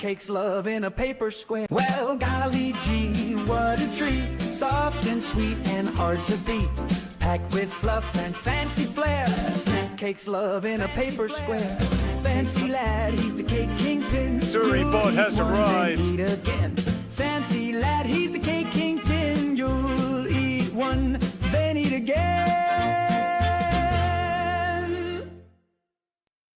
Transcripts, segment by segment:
Pancakes love in a paper square. Well, golly gee, what a treat. Soft and sweet and hard to beat. Packed with fluff and fancy flair. Snack cakes love in a paper square. Fancy lad, he's the cake kingpin. Surrey boat has arrived. Eat again. Fancy lad, he's the cake kingpin. You'll eat one, then eat again.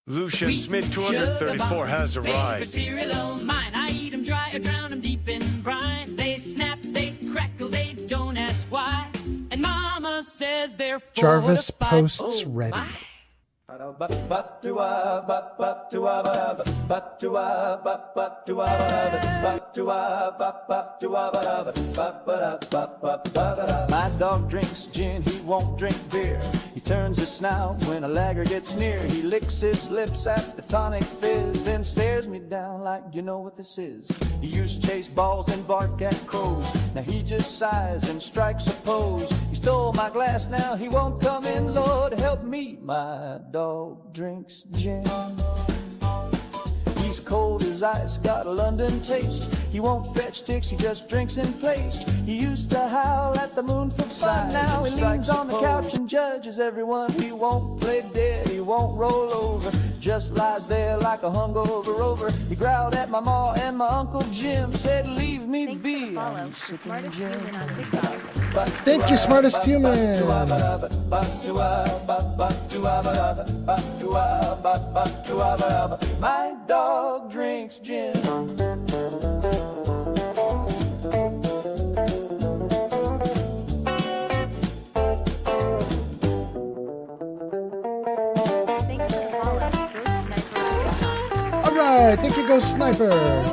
Lucian Smith 234 has arrived. Cereal of mine. I eat them dry or drown them deep in brine. They snap, they crackle, they don't ask why. And Mama says they're Jarvis posts ready. My dog drinks gin, he won't drink beer. He turns his snout when a lagger gets near. He licks his lips at the tonic fizz, then stares me down like, you know what this is. He used to chase balls and bark at crows. Now he just sighs and strikes a pose. He stole my glass, now he won't come in. Lord help me, my dog drinks gin. He's cold as ice, got a London taste. He won't fetch ticks, he just drinks in place. He used to howl at the moon for fun. Now he leans on the couch and judges everyone. He won't play dead, he won't roll over. Just lies there like a hungover rover. He growled at my ma and my Uncle Jim. Said, leave me be, I'm sick of gin. Thank you, smartest human. My dog drinks gin. All right, thank you, Ghost Sniper.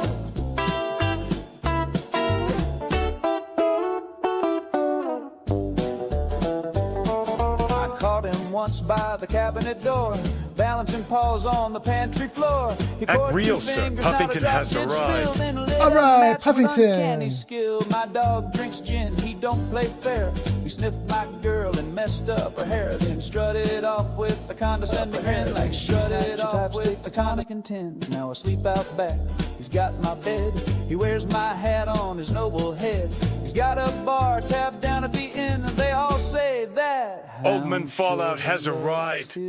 Once by the cabinet door, balancing paws on the pantry floor. He At real, sir, Puffington has arrived. All right, Puffington. Skill. My dog drinks gin, he don't play fair. He sniffed my girl and messed up her hair, then strutted off with a condescending grin, like strutted off with a tonic and tin. Now I sleep out back, he's got my bed. He wears my hat on his noble head. He's got a bar tab down at the inn, and they all say that Oldman Fallout has arrived. So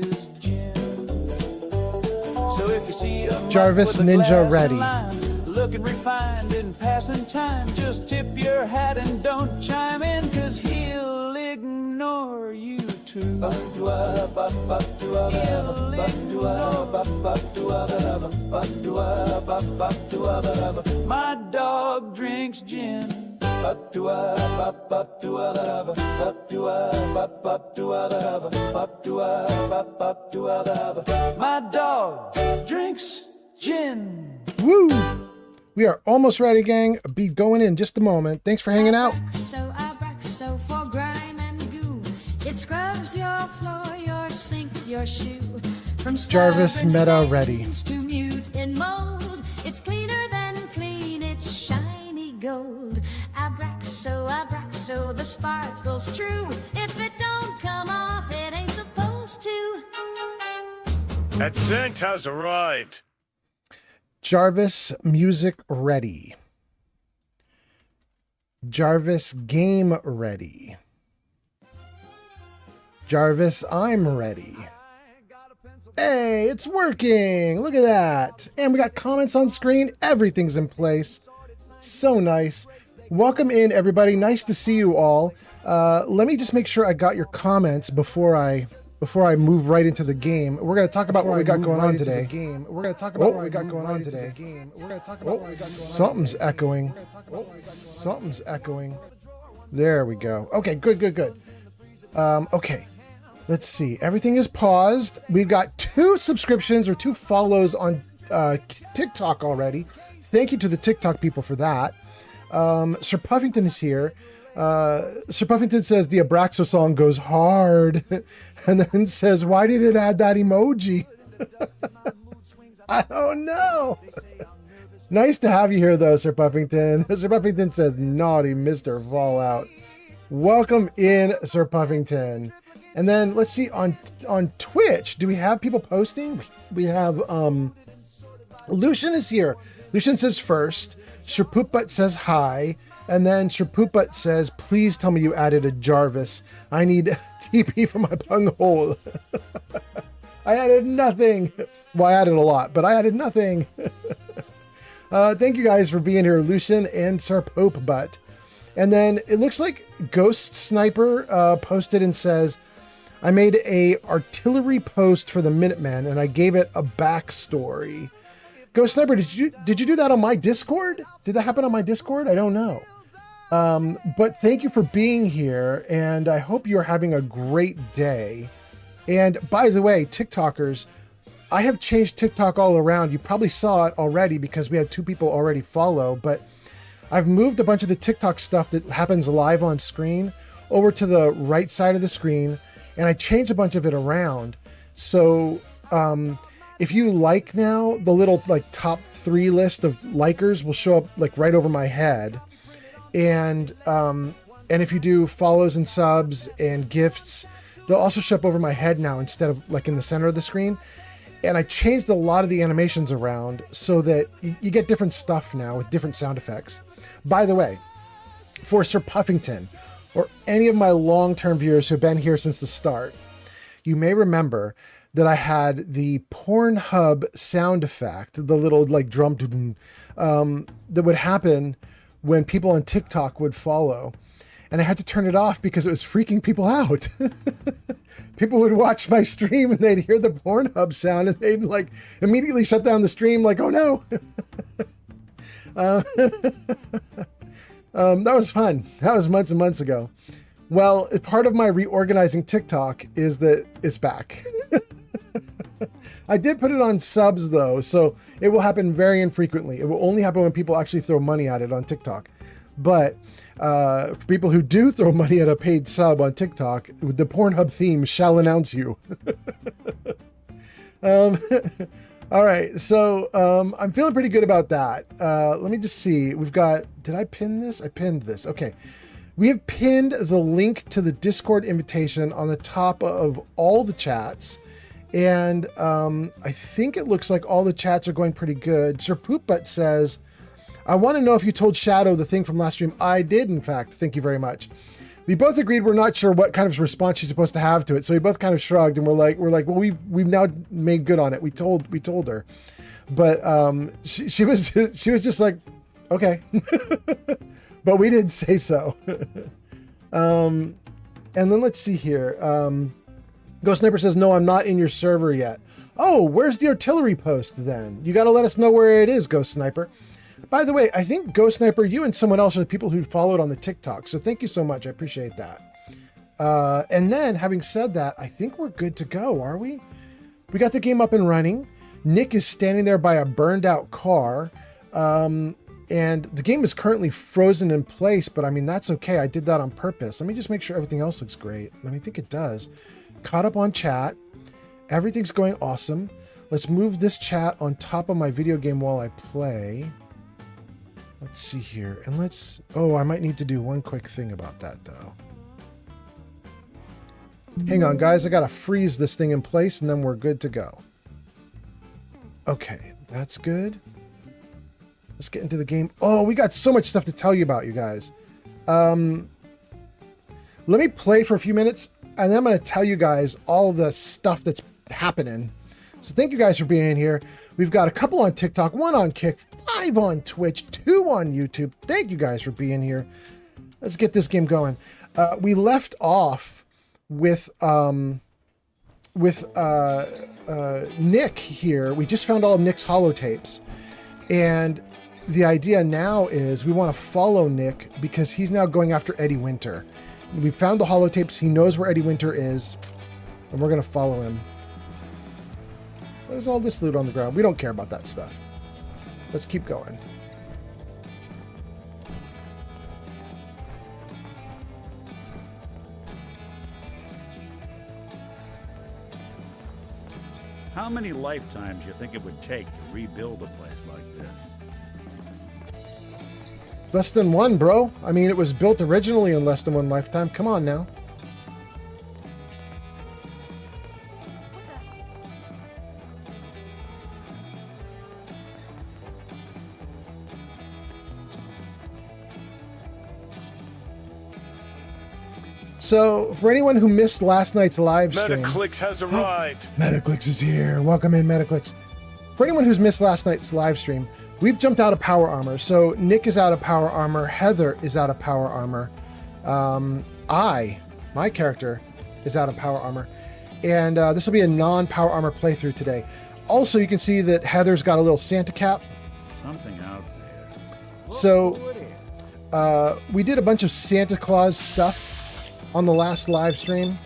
if you see a Jarvis Ninja ready. Looking refined and passing time, just tip your hat and don't chime in, cause he'll ignore you too. My dog drinks gin. My dog drinks gin. Woo! We are almost ready, gang. Be going in just a moment. Thanks for hanging out. So for grime and goo. It scrubs your floor, your sink, your shoe. From Jarvis Meta ready. To mute in mold. It's cleaner than clean, it's shiny gold. Abraxo, the sparkle's true. If it don't come off, it ain't supposed to. At Scent has arrived. Jarvis music ready. Jarvis game ready. Jarvis I'm ready. Hey, it's working. Look at that. And we got comments on screen. Everything's in place. So nice. Welcome in, everybody. Nice to see you all. Let me just make sure I got your comments before I move right into the game. We're going to talk about what we got going on today. We're going to talk about what we got going on today. Something's echoing. Something's echoing. There we go. Okay, good. Okay, let's see. Everything is paused. We've got 2 subscriptions or 2 follows on TikTok already. Thank you to the TikTok people for that. Sir Puffington is here. Sir Puffington says the Abraxo song goes hard, and then says, why did it add that emoji? I don't know. Nice to have you here, though, Sir Puffington. Sir Puffington says, naughty Mr. Fallout. Welcome in, Sir Puffington. And then let's see, on Twitch, do we have people posting? We have Lucian is here. Lucian says first. Sherpoopbutt says hi. And then Sherpoopbutt says, please tell me you added a Jarvis. I need TP for my bunghole. I added nothing. Well, I added a lot, but I added nothing. Thank you guys for being here, Lucian and Sherpoopbutt. And then it looks like Ghost Sniper posted and says, I made a artillery post for the Minutemen and I gave it a backstory. Ghost Sniper, did you do that on my Discord? Did that happen on my Discord? I don't know. But thank you for being here, and I hope you're having a great day. And by the way, TikTokers, I have changed TikTok all around. You probably saw it already because we had 2 people already follow, but I've moved a bunch of the TikTok stuff that happens live on screen over to the right side of the screen, and I changed a bunch of it around. So, if you like now, the little like top 3 list of likers will show up like right over my head. And if you do follows and subs and gifts, they'll also show up over my head now instead of like in the center of the screen. And I changed a lot of the animations around so that you get different stuff now with different sound effects. By the way, for Sir Puffington or any of my long-term viewers who've been here since the start, you may remember that I had the Pornhub sound effect, the little like drum that would happen when people on TikTok would follow. And I had to turn it off because it was freaking people out. People would watch my stream and they'd hear the Pornhub sound and they'd like immediately shut down the stream like, oh no. That was fun. That was months and months ago. Well, part of my reorganizing TikTok is that it's back. I did put it on subs though, so it will happen very infrequently. It will only happen when people actually throw money at it on TikTok. But for people who do throw money at a paid sub on TikTok, the Pornhub theme shall announce you. All right, so I'm feeling pretty good about that. Let me just see. We've got, did I pin this? I pinned this. Okay. We have pinned the link to the Discord invitation on the top of all the chats. And I think it looks like all the chats are going pretty good. Sir Poopbutt says, I want to know if you told Shadow the thing from last stream. I did, in fact. Thank you very much. We both agreed we're not sure what kind of response she's supposed to have to it. So we both kind of shrugged and we're like, well, we've now made good on it. We told her. But she was just like, okay. But we did say so. And then let's see here. Ghost Sniper says, no, I'm not in your server yet. Oh, where's the artillery post then? You got to let us know where it is, Ghost Sniper. By the way, I think Ghost Sniper, you and someone else are the people who followed on the TikTok. So thank you so much. I appreciate that. And then having said that, I think we're good to go, are we? We got the game up and running. Nick is standing there by a burned out car. And the game is currently frozen in place, but I mean, that's okay. I did that on purpose. Let me just make sure everything else looks great. I think it does. Caught up on chat. Everything's going awesome. Let's move this chat on top of my video game while I play. Let's see here. And let's, oh, I might need to do one quick thing about that though. Hang on guys, I gotta freeze this thing in place and then we're good to go. Okay, that's good. Let's get into the game. Oh, we got so much stuff to tell you about, you guys. Let me play for a few minutes and then I'm going to tell you guys all the stuff that's happening. So thank you guys for being here. We've got a couple on TikTok, 1 on Kick, 5 on Twitch, 2 on YouTube. Thank you guys for being here. Let's get this game going. We left off with Nick here. We just found all of Nick's holotapes. And the idea now is we want to follow Nick because he's now going after Eddie Winter. We found the holotapes. He knows where Eddie Winter is, and we're going to follow him. There's all this loot on the ground. We don't care about that stuff. Let's keep going. How many lifetimes do you think it would take to rebuild a place like this? Less than 1, bro. I mean, it was built originally in less than 1 lifetime. Come on now. So, for anyone who missed last night's live stream... Metaclix has arrived. Metaclix is here. Welcome in, Metaclix. For anyone who's missed last night's live stream, we've jumped out of power armor. So, Nick is out of power armor. Heather is out of power armor. My character, is out of power armor. And this will be a non-power armor playthrough today. Also, you can see that Heather's got a little Santa cap. Something out there. So, we did a bunch of Santa Claus stuff on the last live stream.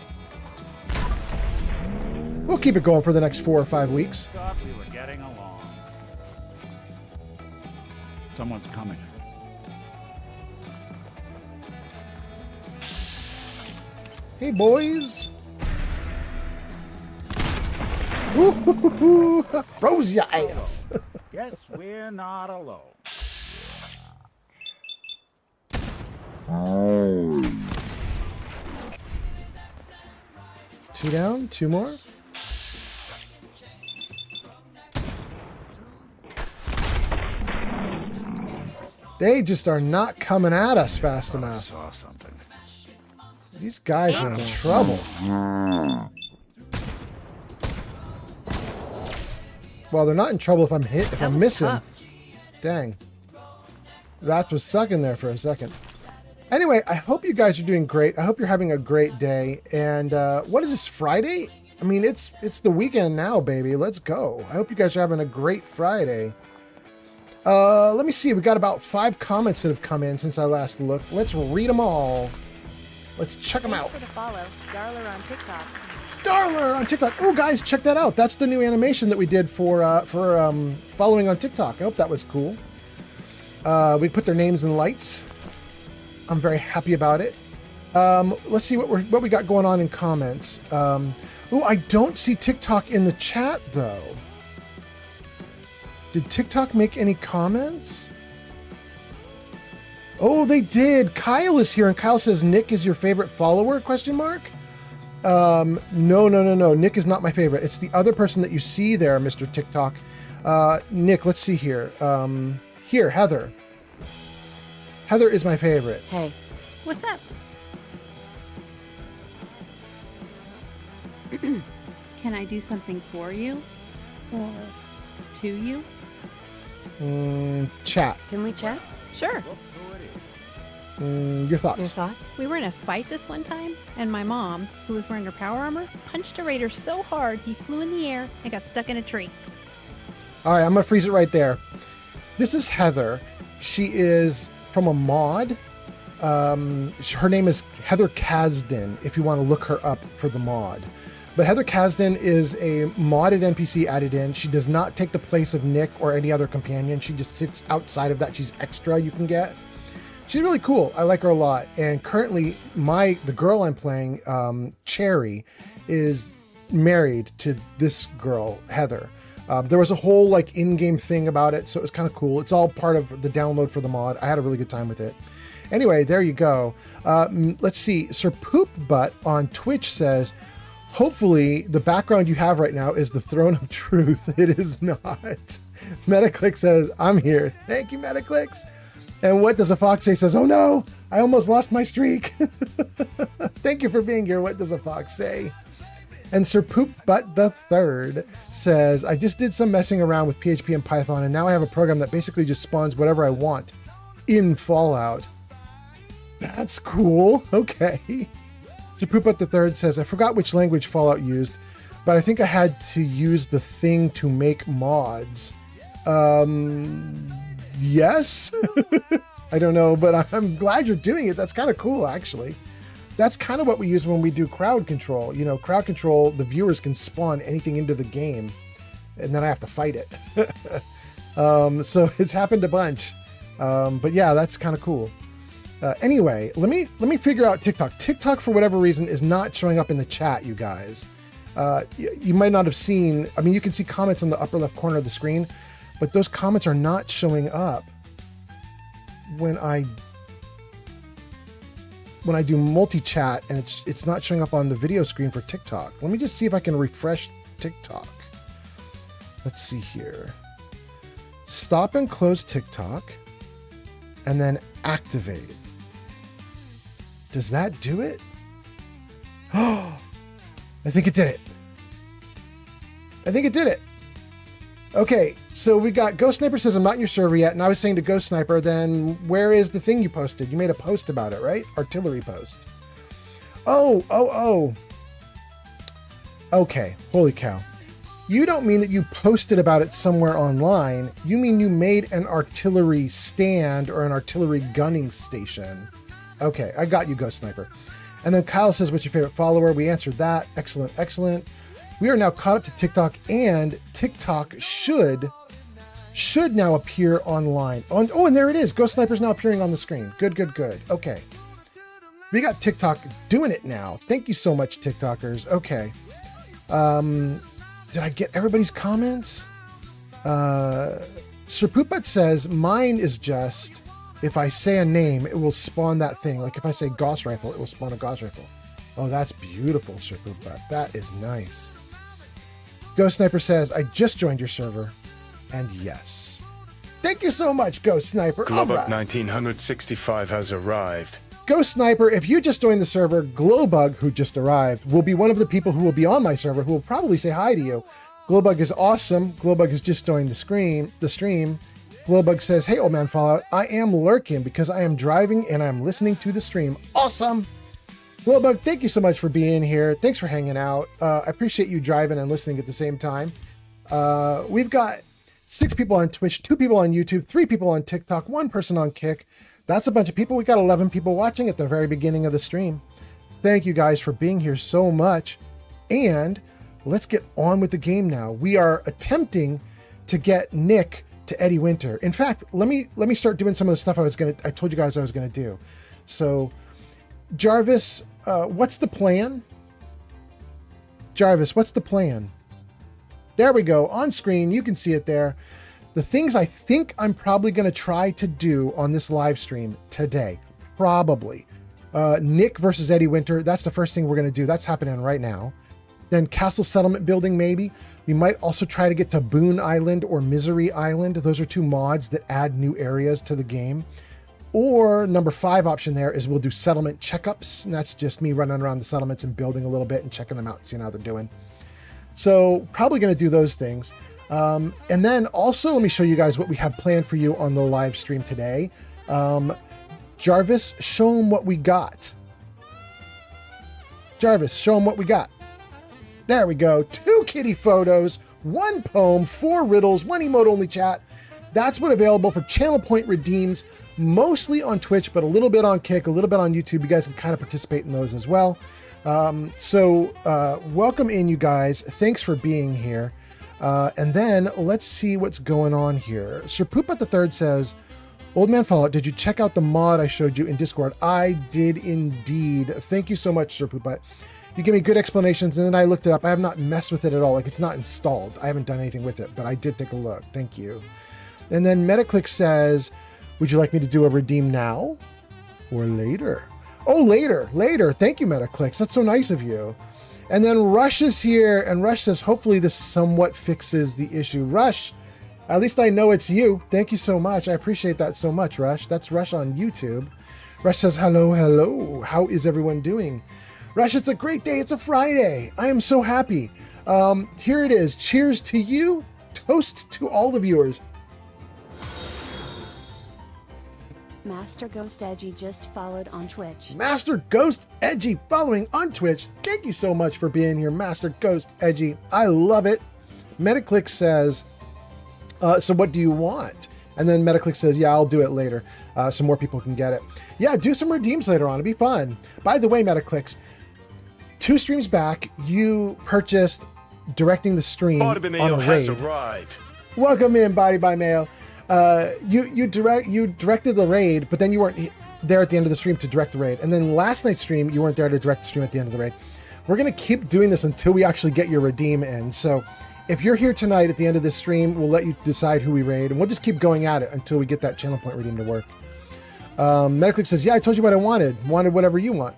We'll keep it going for the next 4 or 5 weeks. Thought we were getting along. Someone's coming. Hey, boys. Woo-hoo-hoo-hoo. Froze your ass. Guess we're not alone. Two down, 2 more. They just are not coming at us fast I enough. saw something. These guys are in trouble. Well, they're not in trouble if I'm hit, if I'm missing. Dang. That was sucking there for a second. Anyway, I hope you guys are doing great. I hope you're having a great day. And what is this, Friday? I mean, it's the weekend now, baby. Let's go. I hope you guys are having a great Friday. Let me see. We got about 5 comments that have come in since I last looked. Let's read them all. Let's check them out. Thanks for the follow. Darler on TikTok. Darler on TikTok. Oh, guys, check that out. That's the new animation that we did for following on TikTok. I hope that was cool. We put their names in lights. I'm very happy about it. Let's see what we got going on in comments. Oh, I don't see TikTok in the chat though. Did TikTok make any comments? Oh, they did. Kyle is here, and Kyle says, Nick is your favorite follower, question mark? No. Nick is not my favorite. It's the other person that you see there, Mr. TikTok. Nick, let's see here. Here, Heather. Heather is my favorite. Hey. What's up? Can I do something for you? Or to you? Chat. Can we chat? Sure. Your thoughts? Your thoughts? We were in a fight this one time, and my mom, who was wearing her power armor, punched a raider so hard he flew in the air and got stuck in a tree. All right, I'm going to freeze it right there. This is Heather. She is from a mod. Her name is Heather Kasdan, if you want to look her up for the mod. But Heather Kasdan is a modded NPC added in. She does not take the place of Nick or any other companion. She just sits outside of that. She's extra you can get. She's really cool. I like her a lot. And currently, the girl I'm playing, Cherry, is married to this girl, Heather. There was a whole like in-game thing about it, so it was kind of cool. It's all part of the download for the mod. I had a really good time with it. Anyway, there you go. Let's see. Sir Poop Butt on Twitch says, hopefully the background you have right now is the Throne of Truth. It is not. Metaclix says, I'm here. Thank you, Metaclix. And What Does a Fox Say says, oh no, I almost lost my streak. Thank you for being here. What Does a Fox Say? And Sir Poop Butt the Third says, I just did some messing around with PHP and Python, and now I have a program that basically just spawns whatever I want in Fallout. That's cool. Okay. Sir Poop Butt the Third says, I forgot which language Fallout used, but I think I had to use the thing to make mods. Yes. I don't know, but I'm glad you're doing it. That's kind of cool, actually. That's kind of what we use when we do crowd control. You know, crowd control, the viewers can spawn anything into the game, and then I have to fight it. So it's happened a bunch. But yeah, that's kind of cool. Anyway, let me figure out TikTok. TikTok, for whatever reason, is not showing up in the chat, you guys. You might not have seen, I mean, you can see comments on the upper left corner of the screen, but those comments are not showing up when I do multi-chat, and it's not showing up on the video screen for TikTok. Let me just see if I can refresh TikTok. Let's see here. Stop and close TikTok, and then activate. Does that do it? I think it did it. I think it did it. Okay, so we got Ghost Sniper says I'm not in your server yet, and I was saying to Ghost Sniper, then where is the thing you posted? You made a post about it, right? Artillery post. Oh. Okay, holy cow. You don't mean that you posted about it somewhere online. You mean you made an artillery stand or an artillery gunning station. Okay, I got you, Ghost Sniper. And then Kyle says, what's your favorite follower? We answered that. Excellent, excellent. We are now caught up to TikTok, and TikTok should now appear online. Oh, and there it is. Ghost Sniper's now appearing on the screen. Good. Okay. We got TikTok doing it now. Thank you so much, TikTokers. Okay. Did I get everybody's comments? Sir Poopet says, mine is just, if I say a name, it will spawn that thing. Like if I say Gauss Rifle, it will spawn a Gauss Rifle. Oh, that's beautiful, Sir Poopet. That is nice. Ghost Sniper says, I just joined your server. And yes. Thank you so much, Ghost Sniper. Globuk 1965 has arrived. Ghost Sniper, if you just joined the server, Glowbug, who just arrived, will be one of the people who will be on my server who will probably say hi to you. Glowbug is awesome. Glowbug has just joined the stream. Glowbug says, hey, old man Fallout, I am lurking because I am driving and I'm listening to the stream. Awesome. Glowbug, thank you so much for being here. Thanks for hanging out. I appreciate you driving and listening at the same time. We've got 6 people on Twitch, 2 people on YouTube, 3 people on TikTok, 1 person on Kick. That's a bunch of people. We got 11 people watching at the very beginning of the stream. Thank you guys for being here so much. And let's get on with the game now. We are attempting to get Nick to Eddie Winter. In fact, let me start doing some of the stuff I told you guys I was gonna do. So, Jarvis, what's the plan? Jarvis, what's the plan? There we go. On screen, you can see it there. The things I think I'm probably going to try to do on this live stream today, probably. Nick versus Eddie Winter, that's the first thing we're going to do. That's happening right now. Then Castle Settlement Building, maybe. We might also try to get to Boon Island or Misery Island. Those are 2 mods that add new areas to the game. Or number 5 option there is we'll do settlement checkups. And that's just me running around the settlements and building a little bit and checking them out and seeing how they're doing. So probably going to do those things. And then also let me show you guys what we have planned for you on the live stream today. Jarvis, show them what we got. Jarvis, show them what we got. There we go. 2 kitty photos, 1 poem, 4 riddles, 1 emote only chat. That's what available for channel point redeems, mostly on Twitch, but a little bit on Kick, a little bit on YouTube. You guys can kind of participate in those as well. Welcome in, you guys. Thanks for being here. And then let's see what's going on here. Sir Poopet the Third says, Old Man Fallout, did you check out the mod I showed you in Discord? I did indeed. Thank you so much, Sir Poopet. You give me good explanations, and then I looked it up. I have not messed with it at all. Like, it's not installed. I haven't done anything with it, but I did take a look. Thank you. And then Metaclick says, would you like me to do a redeem now or later? Oh, later. Thank you, Metaclicks. That's so nice of you. And then Rush is here, and Rush says, hopefully this somewhat fixes the issue. Rush, at least I know it's you. Thank you so much. I appreciate that so much, Rush. That's Rush on YouTube. Rush says, hello. How is everyone doing? Rush, it's a great day. It's a Friday. I am so happy. Here it is. Cheers to you. Toast to all the viewers. Master Ghost Edgy just followed on Twitch. Master Ghost Edgy following on Twitch. Thank you so much for being here, Master Ghost Edgy. I love it. Metaclick says, so what do you want? And then Metaclick says, yeah, I'll do it later. So more people can get it. Yeah, do some redeems later on. It'd be fun. By the way, Metaclicks, 2 streams back, you purchased directing the stream on a raid. Has arrived. Welcome in, Body by Mail. You directed the raid, but then you weren't there at the end of the stream to direct the raid. And then last night's stream, you weren't there to direct the stream at the end of the raid. We're going to keep doing this until we actually get your redeem in. So if you're here tonight at the end of this stream, we'll let you decide who we raid, and we'll just keep going at it until we get that channel point redeem to work. Metaclick says, yeah, I told you what I wanted. Wanted whatever you want.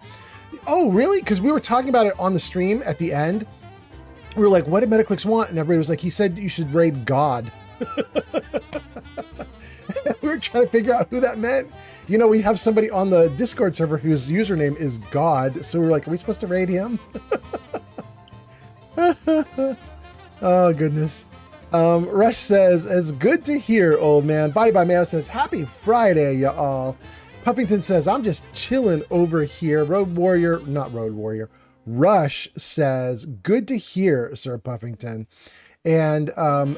Oh, really? Because we were talking about it on the stream at the end. We were like, what did Metaclicks want? And everybody was like, he said you should raid God. We were trying to figure out who that meant. You know, we have somebody on the Discord server whose username is God. So we're like, are we supposed to raid him? Oh, goodness. Rush says, it's good to hear, old man. Body by Mayo says, happy Friday, y'all. Puffington says, I'm just chilling over here. Rush says, good to hear, Sir Puffington. And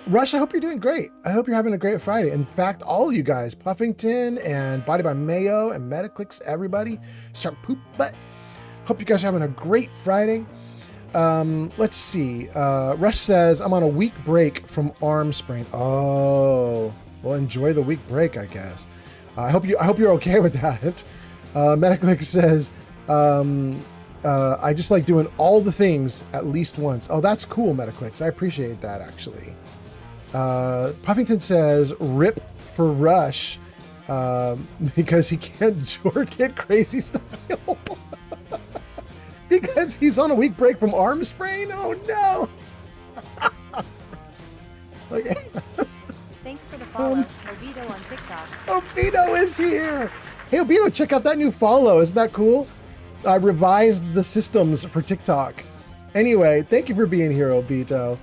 Rush, I hope you're doing great. I hope you're having a great Friday. In fact, all of you guys, Puffington and Body by Mayo and Metaclicks, everybody, Sir Poop Butt. Hope you guys are having a great Friday. Let's see. Rush says, I'm on a week break from arm sprain. Oh, well, enjoy the week break, I guess. I hope you're okay with that. Metaclick says, I just like doing all the things at least once. Oh, that's cool, Metaclicks. I appreciate that, actually. Puffington says, rip for Rush, because he can't jork it crazy style. Because he's on a week break from arm sprain? Oh, no. Okay. Thanks for the follow, Obito on TikTok. Obito is here. Hey, Obito, check out that new follow. Isn't that cool? I revised the systems for TikTok. Anyway, thank you for being here, Obito.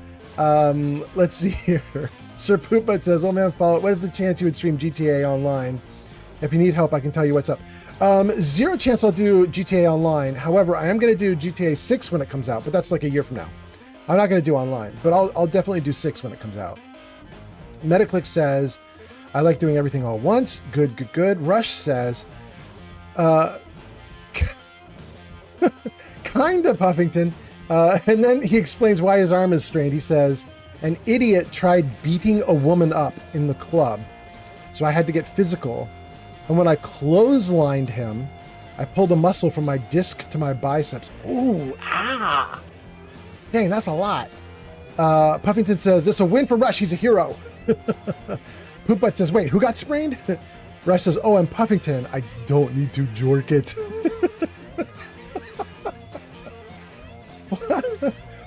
Let's see here. Sir Pooput says, oh man, follow. What is the chance you would stream GTA Online? If you need help, I can tell you what's up. 0 chance I'll do GTA Online. However, I am going to do GTA 6 when it comes out, but that's like a year from now. I'm not going to do online, but I'll definitely do 6 when it comes out. Metaclick says, I like doing everything all once. Good, good, good. Rush says, kinda, Puffington. And then he explains why his arm is strained. He says, an idiot tried beating a woman up in the club, so I had to get physical. And when I clotheslined him, I pulled a muscle from my disc to my biceps. Ooh, ah. Dang, that's a lot. Puffington says, this is a win for Rush. He's a hero. Poopbutt says, wait, who got sprained? Rush says, oh, I'm Puffington. I don't need to jork it.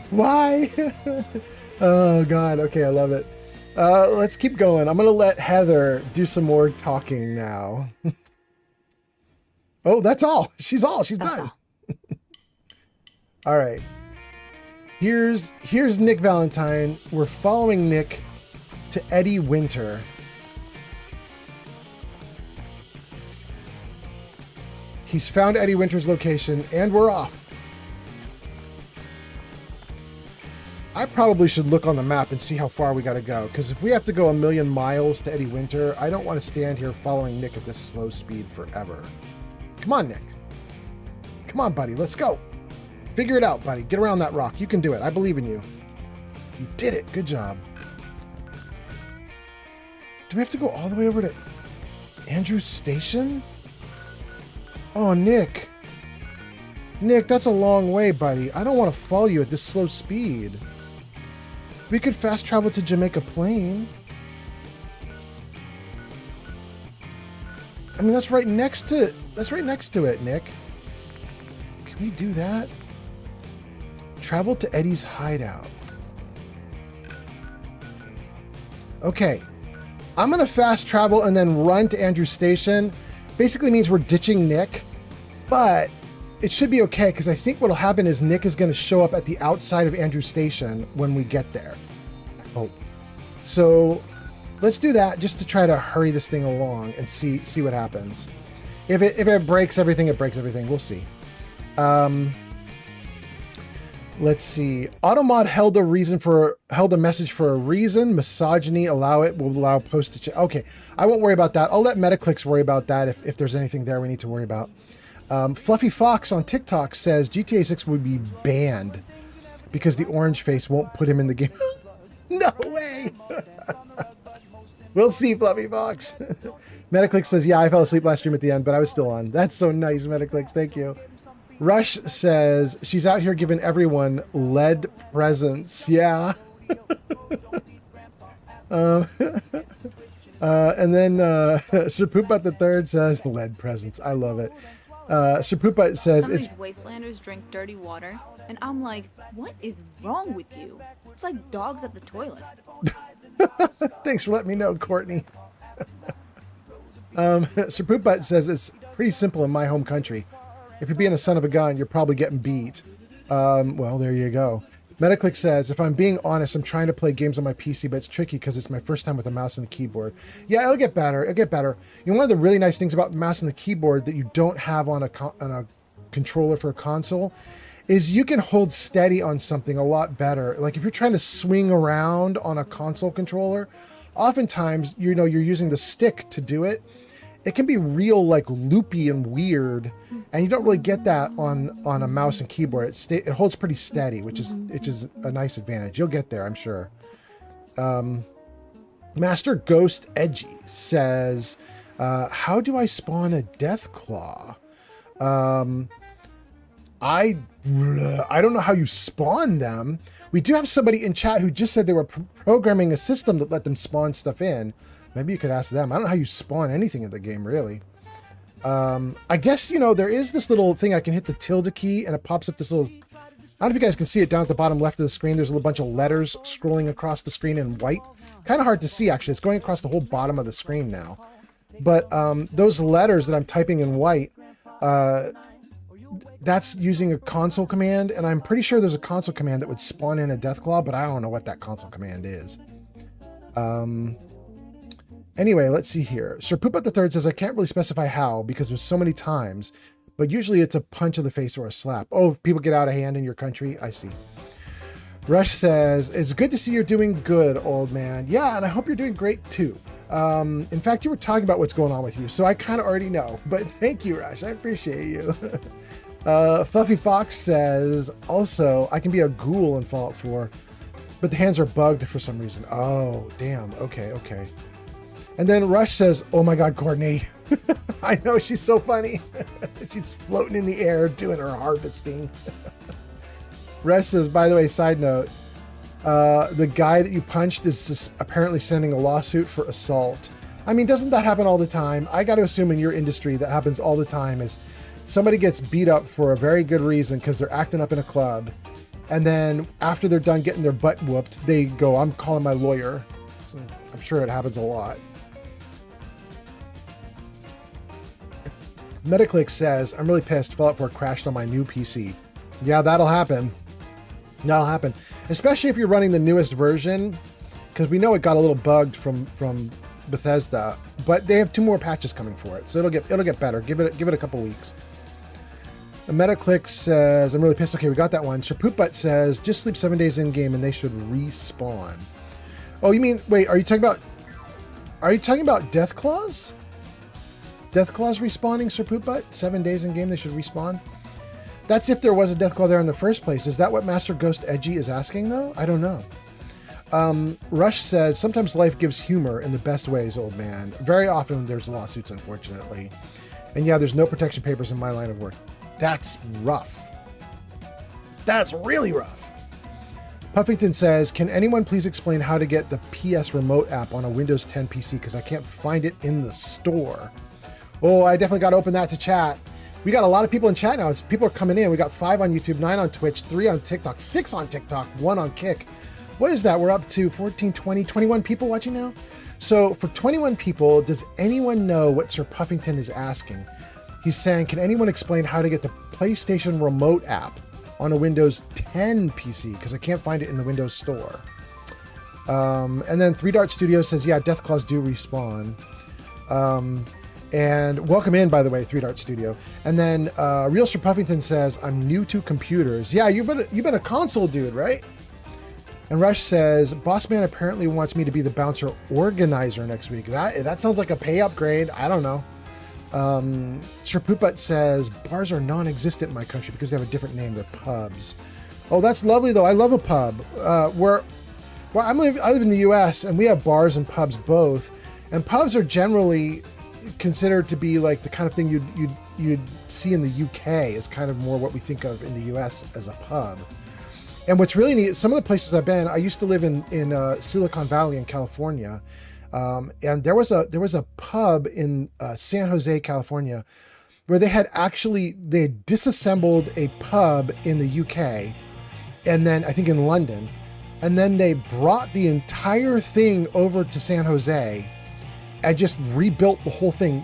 Why? Oh, God. Okay, I love it. Let's keep going. I'm going to let Heather do some more talking now. Oh, that's all. She's done. All right. Here's Nick Valentine. We're following Nick to Eddie Winter. He's found Eddie Winter's location, and we're off. I probably should look on the map and see how far we got to go, because if we have to go 1,000,000 miles to Eddie Winter, I don't want to stand here following Nick at this slow speed forever. Come on, Nick. Come on, buddy. Let's go. Figure it out, buddy. Get around that rock. You can do it. I believe in you. You did it. Good job. Do we have to go all the way over to Andrews Station? Oh, Nick. Nick, that's a long way, buddy. I don't want to follow you at this slow speed. We could fast travel to Jamaica Plain. I mean, that's right next to it, Nick. Can we do that? Travel to Eddie's hideout. Okay. I'm going to fast travel and then run to Andrews Station. Basically means we're ditching Nick, but it should be okay, because I think what'll happen is Nick is going to show up at the outside of Andrews Station when we get there. I hope. So let's do that just to try to hurry this thing along and see what happens. If it breaks everything, it breaks everything. We'll see. Let's see. Automod held a message for a reason. Misogyny, will allow postage. Okay, I won't worry about that. I'll let Metaclicks worry about that if there's anything there we need to worry about. Fluffy Fox on TikTok says GTA 6 would be banned because the orange face won't put him in the game. No way. We'll see, Fluffy Fox. Metaclicks says, yeah, I fell asleep last stream at the end, but I was still on. That's so nice, Metaclicks. Thank you. Rush says, she's out here giving everyone lead presents. Yeah. And then Sir Pooput the Third says, lead presents. I love it. Sir Pooput says, some of these wastelanders drink dirty water, and I'm like, what is wrong with you? It's like dogs at the toilet. Thanks for letting me know, Courtney. Sir Poop Butt says it's pretty simple in my home country. If you're being a son of a gun, you're probably getting beat. Well, there you go. Metaclick says, if I'm being honest, I'm trying to play games on my PC, but it's tricky because it's my first time with a mouse and a keyboard. Yeah, it'll get better. It'll get better. You know, one of the really nice things about the mouse and the keyboard that you don't have on a controller for a console is you can hold steady on something a lot better. Like if you're trying to swing around on a console controller, oftentimes, you know, you're using the stick to do it. It can be real like loopy and weird, and you don't really get that on a mouse and keyboard. It holds pretty steady, which is a nice advantage. You'll get there, I'm sure. Master Ghost Edgy says, how do I spawn a Death Claw? I don't know how you spawn them. We do have somebody in chat who just said they were programming a system that let them spawn stuff in. Maybe you could ask them. I don't know how you spawn anything in the game, really. I guess, you know, there is this little thing I can hit the tilde key and it pops up this little... I don't know if you guys can see it down at the bottom left of the screen. There's a little bunch of letters scrolling across the screen in white. Kind of hard to see, actually. It's going across the whole bottom of the screen now. But those letters that I'm typing in white, that's using a console command, and I'm pretty sure there's a console command that would spawn in a Deathclaw, but I don't know what that console command is. Anyway, let's see here. Sir Pooput the Third says, I can't really specify how because there's so many times, but usually it's a punch of the face or a slap. Oh, people get out of hand in your country? I see. Rush says, it's good to see you're doing good, old man. Yeah, and I hope you're doing great too. In fact, you were talking about what's going on with you, so I kind of already know, but thank you, Rush. I appreciate you. Fluffy Fox says, also, I can be a ghoul in Fallout 4, but the hands are bugged for some reason. Oh, damn. Okay. And then Rush says, oh my God, Courtney. I know, she's so funny. She's floating in the air doing her harvesting. Rush says, by the way, side note, the guy that you punched is apparently sending a lawsuit for assault. I mean, doesn't that happen all the time? I got to assume in your industry that happens all the time is somebody gets beat up for a very good reason because they're acting up in a club. And then after they're done getting their butt whooped, they go, I'm calling my lawyer. So I'm sure it happens a lot. Metaclick says, I'm really pissed. Fallout 4 crashed on my new PC. Yeah, that'll happen. That'll happen. Especially if you're running the newest version, because we know it got a little bugged from Bethesda, but they have 2 more patches coming for it, so it'll get better. Give it a couple weeks. Metaclick says, I'm really pissed. Okay, we got that one. Sir Poopbutt says, just sleep 7 days in game and they should respawn. Oh, you mean, wait, are you talking about Death Claws? Death Claws respawning, Sir Poopbutt? 7 days in game they should respawn? That's if there was a Death Claw there in the first place. Is that what Master Ghost Edgy is asking, though? I don't know. Rush says, sometimes life gives humor in the best ways, old man. Very often there's lawsuits, unfortunately. And yeah, there's no protection papers in my line of work. That's rough. That's really rough. Puffington says, can anyone please explain how to get the PS Remote app on a Windows 10 PC? Because I can't find it in the store. Oh, I definitely got to open that to chat. We got a lot of people in chat now. People are coming in. We got 5 on YouTube, 9 on Twitch, 3 on TikTok, 6 on TikTok, 1 on Kick. What is that? We're up to 14, 20, 21 people watching now. So for 21 people, does anyone know what Sir Puffington is asking? He's saying, can anyone explain how to get the PlayStation Remote app on a Windows 10 PC? Because I can't find it in the Windows Store. And then 3 Dart Studios says, yeah, Death Claws do respawn. And welcome in, by the way, 3 Dart Studio. And then Real Sir Puffington says, I'm new to computers. Yeah, you've been a console dude, right? And Rush says, Boss Man apparently wants me to be the bouncer organizer next week. That sounds like a pay upgrade. I don't know. Sir Pooput says, bars are non-existent in my country because they have a different name. They're pubs. Oh, that's lovely, though. I love a pub. I live in the U.S., and we have bars and pubs both. And pubs are generally considered to be like the kind of thing you'd see in the UK is kind of more what we think of in the US as a pub. And what's really neat, some of the places I've been, I used to live in Silicon Valley in California, and there was a pub in San Jose, California, where they had disassembled a pub in the UK, and then I think in London, and then they brought the entire thing over to San Jose. I just rebuilt the whole thing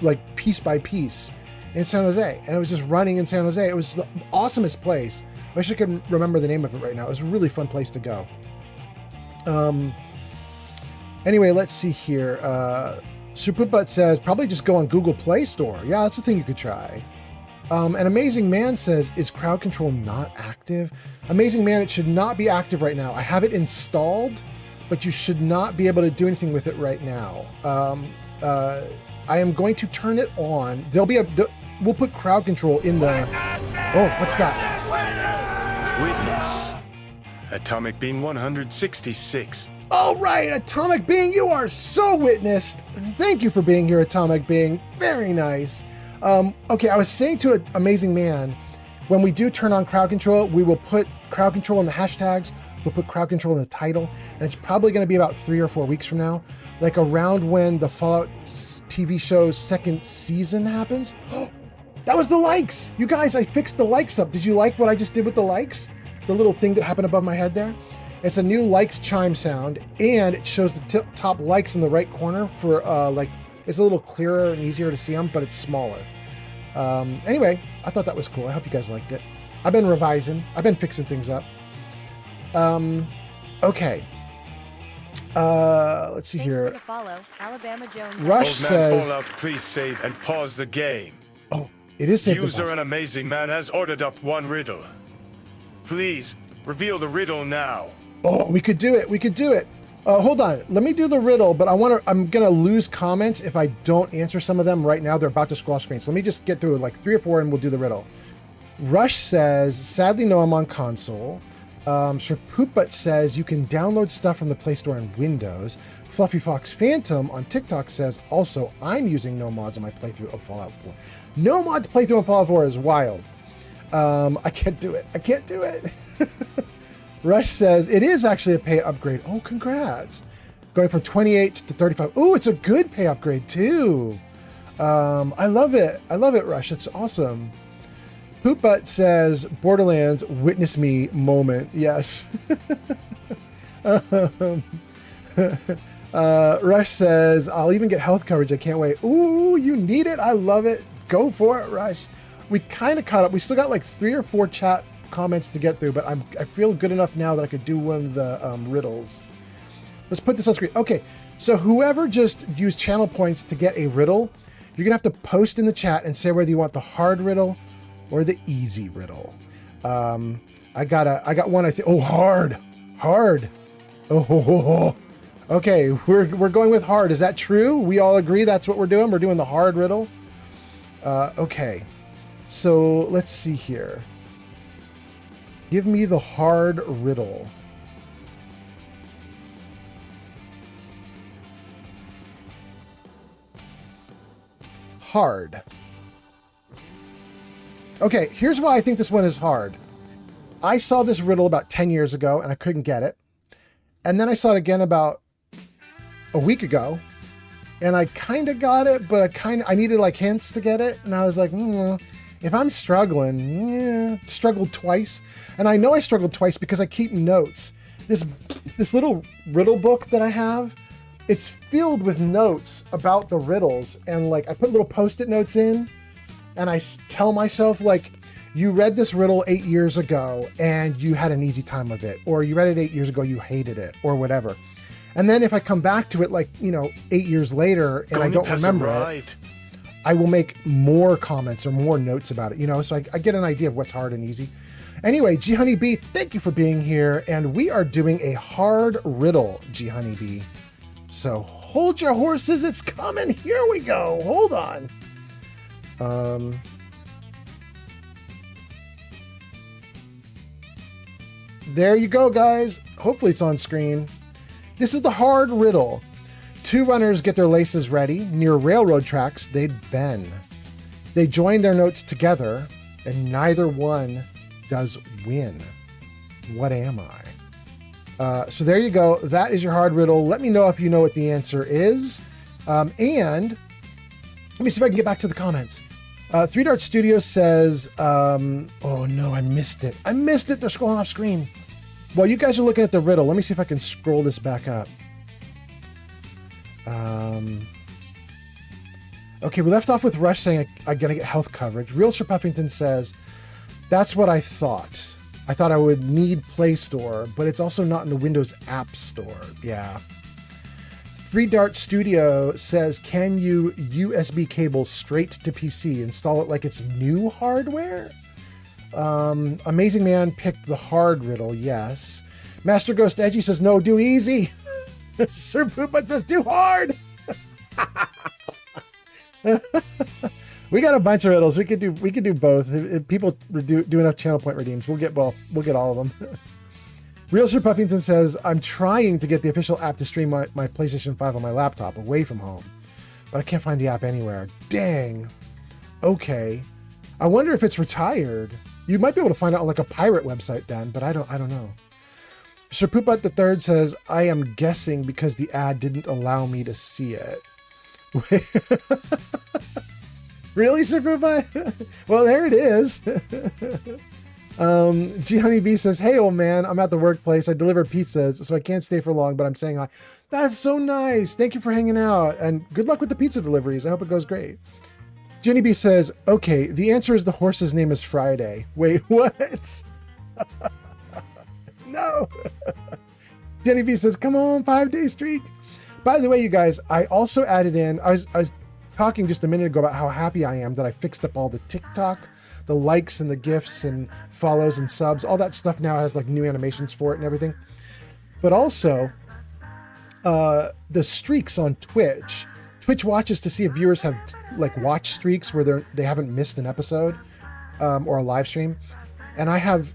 like piece by piece in San Jose. And it was just running in San Jose. It was the awesomest place. I wish I could remember the name of it right now. It was a really fun place to go. Anyway, let's see here. Super Butt says, probably just go on Google Play Store. Yeah, that's the thing you could try. An Amazing Man says, is crowd control not active? Amazing Man, it should not be active right now. I have it installed, but you should not be able to do anything with it right now. I am going to turn it on. We'll put crowd control in the... Oh, what's that? Witness. Atomic Beam 166. All right, Atomic Being, you are so witnessed. Thank you for being here, Atomic Being. Very nice. Okay, I was saying to Amazing Man, when we do turn on crowd control, we will put crowd control in the hashtags. We'll put crowd control in the title, and it's probably going to be about 3 or 4 weeks from now, like around when the Fallout TV show's second season happens. That was the likes. You guys, I fixed the likes up. Did you like what I just did with the likes? The little thing that happened above my head there? It's a new likes chime sound, and it shows the top likes in the right corner for it's a little clearer and easier to see them, but it's smaller. Anyway, I thought that was cool. I hope you guys liked it. I've been revising. I've been fixing things up. Okay. Let's see here. For the follow, Alabama Jones. Rush Old says, Man Fallout, please save and pause the game. oh, it is saved. User and Amazing Man has ordered up one riddle. Please, reveal the riddle now. Oh, we could do it. We could do it. Hold on. Let me do the riddle, but I'm going to lose comments if I don't answer some of them right now. They're about to scroll off screen. So let me just get through like 3 or 4 and we'll do the riddle. Rush says, sadly, no, I'm on console. Sherpooput says, you can download stuff from the Play Store on Windows. Fluffy Fox Phantom on TikTok says, also, I'm using no mods on my playthrough of Fallout 4. No mods playthrough of Fallout 4 is wild. I can't do it. I can't do it. Rush says, it is actually a pay upgrade. Oh, congrats. Going from 28 to 35. Oh, it's a good pay upgrade too. I love it. I love it, Rush. It's awesome. Poopbutt says, Borderlands, witness me moment. Yes. Rush says, I'll even get health coverage. I can't wait. Ooh, you need it. I love it. Go for it, Rush. We kind of caught up. We still got like 3 or 4 chat comments to get through, but I feel good enough now that I could do one of the riddles. Let's put this on screen. Okay, so whoever just used channel points to get a riddle, you're gonna have to post in the chat and say whether you want the hard riddle or the easy riddle. I got one. I think. Oh, hard. Oh. Okay, we're going with hard. Is that true? We all agree that's what we're doing. We're doing the hard riddle. Okay, so let's see here. Give me the hard riddle. Hard. Okay, here's why I think this one is hard. I saw this riddle about 10 years ago and I couldn't get it. And then I saw it again about a week ago and I kind of got it, but I needed like hints to get it. And I was like, if I'm struggling, struggled twice. And I know I struggled twice because I keep notes. This little riddle book that I have, it's filled with notes about the riddles. And like I put little post-it notes in and I tell myself like, you read this riddle 8 years ago and you had an easy time with it. Or you read it 8 years ago, you hated it or whatever. And then if I come back to it like, 8 years later and I don't remember it, I will make more comments or more notes about it, so I get an idea of what's hard and easy. Anyway, G Honeybee, thank you for being here. And we are doing a hard riddle, G Honeybee. So hold your horses, it's coming. Here we go. Hold on. There you go, guys. Hopefully it's on screen. This is the hard riddle. 2 runners get their laces ready. Near railroad tracks, they'd bend. They join their notes together, and neither one does win. What am I? So there you go. That is your hard riddle. Let me know if you know what the answer is. And let me see if I can get back to the comments. 3 Dart Studios says, oh no, I missed it. They're scrolling off screen. While you guys are looking at the riddle, let me see if I can scroll this back up. Okay, we left off with Rush saying I'm going to get health coverage. Real Sir Puffington says, that's what I thought. I thought I would need Play Store, but it's also not in the Windows App Store. Yeah. 3 Dart Studio says, can you USB cable straight to PC? Install it like it's new hardware? Amazing Man picked the hard riddle, yes. Master Ghost Edgy says, no, do easy. Sir Poopman says, do hard. We got a bunch of riddles. We could do both. If people do enough channel point redeems, we'll get both. We'll get all of them. Real Sir Puffington says, I'm trying to get the official app to stream my PlayStation 5 on my laptop away from home, but I can't find the app anywhere. Dang. Okay. I wonder if it's retired. You might be able to find out on like a pirate website then, but I don't know. Sir Pooput the Third says, I am guessing because the ad didn't allow me to see it. Really, Sir Pooput? Well, there it is. G Honeybee says, hey, old man, I'm at the workplace. I deliver pizzas, so I can't stay for long, but I'm saying hi. That's so nice. Thank you for hanging out, and good luck with the pizza deliveries. I hope it goes great. Jenny B says, okay, the answer is the horse's name is Friday. Wait, what? No. Jenny B says, come on, 5-day streak. By the way, you guys, I also added in, I was talking just a minute ago about how happy I am that I fixed up all the TikTok, the likes and the gifts and follows and subs. All that stuff now has like new animations for it and everything. But also, the streaks on Twitch. Twitch watches to see if viewers have like watch streaks where they haven't missed an episode or a live stream. And I have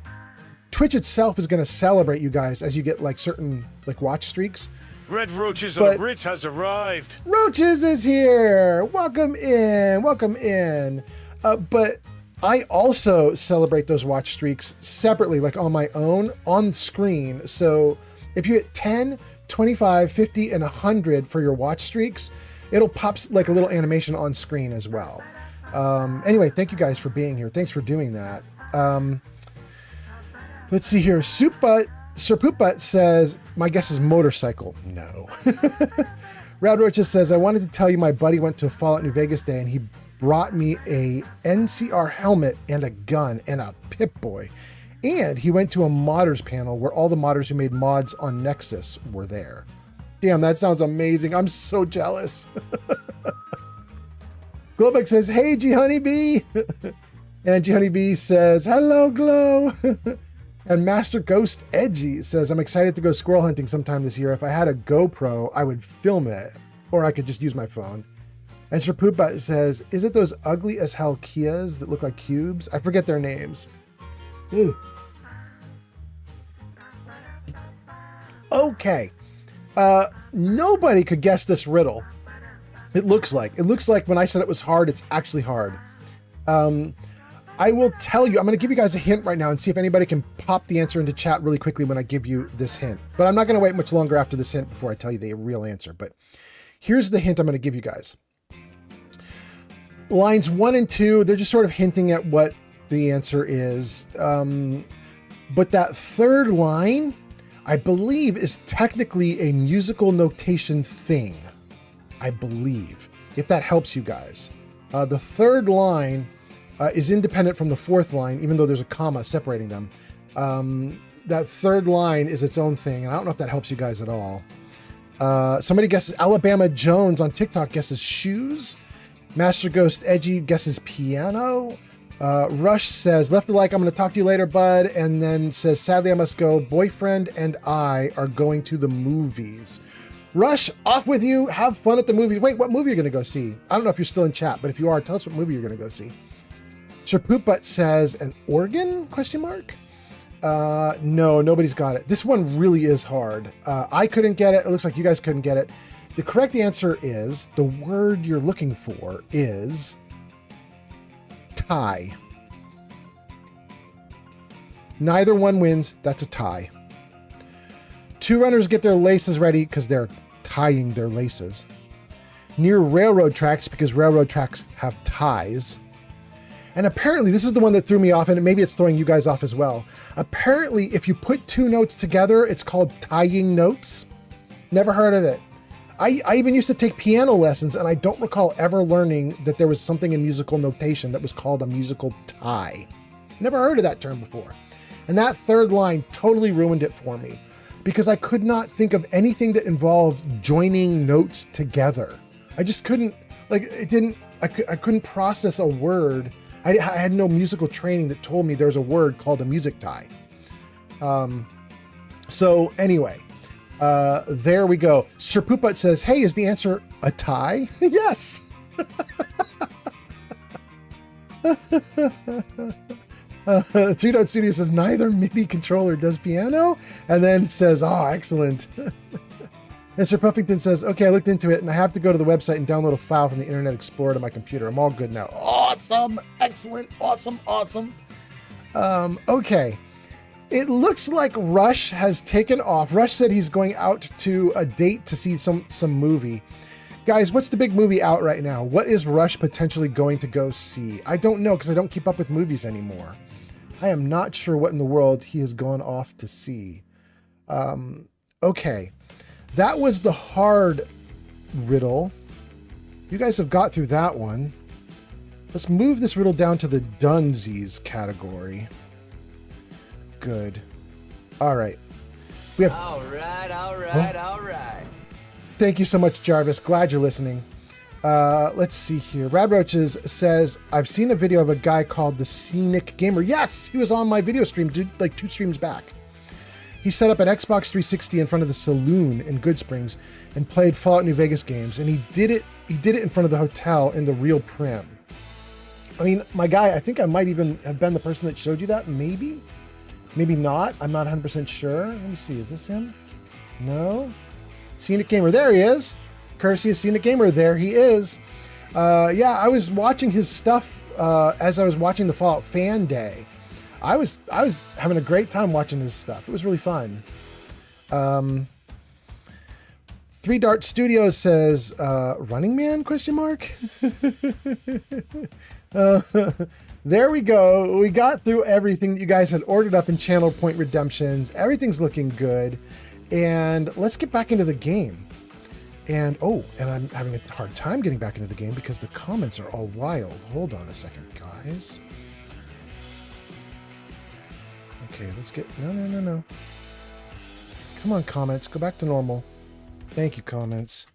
Twitch itself is going to celebrate you guys as you get like certain like watch streaks. Red Roaches on the bridge has arrived. Roaches is here. Welcome in. Welcome in. But I also celebrate those watch streaks separately, like on my own, on screen. So if you hit 10, 25, 50, and 100 for your watch streaks, it'll pop like a little animation on screen as well. Anyway, thank you guys for being here. Thanks for doing that. Let's see here. Sir Poopbutt says, my guess is motorcycle. No. Rad Roaches says, I wanted to tell you my buddy went to Fallout New Vegas Day and he brought me a NCR helmet and a gun and a Pip-Boy. And he went to a modders panel where all the modders who made mods on Nexus were there. Damn, that sounds amazing. I'm so jealous. Glowbug says, hey, G Honeybee. And G Honeybee says, hello, Glow. And Master Ghost Edgy says, I'm excited to go squirrel hunting sometime this year. If I had a GoPro, I would film it. Or I could just use my phone. And Sir Poopbutt says, is it those ugly as hell Kias that look like cubes? I forget their names. Okay. Nobody could guess this riddle. It looks like when I said it was hard, it's actually hard. I will tell you, I'm going to give you guys a hint right now and see if anybody can pop the answer into chat really quickly when I give you this hint. But I'm not going to wait much longer after this hint before I tell you the real answer. But here's the hint I'm going to give you guys. Lines 1 and 2, they're just sort of hinting at what the answer is. But that third line, I believe, is technically a musical notation thing. I believe, if that helps you guys. The third line is independent from the fourth line, even though there's a comma separating them. That third line is its own thing, and I don't know if that helps you guys at all. Somebody guesses Alabama Jones on TikTok guesses shoes. Master Ghost Edgy guesses piano. Rush says, left a like, I'm going to talk to you later, bud. And then says, sadly, I must go. Boyfriend and I are going to the movies. Rush, off with you. Have fun at the movies. Wait, what movie are you going to go see? I don't know if you're still in chat, but if you are, tell us what movie you're going to go see. Sir Poopbutt says, an organ? Question mark? No, nobody's got it. This one really is hard. I couldn't get it. It looks like you guys couldn't get it. The correct answer is, the word you're looking for is tie. Neither one wins. That's a tie. Two runners get their laces ready because they're tying their laces. Near railroad tracks because railroad tracks have ties. And apparently, this is the one that threw me off, and maybe it's throwing you guys off as well. Apparently, if you put two notes together, it's called tying notes. Never heard of it. I even used to take piano lessons, and I don't recall ever learning that there was something in musical notation that was called a musical tie. Never heard of that term before. And that third line totally ruined it for me because I could not think of anything that involved joining notes together. I just couldn't, I couldn't process a word. I had no musical training that told me there's a word called a music tie. So anyway, there we go. Sir Pooput says, hey, is the answer a tie? Yes. Three Dot Studio says neither MIDI controller does piano, and then says, oh, excellent. And Sir Puffington says, okay, I looked into it and I have to go to the website and download a file from the Internet Explorer to my computer. I'm all good now. Awesome. Excellent. Awesome. Awesome. Okay. It looks like Rush has taken off. Rush said he's going out to a date to see some movie. Guys, what's the big movie out right now? What is Rush potentially going to go see? I don't know because I don't keep up with movies anymore. I am not sure what in the world he has gone off to see. Okay. That was the hard riddle. You guys have got through that one. Let's move this riddle down to the Dunsies category. Good. All right. We have. All right. Thank you so much, Jarvis. Glad you're listening. Let's see here. Rad Roaches says, I've seen a video of a guy called the Scenic Gamer. Yes, he was on my video stream like 2 streams back. He set up an Xbox 360 in front of the saloon in Good Springs and played Fallout New Vegas games. And he did it in front of the hotel in the Real Prim. I mean, my guy, I think I might even have been the person that showed you that. Maybe not. I'm not 100% sure. Let me see. Is this him? No. Scenic Gamer. There he is. Courtesy of Scenic Gamer. There he is. Yeah, I was watching his stuff as I was watching the Fallout Fan Day. I was having a great time watching his stuff. It was really fun. 3 Dart Studios says, Running Man, question mark? There we go. We got through everything that you guys had ordered up in Channel Point Redemptions. Everything's looking good. And let's get back into the game. And I'm having a hard time getting back into the game because the comments are all wild. Hold on a second, guys. Okay, let's get... No. Come on, comments. Go back to normal. Thank you, comments.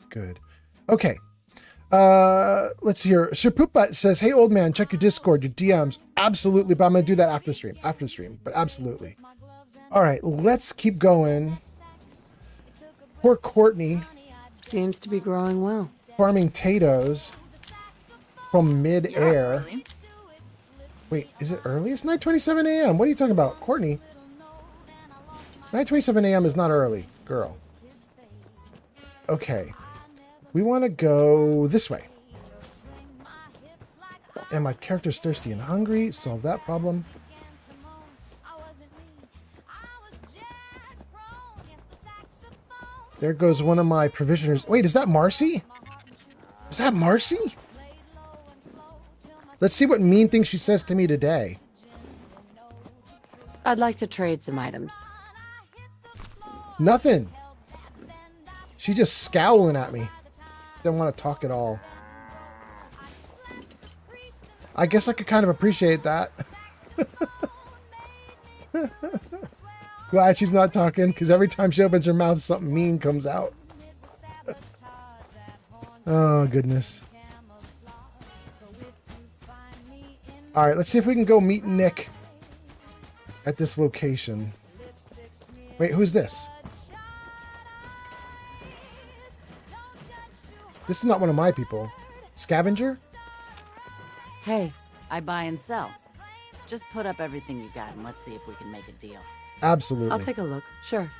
Good. Okay. Let's hear. Sir Poopbutt says, hey, old man, check your Discord, your DMs. Absolutely, but I'm going to do that after the stream, but absolutely. All right, let's keep going. Poor Courtney. Seems to be growing well. Farming potatoes from mid-air. Wait, is it early? It's 9:27 a.m. What are you talking about, Courtney? 9:27 a.m. is not early, girl. Okay. We want to go this way. And my character's thirsty and hungry. Solve that problem. There goes one of my provisioners. Wait, is that Marcy? Is that Marcy? Let's see what mean thing she says to me today. I'd like to trade some items. Nothing. She's just scowling at me. Didn't want to talk at all. I guess I could kind of appreciate that. Glad she's not talking, because every time she opens her mouth, something mean comes out. Oh, goodness. All right, let's see if we can go meet Nick at this location. Wait, who's this? This is not one of my people. Scavenger? Hey, I buy and sell. Just put up everything you got and let's see if we can make a deal. Absolutely. I'll take a look. Sure.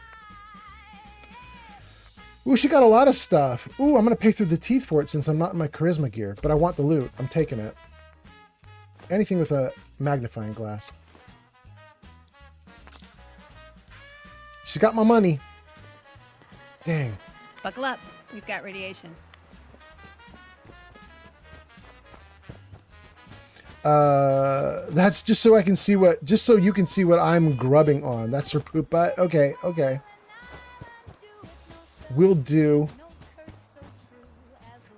Ooh, she got a lot of stuff. Ooh, I'm going to pay through the teeth for it since I'm not in my charisma gear, but I want the loot. I'm taking it. Anything with a magnifying glass. She got my money. Dang. Buckle up. We've got radiation. That's just so I can see just so you can see what I'm grubbing on. That's her poop butt. Okay. we'll do...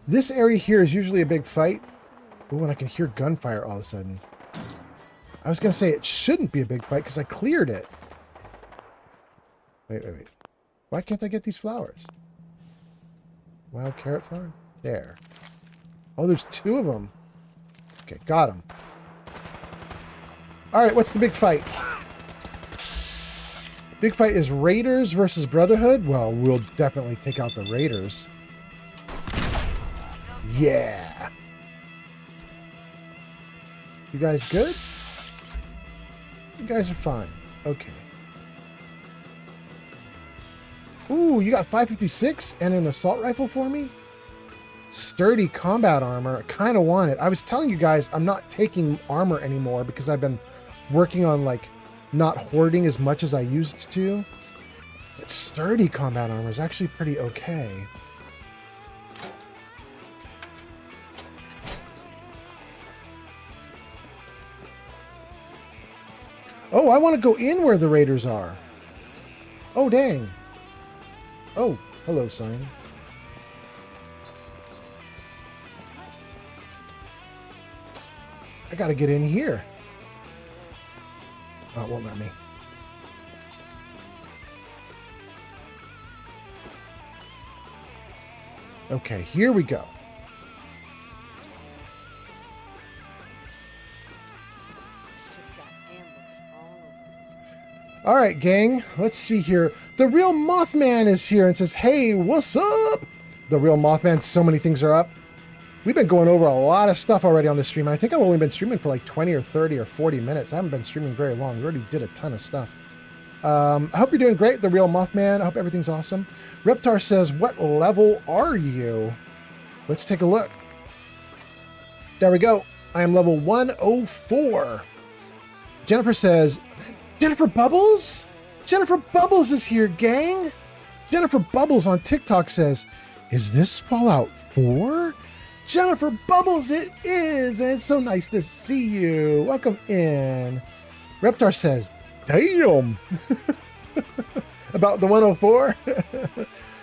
This area here is usually a big fight. Ooh, and I can hear gunfire all of a sudden. I was going to say it shouldn't be a big fight because I cleared it. Wait. Why can't I get these flowers? Wild carrot flower? There. Oh, there's 2 of them. Okay, got them. All right, what's the big fight? Big fight is Raiders versus Brotherhood. Well, we'll definitely take out the Raiders. Yeah. You guys good? You guys are fine. Okay. Ooh, you got 556 and an assault rifle for me? Sturdy combat armor. Kind of want it. I was telling you guys I'm not taking armor anymore because I've been working on like not hoarding as much as I used to. But sturdy combat armor is actually pretty okay. Oh, I want to go in where the Raiders are. Oh, dang. Oh, hello, sign. I gotta get in here. Oh, it won't let me. Okay, here we go. All right, gang, let's see here. The Real Mothman is here and says, hey, what's up? The Real Mothman, so many things are up. We've been going over a lot of stuff already on the stream. And I think I've only been streaming for like 20 or 30 or 40 minutes. I haven't been streaming very long. We already did a ton of stuff. I hope you're doing great, The Real Mothman. I hope everything's awesome. Reptar says, what level are you? Let's take a look. There we go. I am level 104. Jennifer says, Jennifer Bubbles? Jennifer Bubbles is here, gang. Jennifer Bubbles on TikTok says, is this Fallout 4? Jennifer Bubbles, it is, and it's so nice to see you. Welcome in. Reptar says, damn. About the 104?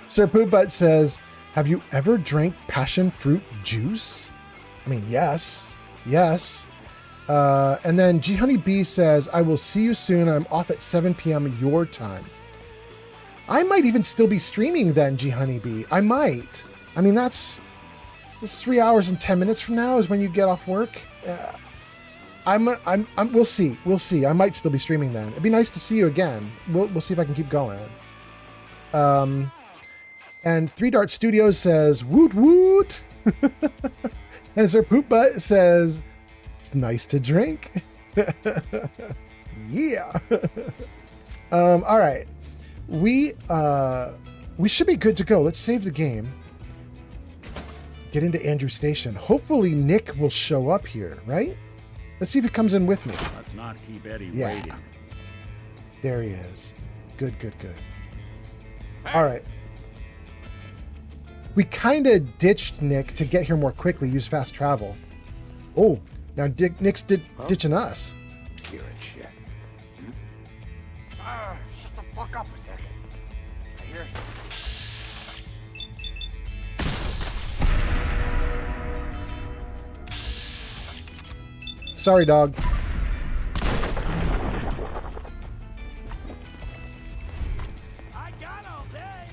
Sir Poopbutt says, have you ever drank passion fruit juice? I mean, yes. And then G Honey B says, I will see you soon. I'm off at 7 p.m. your time. I might even still be streaming then, G Honey B. I might. I mean, this 3 hours and 10 minutes from now is when you get off work. We'll see. I might still be streaming then. It'd be nice to see you again. We'll see if I can keep going. And 3 Dart Studios says, woot woot. And Sir Poopbutt says, it's nice to drink. Yeah. All right. We should be good to go. Let's save the game. Get into Andrew Station. Hopefully Nick will show up here, right? Let's see if he comes in with me. Let's not keep Eddie waiting. There he is. Good. All right. We kind of ditched Nick to get here more quickly, use fast travel. Oh, now Nick's ditching us. Hear it, shit. Shut the fuck up a second. I hear it. Sorry, dog. I got all day.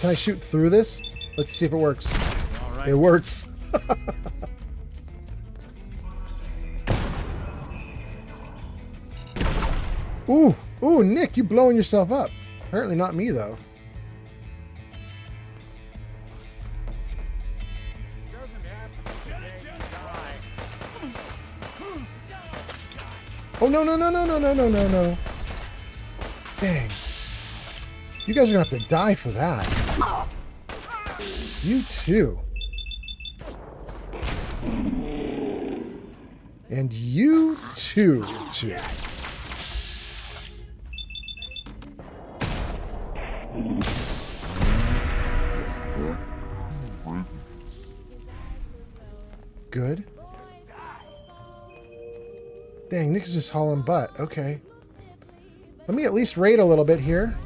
Can I shoot through this? Let's see if it works. All right. It works. Ooh, Nick, you blowing yourself up. Apparently not me, though. Oh, no. Dang. You guys are gonna have to die for that. You too. And you too. Good. Dang, Nick is just hauling butt. Okay. Let me at least raid a little bit here.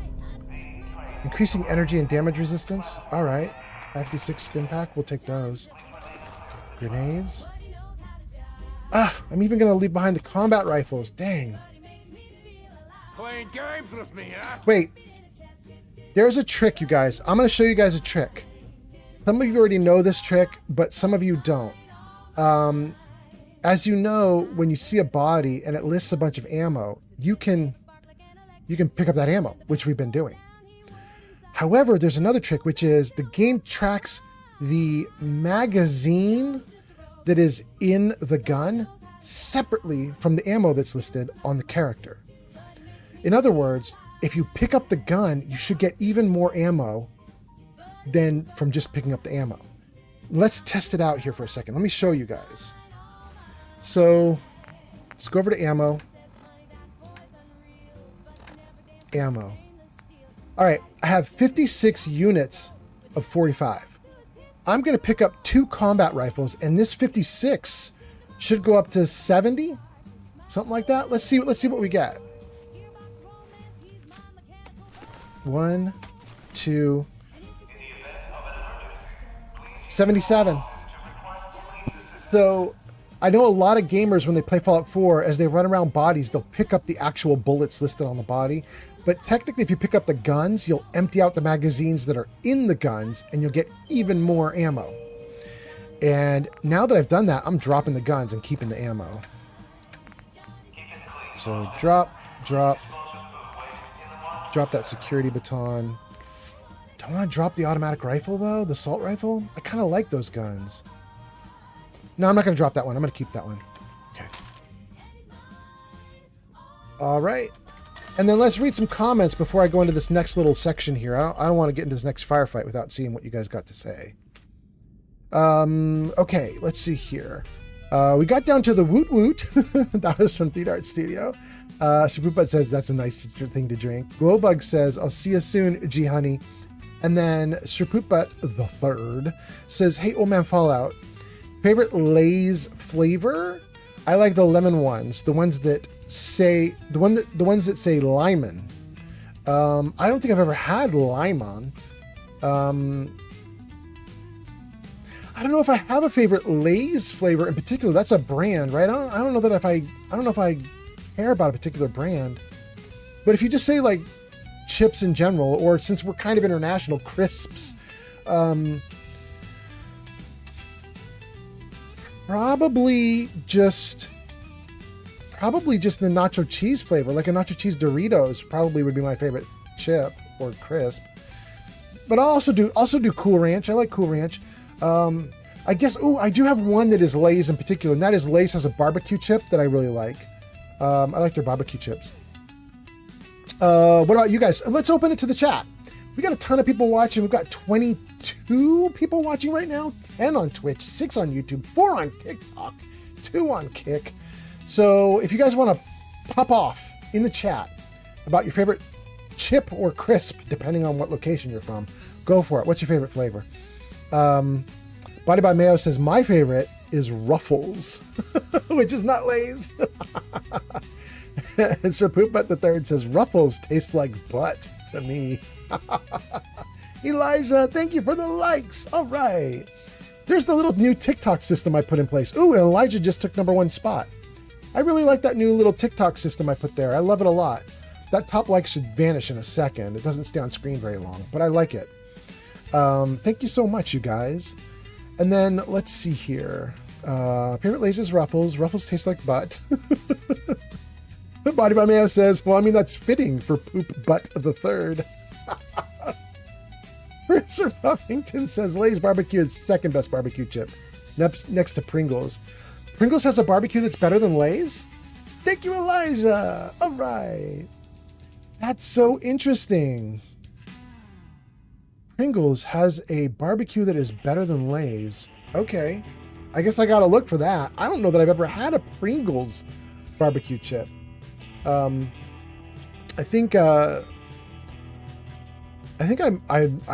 Increasing energy and damage resistance. All right. 56 stim pack. We'll take those. Grenades. Ah, I'm even going to leave behind the combat rifles. Dang. Playing games with me, huh? Wait. There's a trick, you guys. I'm going to show you guys a trick. Some of you already know this trick, but some of you don't. As you know, when you see a body and it lists a bunch of ammo, you can pick up that ammo, which we've been doing. However, there's another trick, which is the game tracks the magazine that is in the gun separately from the ammo that's listed on the character. In other words, if you pick up the gun, you should get even more ammo than from just picking up the ammo. Let's test it out here for a second. Let me show you guys. So let's go over to ammo. Ammo. All right, I have 56 units of 45. I'm going to pick up 2 combat rifles, and this 56 should go up to 70, something like that. Let's see what we get. 1, 2, 77. So I know a lot of gamers, when they play Fallout 4, as they run around bodies, they'll pick up the actual bullets listed on the body. But technically, if you pick up the guns, you'll empty out the magazines that are in the guns, and you'll get even more ammo. And now that I've done that, I'm dropping the guns and keeping the ammo. So drop that security baton. Don't want to drop the automatic rifle, though, the assault rifle. I kind of like those guns. No, I'm not going to drop that one. I'm going to keep that one. Okay. All right. And then let's read some comments before I go into this next little section here. I don't want to get into this next firefight without seeing what you guys got to say. Okay, let's see here. We got down to the woot woot. That was from Theat Art Studio. Shapooput says that's a nice thing to drink. Glowbug says, I'll see you soon, G Honey. And then Shapooput the third says, hey, old man Fallout. Favorite Lay's flavor? I like the lemon ones. The ones that say the ones that say limon. I don't think I've ever had limon. I don't know if I have a favorite Lay's flavor in particular. That's a brand, right? I don't know if I care about a particular brand. But if you just say like chips in general, or since we're kind of international, crisps, probably just the nacho cheese flavor, like a nacho cheese Doritos probably would be my favorite chip or crisp. But I'll also do Cool Ranch. I like Cool Ranch. I guess, I do have one that is Lay's in particular, and that is Lay's has a barbecue chip that I really like. I like their barbecue chips. What about you guys? Let's open it to the chat. We got a ton of people watching. We've got 22 people watching right now, 10 on Twitch, 6 on YouTube, 4 on TikTok, 2 on Kick. So if you guys want to pop off in the chat about your favorite chip or crisp, depending on what location you're from, go for it. What's your favorite flavor? Body by Mayo says, my favorite is Ruffles, which is not Lay's. And Sir Poopbutt the third says, Ruffles tastes like butt to me. Elijah, thank you for the likes. All right. There's the little new TikTok system I put in place. Ooh, and Elijah just took #1 spot. I really like that new little TikTok system I put there. I love it a lot. That top like should vanish in a second. It doesn't stay on screen very long, but I like it. Thank you so much, you guys. And then let's see here. Favorite Lay's is Ruffles. Ruffles taste like butt. Body by Mayo says, well, I mean, that's fitting for Poop Butt the third. Sir Buffington says, Lay's barbecue is second best barbecue chip, next to Pringles. Pringles has a barbecue that's better than Lay's? Thank you, Elijah. All right. That's so interesting. Pringles has a barbecue that is better than Lay's. Okay. I guess I gotta look for that. I don't know that I've ever had a Pringles barbecue chip. I think I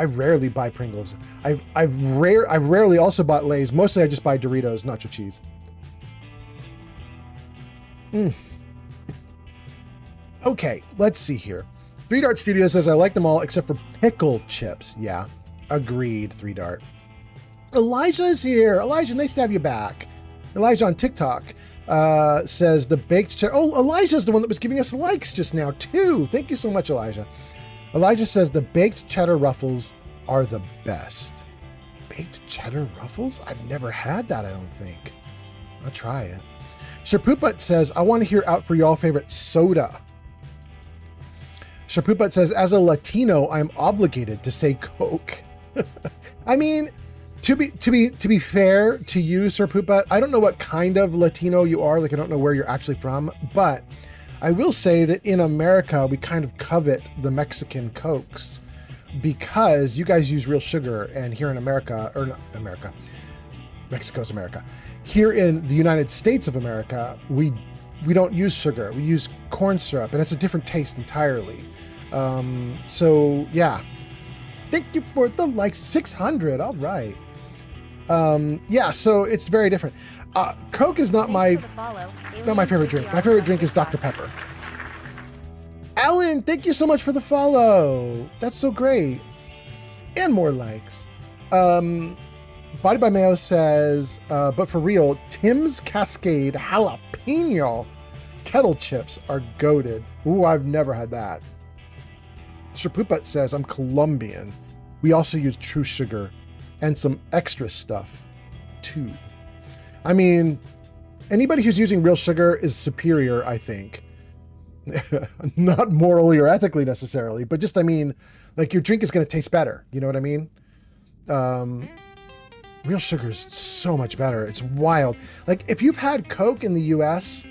rarely buy Pringles. I rarely also bought Lay's. Mostly I just buy Doritos, nacho cheese. Okay, let's see here. 3 Dart Studio says, I like them all except for pickle chips. Yeah, agreed, 3 Dart. Elijah's here. Elijah, nice to have you back. Elijah on TikTok says the baked cheddar. Oh, Elijah's the one that was giving us likes just now, too. Thank you so much, Elijah. Elijah says the baked cheddar ruffles are the best. Baked cheddar ruffles? I've never had that, I don't think. I'll try it. Sir Pooput says, I want to hear out for y'all favorite soda. Sir Pooput says, as a Latino, I'm obligated to say Coke. I mean, to be fair to you, Sir Pooput, I don't know what kind of Latino you are. Like, I don't know where you're actually from, but I will say that in America, we kind of covet the Mexican Cokes because you guys use real sugar, and here in America, or not America, Mexico's America. Here in the United States of America, we don't use sugar. We use corn syrup, and it's a different taste entirely. So yeah, thank you for the like 600. All right. Yeah, so it's very different. Coke is not my favorite drink. My favorite drink is Dr. Pepper. Alan, thank you so much for the follow. That's so great. And more likes. Body by Mayo says, but for real, Tim's Cascade Jalapeno kettle chips are goated. Ooh, I've never had that. Sir Pooput says, I'm Colombian. We also use true sugar and some extra stuff too. I mean, anybody who's using real sugar is superior, I think. Not morally or ethically necessarily, but just, I mean, like your drink is going to taste better. You know what I mean? Real sugar is so much better. It's wild. Like if you've had Coke in the US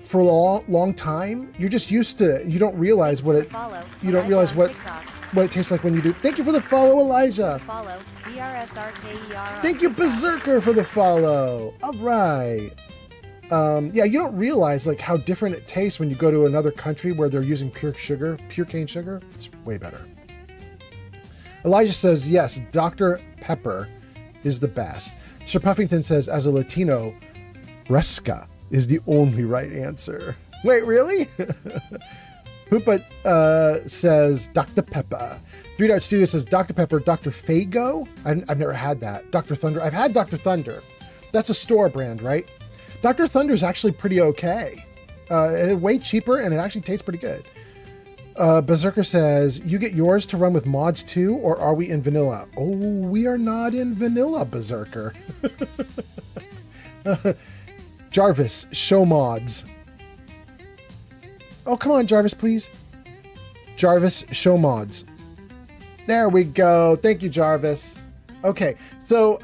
for a long time, you're just used to it. You don't realize what it tastes like when you do. Thank you for the follow, Elijah. Thank you, Berserker, for the follow. All right. Yeah, you don't realize like how different it tastes when you go to another country where they're using pure cane sugar. It's way better. Elijah says, yes, Dr. Pepper is the best. Sir Puffington says, as a Latino, Fresca is the only right answer. Wait, really? Pooput says Dr. Pepper. 3 Dart Studio says Dr. Pepper, Dr. Fago. I've never had that. Dr. Thunder. I've had Dr. Thunder. That's a store brand, right? Dr. Thunder is actually pretty okay. Way cheaper, and it actually tastes pretty good. Berserker says, you get yours to run with mods too, or are we in vanilla? Oh, we are not in vanilla, Berserker. Jarvis, show mods. Oh, come on, Jarvis, please. Jarvis, show mods. There we go. Thank you, Jarvis. Okay, so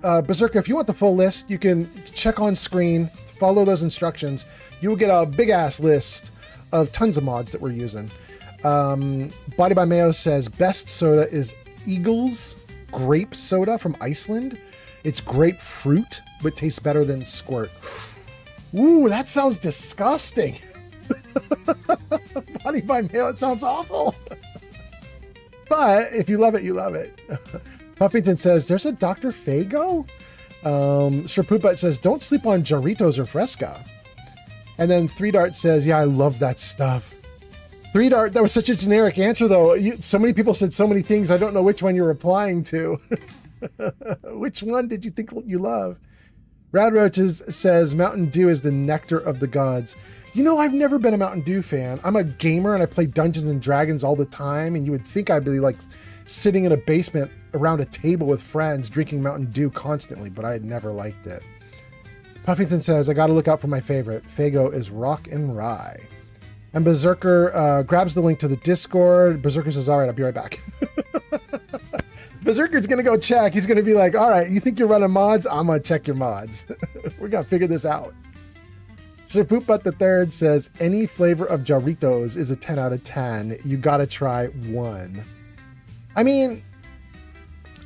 Berserker, if you want the full list, you can check on screen, follow those instructions. You will get a big-ass list of tons of mods that we're using. Body by Mayo says, best soda is Eagles grape soda from Iceland. It's grapefruit, but tastes better than Squirt. Ooh, that sounds disgusting. Body by Mail, it sounds awful. But if you love it, you love it. Puffington says, there's a Dr. Fago? Sir Pooput says, don't sleep on Jarritos or Fresca. And then 3 Dart says, yeah, I love that stuff. 3 Dart, that was such a generic answer, though. So many people said so many things, I don't know which one you're replying to. Which one did you think you love? Rad Roaches says, Mountain Dew is the nectar of the gods. You know, I've never been a Mountain Dew fan. I'm a gamer and I play Dungeons and Dragons all the time, and you would think I'd be like sitting in a basement around a table with friends drinking Mountain Dew constantly, but I had never liked it. Puffington says, I gotta look out for my favorite. Fago is rock and rye. And Berserker grabs the link to the Discord. Berserker says, all right, I'll be right back. Berserker's gonna go check. He's gonna be like, all right, you think you're running mods? I'm gonna check your mods. We're gonna figure this out. Sir Poopbutt the Third says, any flavor of Jarritos is a 10 out of 10. You gotta try one. I mean,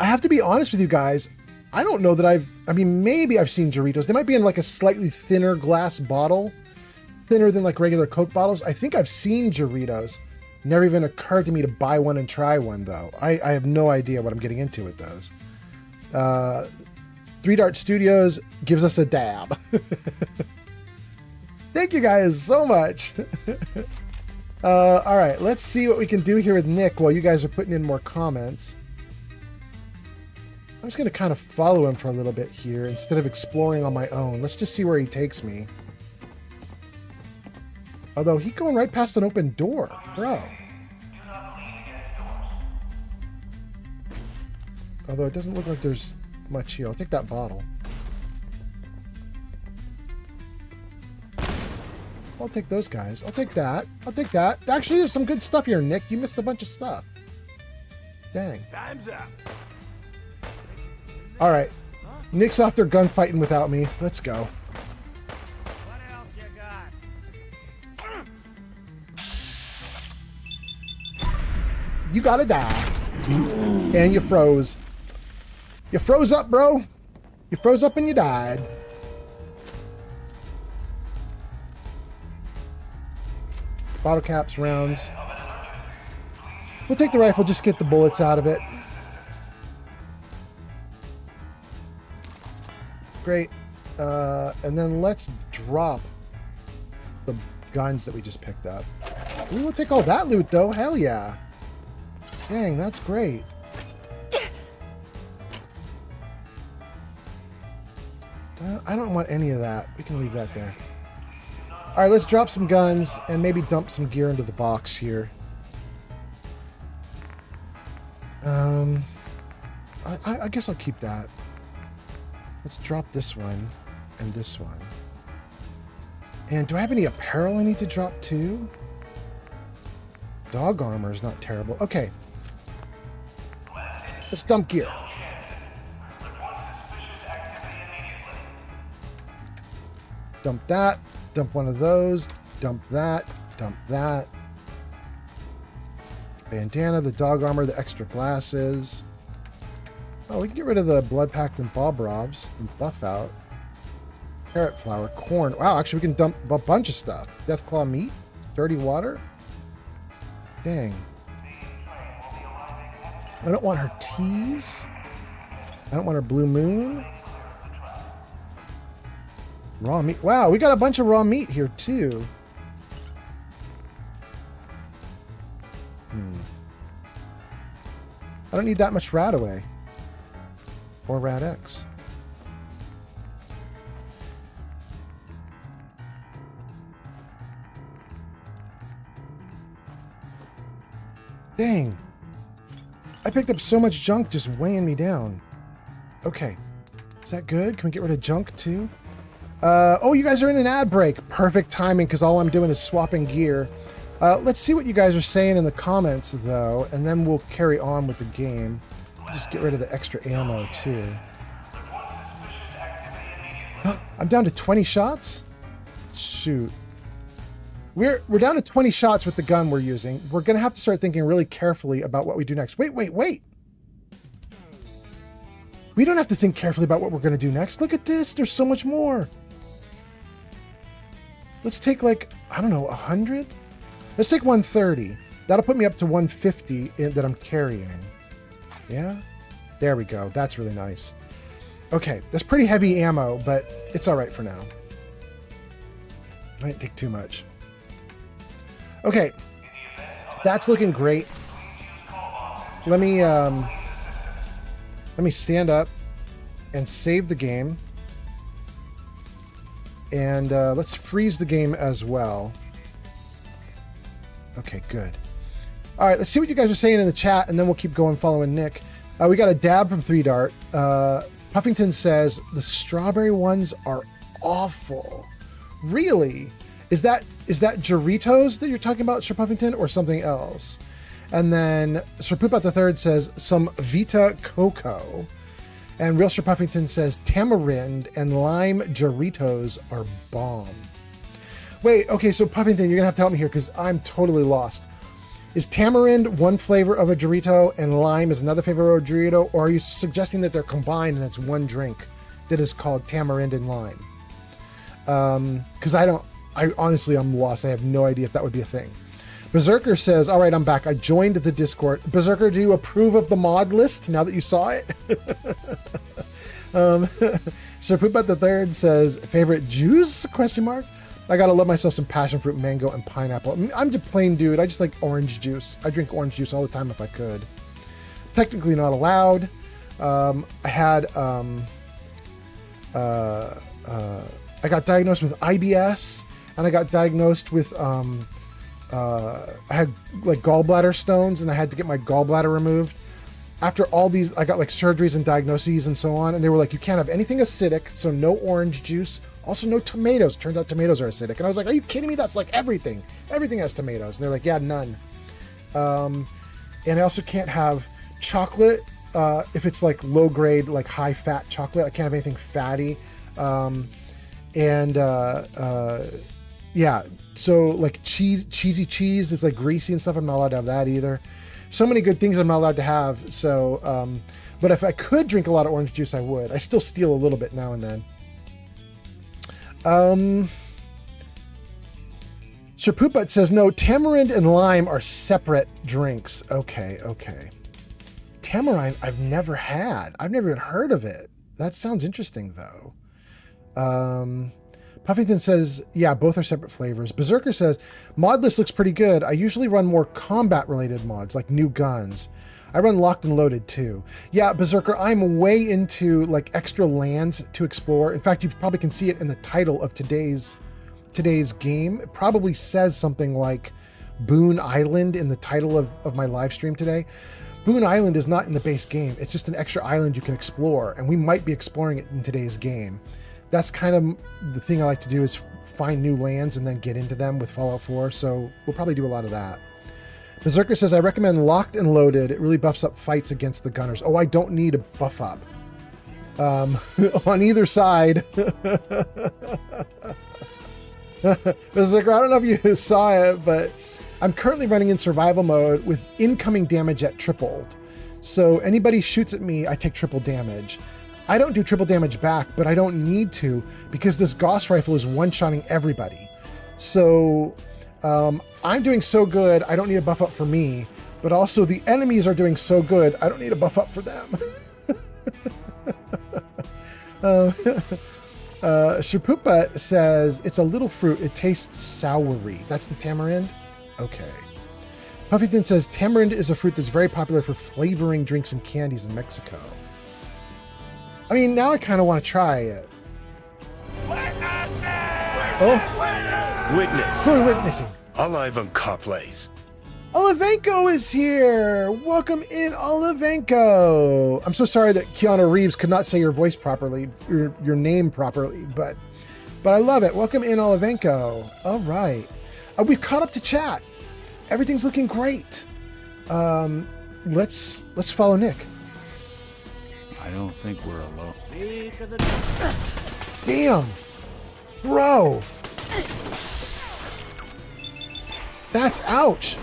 I have to be honest with you guys. I don't know that maybe I've seen Jarritos. They might be in like a slightly thinner glass bottle, thinner than like regular Coke bottles. I think I've seen Jarritos. Never even occurred to me to buy one and try one though. I have no idea what I'm getting into with those. 3 Dart Studios gives us a dab. Thank you guys so much. All right, let's see what we can do here with Nick while you guys are putting in more comments. I'm just going to kind of follow him for a little bit here instead of exploring on my own. Let's just see where he takes me. Although he's going right past an open door, bro. Although it doesn't look like there's much here. I'll take that bottle. I'll take those guys. I'll take that. I'll take that. Actually, there's some good stuff here, Nick. You missed a bunch of stuff. Dang. Time's up. All right. Nick's off there gunfighting without me. Let's go. What else you got? You gotta die. And you froze. You froze up, bro. You froze up and you died. Bottle caps, rounds. We'll take the rifle, just get the bullets out of it. Great. And then let's drop the guns that we just picked up. We will take all that loot, though. Hell yeah. Dang, that's great. I don't want any of that. We can leave that there. All right, let's drop some guns and maybe dump some gear into the box here. I guess I'll keep that. Let's drop this one and this one. And do I have any apparel I need to drop too? Dog armor is not terrible. Okay. Let's dump gear. Dump that. Dump one of those. Dump that. Dump that. Bandana, the dog armor, the extra glasses. Oh, we can get rid of the blood pact and Bobrovs and buff out. Carrot flour, corn. Wow, actually we can dump a bunch of stuff. Deathclaw meat, dirty water. Dang. I don't want her teas. I don't want her blue moon. Raw meat. Wow, we got a bunch of raw meat here too. I don't need that much Radaway. Or Rad-X. Dang. I picked up so much junk just weighing me down. Okay. Is that good? Can we get rid of junk too? Oh, you guys are in an ad break. Perfect timing because all I'm doing is swapping gear. Let's see what you guys are saying in the comments though, and then we'll carry on with the game. Just get rid of the extra ammo too. I'm down to 20 shots? Shoot. We're down to 20 shots with the gun we're using. We're going to have to start thinking really carefully about what we do next. Wait. We don't have to think carefully about what we're going to do next. Look at this. There's so much more. Let's take like, I don't know, 100? Let's take 130. That'll put me up to 150 that I'm carrying. Yeah? There we go. That's really nice. Okay, that's pretty heavy ammo, but it's all right for now. I didn't take too much. Okay, that's looking great. Let me stand up and save the game. And let's freeze the game as well. Okay, good. All right, let's see what you guys are saying in the chat, and then we'll keep going following Nick. We got a dab from 3 Dart. Puffington says, the strawberry ones are awful. Really? Is that Doritos that you're talking about, Sir Puffington, or something else? And then Sir Poopat the Third says, some Vita Coco. And Real Sir Puffington says, tamarind and lime Doritos are bomb. Wait, okay, so Puffington, you're going to have to help me here because I'm totally lost. Is tamarind one flavor of a Dorito and lime is another flavor of a Dorito? Or are you suggesting that they're combined and it's one drink that is called tamarind and lime? Because I'm lost. I have no idea if that would be a thing. Berserker says, all right, I'm back. I joined the Discord. Berserker, do you approve of the mod list now that you saw it? Sir Poopat the Third says, favorite juice? Question mark. I gotta love myself some passion fruit, mango, and pineapple. I'm just plain dude. I just like orange juice. I drink orange juice all the time if I could. Technically not allowed. I got diagnosed with IBS, and I got diagnosed with I had like gallbladder stones, and I had to get my gallbladder removed. After all these, I got like surgeries and diagnoses and so on, and they were like, you can't have anything acidic, so no orange juice, also no tomatoes. Turns out tomatoes are acidic. And I was like, are you kidding me? That's like everything. Everything has tomatoes. And they're like, yeah, none. And I also can't have chocolate if it's like low grade, like high fat chocolate. I can't have anything fatty. Yeah, so like cheesy cheese is like greasy and stuff. I'm not allowed to have that either. So many good things I'm not allowed to have. So, but if I could drink a lot of orange juice, I would. I still steal a little bit now and then. Sir Pooput says, no, tamarind and lime are separate drinks. Okay. Tamarind, I've never had. I've never even heard of it. That sounds interesting, though. Puffington says, yeah, both are separate flavors. Berserker says, mod list looks pretty good. I usually run more combat-related mods, like new guns. I run locked and loaded, too. Yeah, Berserker, I'm way into, like, extra lands to explore. In fact, you probably can see it in the title of today's game. It probably says something like Boon Island in the title of my live stream today. Boon Island is not in the base game. It's just an extra island you can explore, and we might be exploring it in today's game. That's kind of the thing I like to do, is find new lands and then get into them with Fallout 4, so we'll probably do a lot of that. Berserker says, I recommend Locked and Loaded. It really buffs up fights against the gunners. Oh, I don't need a buff up. On either side. Berserker, I don't know if you saw it, but I'm currently running in survival mode with incoming damage at tripled. So anybody shoots at me, I take triple damage. I don't do triple damage back, but I don't need to because this Gauss rifle is one-shotting everybody. So I'm doing so good, I don't need a buff up for me, but also the enemies are doing so good, I don't need a buff up for them. Sir Pooput says, it's a little fruit, it tastes soury. That's the tamarind? Okay. Puffington says, tamarind is a fruit that's very popular for flavoring drinks and candies in Mexico. I mean, now I kind of want to try it. Oh. Witness. Who are we witnessing? Alive Car Place. Olivenko is here. Welcome in, Olivenko. I'm so sorry that Keanu Reeves could not say your voice properly, your name properly, but I love it. Welcome in, Olivenko. All right. We've caught up to chat. Everything's looking great. Let's follow Nick. I don't think we're alone. Damn. Bro. That's ouch.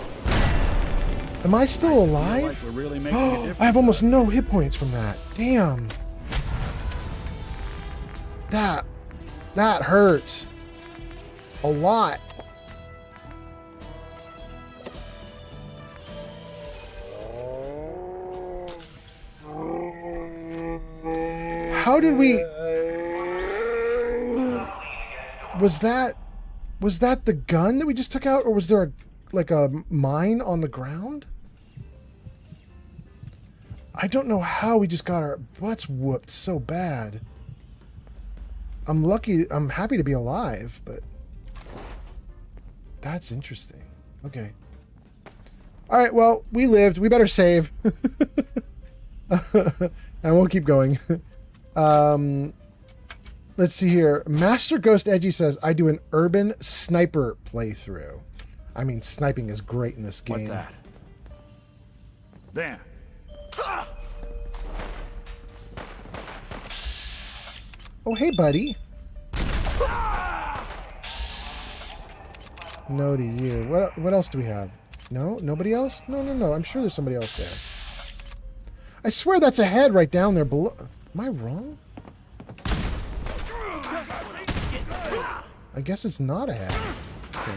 Am I still alive? Like we're really making a difference. I have almost no hit points from that. Damn. That hurts. A lot. How did we... Was that the gun that we just took out, or was there a mine on the ground? I don't know how we just got our butts whooped so bad. I'm happy to be alive, but that's interesting. Okay. All right, well, we lived. We better save. And we'll keep going. Let's see here. Master Ghost Edgy says, I do an urban sniper playthrough. I mean, sniping is great in this game. What's that? There. Oh, hey, buddy. No to you. What else do we have? No? Nobody else? No. I'm sure there's somebody else there. I swear that's a head right down there below. Am I wrong? I guess it's not a head. Okay.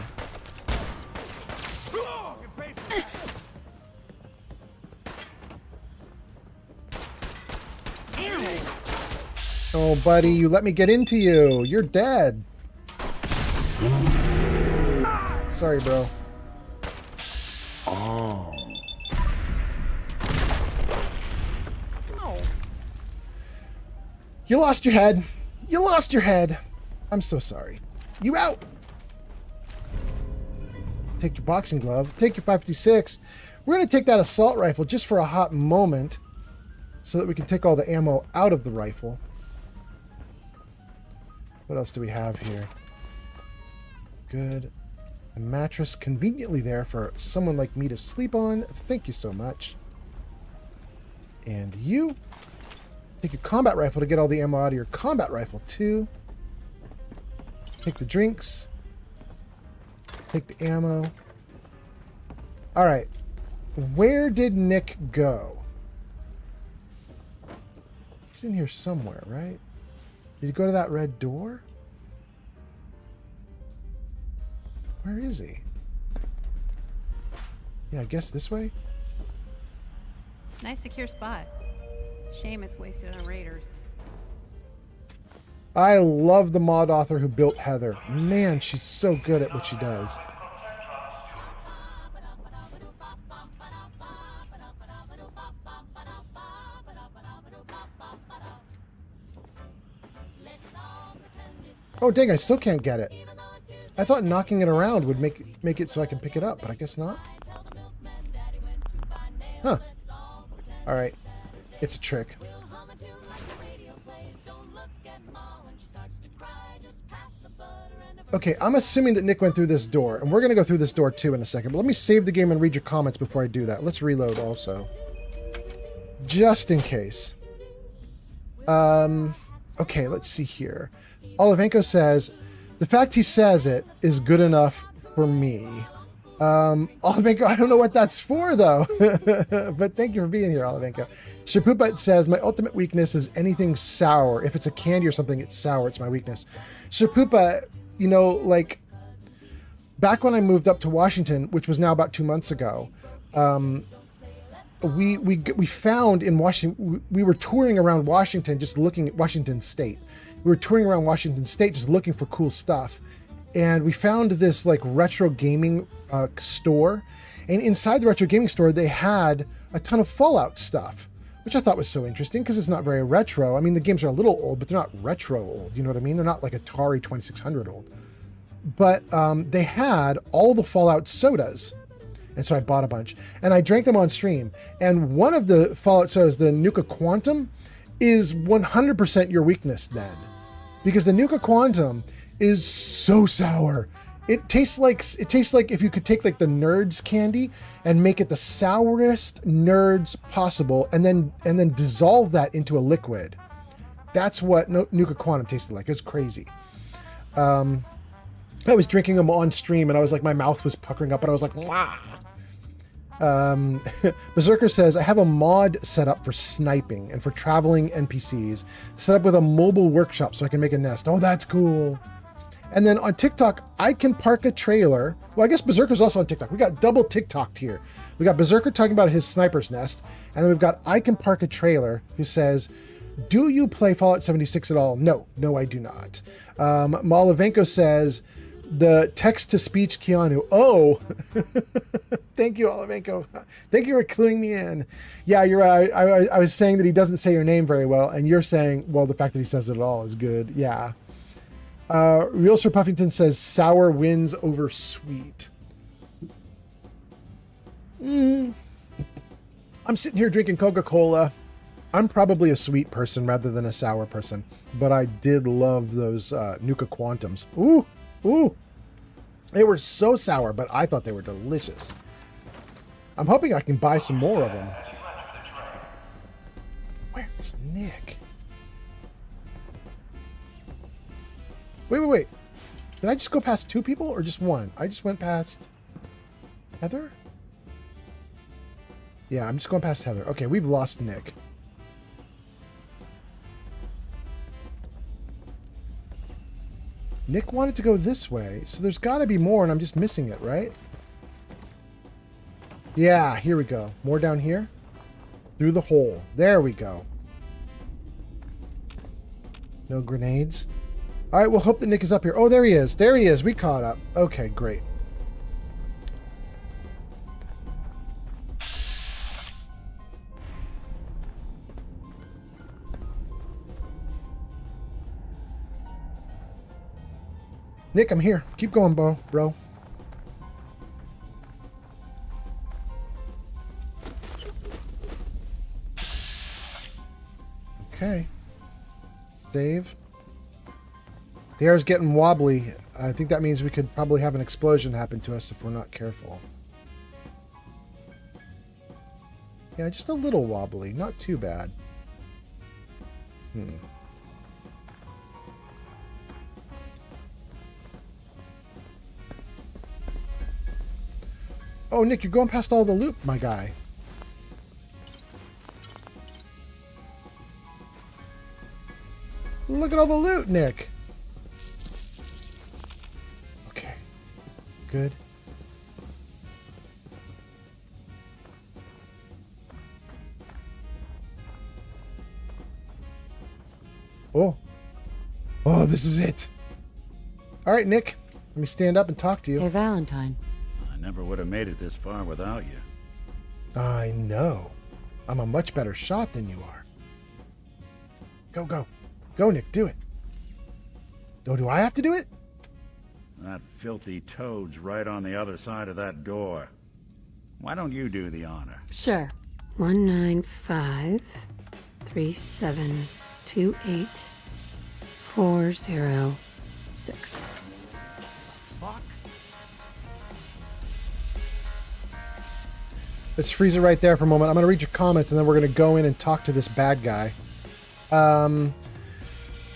Oh, buddy, you let me get into you. You're dead. Sorry, bro. Oh. You lost your head. You lost your head. I'm so sorry. You out. Take your boxing glove. Take your 556. We're going to take that assault rifle just for a hot moment so that we can take all the ammo out of the rifle. What else do we have here? Good. A mattress conveniently there for someone like me to sleep on. Thank you so much. And you take your combat rifle to get all the ammo out of your combat rifle too. Take the drinks. Take the ammo. All right. Where did Nick go? He's in here somewhere, right? Did he go to that red door? Where is he? Yeah, I guess this way? Nice secure spot. Shame it's wasted on raiders. I love the mod author who built Heather. Man, she's so good at what she does. Oh, dang, I still can't get it. I thought knocking it around would make it so I can pick it up, but I guess not. Huh. All right. It's a trick. Okay, I'm assuming that Nick went through this door, and we're going to go through this door too in a second. But let me save the game and read your comments before I do that. Let's reload also. Just in case. Okay, let's see here. Olivenko says, the fact he says it is good enough for me. Olivenko, I don't know what that's for, though. But thank you for being here, Olivenko. Shapupa says, my ultimate weakness is anything sour. If it's a candy or something, it's sour. It's my weakness. Shapupa, you know, like, back when I moved up to Washington, which was now about 2 months ago, we found in Washington, we were touring around Washington, just looking at Washington State. We were touring around Washington State, just looking for cool stuff. And we found this like retro gaming store. And inside the retro gaming store, they had a ton of Fallout stuff, which I thought was so interesting because it's not very retro. I mean, the games are a little old, but they're not retro old. You know what I mean? They're not like Atari 2600 old. But they had all the Fallout sodas. And so I bought a bunch. And I drank them on stream. And one of the Fallout sodas, the Nuka Quantum, is 100% your weakness then. Because the Nuka Quantum is so sour. It tastes like if you could take like the Nerds candy and make it the sourest Nerds possible and then dissolve that into a liquid. That's what Nuka Quantum tasted like. It was crazy. I was drinking them on stream and I was like, my mouth was puckering up and I was like, wah. Berserker says, I have a mod set up for sniping and for traveling NPCs, set up with a mobile workshop so I can make a nest. Oh, that's cool. And then on TikTok, I can park a trailer. Well, I guess Berserker's also on TikTok. We got double TikToked here. We got Berserker talking about his sniper's nest, and then we've got I can park a trailer who says, do you play Fallout 76 at all? No, I do not. Malavenko says, the text-to-speech Keanu. Oh, thank you, Olivenko. Thank you for cluing me in. Yeah, you're right. I was saying that he doesn't say your name very well, and you're saying, well, the fact that he says it at all is good. Yeah. Real Sir Puffington says sour wins over sweet. I'm sitting here drinking Coca-Cola. I'm probably a sweet person rather than a sour person, but I did love those Nuka Quantums. Ooh. They were so sour, but I thought they were delicious. I'm hoping I can buy some more of them. Where's Nick? Wait. Did I just go past two people or just one? I just went past Heather? Yeah, I'm just going past Heather. Okay, we've lost Nick. Nick wanted to go this way, so there's got to be more, and I'm just missing it, right? Yeah, here we go. More down here. Through the hole. There we go. No grenades. All right, we'll hope that Nick is up here. Oh, there he is. There he is. We caught up. Okay, great. Nick, I'm here. Keep going, bro. Okay. Save. The air's getting wobbly. I think that means we could probably have an explosion happen to us if we're not careful. Yeah, just a little wobbly. Not too bad. Oh, Nick, you're going past all the loot, my guy. Look at all the loot, Nick. Okay. Good. Oh. Oh, this is it. All right, Nick. Let me stand up and talk to you. Hey, Valentine. I never would have made it this far without you. I know. I'm a much better shot than you are. Go. Go, Nick. Do it. Oh, do I have to do it? That filthy toad's right on the other side of that door. Why don't you do the honor? Sure. 195 3728 406. Fuck. Let's freeze it right there for a moment. I'm going to read your comments, and then we're going to go in and talk to this bad guy.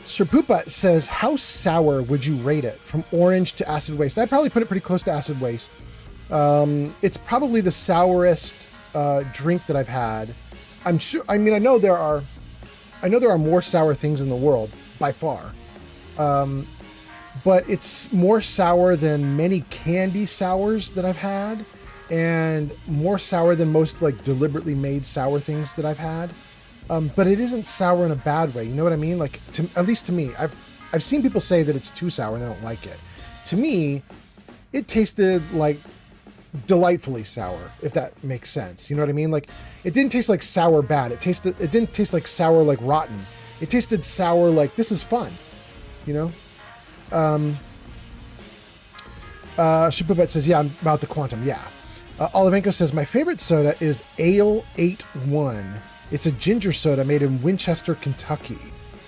Sir Poopa says, how sour would you rate it from orange to acid waste? I'd probably put it pretty close to acid waste. It's probably the sourest drink that I've had. I'm sure. I mean, I know there are more sour things in the world by far, but it's more sour than many candy sours that I've had, and more sour than most like deliberately made sour things that I've had. But it isn't sour in a bad way. You know what I mean? Like, at least to me, I've seen people say that it's too sour and they don't like it. To me, it tasted like delightfully sour, if that makes sense. You know what I mean? Like, it didn't taste like sour bad. It didn't taste like sour like rotten. It tasted sour like this is fun. You know? Shipubet says, yeah, I'm about the quantum. Yeah. Olivenko says, my favorite soda is Ale 8-1. It's a ginger soda made in Winchester, Kentucky.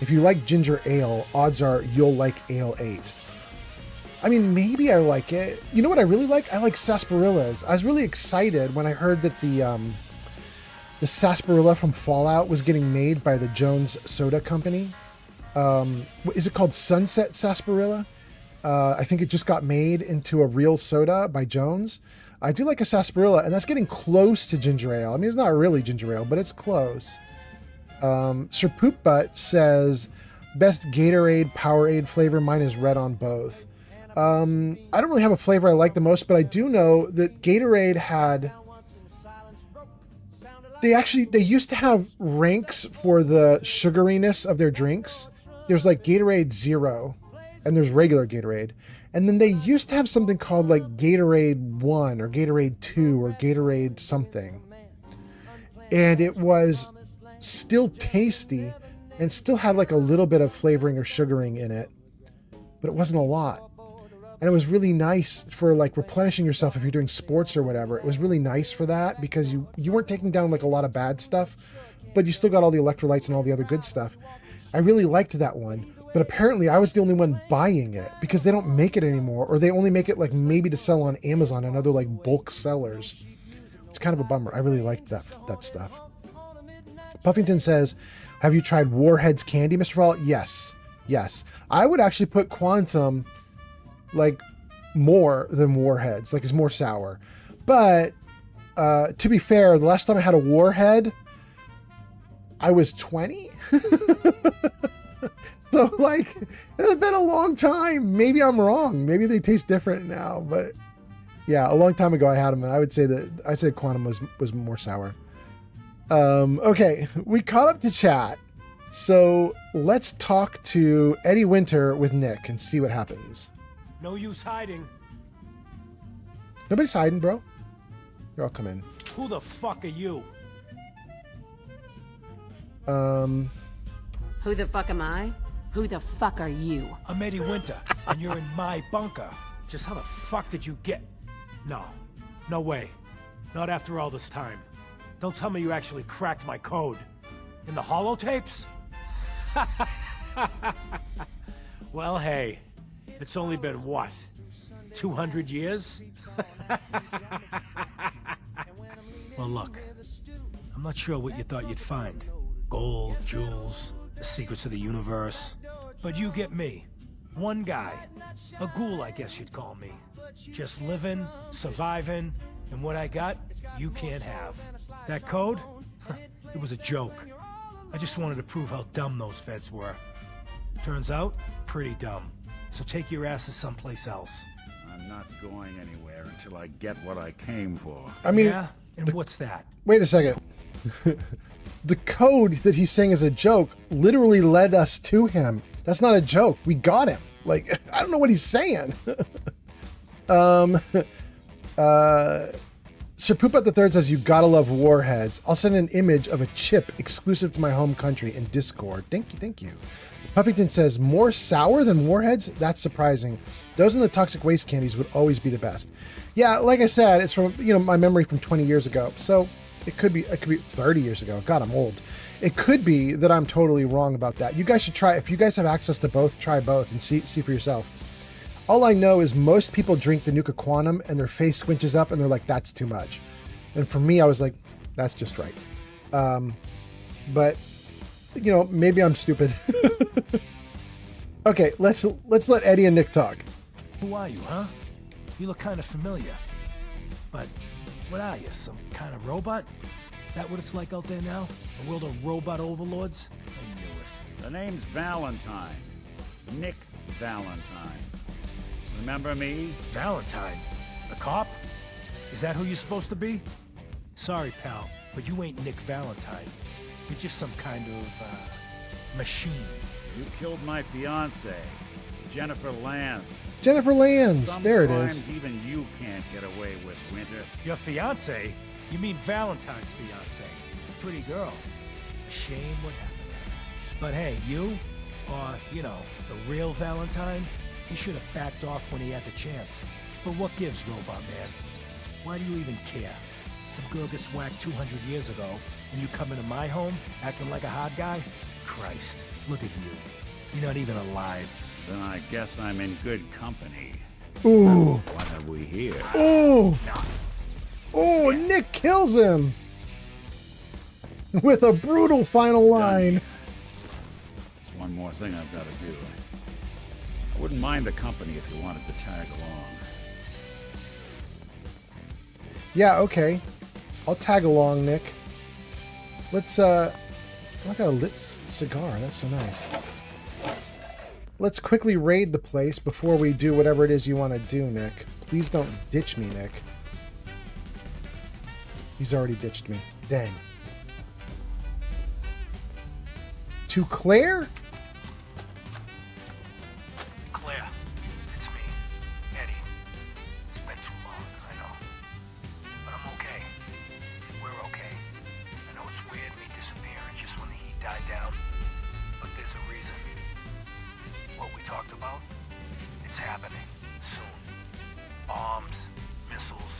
If you like ginger ale, odds are you'll like Ale 8. I mean, maybe I like it. You know what I really like? I like sarsaparillas. I was really excited when I heard that the sarsaparilla from Fallout was getting made by the Jones Soda Company. Is it called Sunset Sarsaparilla? I think it just got made into a real soda by Jones. I do like a sarsaparilla, and that's getting close to ginger ale. I mean, it's not really ginger ale, but it's close. Sir Poop Butt says, best Gatorade, Powerade flavor. Mine is red on both. I don't really have a flavor I like the most, but I do know that Gatorade had... They used to have ranks for the sugariness of their drinks. There's like Gatorade Zero, and there's regular Gatorade. And then they used to have something called like Gatorade 1 or Gatorade 2 or Gatorade something. And it was still tasty and still had like a little bit of flavoring or sugaring in it, but it wasn't a lot. And it was really nice for like replenishing yourself if you're doing sports or whatever. It was really nice for that because you weren't taking down like a lot of bad stuff, but you still got all the electrolytes and all the other good stuff. I really liked that one. But apparently I was the only one buying it because they don't make it anymore, or they only make it like maybe to sell on Amazon and other like bulk sellers. It's kind of a bummer. I really liked that stuff. Puffington says, have you tried Warhead's candy, Mr. Fall? Yes. I would actually put Quantum like more than Warhead's, like it's more sour. But to be fair, the last time I had a Warhead, I was 20. So, like, it's been a long time. Maybe I'm wrong. Maybe they taste different now. But, yeah, a long time ago I had them, and I'd say Quantum was more sour. Okay, we caught up to chat. So, let's talk to Eddie Winter with Nick and see what happens. No use hiding. Nobody's hiding, bro. Here, I'll come in. Who the fuck are you? Who the fuck am I? Who the fuck are you? I'm Eddie Winter. And you're in my bunker. Just how the fuck did you get... No. No way. Not after all this time. Don't tell me you actually cracked my code. In the holotapes? Well, hey. It's only been, what, 200 years? Well, look. I'm not sure what you thought you'd find. Gold, jewels, the secrets of the universe. But you get me. One guy. A ghoul, I guess you'd call me. Just living, surviving, and what I got, you can't have. That code? It was a joke. I just wanted to prove how dumb those feds were. Turns out, pretty dumb. So take your asses someplace else. I'm not going anywhere until I get what I came for. I mean... Yeah? And what's that? Wait a second. The code that he's saying is a joke literally led us to him. That's not a joke. We got him. Like, I don't know what he's saying. Sir Poop the Third says, you gotta love warheads. I'll send an image of a chip exclusive to my home country in Discord. Thank you, thank you. Puffington says, more sour than warheads? That's surprising. Those and the toxic waste candies would always be the best. Yeah, like I said, it's from, my memory from 20 years ago. So it could be 30 years ago. God, I'm old. It could be that I'm totally wrong about that. You guys should try, if you guys have access to both, try both and see for yourself. All I know is most people drink the Nuka Quantum and their face squinches up and they're like, that's too much. And for me, I was like, that's just right. But, maybe I'm stupid. Okay, let's let Eddie and Nick talk. Who are you, huh? You look kind of familiar. But what are you, some kind of robot? Is that what it's like out there now? A world of robot overlords? I knew it. The name's Valentine. Nick Valentine. Remember me? Valentine? The cop? Is that who you're supposed to be? Sorry, pal, but you ain't Nick Valentine. You're just some kind of, machine. You killed my fiancée, Jennifer Lance. Jennifer Lance, Some there it crimes is. Even you can't get away with, Winter. Your fiancée? You mean Valentine's fiancée? Pretty girl. Shame what happened to her. But hey, you, or, the real Valentine, he should have backed off when he had the chance. But what gives, Robot Man? Why do you even care? Some girl gets whacked 200 years ago, and you come into my home acting like a hot guy? Christ, look at you. You're not even alive. Then I guess I'm in good company. Ooh. What have we here? Ooh. Oh, Nick kills him with a brutal final line. There's one more thing I've got to do. I wouldn't mind the company if you wanted to tag along. Yeah, okay. I'll tag along, Nick. Let's, I got a lit cigar. That's so nice. Let's quickly raid the place before we do whatever it is you want to do, Nick. Please don't ditch me, Nick. He's already ditched me. Dang. To Claire? Claire, it's me, Eddie. It's been too long, I know. But I'm okay. We're okay. I know it's weird me disappearing just when the heat died down. But there's a reason. What we talked about, it's happening. Soon. Bombs, missiles,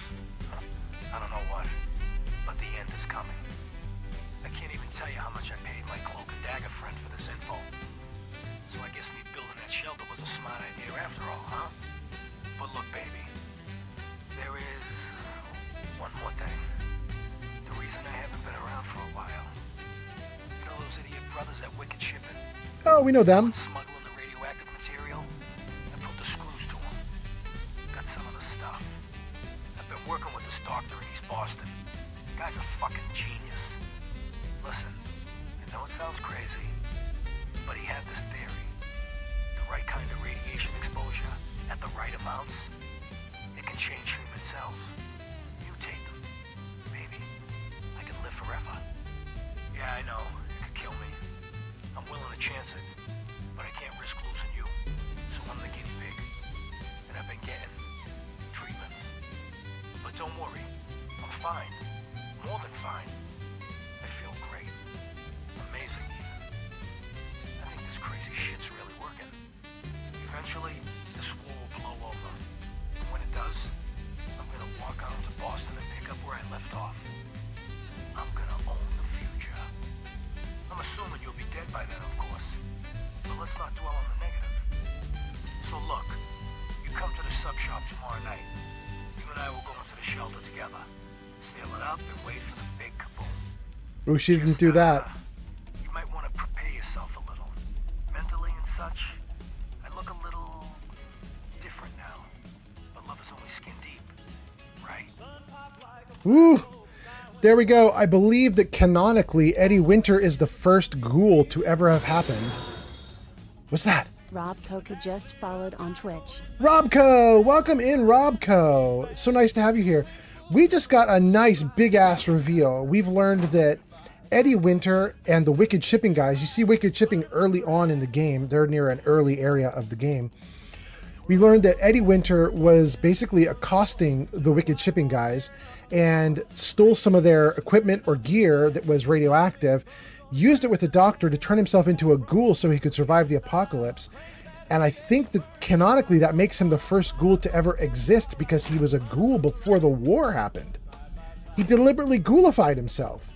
I don't know what. But the end is coming. I can't even tell you how much I paid my cloak and dagger friend for this info. So I guess me building that shelter was a smart idea after all, huh? But look, baby. There is one more thing. The reason I haven't been around for a while. You know those idiot brothers at Wicked Shipping? Oh, we know them. Smuggling the radioactive material? I put the screws to them. Got some of the stuff. I've been working with this doctor in East Boston. Guy's a fucking genius. Listen, I know it sounds crazy, but he had this theory. The right kind of radiation exposure at the right amounts, it can change human cells. Mutate them. Maybe I can live forever. Yeah, I know. It could kill me. I'm willing to chance it, but I can't risk losing you. So I'm the guinea pig. And I've been getting treatments. But don't worry. I'm fine. More than fine. I feel great. Amazing even. I think this crazy shit's really working. Eventually, the off. I'm gonna own the future. I'm assuming you'll be dead by then, of course. But let's not dwell on the negative. So look, you come to the sub shop tomorrow night. You and I will go into the shelter together. Seal it up and wait for the big kaboom. Oh, she didn't do that. You might want to prepare yourself a little. Mentally and such. I look a little different now. But love is only skin deep. Right? Woo! There we go. I believe that canonically, Eddie Winter is the first ghoul to ever have happened. What's that? Rob Coca just followed on Twitch. Robco! Welcome in, Robco. So nice to have you here. We just got a nice big-ass reveal. We've learned that Eddie Winter and the Wicked Shipping guys, you see Wicked Shipping early on in the game. They're near an early area of the game. We learned that Eddie Winter was basically accosting the Wicked Shipping guys and stole some of their equipment or gear that was radioactive, used it with the doctor to turn himself into a ghoul so he could survive the apocalypse. And I think that canonically that makes him the first ghoul to ever exist because he was a ghoul before the war happened. He deliberately ghoulified himself.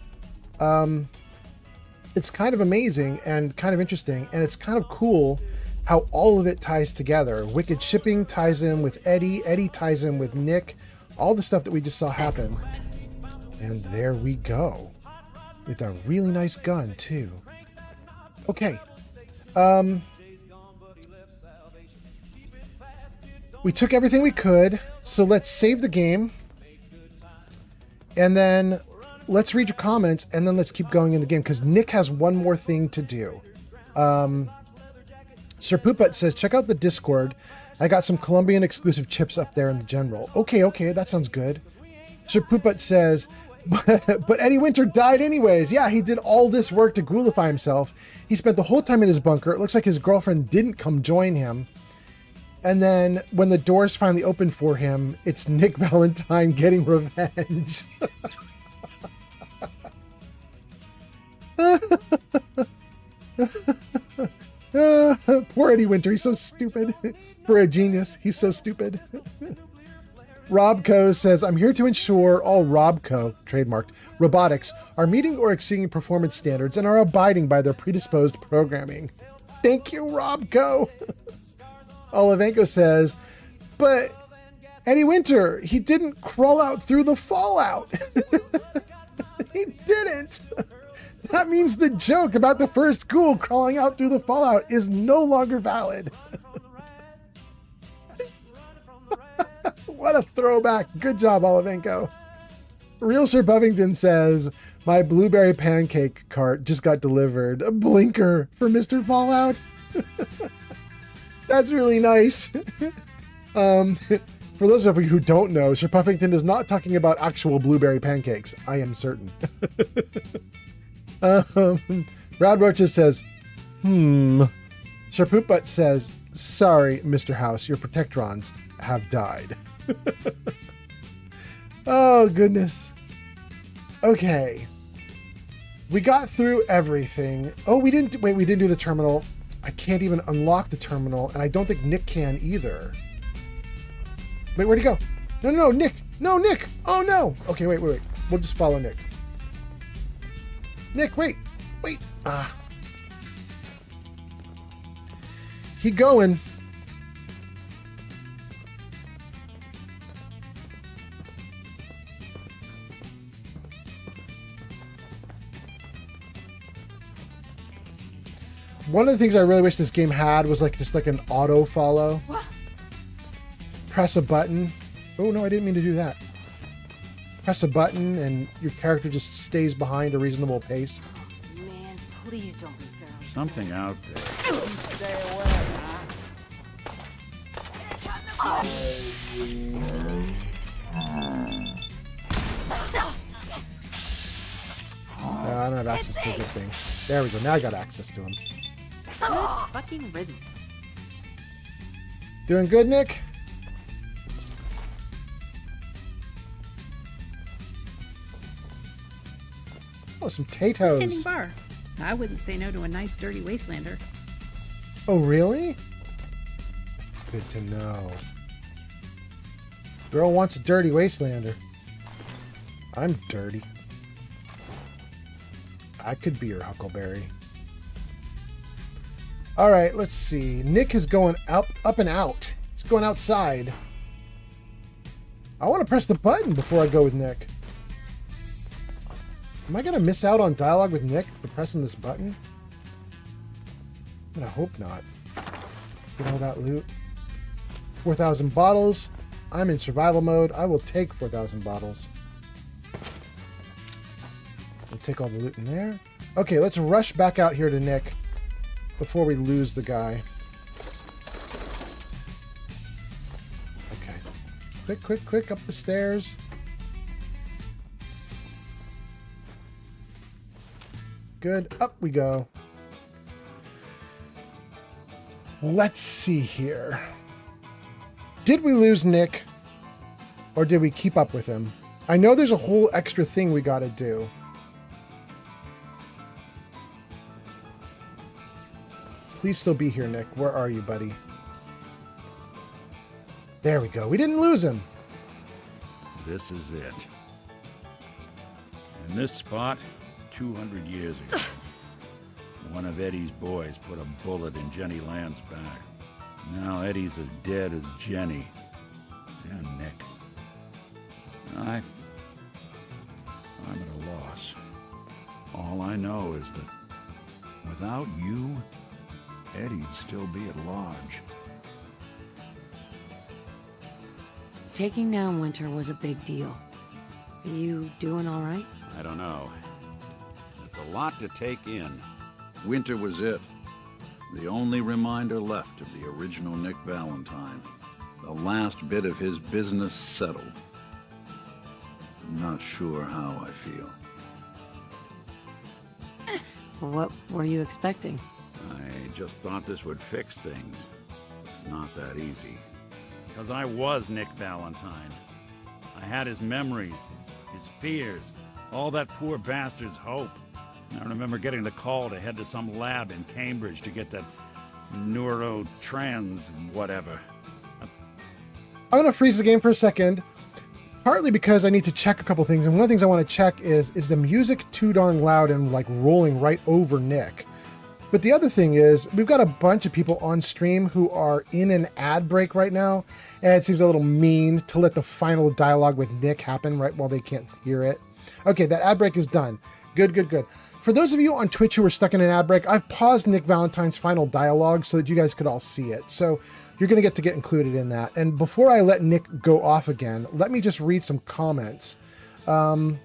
It's kind of amazing and kind of interesting, and it's kind of cool how all of it ties together. Wicked Shipping ties in with Eddie, Eddie ties in with Nick, all the stuff that we just saw happen. Excellent. And there we go. With a really nice gun, too. Okay. We took everything we could, so let's save the game. And then let's read your comments, and then let's keep going in the game, because Nick has one more thing to do. Sir Pooput says, check out the Discord. I got some Colombian exclusive chips up there in the general. Okay, that sounds good. Sir Pooput says, but Eddie Winter died anyways. Yeah, he did all this work to ghoulify himself. He spent the whole time in his bunker. It looks like his girlfriend didn't come join him. And then when the doors finally open for him, it's Nick Valentine getting revenge. Poor Eddie Winter, he's so stupid. For a genius, he's so stupid. Robco says, I'm here to ensure all Robco, trademarked, robotics are meeting or exceeding performance standards and are abiding by their predisposed programming. Thank you, Robco. Olivenko says, but Eddie Winter, he didn't crawl out through the fallout. He didn't. That means the joke about the first ghoul crawling out through the fallout is no longer valid. What a throwback. Good job, Olivenko. Real Sir Buffington says, my blueberry pancake cart just got delivered. A blinker for Mr. Fallout. That's really nice. For those of you who don't know, Sir Puffington is not talking about actual blueberry pancakes. I am certain. Rad Roaches says, Sir Poopbutt says, sorry, Mr. House, your protectrons have died. Oh, goodness. Okay. We got through everything. Oh, we didn't do the terminal. I can't even unlock the terminal, and I don't think Nick can either. Wait, where'd he go? No, Nick! No, Nick! Oh, no! Okay, wait. We'll just follow Nick. Nick, wait! He going. One of the things I really wish this game had was just like an auto follow. What? Press a button. Oh no, I didn't mean to do that. Press a button and your character just stays behind a reasonable pace. Oh, man, please don't be fair. Something out there. Stay away, huh? No, I don't have access to a good thing. There we go. Now I got access to him. Good fucking riddance. Doing good, Nick? Oh, some potatoes. Standing bar. I wouldn't say no to a nice dirty wastelander. Oh, really? It's good to know. Girl wants a dirty wastelander. I'm dirty. I could be your Huckleberry. All right, let's see. Nick is going up and out. He's going outside. I want to press the button before I go with Nick. Am I going to miss out on dialogue with Nick for pressing this button? I hope not. Get all that loot. 4,000 bottles. I'm in survival mode. I will take 4,000 bottles. We'll take all the loot in there. Okay, let's rush back out here to Nick before we lose the guy. Okay. Quick, quick, quick, up the stairs. Good. Up we go. Let's see here. Did we lose Nick? Or did we keep up with him? I know there's a whole extra thing we gotta do. Please still be here, Nick. Where are you, buddy? There we go. We didn't lose him. This is it. In this spot, 200 years ago, one of Eddie's boys put a bullet in Jenny Land's back. Now Eddie's as dead as Jenny. And Nick. I'm at a loss. All I know is that without you, Eddie'd still be at large. Taking down Winter was a big deal. Are you doing all right? I don't know. It's a lot to take in. Winter was it. The only reminder left of the original Nick Valentine. The last bit of his business settled. I'm not sure how I feel. What were you expecting? I just thought this would fix things. It's not that easy. Because I was Nick Valentine. I had his memories, his fears, all that poor bastard's hope. I remember getting the call to head to some lab in Cambridge to get that neurotrans whatever. I'm going to freeze the game for a second, partly because I need to check a couple things. And one of the things I want to check is the music too darn loud and like rolling right over Nick? But the other thing is, we've got a bunch of people on stream who are in an ad break right now, and it seems a little mean to let the final dialogue with Nick happen right while they can't hear it. Okay, that ad break is done. Good, good, good. For those of you on Twitch who are stuck in an ad break, I've paused Nick Valentine's final dialogue so that you guys could all see it. So you're going to get included in that. And before I let Nick go off again, let me just read some comments. It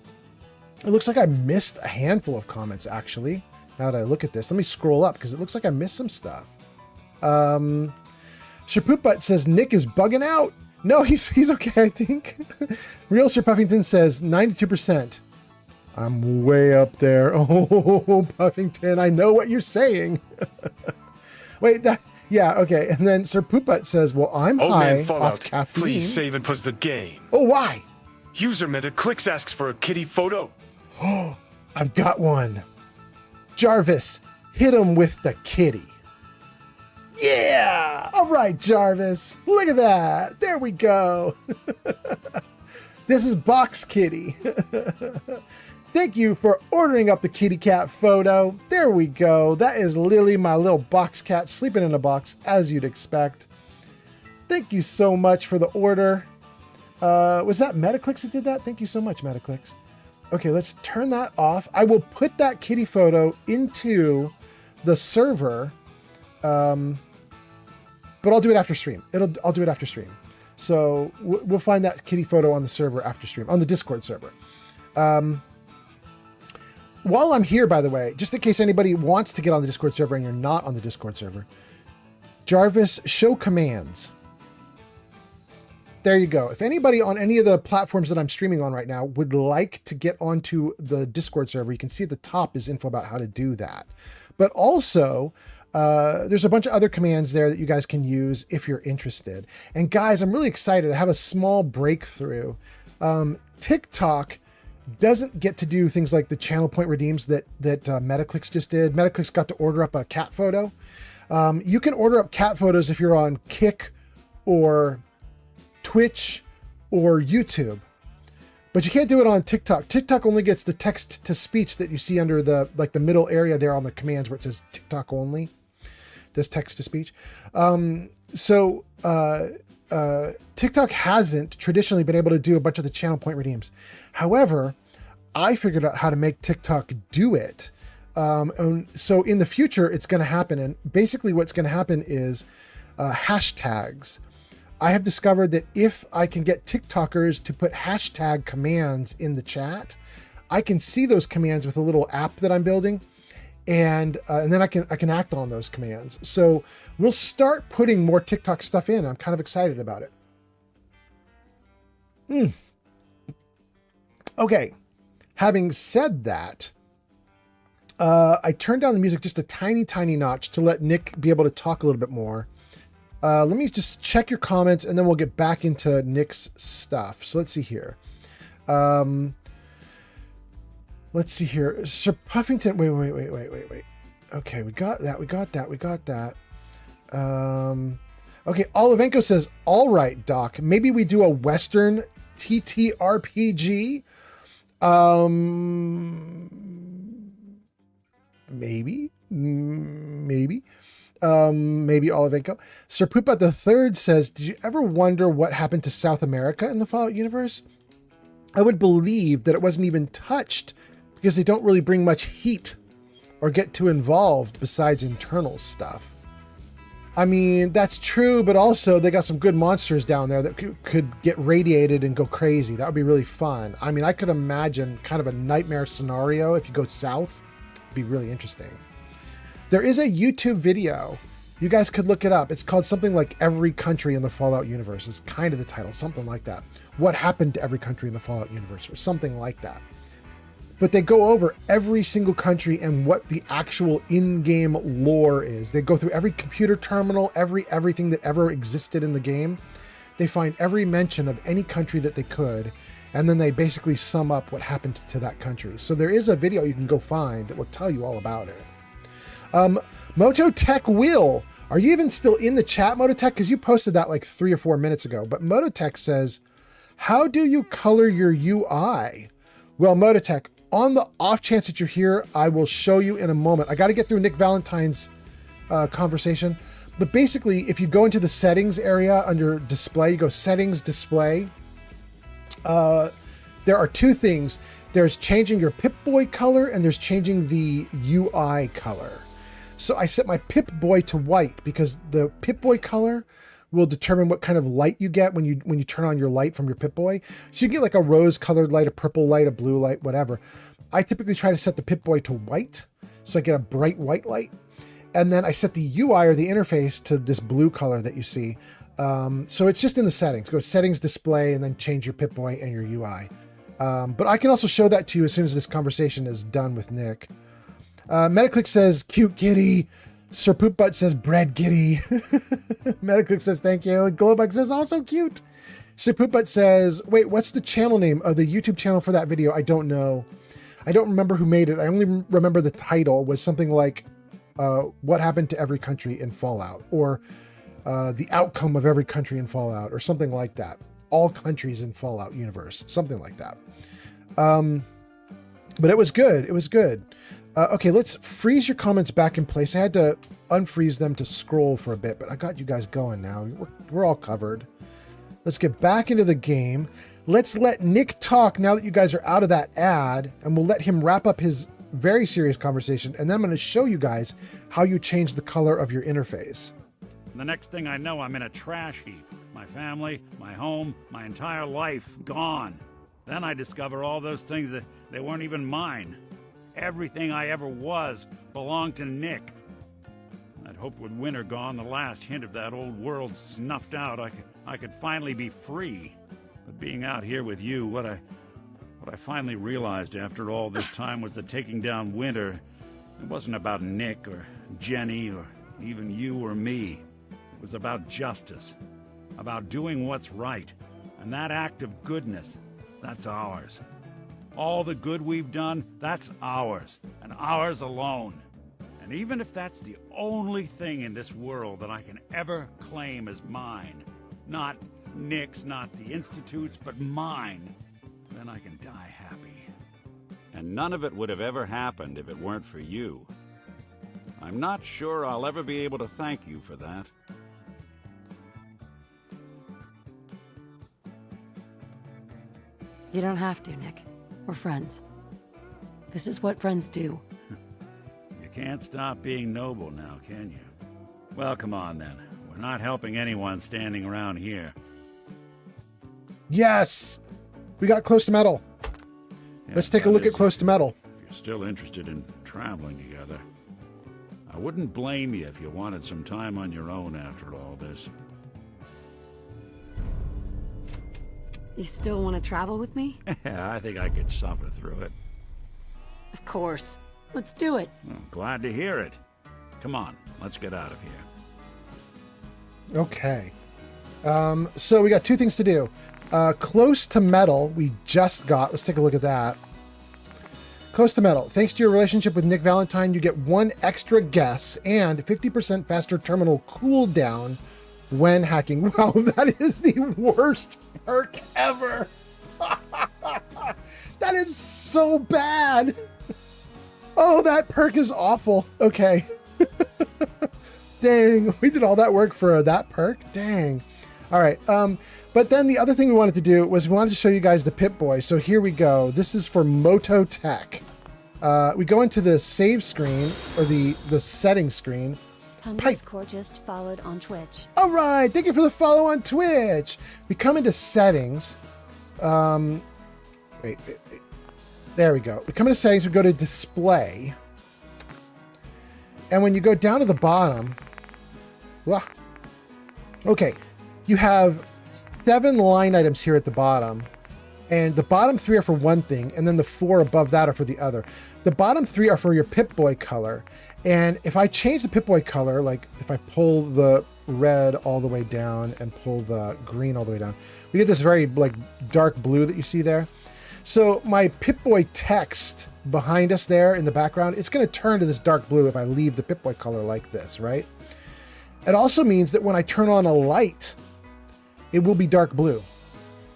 looks like I missed a handful of comments, actually. Now that I look at this, let me scroll up because it looks like I missed some stuff. Sherpoopbutt says Nick is bugging out. No, he's okay, I think. Real Sir Puffington says 92%. I'm way up there. Oh, Puffington, I know what you're saying. Wait, yeah, okay. And then Sir Poopbutt says, well, I'm high off caffeine. Please save and pause the game. Oh, why? User MetaClicks asks for a kitty photo. Oh, I've got one. Jarvis, hit him with the kitty. Yeah! All right, Jarvis. Look at that. There we go. This is Box Kitty. Thank you for ordering up the kitty cat photo. There we go. That is Lily, my little box cat, sleeping in a box, as you'd expect. Thank you so much for the order. Was that Metaclicks that did that? Thank you so much, Metaclicks. Okay, let's turn that off. I will put that kitty photo into the server, but I'll do it after stream. I'll do it after stream. So we'll find that kitty photo on the server after stream, on the Discord server. While I'm here, by the way, just in case anybody wants to get on the Discord server and you're not on the Discord server, Jarvis, show commands. There you go. If anybody on any of the platforms that I'm streaming on right now would like to get onto the Discord server, you can see at the top is info about how to do that. But also, there's a bunch of other commands there that you guys can use if you're interested. And guys, I'm really excited. I have a small breakthrough. TikTok doesn't get to do things like the channel point redeems that Metaclicks just did. Metaclicks got to order up a cat photo. You can order up cat photos if you're on Kick or Twitch or YouTube. But you can't do it on TikTok. TikTok only gets the text to speech that you see under the middle area there on the commands where it says TikTok only. This text to speech. TikTok hasn't traditionally been able to do a bunch of the channel point redeems. However, I figured out how to make TikTok do it. And so in the future, it's going to happen. And basically what's going to happen is hashtags. I have discovered that if I can get TikTokers to put hashtag commands in the chat, I can see those commands with a little app that I'm building. And then I can act on those commands. So we'll start putting more TikTok stuff in. I'm kind of excited about it. Okay. Having said that, I turned down the music just a tiny, tiny notch to let Nick be able to talk a little bit more. Let me just check your comments and then we'll get back into Nick's stuff. So let's see here. Let's see here. Sir Puffington. Wait. Okay, we got that. Okay, Olivenko says, all right, Doc, maybe we do a Western TTRPG. Maybe Olivenko. Sir Poopa the Third says, did you ever wonder what happened to South America in the Fallout universe? I would believe that it wasn't even touched because they don't really bring much heat or get too involved besides internal stuff. I mean, that's true, but also they got some good monsters down there that could get radiated and go crazy. That would be really fun. I mean, I could imagine kind of a nightmare scenario if you go south. It'd be really interesting. There is a YouTube video. You guys could look it up. It's called something like Every Country in the Fallout Universe. It's kind of the title, something like that. What happened to every country in the Fallout universe or something like that. But they go over every single country and what the actual in-game lore is. They go through every computer terminal, everything that ever existed in the game. They find every mention of any country that they could, and then they basically sum up what happened to that country. So there is a video you can go find that will tell you all about it. Mototech Will, are you even still in the chat, Mototech? Because you posted that like 3 or 4 minutes ago. But Mototech says, how do you color your UI? Well, Mototech, on the off chance that you're here, I will show you in a moment. I got to get through Nick Valentine's conversation. But basically, if you go into the settings area under display, you go settings, display. There are two things. There's changing your Pip-Boy color and there's changing the UI color. So I set my Pip-Boy to white because the Pip-Boy color will determine what kind of light you get when you turn on your light from your Pip-Boy. So you get like a rose colored light, a purple light, a blue light, whatever. I typically try to set the Pip-Boy to white so I get a bright white light. And then I set the UI or the interface to this blue color that you see. So it's just in the settings. Go to settings, display, and then change your Pip-Boy and your UI. But I can also show that to you as soon as this conversation is done with Nick. Metaclick says, cute kitty. Sir Poop Butt says, bread kitty. Metaclick says, thank you. And Glowbug says, also cute. Sir Poop Butt says, wait, what's the channel name of the YouTube channel for that video? I don't know. I don't remember who made it. I only remember the title was something like, what happened to every country in Fallout, or the outcome of every country in Fallout, or something like that. All countries in Fallout universe, something like that. But it was good. It was good. Okay, let's freeze your comments back in place. I had to unfreeze them to scroll for a bit, but I got you guys going now. We're all covered. Let's get back into the game. Let's let Nick talk now that you guys are out of that ad, and we'll let him wrap up his very serious conversation, and then I'm going to show you guys how you change the color of your interface. The next thing I know, I'm in a trash heap. My family, my home, my entire life gone. Then I discover all those things that they weren't even mine. Everything I ever was belonged to Nick. I'd hoped with winter gone, the last hint of that old world snuffed out, I could finally be free. But being out here with you, what I finally realized after all this time was that taking down winter, it wasn't about Nick or Jenny or even you or me. It was about justice, about doing what's right. And that act of goodness, that's ours. All the good we've done, that's ours, and ours alone. And even if that's the only thing in this world that I can ever claim as mine, not Nick's, not the Institute's, but mine, then then I can die happy. And none of it would have ever happened if it weren't for you. I'm not sure I'll ever be able to thank you for that. You don't have to, Nick. We're friends. This is what friends do. You can't stop being noble now, can you? Well, come on then. We're not helping anyone standing around here. Yes! We got close to metal. Let's take a look at close to metal. If you're still interested in traveling together, I wouldn't blame you if you wanted some time on your own after all this. You still want to travel with me? Yeah, I think I could suffer through it. Of course. Let's do it. Well, glad to hear it. Come on, let's get out of here. Okay. So we got two things to do. Close to metal, we just got. Let's take a look at that. Close to metal. Thanks to your relationship with Nick Valentine, you get 1 extra guess and 50% faster terminal cooldown when hacking. Wow, that is the worst perk ever. That is so bad. Oh, that perk is awful. Okay. Dang, we did all that work for that perk? Dang. All right. But then the other thing we wanted to do was we wanted to show you guys the Pip-Boy. So here we go. This is for Moto Tech. We go into the save screen, or the setting screen. Underscore just followed on Twitch. All right. Thank you for the follow on Twitch. We come into settings. Wait. There we go. We come into settings. We go to display. And when you go down to the bottom, well, okay, you have 7 line items here at the bottom, and the bottom 3 are for one thing, and then the 4 above that are for the other. The bottom 3 are for your Pip-Boy color, and if I change the Pip-Boy color, like if I pull the red all the way down and pull the green all the way down, we get this very like dark blue that you see there. So my Pip-Boy text behind us there in the background, it's going to turn to this dark blue if I leave the Pip-Boy color like this, right? It also means that when I turn on a light, it will be dark blue.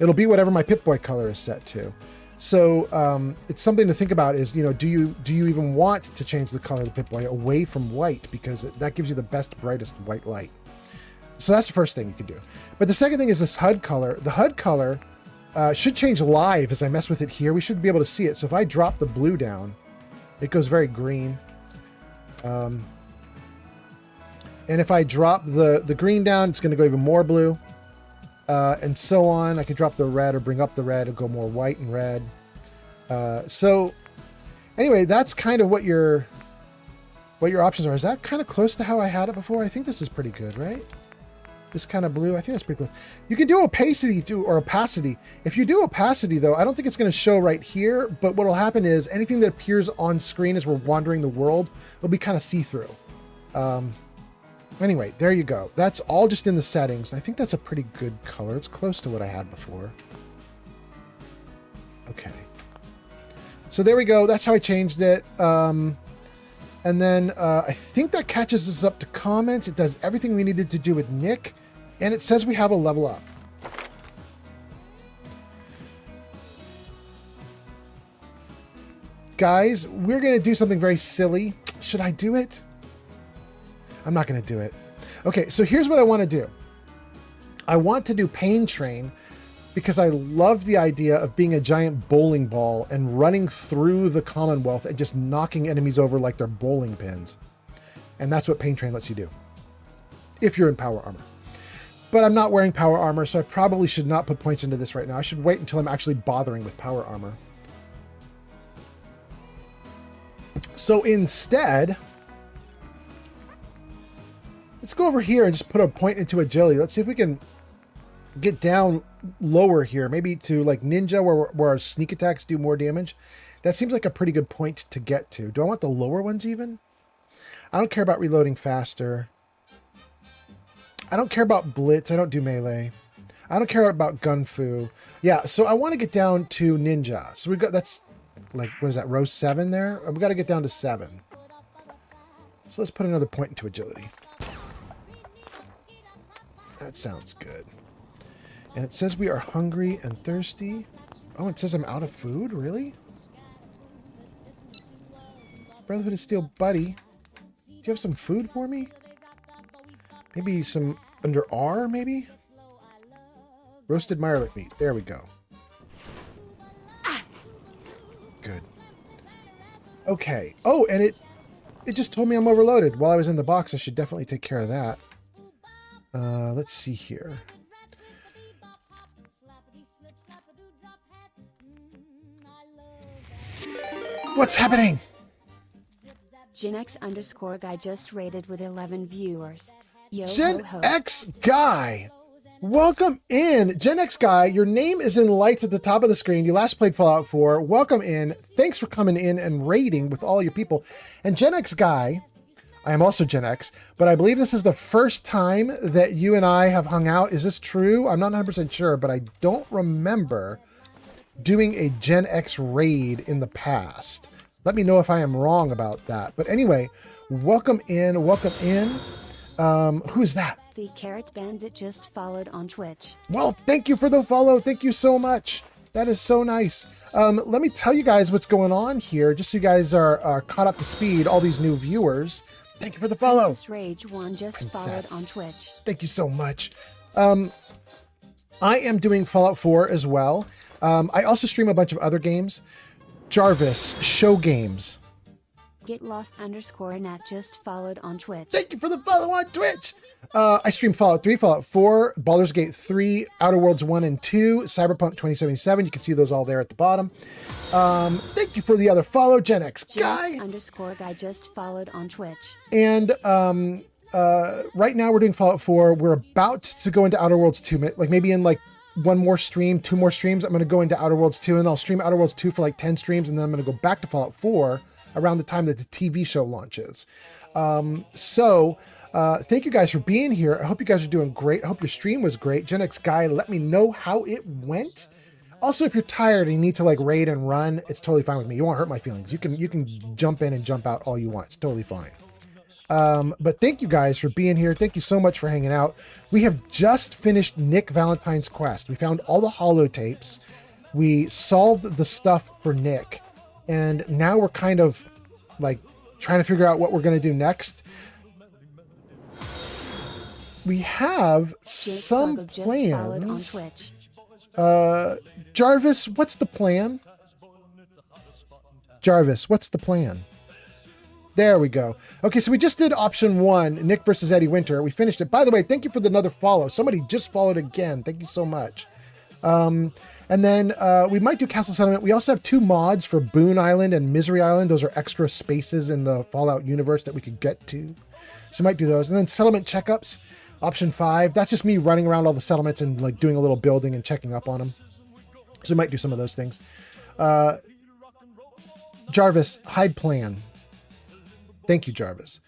It'll be whatever my Pip-Boy color is set to. So it's something to think about is, you know, do you even want to change the color of the Pip-Boy away from white, because that gives you the best, brightest white light. So that's the first thing you can do. But the second thing is this HUD color. The HUD color should change live as I mess with it here. We should be able to see it. So if I drop the blue down, it goes very green. And if I drop the green down, it's going to go even more blue. And so on. I can drop the red or bring up the red and go more white and red. So anyway, that's kind of what your options are. Is that kind of close to how I had it before? I think this is pretty good, right? This kind of blue, I think that's pretty close. You can do opacity too, or opacity. If you do opacity though, I don't think it's going to show right here, but what will happen is anything that appears on screen as we're wandering the world will be kind of see-through. Anyway, there you go. That's all just in the settings. I think that's a pretty good color. It's close to what I had before. Okay. So there we go. That's how I changed it. And then I think that catches us up to comments. It does everything we needed to do with Nick. And it says we have a level up. Guys, we're going to do something very silly. Should I do it? I'm not going to do it. Okay, so here's what I want to do. I want to do Pain Train because I love the idea of being a giant bowling ball and running through the Commonwealth and just knocking enemies over like they're bowling pins. And that's what Pain Train lets you do, if you're in power armor. But I'm not wearing power armor, so I probably should not put points into this right now. I should wait until I'm actually bothering with power armor. So instead, let's go over here and just put a point into agility. Let's see if we can get down lower here, maybe to like ninja where our sneak attacks do more damage. That seems like a pretty good point to get to. Do I want the lower ones even? I don't care about reloading faster. I don't care about blitz. I don't do melee. I don't care about gun fu. Yeah, so I want to get down to ninja. So we've got, that's like, what is that, row 7 there? We got to get down to 7. So let's put another point into agility. That sounds good. And it says we are hungry and thirsty. Oh, it says I'm out of food? Really? Brotherhood of Steel buddy. Do you have some food for me? Maybe some under R, maybe? Roasted mirelurk meat. There we go. Good. Okay. Oh, and it just told me I'm overloaded. While I was in the box, I should definitely take care of that. Let's see here. What's happening? Gen X underscore guy just rated with 11 viewers. Yo Gen ho ho. X Guy. Welcome in. Gen X Guy, your name is in lights at the top of the screen. You last played Fallout 4. Welcome in. Thanks for coming in and raiding with all your people. And Gen X Guy, I am also Gen X, but I believe this is the first time that you and I have hung out. Is this true? I'm not 100% sure, but I don't remember doing a Gen X raid in the past. Let me know if I am wrong about that. But anyway, welcome in. Welcome in. Who is that? The Carrot Bandit just followed on Twitch. Well, thank you for the follow. Thank you so much. That is so nice. Let me tell you guys what's going on here, just so you guys are caught up to speed, all these new viewers. Thank you for the follow. Princess Rage 1 just followed on Twitch. Thank you so much. I am doing Fallout 4 as well. I also stream a bunch of other games. Jarvis, Show Games. Get Lost underscore Nat just followed on Twitch. Thank you for the follow on Twitch. I stream Fallout 3, Fallout 4, Baldur's Gate 3, Outer Worlds 1 and 2, Cyberpunk 2077. You can see those all there at the bottom. Thank you for the other follow, Gen X Guy. Gen X underscore guy just followed on Twitch. And right now we're doing Fallout 4. We're about to go into Outer Worlds 2, like maybe in like one more stream, 2 more streams. I'm going to go into Outer Worlds 2 and I'll stream Outer Worlds 2 for like 10 streams. And then I'm going to go back to Fallout 4 around the time that the TV show launches. Thank you guys for being here. I hope you guys are doing great. I hope your stream was great. Gen X Guy, let me know how it went. Also, if you're tired and you need to like raid and run, it's totally fine with me. You won't hurt my feelings. You can jump in and jump out all you want. It's totally fine. But thank you guys for being here. Thank you so much for hanging out. We have just finished Nick Valentine's quest. We found all the holotapes. We solved the stuff for Nick. And now we're kind of like trying to figure out what we're going to do next. We have some plans. Jarvis, what's the plan? Jarvis, what's the plan? There we go. Okay, so we just did option 1, Nick versus Eddie Winter. We finished it. By the way, thank you for another follow. Somebody just followed again. Thank you so much. And then we might do Castle Settlement. We also have 2 mods for Boon Island and Misery Island. Those are extra spaces in the Fallout universe that we could get to. So we might do those. And then Settlement Checkups, option 5. That's just me running around all the settlements and like doing a little building and checking up on them. So we might do some of those things. Jarvis, hide plan. Thank you, Jarvis.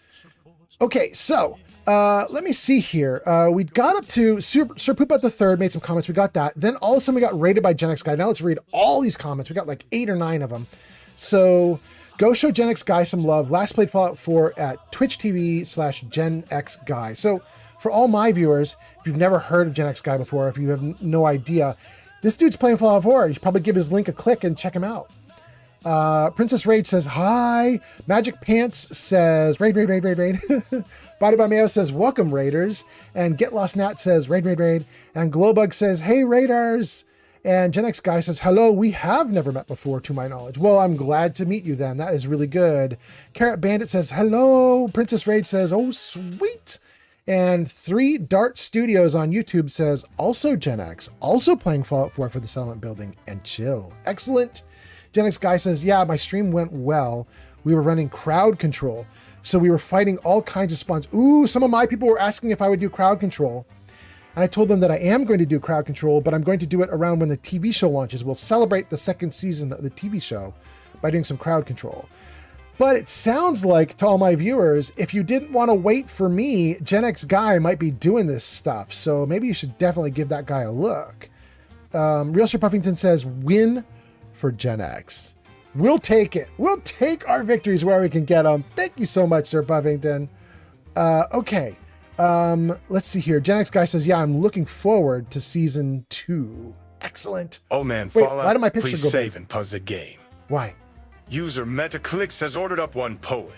Okay, so let me see here. We got up to Sir Poopa the Third, made some comments. We got that. Then all of a sudden we got rated by Gen X Guy. Now let's read all these comments. We got like 8 or 9 of them. So go show Gen X Guy some love. Last played Fallout 4 at Twitch TV/Gen X Guy. So for all my viewers, if you've never heard of Gen X Guy before, if you have no idea, this dude's playing Fallout 4. You should probably give his link a click and check him out. Princess Rage says hi. Magic Pants says raid. Body by Mayo says welcome raiders. And Get Lost Nat says raid. And Glowbug says hey raiders. And Gen X Guy says hello. We have never met before to my knowledge. Well, I'm glad to meet you then. That is really good. Carrot Bandit says hello. Princess Rage says oh sweet. And 3 Dart Studios on YouTube says also Gen X, also playing Fallout 4 for the settlement building and chill. Excellent. Gen X Guy says, yeah, my stream went well. We were running crowd control. So we were fighting all kinds of spawns. Ooh, some of my people were asking if I would do crowd control. And I told them that I am going to do crowd control, but I'm going to do it around when the TV show launches. We'll celebrate the 2nd season of the TV show by doing some crowd control. But it sounds like to all my viewers, if you didn't want to wait for me, Gen X Guy might be doing this stuff. So maybe you should definitely give that guy a look. Real Sir Puffington says, win for Gen X. We'll take it. We'll take our victories where we can get them. Thank you so much, Sir Puffington. Okay. Let's see here. Gen X Guy says, yeah, I'm looking forward to season 2. Excellent. Oh man, Wait, Fallout, why did my picture please go save big? and pause the game. Why? User Metaclicks has ordered up one poem.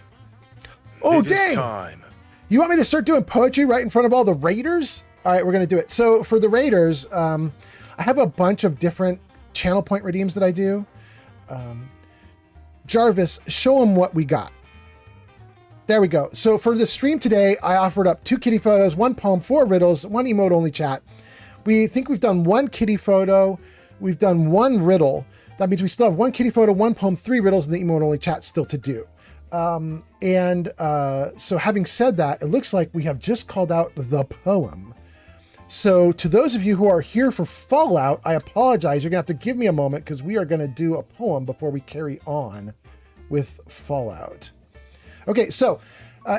Oh, It is dang. time. You want me to start doing poetry right in front of all the raiders? All right, we're going to do it. So for the raiders, I have a bunch of different channel point redeems that I do. Jarvis, show them what we got. There we go. So for the stream today, I offered up 2 kitty photos, 1 poem, 4 riddles, 1 emote only chat. We think we've done 1 kitty photo. We've done 1 riddle. That means we still have 1 kitty photo, 1 poem, 3 riddles, and the emote only chat still to do. So having said that, it looks like we have just called out the poem. So to those of you who are here for Fallout, I apologize. You're gonna have to give me a moment because we are gonna do a poem before we carry on with Fallout. Okay, so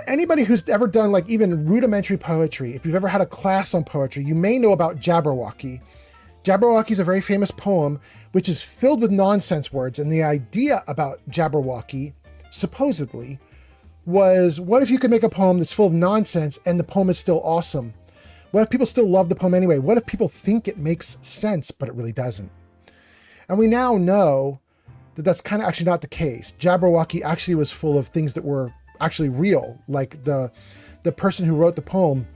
anybody who's ever done like even rudimentary poetry, if you've ever had a class on poetry, you may know about Jabberwocky. Jabberwocky is a very famous poem which is filled with nonsense words, and the idea about Jabberwocky, supposedly, was what if you could make a poem that's full of nonsense and the poem is still awesome? What if people still love the poem anyway? What if people think it makes sense, but it really doesn't? And we now know that that's kind of actually not the case. Jabberwocky actually was full of things that were actually real. Like the person who wrote the poem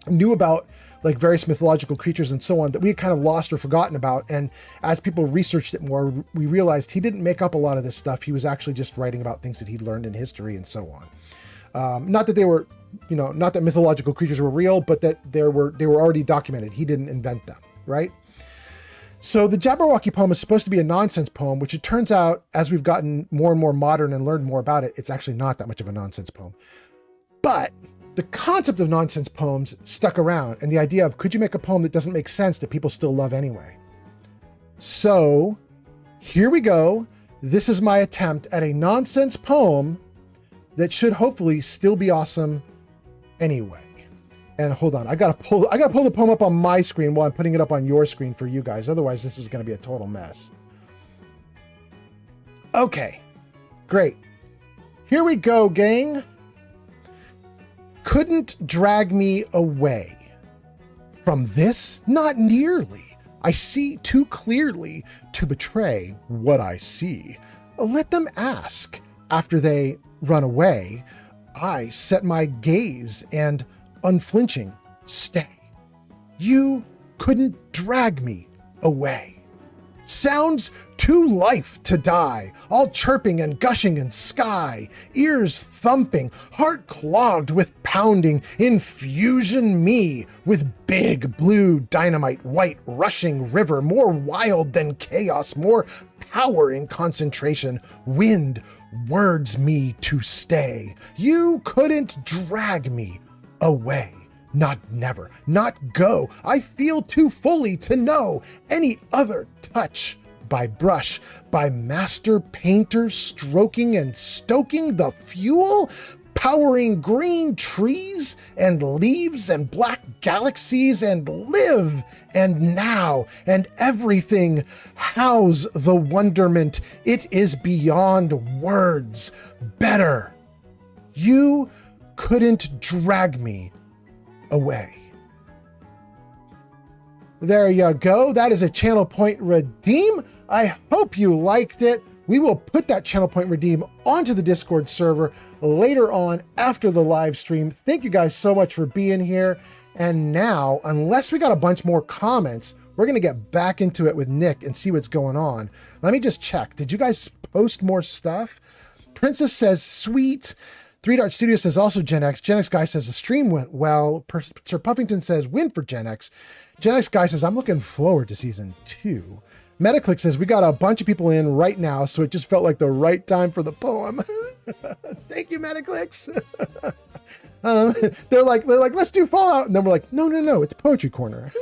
knew about like various mythological creatures and so on that we had kind of lost or forgotten about. And as people researched it more, we realized he didn't make up a lot of this stuff. He was actually just writing about things that he'd learned in history and so on. Not that they were, not that mythological creatures were real, but that they were already documented. He didn't invent them, right? So the Jabberwocky poem is supposed to be a nonsense poem, which it turns out, as we've gotten more and more modern and learned more about it, it's actually not that much of a nonsense poem. But the concept of nonsense poems stuck around, and the idea of, could you make a poem that doesn't make sense that people still love anyway? So here we go. This is my attempt at a nonsense poem that should hopefully still be awesome anyway. And hold on, I gotta pull the poem up on my screen while I'm putting it up on your screen for you guys. Otherwise, this is gonna be a total mess. Okay, great. Here we go, gang. Couldn't drag me away from this, not nearly. I see too clearly to betray what I see. Let them ask after they run away. I set my gaze and unflinching stay. You couldn't drag me away. Sounds too life to die, all chirping and gushing in sky, ears thumping, heart clogged with pounding, infusion me with big blue dynamite, white rushing river, more wild than chaos, more power in concentration, wind words me to stay. You couldn't drag me away. Not never, not go. I feel too fully to know any other touch by brush, by master painter stroking and stoking the fuel, powering green trees and leaves and black galaxies and live and now and everything. House the wonderment. It is beyond words. Better. You couldn't drag me away. There you go. That is a channel point redeem. I hope you liked it. We will put that channel point redeem onto the Discord server later on after the live stream. Thank you guys so much for being here. And now, unless we got a bunch more comments, we're going to get back into it with Nick and see what's going on. Let me just check. Did you guys post more stuff? Princess says, sweet. 3 Dart Studio says also Gen X. Gen X Guy says the stream went well. Sir Puffington says win for Gen X. Gen X Guy says I'm looking forward to season 2. Metaclick says we got a bunch of people in right now, so it just felt like the right time for the poem. Thank you, Metaclicks. They're like, let's do Fallout, and then we're like, no, it's Poetry Corner.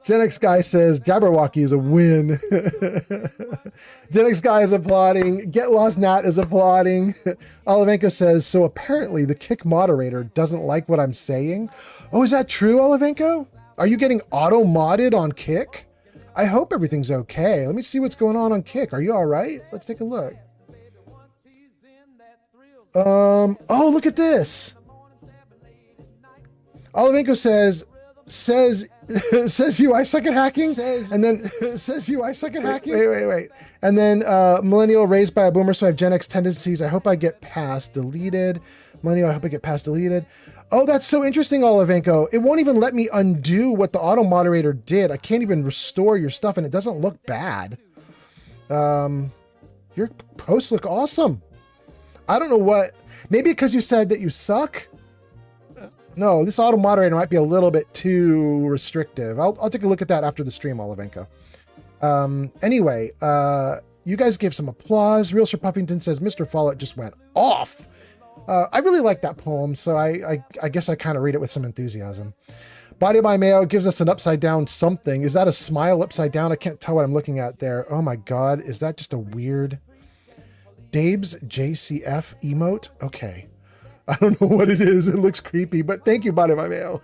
Gen X Guy says Jabberwocky is a win. Gen X Guy is applauding. Get Lost Nat is applauding. Olivenko says, so apparently the Kick moderator doesn't like what I'm saying. Oh, is that true, Olivenko? Are you getting auto-modded on Kick? I hope everything's okay. Let me see what's going on Kick. Are you all right? Let's take a look. Oh, look at this. Olivenko says, says says you I suck at hacking, and then says you I suck at hacking. Wait. And then millennial raised by a boomer, so I have Gen X tendencies. I hope I get past deleted. Millennial, I hope I get past deleted. Oh, that's so interesting, Olivenko. It won't even let me undo what the auto moderator did. I can't even restore your stuff, and it doesn't look bad. Your posts look awesome. I don't know what. Maybe because you said that you suck. No, this auto moderator might be a little bit too restrictive. I'll take a look at that after the stream, Olivenko. Anyway, you guys gave some applause. Real Sir Puffington says Mr. Follett just went off. I really like that poem, so I guess I kind of read it with some enthusiasm. Body by Mayo gives us an upside down something. Is that a smile upside down? I can't tell what I'm looking at there. Oh my God, is that just a weird Dave's JCF emote? Okay. I don't know what it is. It looks creepy, but thank you, Body by Mayo.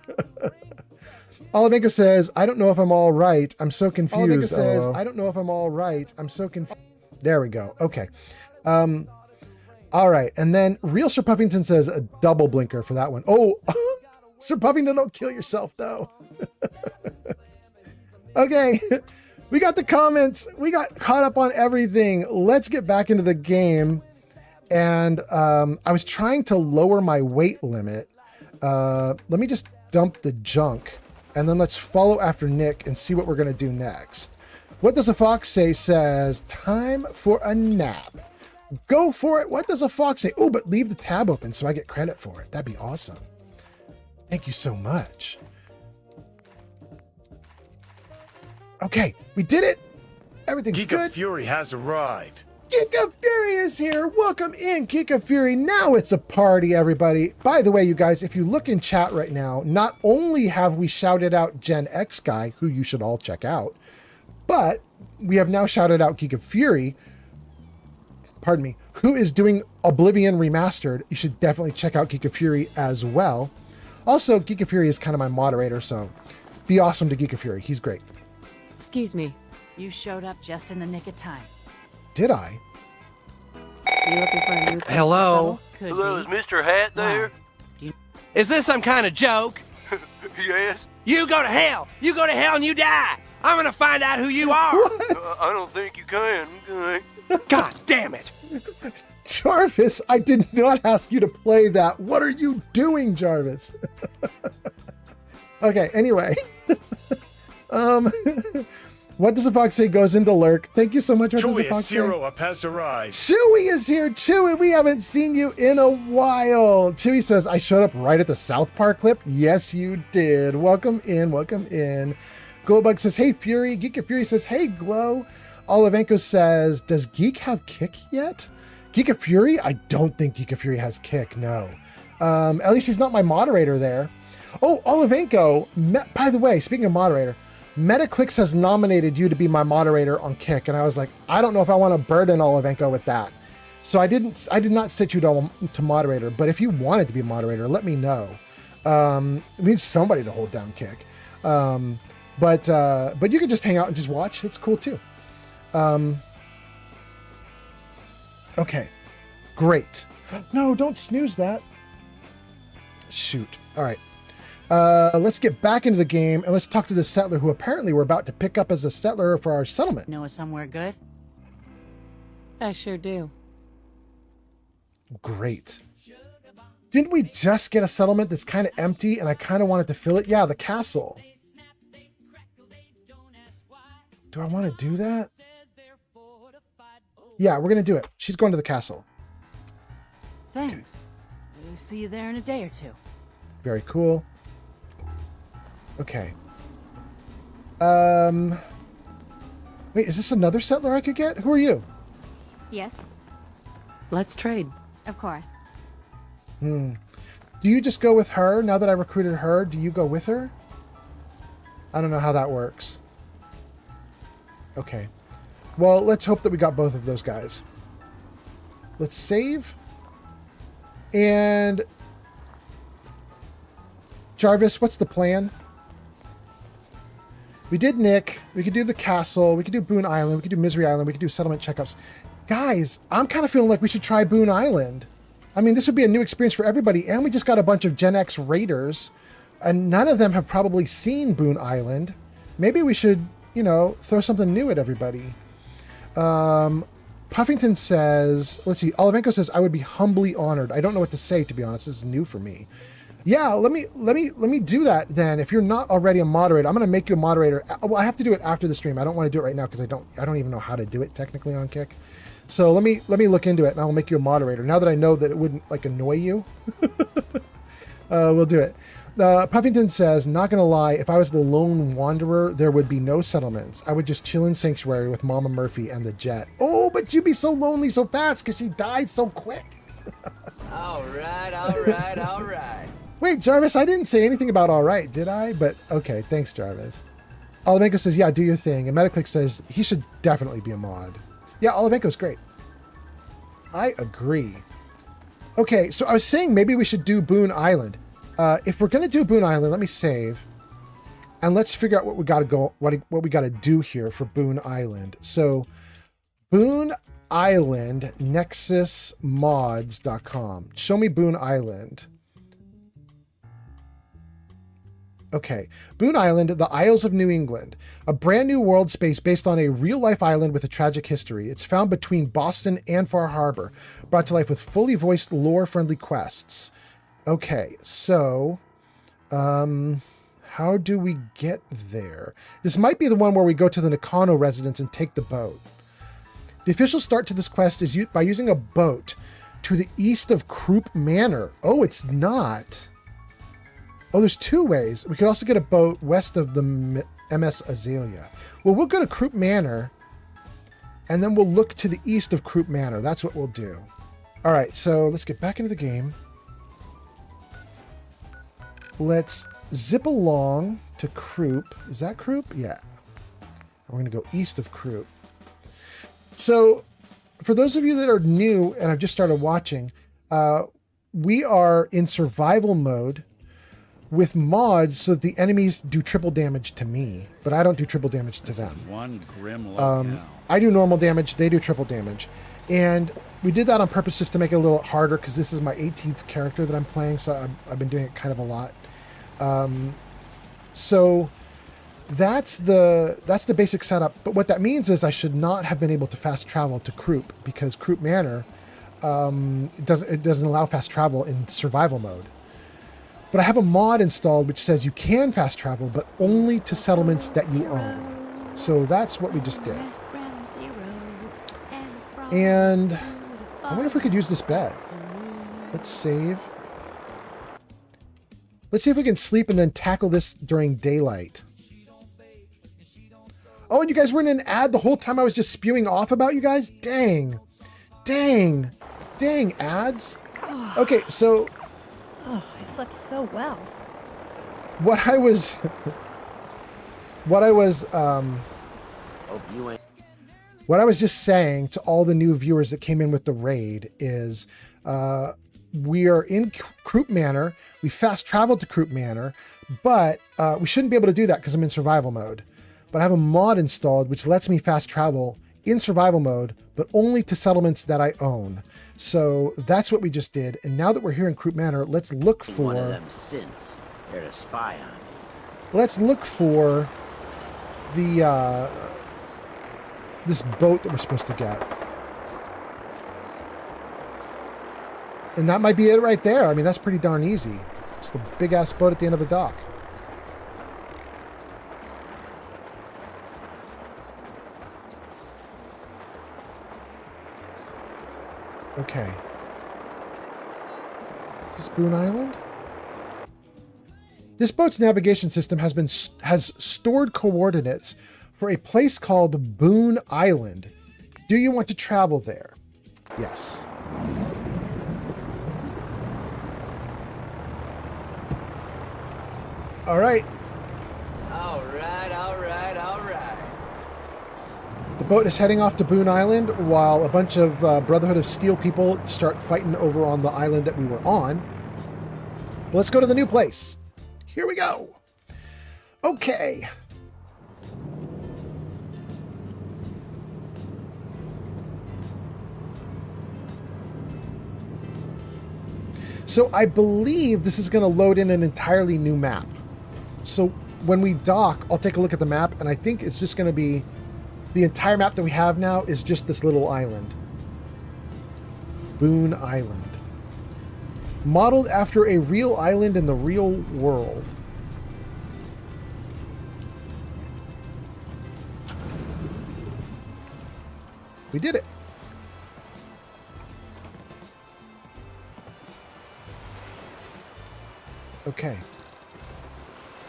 Olivenko says, I don't know if I'm all right. I'm so confused. Olivenko says, I don't know if I'm all right. I'm so confused. There we go. Okay. All right. And then Real Sir Puffington says a double blinker for that one. Oh, Sir Puffington, don't kill yourself though. Okay. We got the comments. We got caught up on everything. Let's get back into the game. And I was trying to lower my weight limit. Let me just dump the junk. And then let's follow after Nick and see what we're going to do next. What Does a Fox Say says, time for a nap. Go for it. What does a fox say? Oh, but leave the tab open so I get credit for it. That'd be awesome. Thank you so much. Okay, we did it. Everything's good. Geek Fury has arrived. Kika Fury is here. Welcome in, Kika Fury. Now it's a party, everybody. By the way, you guys, if you look in chat right now, not only have we shouted out Gen X Guy, who you should all check out, but we have now shouted out Kika Fury, pardon me, who is doing Oblivion Remastered. You should definitely check out Geeka Fury as well. Also, Geeka Fury is kind of my moderator, so be awesome to Geeka Fury. He's great. Excuse me. You showed up just in the nick of time. Did I? You looking for a new Hello? Hello, is Mr. Hat there? Is this some kind of joke? Yes. You go to hell! You go to hell and you die! I'm gonna find out who you are! I don't think you can. God damn it! Jarvis, I did not ask you to play that. What are you doing, Jarvis? Okay, anyway. What Does a Fox Say goes into lurk. Thank you so much. What Does a Fox Say? Has arrived. Chewy is here. Chewy, we haven't seen you in a while. Chewy says, I showed up right at the South Park clip. Yes, you did. Welcome in. Welcome in. Glowbug says, hey, Fury. Geek Fury says, hey, Glow. Olivenko says, does Geek have kick yet? Geek Fury? I don't think Geek Fury has kick, no. At least he's not my moderator there. Oh, Olivenko, by the way, speaking of moderator, Metaclicks has nominated you to be my moderator on Kick, and I was like, I don't know if I want to burden Olivenko with that. So I did not sit you to moderator, but if you wanted to be a moderator, let me know. We need somebody to hold down Kick. But you can just hang out and just watch. It's cool too. Okay, great. No, don't snooze that. Shoot. All right. Let's get back into the game and let's talk to the settler who apparently we're about to pick up as a settler for our settlement. Know somewhere good? I sure do. Great. Didn't we just get a settlement that's kind of empty and I kind of wanted to fill it? Yeah, the castle. Do I want to do that? Yeah, we're going to do it. She's going to the castle. Thanks. Okay. We'll see you there in a day or two. Very cool. Okay. Wait, is this another settler I could get? Who are you? Yes. Let's trade. Of course. Do you just go with her? Now that I recruited her, do you go with her? I don't know how that works. Okay. Well, let's hope that we got both of those guys. Let's save. And Jarvis, what's the plan? We did Nick. We could do the castle. We could do Boon Island. We could do Misery Island. We could do settlement checkups. Guys, I'm kind of feeling like we should try Boon Island. I mean, this would be a new experience for everybody. And we just got a bunch of Gen X raiders. And none of them have probably seen Boon Island. Maybe we should, you know, throw something new at everybody. Puffington says, let's see, Olivenko says, I would be humbly honored. I don't know what to say, to be honest. This is new for me. Yeah, let me do that then. If you're not already a moderator, I'm going to make you a moderator. Well, I have to do it after the stream. I don't want to do it right now because I don't even know how to do it technically on Kick. So let me look into it and I'll make you a moderator. Now that I know that it wouldn't like annoy you, we'll do it. Puffington says, not going to lie, if I was the lone wanderer, there would be no settlements. I would just chill in Sanctuary with Mama Murphy and the Jet. Oh, but you'd be so lonely so fast because she died so quick. All right. Wait, Jarvis, I didn't say anything about all right, did I? But okay, thanks, Jarvis. Olivenko says, yeah, do your thing. And Metaclick says, he should definitely be a mod. Yeah, Olivenko's great. I agree. Okay, so I was saying maybe we should do Boon Island. If we're going to do Boon Island, let me save. And let's figure out what we got to what we got to do here for Boon Island. So Boon Island, nexusmods.com. Show me Boon Island. Okay, Boon Island, the Isles of New England, a brand new world space based on a real-life island with a tragic history. It's found between Boston and Far Harbor, brought to life with fully voiced lore-friendly quests. Okay, so, how do we get there? This might be the one where we go to the Nakano residence and take the boat. The official start to this quest is by using a boat to the east of Croup Manor. Oh, it's not. Oh, there's two ways. We could also get a boat west of the MS Azalea. Well, we'll go to Croup Manor, and then we'll look to the east of Croup Manor. That's what we'll do. All right, so let's get back into the game. Let's zip along to Croup. Is that Croup? Yeah. We're going to go east of Croup. So, for those of you that are new and have just started watching, we are in survival mode with mods so that the enemies do triple damage to me, but I don't do triple damage to them. One grim locale. I do normal damage, they do triple damage. And we did that on purpose just to make it a little harder because this is my 18th character that I'm playing, so I've been doing it kind of a lot. So that's the basic setup. But what that means is I should not have been able to fast travel to Croup because Croup Manor it doesn't allow fast travel in survival mode. But I have a mod installed which says you can fast travel, but only to settlements that you own. So that's what we just did. And I wonder if we could use this bed. Let's save. Let's see if we can sleep and then tackle this during daylight. Oh, and you guys were in an ad the whole time I was just spewing off about you guys? Dang. Dang ads. Okay, so... Oh, I slept so well. What I was just saying to all the new viewers that came in with the raid is we are in Croup Manor. We fast traveled to Croup Manor, but we shouldn't be able to do that because I'm in survival mode. But I have a mod installed which lets me fast travel in survival mode, but only to settlements that I own. So that's what we just did. And now that we're here in Croup Manor, let's look for... One of them synths. They're to spy on me. Let's look for the this boat that we're supposed to get. And that might be it right there. I mean, that's pretty darn easy. It's the big-ass boat at the end of the dock. Okay. Is this Boon Island? This boat's navigation system has stored coordinates for a place called Boon Island. Do you want to travel there? Yes. All right. All right. The boat is heading off to Boon Island while a bunch of Brotherhood of Steel people start fighting over on the island that we were on. But let's go to the new place. Here we go. Okay. So I believe this is going to load in an entirely new map. So when we dock, I'll take a look at the map, and I think it's just going to be the entire map that we have now is just this little island. Boon Island. Modeled after a real island in the real world. We did it. Okay.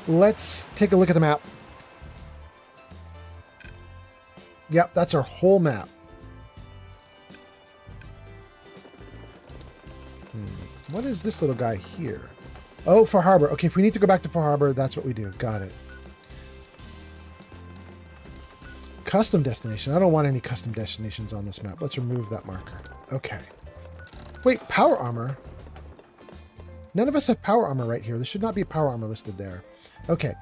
Let's take a look at the map. Yep, that's our whole map. What is this little guy here? Oh, Far Harbor. Okay, if we need to go back to Far Harbor, that's what we do. Got it. Custom destination. I don't want any custom destinations on this map. Let's remove that marker. Okay. Wait, power armor? None of us have power armor right here. There should not be power armor listed there. Okay.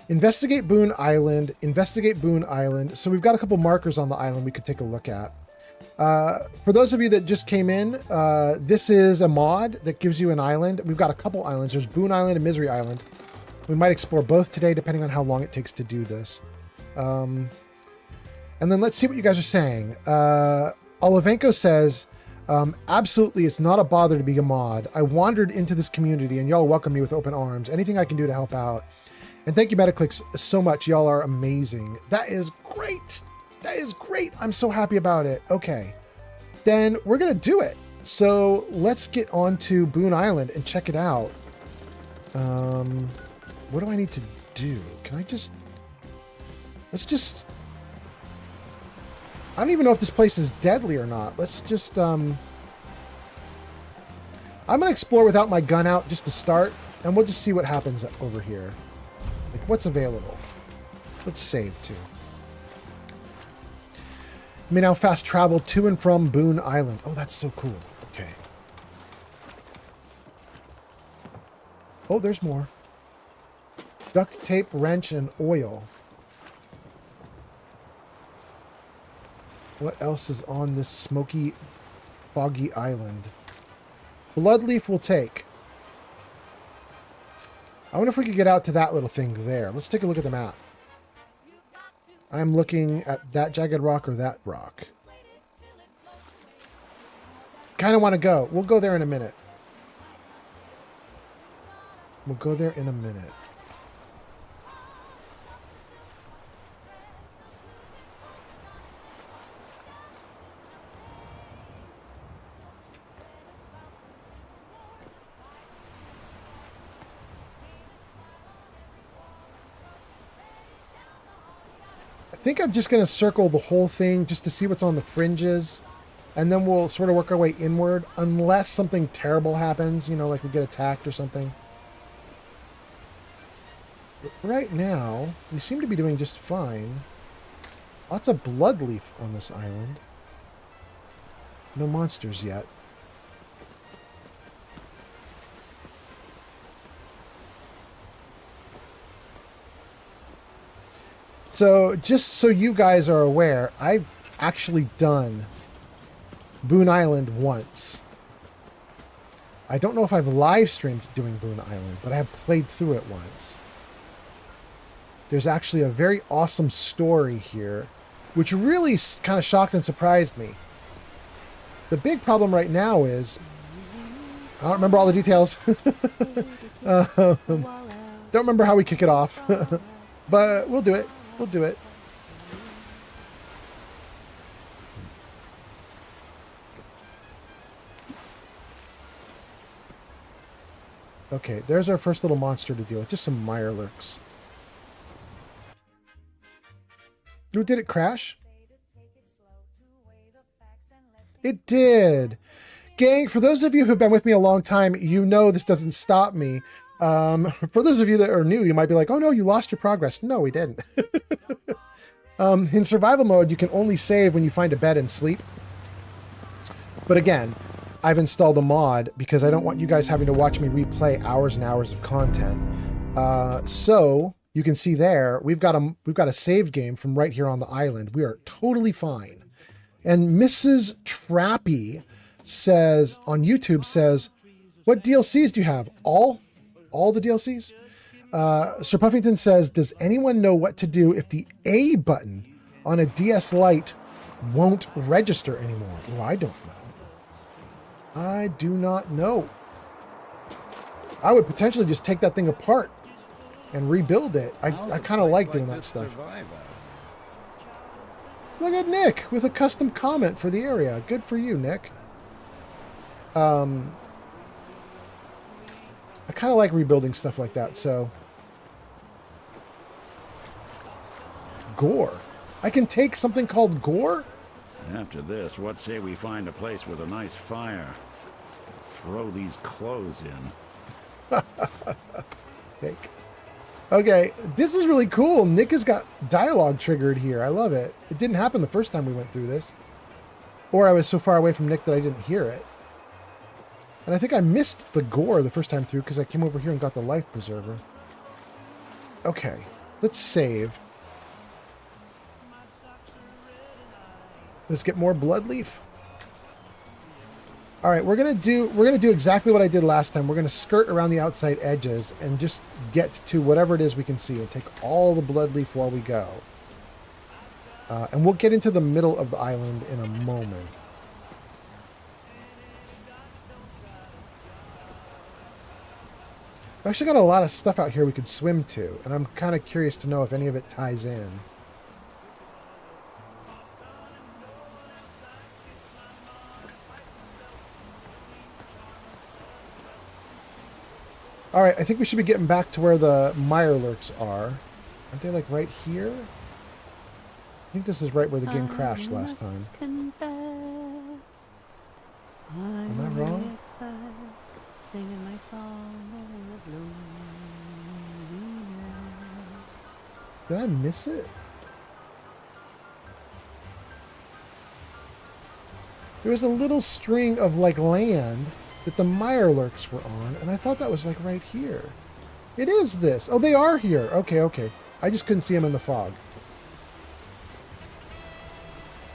Investigate Boon Island. Investigate Boon Island. So we've got a couple markers on the island we could take a look at. For those of you that just came in, this is a mod that gives you an island. We've got a couple islands. There's Boon Island and Misery Island. We might explore both today, depending on how long it takes to do this. And then let's see what you guys are saying. Olivenko says, absolutely, it's not a bother to be a mod. I wandered into this community and y'all welcome me with open arms. Anything I can do to help out. And thank you, Metaclicks, so much. Y'all are amazing. That is great. That is great. I'm so happy about it. Okay. Then we're going to do it. So let's get on to Boon Island and check it out. What do I need to do? Can I just... Let's just... I don't even know if this place is deadly or not. Let's just... I'm going to explore without my gun out just to start. And we'll just see what happens over here. Like, what's available? Let's save, too. You may now fast travel to and from Boon Island. Oh, that's so cool. Okay. Oh, there's more. Duct tape, wrench, and oil. What else is on this smoky, foggy island? Bloodleaf will take. I wonder if we could get out to that little thing there. Let's take a look at the map. I'm looking at that jagged rock or that rock. Kind of want to go. We'll go there in a minute. We'll go there in a minute. I think I'm just going to circle the whole thing just to see what's on the fringes. And then we'll sort of work our way inward. Unless something terrible happens, you know, like we get attacked or something. But right now, we seem to be doing just fine. Lots of bloodleaf on this island. No monsters yet. So, just so you guys are aware, I've actually done Boon Island once. I don't know if I've live streamed doing Boon Island, but I have played through it once. There's actually a very awesome story here, which really kind of shocked and surprised me. The big problem right now is, I don't remember all the details. Don't remember how we kick it off, but we'll do it. We'll do it. Okay, there's our first little monster to deal with. Just some mirelurks. Ooh, did it crash? It did. Gang, for those of you who've been with me a long time, you know this doesn't stop me. For those of you that are new, you might be like, oh no, you lost your progress. No, we didn't. In survival mode, you can only save when you find a bed and sleep. But again, I've installed a mod because I don't want you guys having to watch me replay hours and hours of content. So you can see there, we've got a saved game from right here on the island. We are totally fine. And Mrs. Trappy says, on YouTube says, What DLCs do you have? All the DLCs? Sir Puffington says, does anyone know what to do if the A button on a DS Lite won't register anymore? Well, I don't know. I do not know. I would potentially just take that thing apart and rebuild it. I kind of like doing that stuff. Look at Nick with a custom comment for the area. Good for you, Nick. I kind of like rebuilding stuff like that, so. Gore. I can take something called gore? After this, what say we find a place with a nice fire? Throw these clothes in. Take. Okay, this is really cool. Nick has got dialogue triggered here. I love it. It didn't happen the first time we went through this. Or I was so far away from Nick that I didn't hear it. And I think I missed the gore the first time through because I came over here and got the life preserver. Okay, let's save. Let's get more blood leaf. All right, we're gonna do exactly what I did last time. We're gonna skirt around the outside edges and just get to whatever it is we can see. We'll take all the blood leaf while we go, and we'll get into the middle of the island in a moment. I've actually got a lot of stuff out here we could swim to, and I'm kind of curious to know if any of it ties in. All right, I think we should be getting back to where the Mirelurks are. Aren't they like right here? I think this is right where the game crashed last time. Am I wrong? Singing my song of loneliness. Did I miss it? There was a little string of like land that the Mirelurks were on, and I thought that was like right here. It is this. Oh, they are here. Okay, okay. I just couldn't see them in the fog.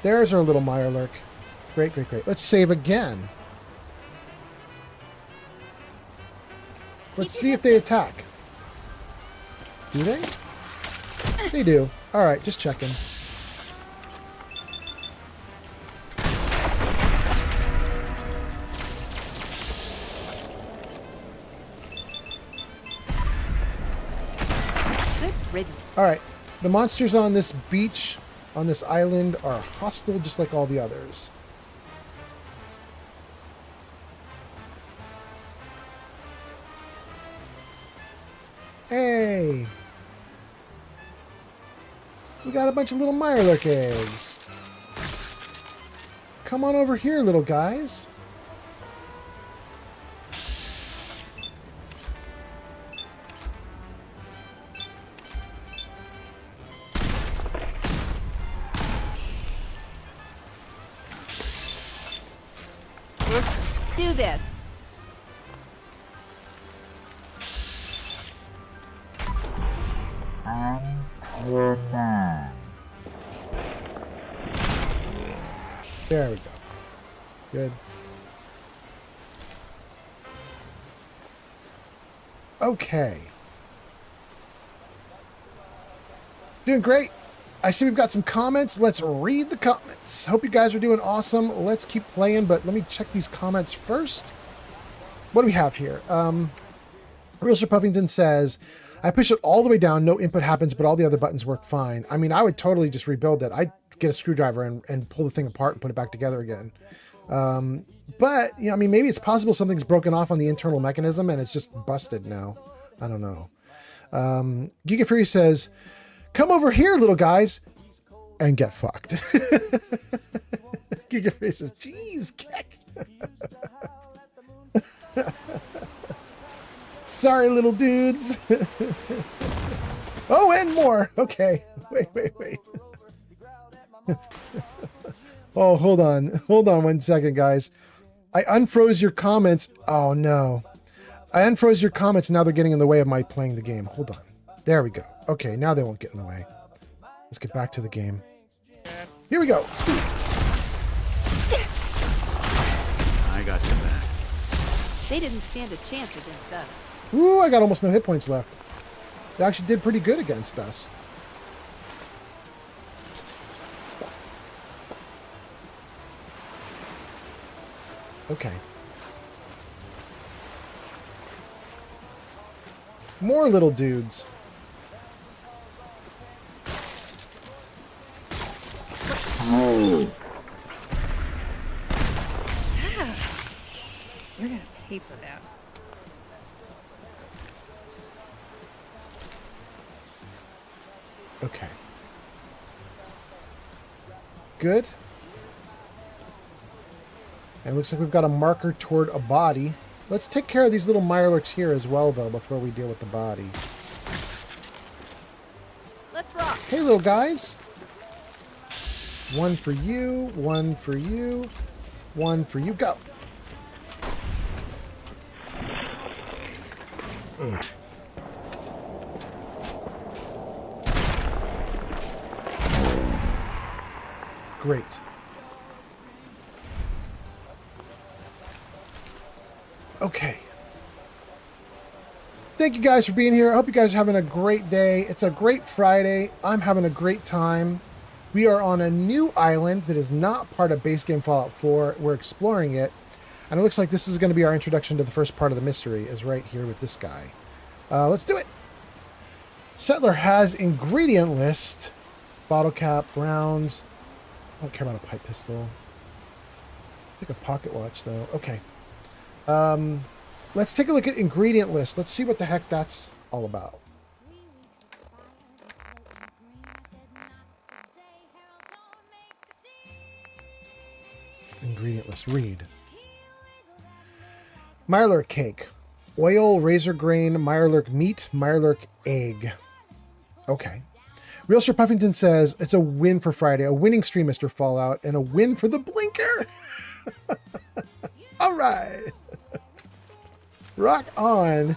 There's our little Mirelurk. Great, great, great. Let's save again. Let's see if they attack. Do they? They do. All right, just checking. All right, the monsters on this beach, on this island, are hostile just like all the others. Hey! We got a bunch of little Mirelurk eggs. Come on over here, little guys. Do this. There we go. Good. Okay. Doing great. I see we've got some comments. Let's read the comments. Hope you guys are doing awesome. Let's keep playing, but let me check these comments first. What do we have here? Real Sir Puffington says, I push it all the way down, no input happens, but all the other buttons work fine. I mean, I would totally just rebuild it. I'd get a screwdriver and pull the thing apart and put it back together again. But, you know, I mean, maybe it's possible something's broken off on the internal mechanism and it's just busted now. I don't know. Giga Fury says, come over here, little guys, and get fucked. Giga Fury says, geez, Keck. Sorry, little dudes. Oh, and more. Okay. Wait. Oh, hold on 1 second, guys. I unfroze your comments. Oh no, I unfroze your comments. Now they're getting in the way of my playing the game. Hold on. There we go. Okay, now they won't get in the way. Let's get back to the game. Here we go. I got your back. They didn't stand a chance against us. Ooh, I got almost no hit points left. They actually did pretty good against us. Okay. More little dudes. You're gonna pay for that. Okay. Good. And it looks like we've got a marker toward a body. Let's take care of these little mirelurks here as well, though, before we deal with the body. Let's rock. Hey, little guys. One for you, one for you, one for you. Go. Great. Okay. Thank you guys for being here. I hope you guys are having a great day. It's a great Friday. I'm having a great time. We are on a new island that is not part of base game Fallout 4. We're exploring it. And it looks like this is going to be our introduction to the first part of the mystery, is right here with this guy. Let's do it. Settler has ingredient list. Bottle cap, rounds. I don't care about a pipe pistol. I think a pocket watch, though. Okay. Let's take a look at ingredient list. Let's see what the heck that's all about. Ingredient list. Read. Mirelurk cake. Oil, razor grain, Mirelurk meat, Mirelurk egg. Okay. Real Sir Puffington says, it's a win for Friday. A winning stream, Mr. Fallout, and a win for the blinker. All right. Rock on.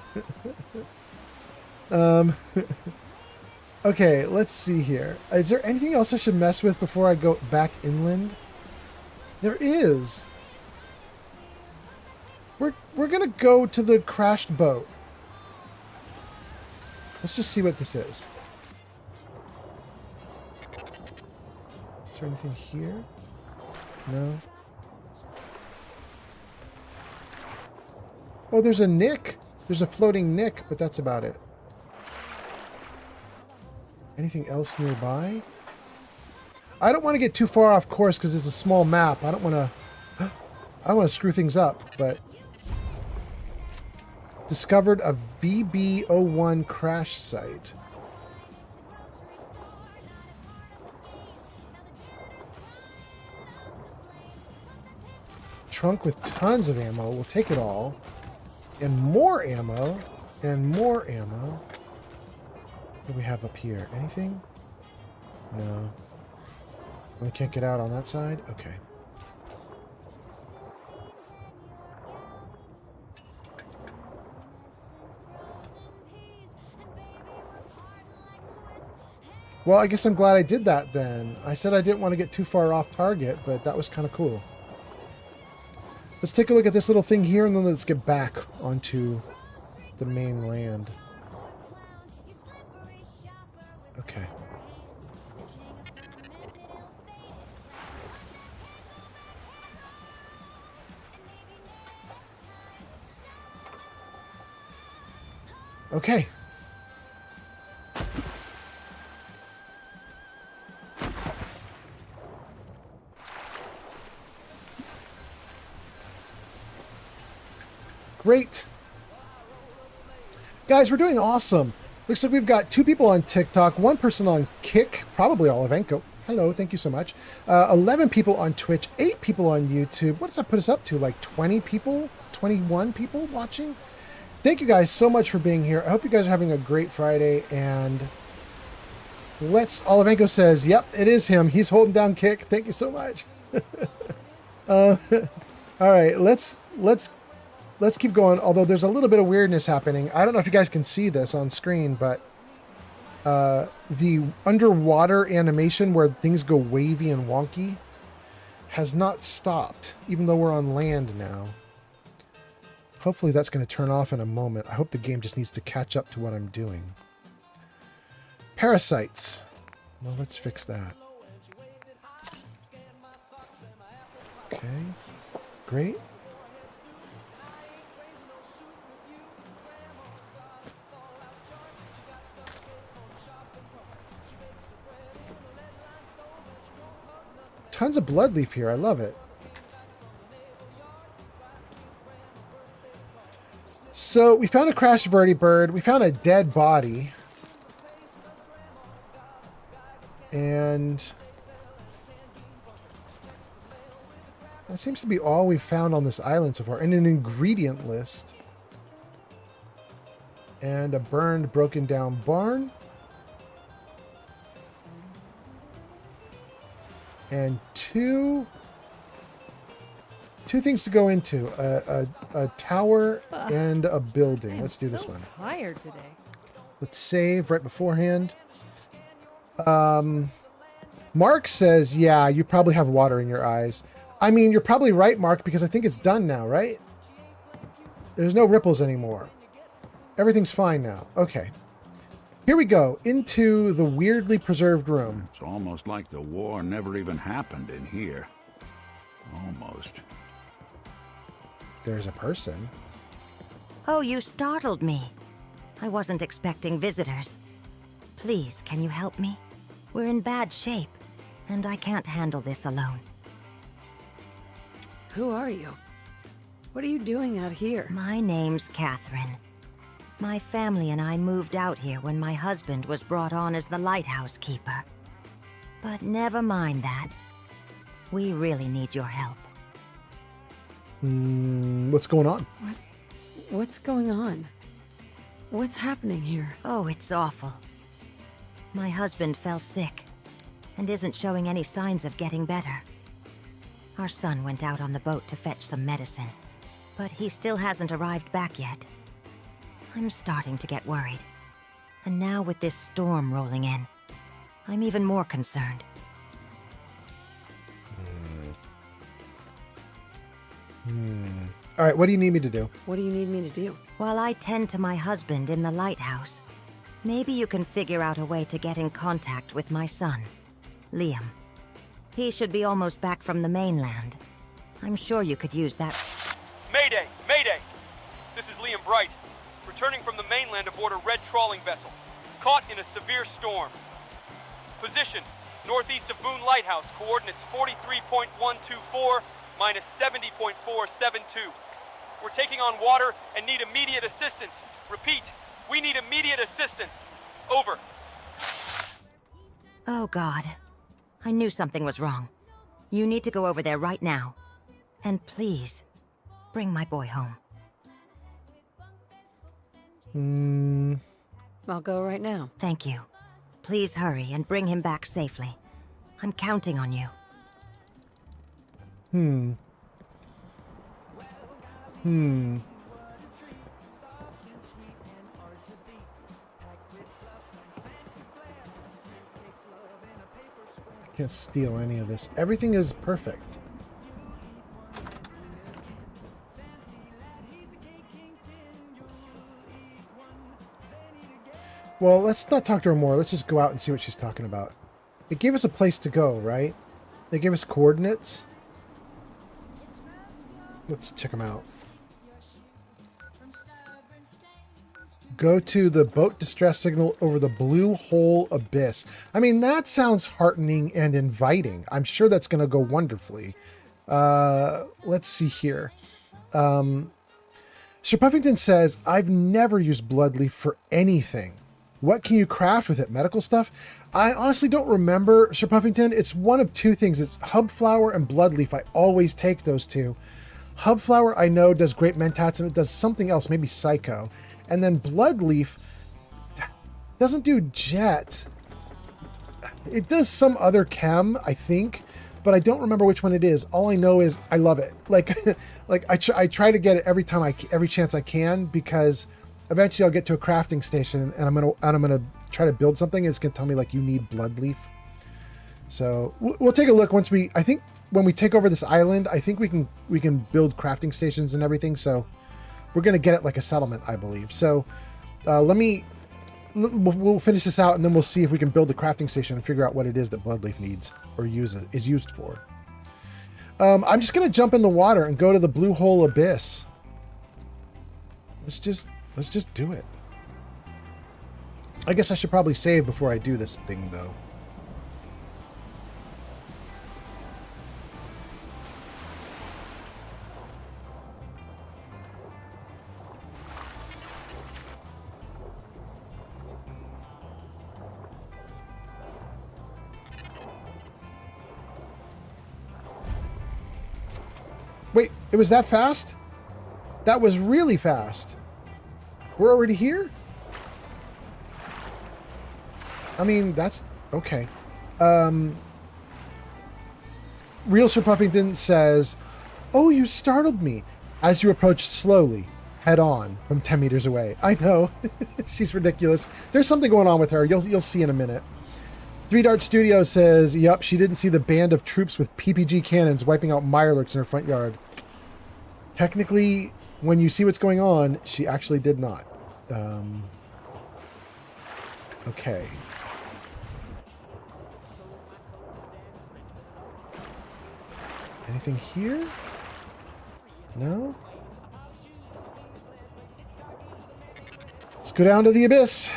Okay, let's see here. Is there anything else I should mess with before I go back inland? There is. We're gonna go to the crashed boat. Let's just see what this is. Is there anything here? No. Oh, there's a nick. There's a floating nick, but that's about it. Anything else nearby? I don't want to get too far off course because it's a small map. I don't want to screw things up, but discovered a BB-01 crash site. Trunk with tons of ammo. We'll take it all. And more ammo. And more ammo. What do we have up here? Anything? No. We can't get out on that side? Okay. Well, I guess I'm glad I did that then. I said I didn't want to get too far off target, but that was kind of cool. Let's take a look at this little thing here, and then let's get back onto the main land. Okay. Okay. Great. Guys, we're doing awesome. Looks like we've got 2 people on TikTok, 1 person on Kick, probably Olivenko. Hello, thank you so much. 11 people on Twitch, 8 people on YouTube. What does that put us up to? Like 20 people? 21 people watching? Thank you guys so much for being here. I hope you guys are having a great Friday. And Olivenko says, yep, it is him. He's holding down Kick. Thank you so much. All right, let's keep going, although there's a little bit of weirdness happening. I don't know if you guys can see this on screen, but the underwater animation where things go wavy and wonky has not stopped, even though we're on land now. Hopefully that's going to turn off in a moment. I hope the game just needs to catch up to what I'm doing. Parasites. Well, let's fix that. Okay. Great. Tons of bloodleaf here. I love it. So we found a crashed vertibird. We found a dead body. And that seems to be all we've found on this island so far. And an ingredient list. And a burned, broken down barn. And two things to go into. A tower and a building. Let's do this one. Tired today. Let's save right beforehand. Mark says, yeah, you probably have water in your eyes. I mean, you're probably right, Mark, because I think it's done now, right? There's no ripples anymore. Everything's fine now. Okay. Here we go, into the weirdly preserved room. It's almost like the war never even happened in here. Almost. There's a person. Oh, you startled me. I wasn't expecting visitors. Please, can you help me? We're in bad shape, and I can't handle this alone. Who are you? What are you doing out here? My name's Catherine. My family and I moved out here when my husband was brought on as the lighthouse keeper. But never mind that. We really need your help. What's going on? What's going on? What's happening here? Oh, it's awful. My husband fell sick and isn't showing any signs of getting better. Our son went out on the boat to fetch some medicine, but he still hasn't arrived back yet. I'm starting to get worried. And now with this storm rolling in, I'm even more concerned. All right, what do you need me to do? What do you need me to do? While I tend to my husband in the lighthouse, maybe you can figure out a way to get in contact with my son, Liam. He should be almost back from the mainland. I'm sure you could use that. Mayday! Mayday! This is Liam Bright, returning from the mainland aboard a red trawling vessel, caught in a severe storm. Position, northeast of Boon Lighthouse, coordinates 43.124 minus 70.472. We're taking on water and need immediate assistance. Repeat, we need immediate assistance. Over. Oh God. I knew something was wrong. You need to go over there right now. And please, bring my boy home. I'll go right now. Thank you. Please hurry and bring him back safely. I'm counting on you. Can't steal any of this. Everything is perfect. Well, let's not talk to her more. Let's just go out and see what she's talking about. It gave us a place to go, right? They gave us coordinates. Let's check them out. Go to the boat distress signal over the blue hole abyss. I mean, that sounds heartening and inviting. I'm sure that's going to go wonderfully. Let's see here. Sir Puffington says, I've never used bloodleaf for anything. What can you craft with it? Medical stuff? I honestly don't remember, Sir Puffington. It's one of two things. It's hub flower and bloodleaf. I always take those two. Hub flower, I know, does great mentats, and it does something else, maybe psycho. And then bloodleaf doesn't do jet. It does some other chem, I think, but I don't remember which one it is. All I know is I love it. Like, I try to get it every chance I can, because eventually I'll get to a crafting station and I'm gonna try to build something, and it's gonna tell me like you need bloodleaf. So we'll take a look once I think when we take over this island, I think we can build crafting stations and everything. So we're going to get it like a settlement, I believe. So we'll finish this out, and then we'll see if we can build the crafting station and figure out what it is that Bloodleaf needs or is used for. I'm just going to jump in the water and go to the Blue Hole Abyss. Let's just do it. I guess I should probably save before I do this thing, though. Wait, it was that fast? That was really fast. We're already here? I mean, that's okay. Real Sir Puffington says, "Oh, you startled me," as you approach slowly, head on, from 10 meters away. I know. She's ridiculous. There's something going on with her. You'll see in a minute. 3 Dart Studio says, "Yup, she didn't see the band of troops with PPG cannons wiping out Mirelurks in her front yard." Technically, when you see what's going on, she actually did not. Okay. Anything here? No? Let's go down to the abyss.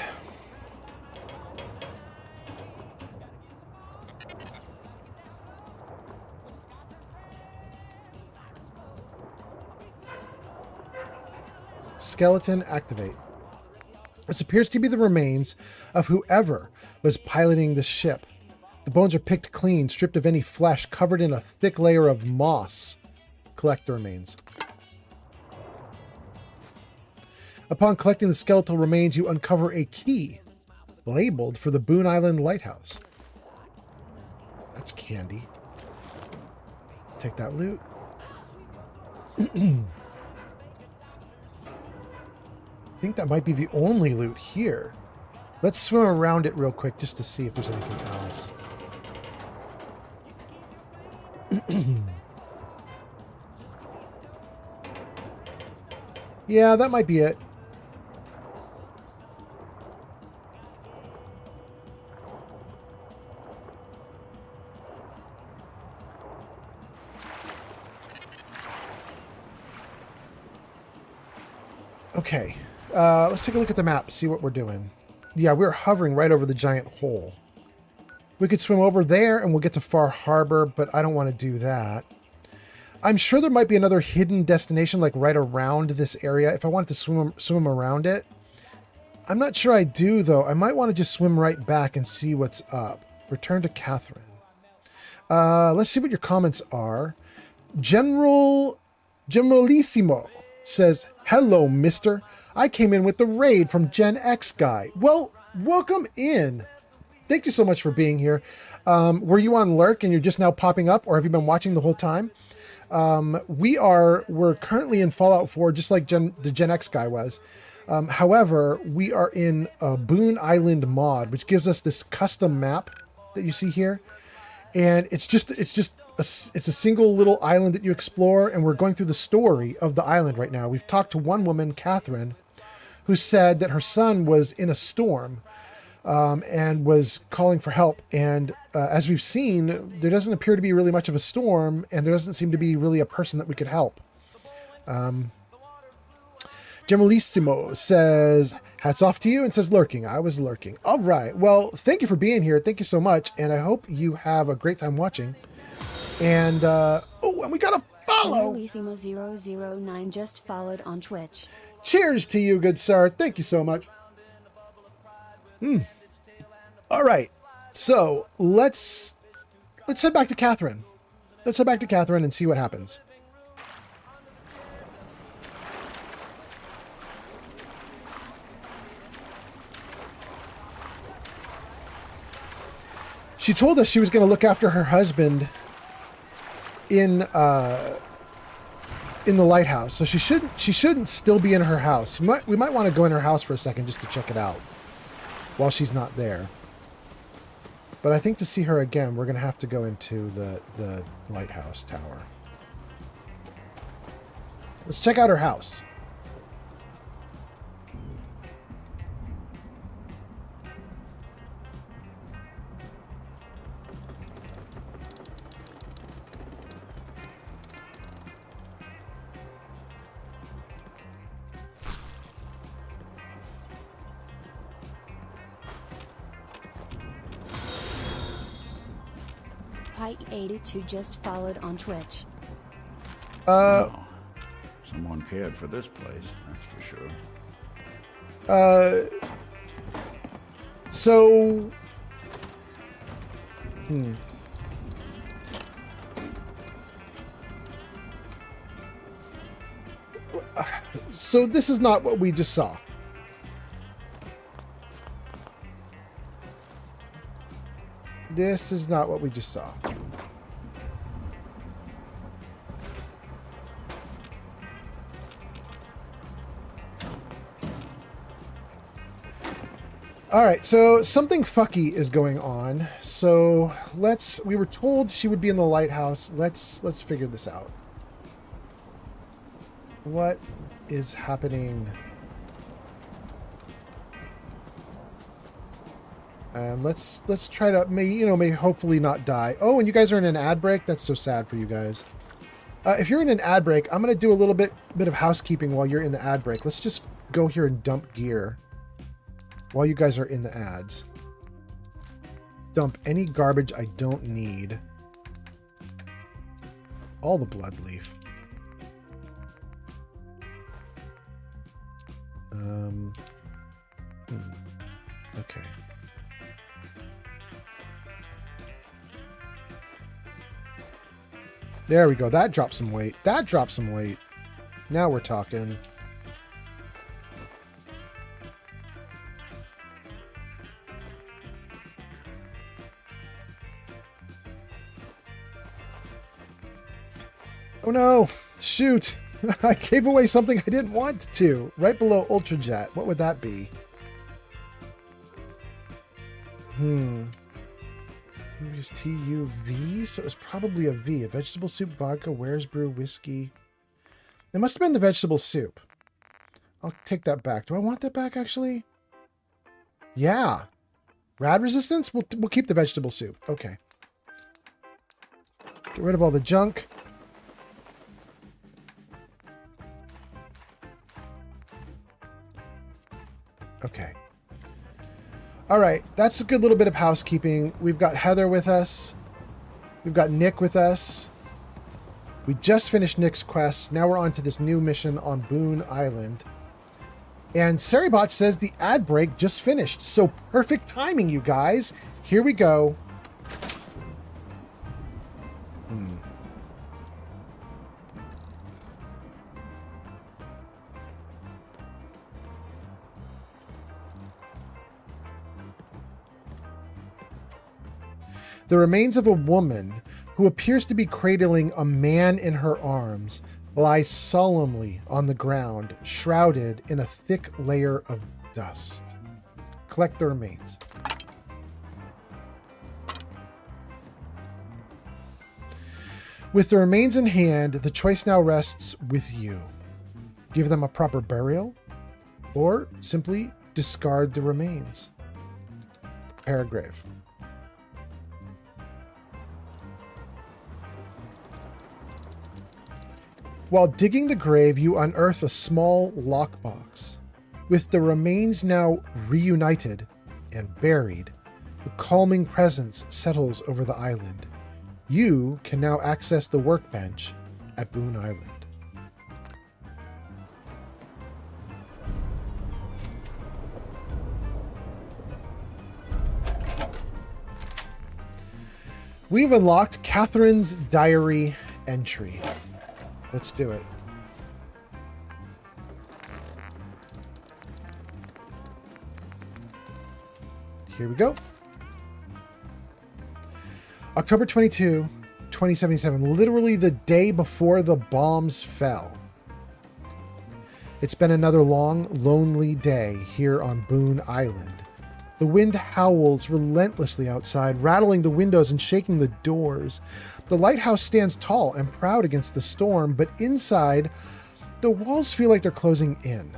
Skeleton activate. This appears to be the remains of whoever was piloting the ship. The bones are picked clean, stripped of any flesh, covered in a thick layer of moss. Collect the remains. Upon collecting the skeletal remains, you uncover a key labeled for the Boon Island Lighthouse. That's candy. Take that loot. I think that might be the only loot here. Let's swim around it real quick just to see if there's anything else. Yeah, that might be it. Okay. Let's take a look at the map, see what we're doing. Yeah, we're hovering right over the giant hole. We could swim over there and we'll get to Far Harbor, but I don't want to do that. I'm sure there might be another hidden destination like right around this area if I wanted to swim around it. I'm not sure I do, though. I might want to just swim right back and see what's up. Return to Catherine. Let's see what your comments are. Generalissimo says, "Hello, mister. I came in with the raid from Gen X guy." Well, welcome in. Thank you so much for being here. Were you on Lurk and you're just now popping up, or have you been watching the whole time? We're currently in Fallout 4, just like the Gen X guy was. However, we are in a Boon Island mod, which gives us this custom map that you see here. And it's a single little island that you explore, and we're going through the story of the island right now. We've talked to one woman, Catherine, who said that her son was in a storm and was calling for help. And as we've seen, there doesn't appear to be really much of a storm, and there doesn't seem to be really a person that we could help. Generalissimo says, "Hats off to you," and says, "Lurking. I was lurking." All right. Well, thank you for being here. Thank you so much. And I hope you have a great time watching. And, and we got a follow. Generalissimo009 just followed on Twitch. Cheers to you, good sir. Thank you so much. All right. So let's head back to Catherine. Let's head back to Catherine and see what happens. She told us she was going to look after her husband in the lighthouse, so she shouldn't still be in her house. We might want to go in her house for a second just to check it out while she's not there. But I think to see her again, we're going to have to go into the lighthouse tower. Let's check out her house. Kai82 just followed on Twitch. Wow. Someone cared for this place, that's for sure. So... So this is not what we just saw. This is not what we just saw. All right, so something fucky is going on. So we were told she would be in the lighthouse. Let's figure this out. What is happening? And let's try to may hopefully not die. Oh, and you guys are in an ad break. That's so sad for you guys. If you're in an ad break, I'm gonna do a little bit of housekeeping while you're in the ad break. Let's just go here and dump gear while you guys are in the ads. Dump any garbage I don't need. All the blood leaf. Okay. There we go. That dropped some weight. That dropped some weight. Now we're talking. Oh no! Shoot! I gave away something I didn't want to. Right below Ultrajet. What would that be? Maybe it's TUV? So it was probably a V. A vegetable soup, vodka, Where's Brew, whiskey. It must have been the vegetable soup. I'll take that back. Do I want that back, actually? Yeah. Rad resistance? We'll keep the vegetable soup. Okay. Get rid of all the junk. Okay. All right, that's a good little bit of housekeeping. We've got Heather with us. We've got Nick with us. We just finished Nick's quest. Now we're on to this new mission on Boon Island. And Seribot says the ad break just finished. So perfect timing, you guys. Here we go. The remains of a woman who appears to be cradling a man in her arms lies solemnly on the ground, shrouded in a thick layer of dust. Collect the remains. With the remains in hand, the choice now rests with you. Give them a proper burial, or simply discard the remains. Prepare a grave. While digging the grave, you unearth a small lockbox. With the remains now reunited and buried, a calming presence settles over the island. You can now access the workbench at Boon Island. We've unlocked Catherine's diary entry. Let's do it. Here we go. October 22, 2077, literally the day before the bombs fell. It's been another long, lonely day here on Boon Island. The wind howls relentlessly outside, rattling the windows and shaking the doors. The lighthouse stands tall and proud against the storm, but inside, the walls feel like they're closing in.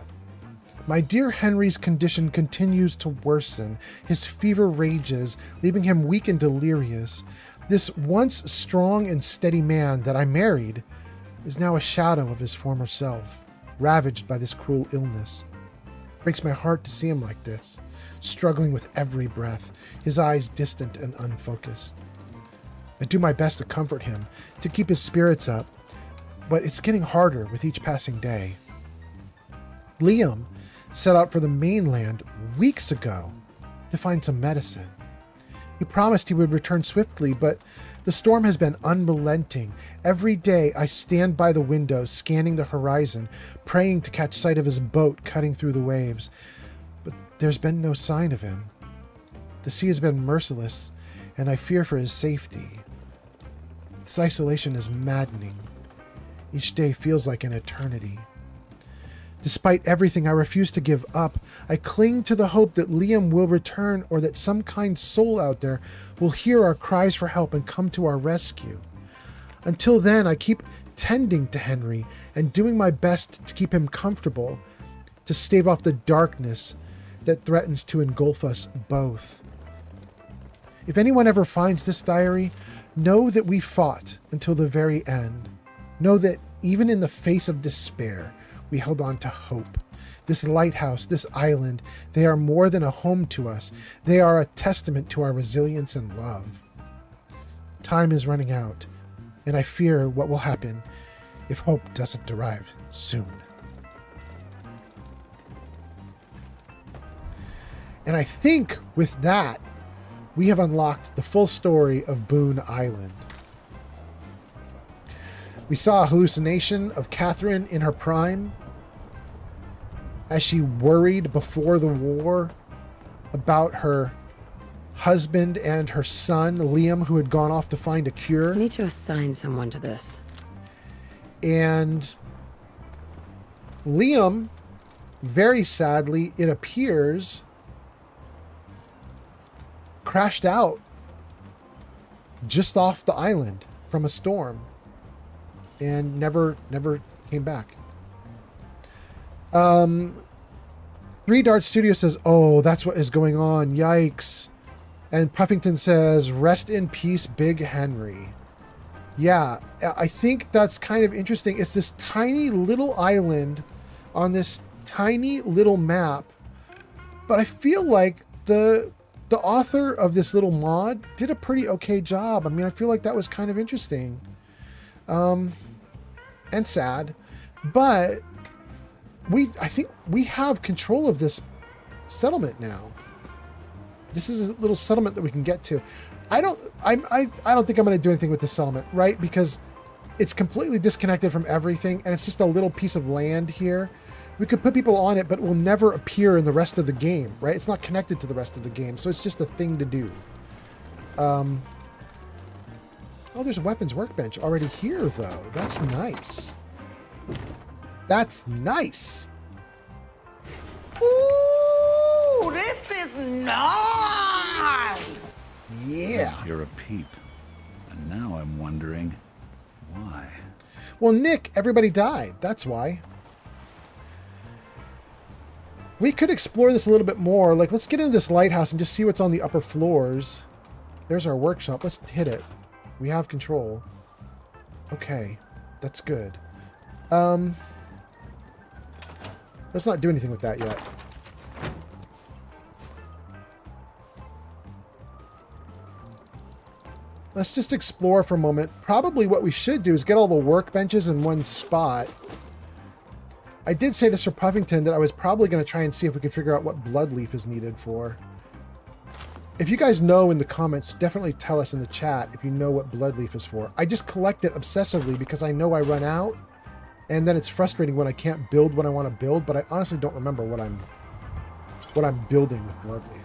My dear Henry's condition continues to worsen. His fever rages, leaving him weak and delirious. This once strong and steady man that I married is now a shadow of his former self, ravaged by this cruel illness. It breaks my heart to see him like this, struggling with every breath, his eyes distant and unfocused. I do my best to comfort him, to keep his spirits up, but it's getting harder with each passing day. Liam set out for the mainland weeks ago to find some medicine. He promised he would return swiftly, but the storm has been unrelenting. Every day I stand by the window, scanning the horizon, praying to catch sight of his boat cutting through the waves. But there's been no sign of him. The sea has been merciless, and I fear for his safety. This isolation is maddening. Each day feels like an eternity. Despite everything, I refuse to give up. I cling to the hope that Liam will return, or that some kind soul out there will hear our cries for help and come to our rescue. Until then, I keep tending to Henry and doing my best to keep him comfortable, to stave off the darkness that threatens to engulf us both. If anyone ever finds this diary, know that we fought until the very end. Know that even in the face of despair, we held on to hope. This lighthouse, this island, they are more than a home to us. They are a testament to our resilience and love. Time is running out, and I fear what will happen if hope doesn't arrive soon. And I think with that, we have unlocked the full story of Boon Island. We saw a hallucination of Catherine in her prime, as she worried before the war about her husband and her son, Liam, who had gone off to find a cure. I need to assign someone to this. And Liam, very sadly, it appears, crashed out just off the island from a storm and never came back. 3 Dart Studio says, oh, that's what is going on. Yikes. And Puffington says, rest in peace, Big Henry. Yeah, I think that's kind of interesting. It's this tiny little island on this tiny little map. But I feel like the author of this little mod did a pretty okay job. I mean, I feel like that was kind of interesting. And sad. But I think we have control of this settlement now. This is a little settlement that we can get to. I don't think I'm going to do anything with this settlement, right? Because it's completely disconnected from everything, and it's just a little piece of land here. We could put people on it, but it will never appear in the rest of the game, right? It's not connected to the rest of the game, so it's just a thing to do. Oh, there's a weapons workbench already here, though. That's nice. That's nice. Ooh, this is nice. Yeah. You're a peep. And now I'm wondering why. Well, Nick, everybody died. That's why. We could explore this a little bit more. Like, let's get into this lighthouse and just see what's on the upper floors. There's our workshop. Let's hit it. We have control. Okay. That's good. Let's not do anything with that yet. Let's just explore for a moment. Probably what we should do is get all the workbenches in one spot. I did say to Sir Puffington that I was probably going to try and see if we could figure out what blood leaf is needed for. If you guys know in the comments, definitely tell us in the chat if you know what blood leaf is for. I just collect it obsessively because I know I run out. And then it's frustrating when I can't build what I want to build, but I honestly don't remember what I'm building with blood leaf.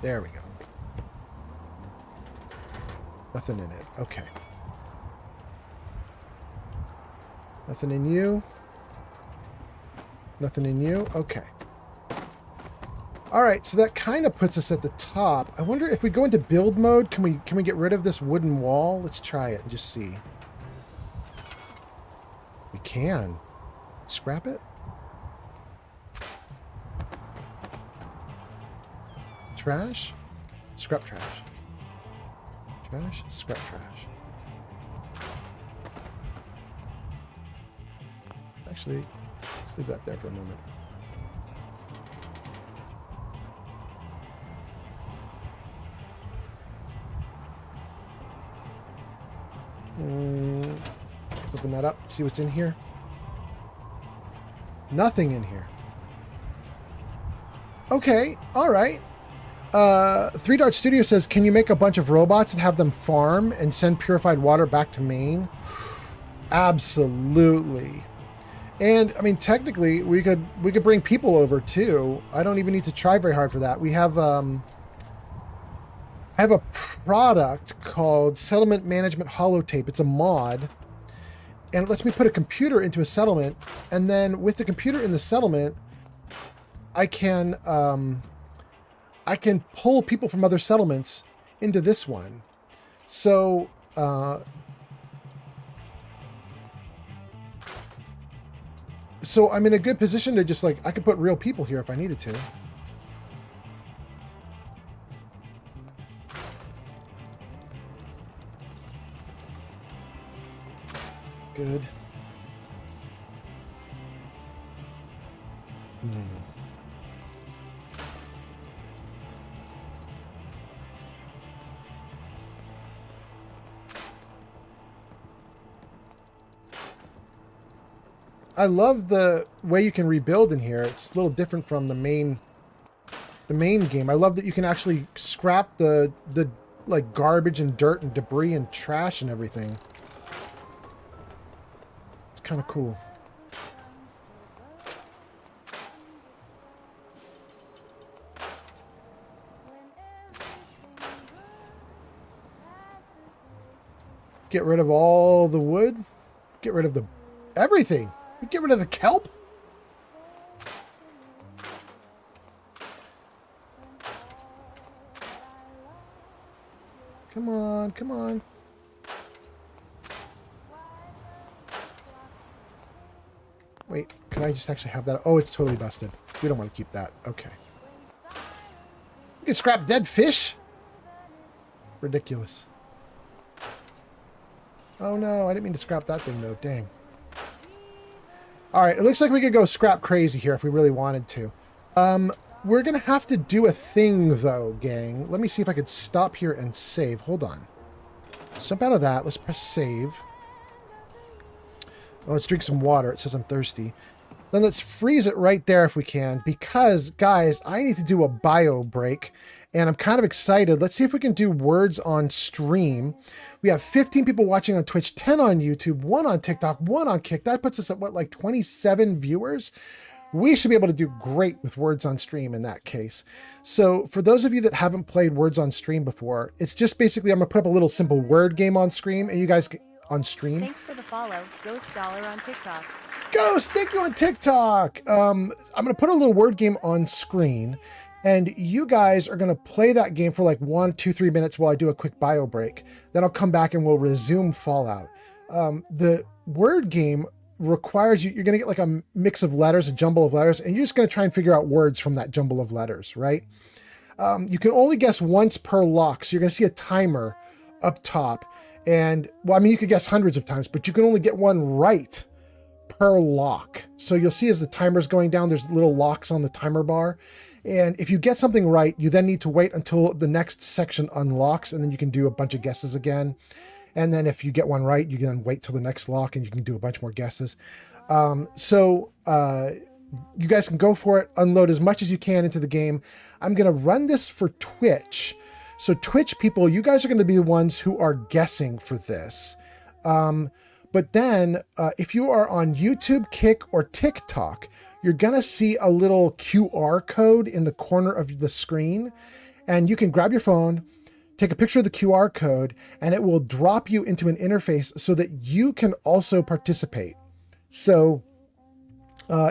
There we go. Nothing in it. Okay. Nothing in you. Nothing in you. Okay. All right, so that kind of puts us at the top. I wonder if we go into build mode, can we get rid of this wooden wall? Let's try it and just see. We can. Scrap it. Trash. Scrap trash. Trash. Scrap trash. Actually, let's leave that there for a moment. Open that up, see what's in here. Nothing in here. Okay, all right. Three Dart Studio says, can you make a bunch of robots and have them farm and send purified water back to Maine? Absolutely. And I mean, technically, we could bring people over too. I don't even need to try very hard for that. We have I have a product called Settlement Management Holotape. It's a mod, and it lets me put a computer into a settlement, and then with the computer in the settlement, I can pull people from other settlements into this one. So so I'm in a good position to just, like, I could put real people here if I needed to. Good. I love the way you can rebuild in here. It's a little different from the main game. I love that you can actually scrap the like garbage and dirt and debris and trash and everything. It's kind of cool. Get rid of all the wood. Get rid of the everything. Get rid of the kelp. Come on, come on. Wait, can I just actually have that? Oh, it's totally busted. We don't want to keep that. Okay. You can scrap dead fish? Ridiculous. Oh no, I didn't mean to scrap that thing though. Dang. Alright, it looks like we could go scrap crazy here if we really wanted to. We're going to have to do a thing, though, gang. Let me see if I could stop here and save. Hold on. Let's jump out of that. Let's press save. Well, let's drink some water. It says I'm thirsty. Then let's freeze it right there if we can, because, guys, I need to do a bio break, and I'm kind of excited. Let's see if we can do words on stream. We have 15 people watching on Twitch, 10 on YouTube, 1 on TikTok, 1 on Kick. That puts us at, what, like 27 viewers? We should be able to do great with words on stream in that case. So for those of you that haven't played words on stream before, it's just basically I'm going to put up a little simple word game on stream, and you guys on stream. Thanks for the follow, Ghost Dollar on TikTok. Ghost, thank you on TikTok. I'm going to put a little word game on screen, and you guys are going to play that game for like 1, 2, 3 minutes while I do a quick bio break. Then I'll come back and we'll resume Fallout. The word game requires you're going to get like a mix of letters, a jumble of letters, and you're just going to try and figure out words from that jumble of letters, right? You can only guess once per lock, so you're going to see a timer up top. And, well, I mean, you could guess hundreds of times, but you can only get one right per lock. So you'll see as the timer's going down, there's little locks on the timer bar. And if you get something right, you then need to wait until the next section unlocks, and then you can do a bunch of guesses again. And then if you get one right, you can then wait till the next lock and you can do a bunch more guesses. You guys can go for it, unload as much as you can into the game. I'm going to run this for Twitch. So Twitch people, you guys are going to be the ones who are guessing for this. But then if you are on YouTube, Kick, or TikTok, you're going to see a little QR code in the corner of the screen. And you can grab your phone, take a picture of the QR code, and it will drop you into an interface so that you can also participate. So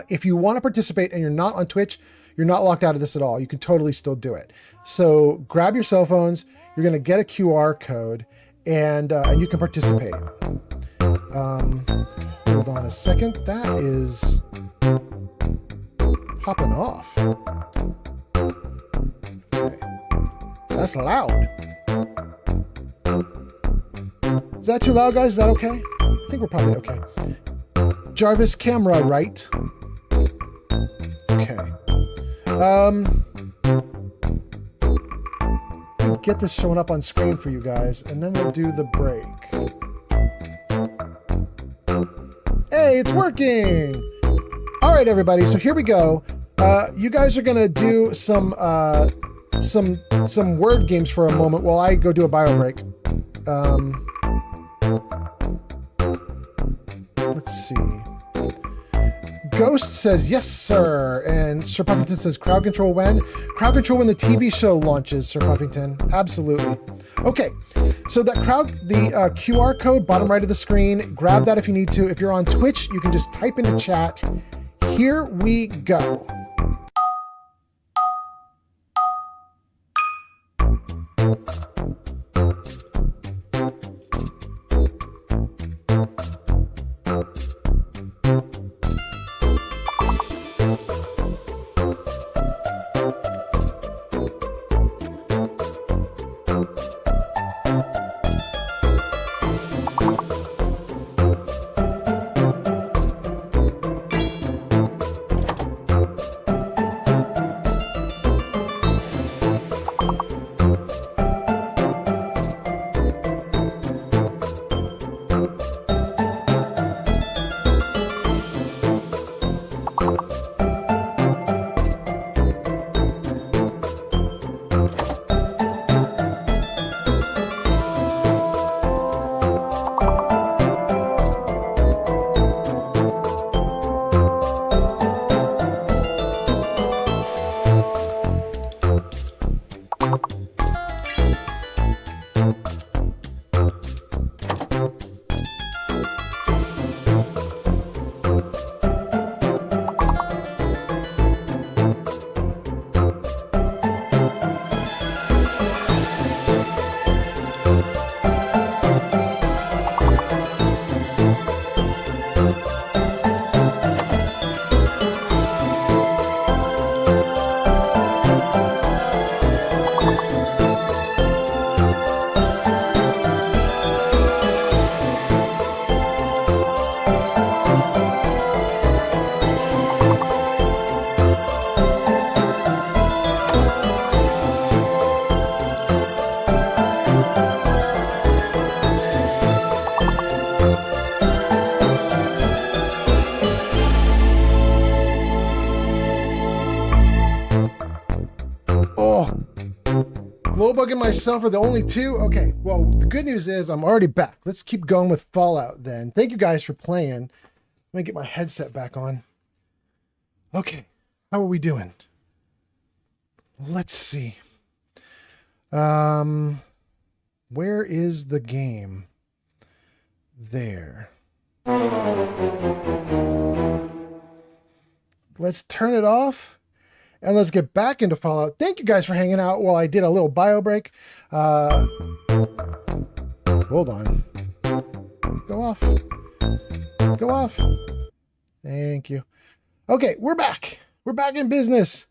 if you want to participate and you're not on Twitch, you're not locked out of this at all. You can totally still do it. So grab your cell phones. You're going to get a QR code, and you can participate. Hold on a second. That is popping off. Okay. That's loud. Is that too loud, guys? Is that okay? I think we're probably okay. Jarvis camera right. Okay. Get this showing up on screen for you guys, and then we'll do the break. Hey, it's working! All right, everybody, so here we go. You guys are gonna do some word games for a moment while I go do a bio break. Let's see. Ghost says, yes, sir. And Sir Puffington says, crowd control when? Crowd control when the TV show launches, Sir Puffington. Absolutely. Okay, so that the QR code, bottom right of the screen, grab that if you need to. If you're on Twitch, you can just type into chat. Here we go. Glowbug and myself are the only two? Okay, well, the good news is I'm already back. Let's keep going with Fallout then. Thank you guys for playing. Let me get my headset back on. Okay, how are we doing? Let's see. Where is the game? There. Let's turn it off. And let's get back into Fallout. Thank you guys for hanging out while I did a little bio break. Hold on. Go off. Go off. Thank you. Okay, we're back. We're back in business.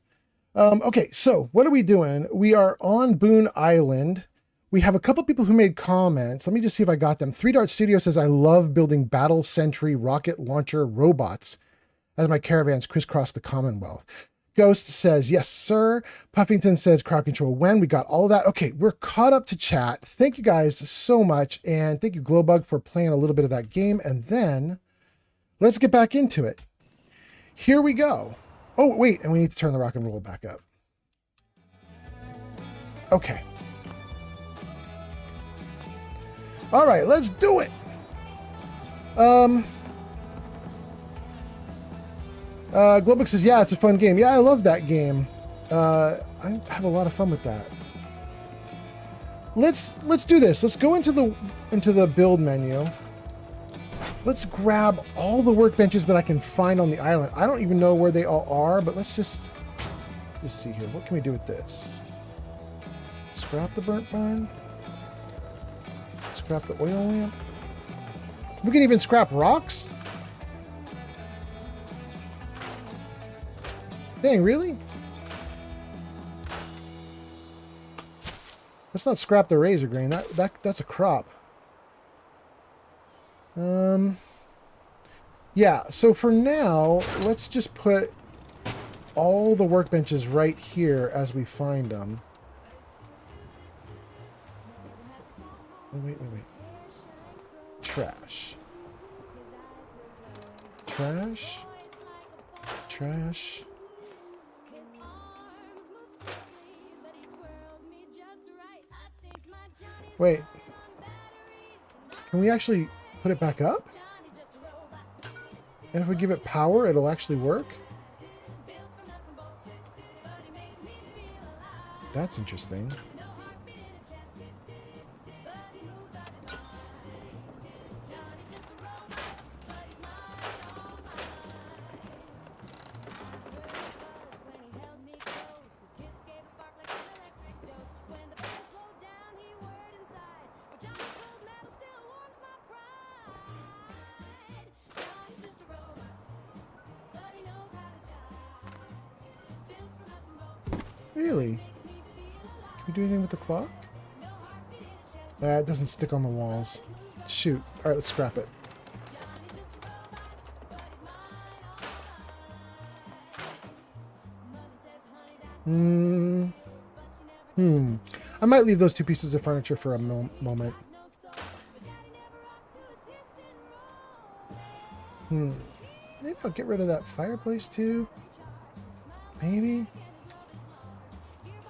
Okay, so what are we doing? We are on Boon Island. We have a couple people who made comments. Let me just see if I got them. 3 Dart Studio says, I love building battle sentry rocket launcher robots as my caravans crisscross the Commonwealth. Ghost says, yes, sir. Puffington says, crowd control when? We got all of that. Okay, we're caught up to chat. Thank you guys so much. And thank you, Glowbug, for playing a little bit of that game. And then let's get back into it. Here we go. Oh, wait, and we need to turn the rock and roll back up. Okay. All right, let's do it. Glowbug says, yeah, it's a fun game. Yeah, I love that game. I have a lot of fun with that. Let's do this. Let's go into the build menu. Let's grab all the workbenches that I can find on the island. I don't even know where they all are, but let's just see here. What can we do with this? Scrap the burnt barn. Scrap the oil lamp. We can even scrap rocks. Dang, really? Let's not scrap the razor grain. That's a crop. Yeah, so for now, let's just put all the workbenches right here as we find them. Oh, wait. Trash. Trash. Trash. Wait. Can we actually put it back up? And if we give it power, it'll actually work? That's interesting. Really? Can we do anything with the clock? It doesn't stick on the walls. Shoot. Alright, let's scrap it. I might leave those two pieces of furniture for a moment. Maybe I'll get rid of that fireplace too. Maybe.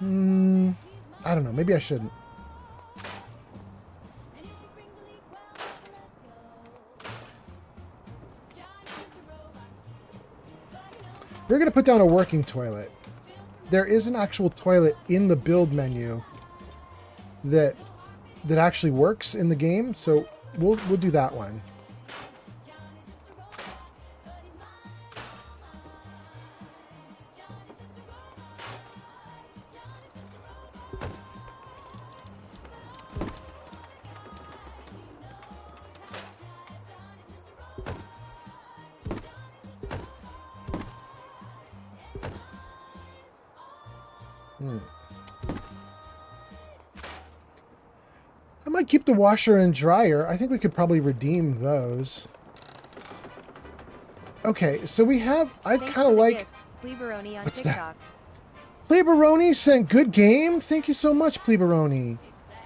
I don't know. Maybe I shouldn't. We're going to put down a working toilet. There is an actual toilet in the build menu that actually works in the game, so we'll do that one. I might keep the washer and dryer. I think we could probably redeem those. Okay, so we have... I kind of like... Pleberoni on What's TikTok. that? Pleberoni sent good game. Thank you so much, Pleberoni.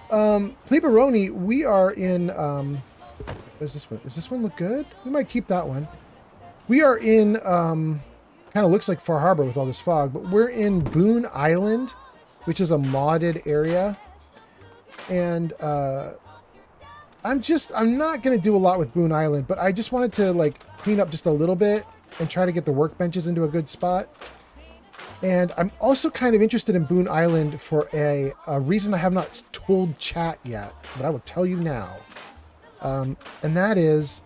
Pleberoni, we are in... what is this one? Does this one look good? We might keep that one. We are in... kind of looks like Far Harbor with all this fog, but we're in Boon Island, which is a modded area. And I'm not going to do a lot with Boon Island, but I just wanted to like clean up just a little bit and try to get the workbenches into a good spot. And I'm also kind of interested in Boon Island for a reason I have not told chat yet, but I will tell you now. And that is,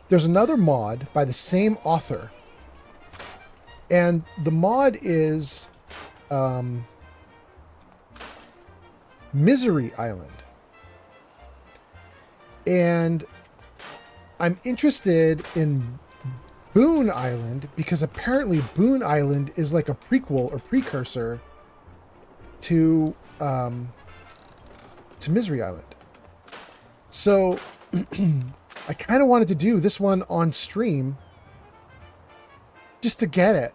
there's another mod by the same author. And the mod is Misery Island. And I'm interested in Boon Island because apparently Boon Island is like a prequel or precursor to Misery Island. So I kind of wanted to do this one on stream just to get it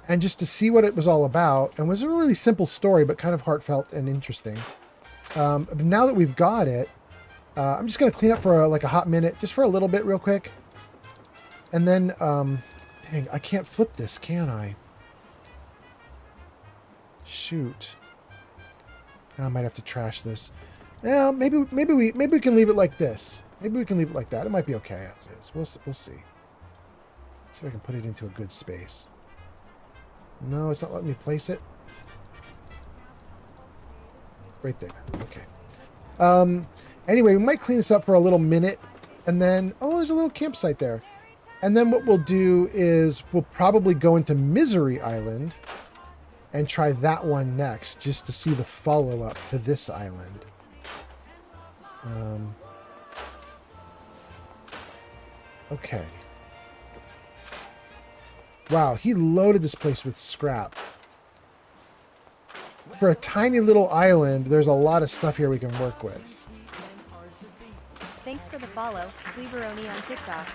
and just to see what it was all about. And it was a really simple story, but kind of heartfelt and interesting. But now that we've got it, I'm just going to clean up for like a hot minute, just for a little bit real quick. And then, dang, I can't flip this, can I? Shoot. I might have to trash this. Yeah, maybe we can leave it like this. Maybe we can leave it like that. It might be okay as is. We'll see. See if I can put it into a good space. No, it's not letting me place it. Right there. Okay. Anyway, we might clean this up for a little minute. And then... Oh, there's a little campsite there. And then what we'll do is we'll probably go into Misery Island and try that one next, just to see the follow-up to this island. Okay. Wow, he loaded this place with scrap. For a tiny little island, there's a lot of stuff here we can work with. Thanks for the follow, Fleaveroni on TikTok.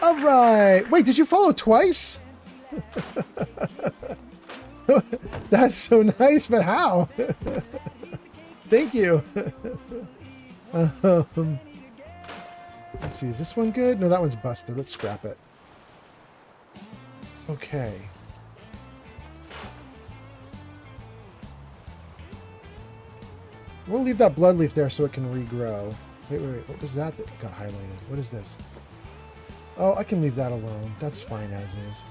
All right. Wait, did you follow twice? That's so nice, but how? Thank you. Let's see, is this one good? No, that one's busted. Let's scrap it. Okay. We'll leave that blood leaf there so it can regrow. Wait. What was that got highlighted? What is this? Oh, I can leave that alone. That's fine as is.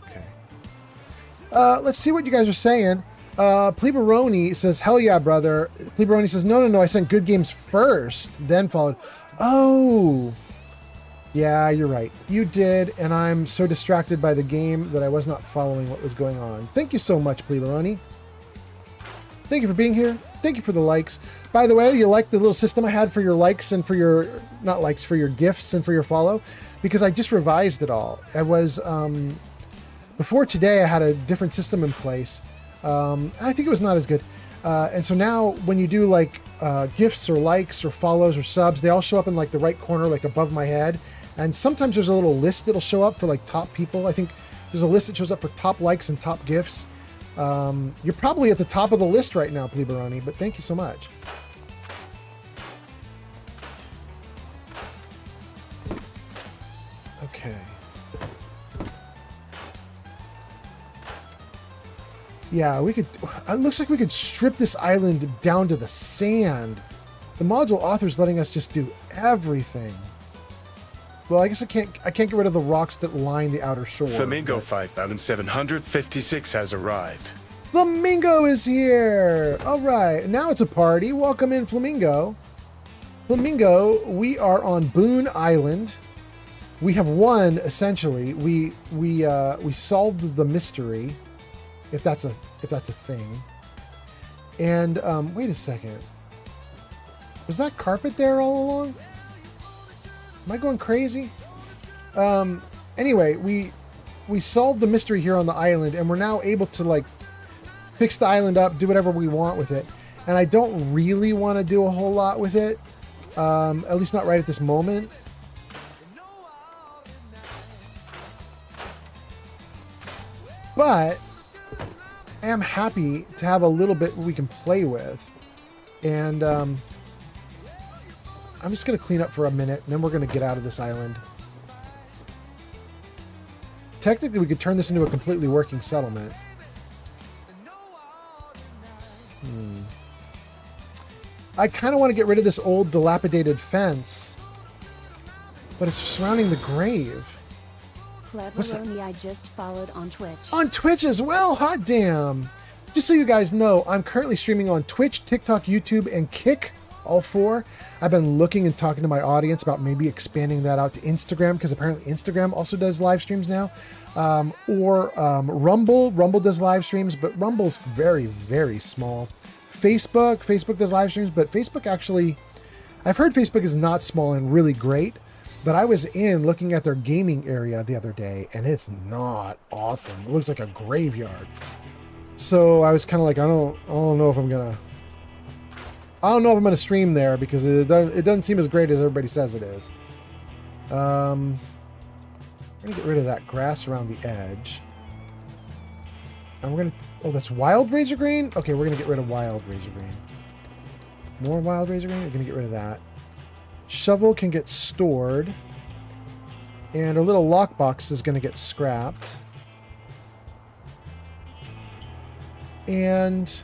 Okay. Let's see what you guys are saying. Pleberoni says, hell yeah, brother. Pleberoni says, no. I sent good games first, then followed. Oh. Yeah, you're right. You did, and I'm so distracted by the game that I was not following what was going on. Thank you so much, Pleberoni. Thank you for being here. Thank you for the likes. By the way, you like the little system I had for your likes and for your, not likes, for your gifts and for your follow? Because I just revised it all. I was, before today, I had a different system in place. I think it was not as good. And so now when you do like gifts or likes or follows or subs, they all show up in like the right corner, like above my head. And sometimes there's a little list that'll show up for like top people. I think there's a list that shows up for top likes and top gifts. You're probably at the top of the list right now, Pleberoni, but thank you so much. Okay. Yeah, we could... It looks like we could strip this island down to the sand. The module author's letting us just do everything. Well, I guess I can't get rid of the rocks that line the outer shore. Flamingo 5756 has arrived. Flamingo is here! Alright, now it's a party. Welcome in, Flamingo. Flamingo, we are on Boon Island. We have won, essentially. We solved the mystery. If that's a thing. And wait a second. Was that carpet there all along? Am I going crazy? Anyway, we solved the mystery here on the island, and we're now able to like fix the island up, do whatever we want with it. And I don't really want to do a whole lot with it, at least not right at this moment. But I am happy to have a little bit we can play with. And I'm just going to clean up for a minute, and then we're going to get out of this island. Technically, we could turn this into a completely working settlement. I kind of want to get rid of this old dilapidated fence, but it's surrounding the grave. Cleveroni, I just followed on Twitch. On Twitch as well? Hot damn. Just so you guys know, I'm currently streaming on Twitch, TikTok, YouTube, and Kick, all four. I've been looking and talking to my audience about maybe expanding that out to Instagram, because apparently Instagram also does live streams now. Or Rumble. Rumble does live streams, but Rumble's very, very small. Facebook does live streams, but Facebook actually, I've heard Facebook is not small and really great. But I was looking at their gaming area the other day, and it's not awesome. It looks like a graveyard. So I was kind of like, I don't know if I'm gonna stream there, because it doesn't seem as great as everybody says it is. I'm gonna get rid of that grass around the edge, and we're gonna. Oh, that's wild razor green. Okay, we're gonna get rid of wild razor green. More wild razor green. We're gonna get rid of that. Shovel can get stored, and our little lockbox is going to get scrapped. And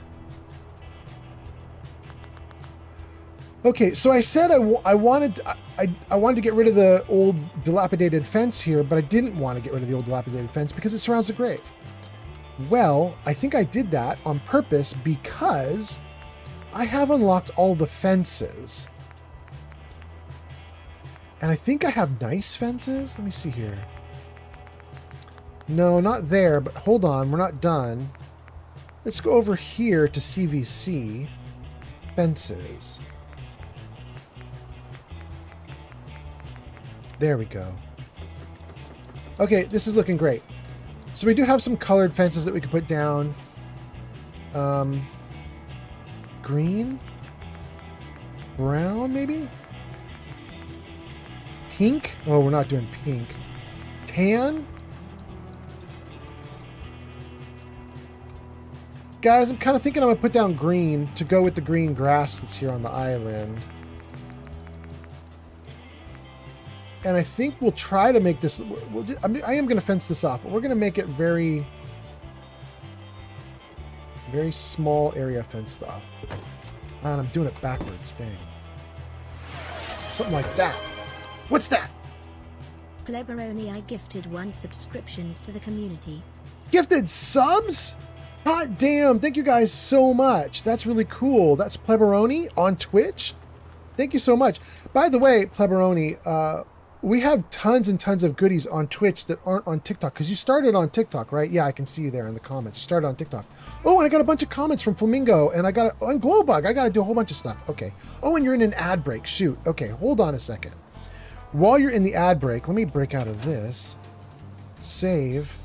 okay, so I said I wanted to get rid of the old dilapidated fence here, but I didn't want to get rid of the old dilapidated fence because it surrounds the grave. Well, I think I did that on purpose because I have unlocked all the fences. And I think I have nice fences. Let me see here. No, not there, but hold on. We're not done. Let's go over here to CVC. Fences. There we go. Okay, this is looking great. So we do have some colored fences that we can put down. Green? Brown, maybe? Pink? Oh, we're not doing pink. Tan? Guys, I'm kind of thinking I'm going to put down green to go with the green grass that's here on the island. And I think we'll try to make this... I am going to fence this off, but we're going to make it very small area fenced off. And I'm doing it backwards, dang. Something like that. What's that? Pleberoni, I gifted 1 subscriptions to the community. Gifted subs? Hot damn, thank you guys so much. That's really cool. That's Pleberoni on Twitch. Thank you so much. By the way, Pleberoni, we have tons and tons of goodies on Twitch that aren't on TikTok, because you started on TikTok, right? Yeah, I can see you there in the comments. You started on TikTok. Oh, and I got a bunch of comments from Flamingo, and I got on Glowbug. I got to do a whole bunch of stuff. Okay. Oh, and you're in an ad break. Shoot. Okay, hold on a second. While you're in the ad break, let me break out of this. Save.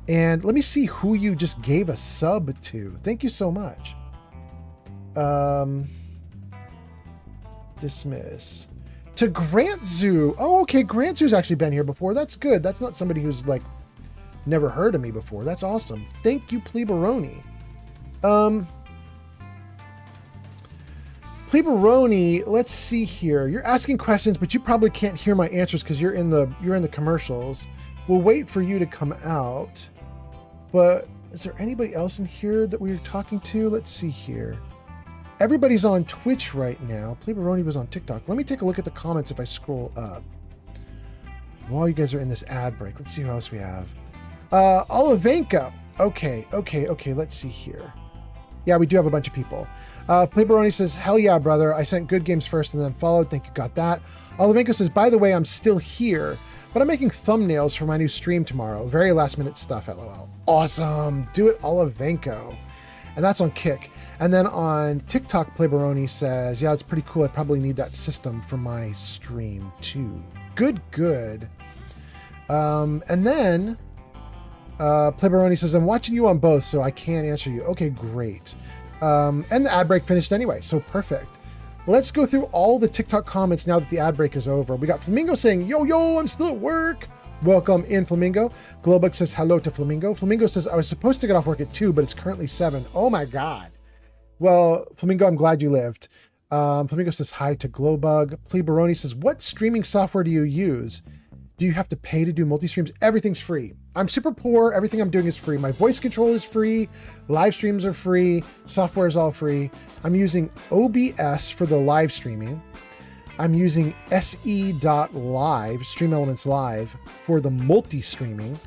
And let me see who you just gave a sub to. Thank you so much. Dismiss. To Grant Zoo. Oh, okay. Grant Zoo's actually been here before. That's good. That's not somebody who's like never heard of me before. That's awesome. Thank you, Pleberoni. Pleberoni, let's see here. You're asking questions, but you probably can't hear my answers because you're in the commercials. We'll wait for you to come out. But is there anybody else in here that we're talking to? Let's see here. Everybody's on Twitch right now. Pleberoni was on TikTok. Let me take a look at the comments if I scroll up. While you guys are in this ad break, let's see who else we have. Olivenko. Okay. Let's see here. Yeah, we do have a bunch of people. Pleberoni says, hell yeah, brother. I sent good games first and then followed. Thank you, got that. Olivenko says, by the way, I'm still here, but I'm making thumbnails for my new stream tomorrow. Very last minute stuff, LOL. Awesome. Do it, Olivenko. And that's on Kick. And then on TikTok, Pleberoni says, yeah, it's pretty cool. I probably need that system for my stream too. Good. And then Pleberoni says, I'm watching you on both, so I can't answer you. Okay, great. And the ad break finished anyway, so perfect. Let's go through all the TikTok comments now that the ad break is over. We got Flamingo saying, yo, I'm still at work. Welcome in, Flamingo. Glowbug says hello to Flamingo. Flamingo says, I was supposed to get off work at 2, but it's currently 7. Oh my God. Well, Flamingo, I'm glad you lived. Flamingo says hi to Glowbug. Pleberoni says, what streaming software do you use? Do you have to pay to do multi-streams? Everything's free. I'm super poor. Everything I'm doing is free. My voice control is free. Live streams are free. Software is all free. I'm using OBS for the live streaming. I'm using se.live, Stream Elements Live, for the multi-streaming.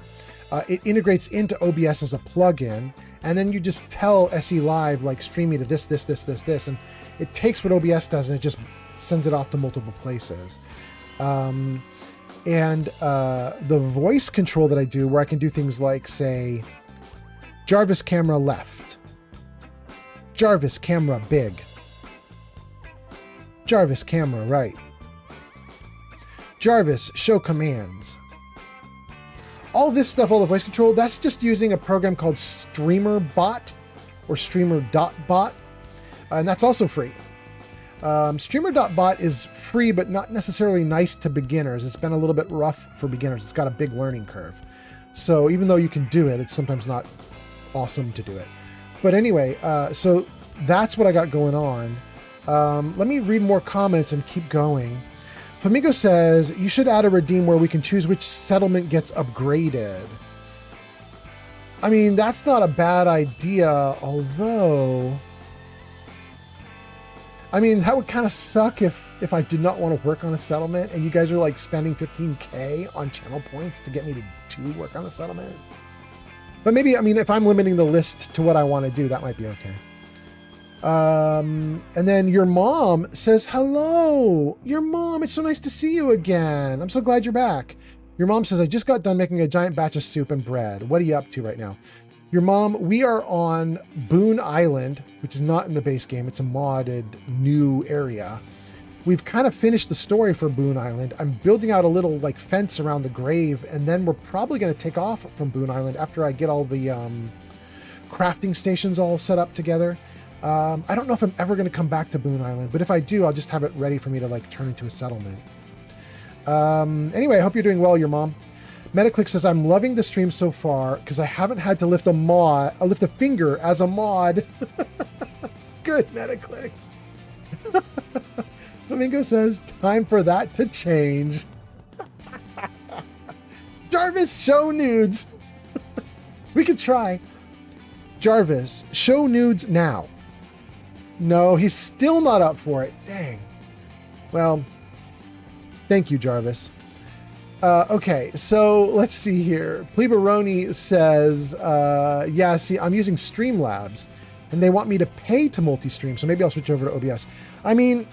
It integrates into OBS as a plugin, and then you just tell SE Live, like, stream me to this, and it takes what OBS does and it just sends it off to multiple places. And the voice control that I do, where I can do things like, say, Jarvis camera left, Jarvis camera big, Jarvis camera right, Jarvis show commands. All this stuff, all the voice control, that's just using a program called StreamerBot or Streamer.bot, and that's also free. Streamer.bot is free, but not necessarily nice to beginners. It's been a little bit rough for beginners. It's got a big learning curve. So even though you can do it, it's sometimes not awesome to do it. But anyway, so that's what I got going on. Let me read more comments and keep going. Flamingo says, you should add a redeem where we can choose which settlement gets upgraded. I mean, that's not a bad idea, although... I mean, that would kind of suck if I did not want to work on a settlement and you guys are like spending 15K on channel points to get me to work on a settlement. But maybe, I mean, if I'm limiting the list to what I want to do, that might be okay. And then your mom says, hello. Your mom, it's so nice to see you again. I'm so glad you're back. Your mom says, I just got done making a giant batch of soup and bread. What are you up to right now? Your mom, we are on Boon Island, which is not in the base game. It's a modded new area. We've kind of finished the story for Boon Island. I'm building out a little like fence around the grave, and then we're probably going to take off from Boon Island after I get all the crafting stations all set up together. I don't know if I'm ever going to come back to Boon Island, but if I do, I'll just have it ready for me to like turn into a settlement. Anyway, I hope you're doing well, your mom. Metaclick says, I'm loving the stream so far because I haven't had to lift a finger as a mod. Good, Metaclicks. Flamingo says, time for that to change. Jarvis, show nudes. We could try. Jarvis, show nudes now. No, he's still not up for it. Dang. Well, thank you, Jarvis. Okay, so let's see here. Pleberoni says, yeah, see, I'm using Streamlabs, and they want me to pay to multi-stream, so maybe I'll switch over to OBS. I mean,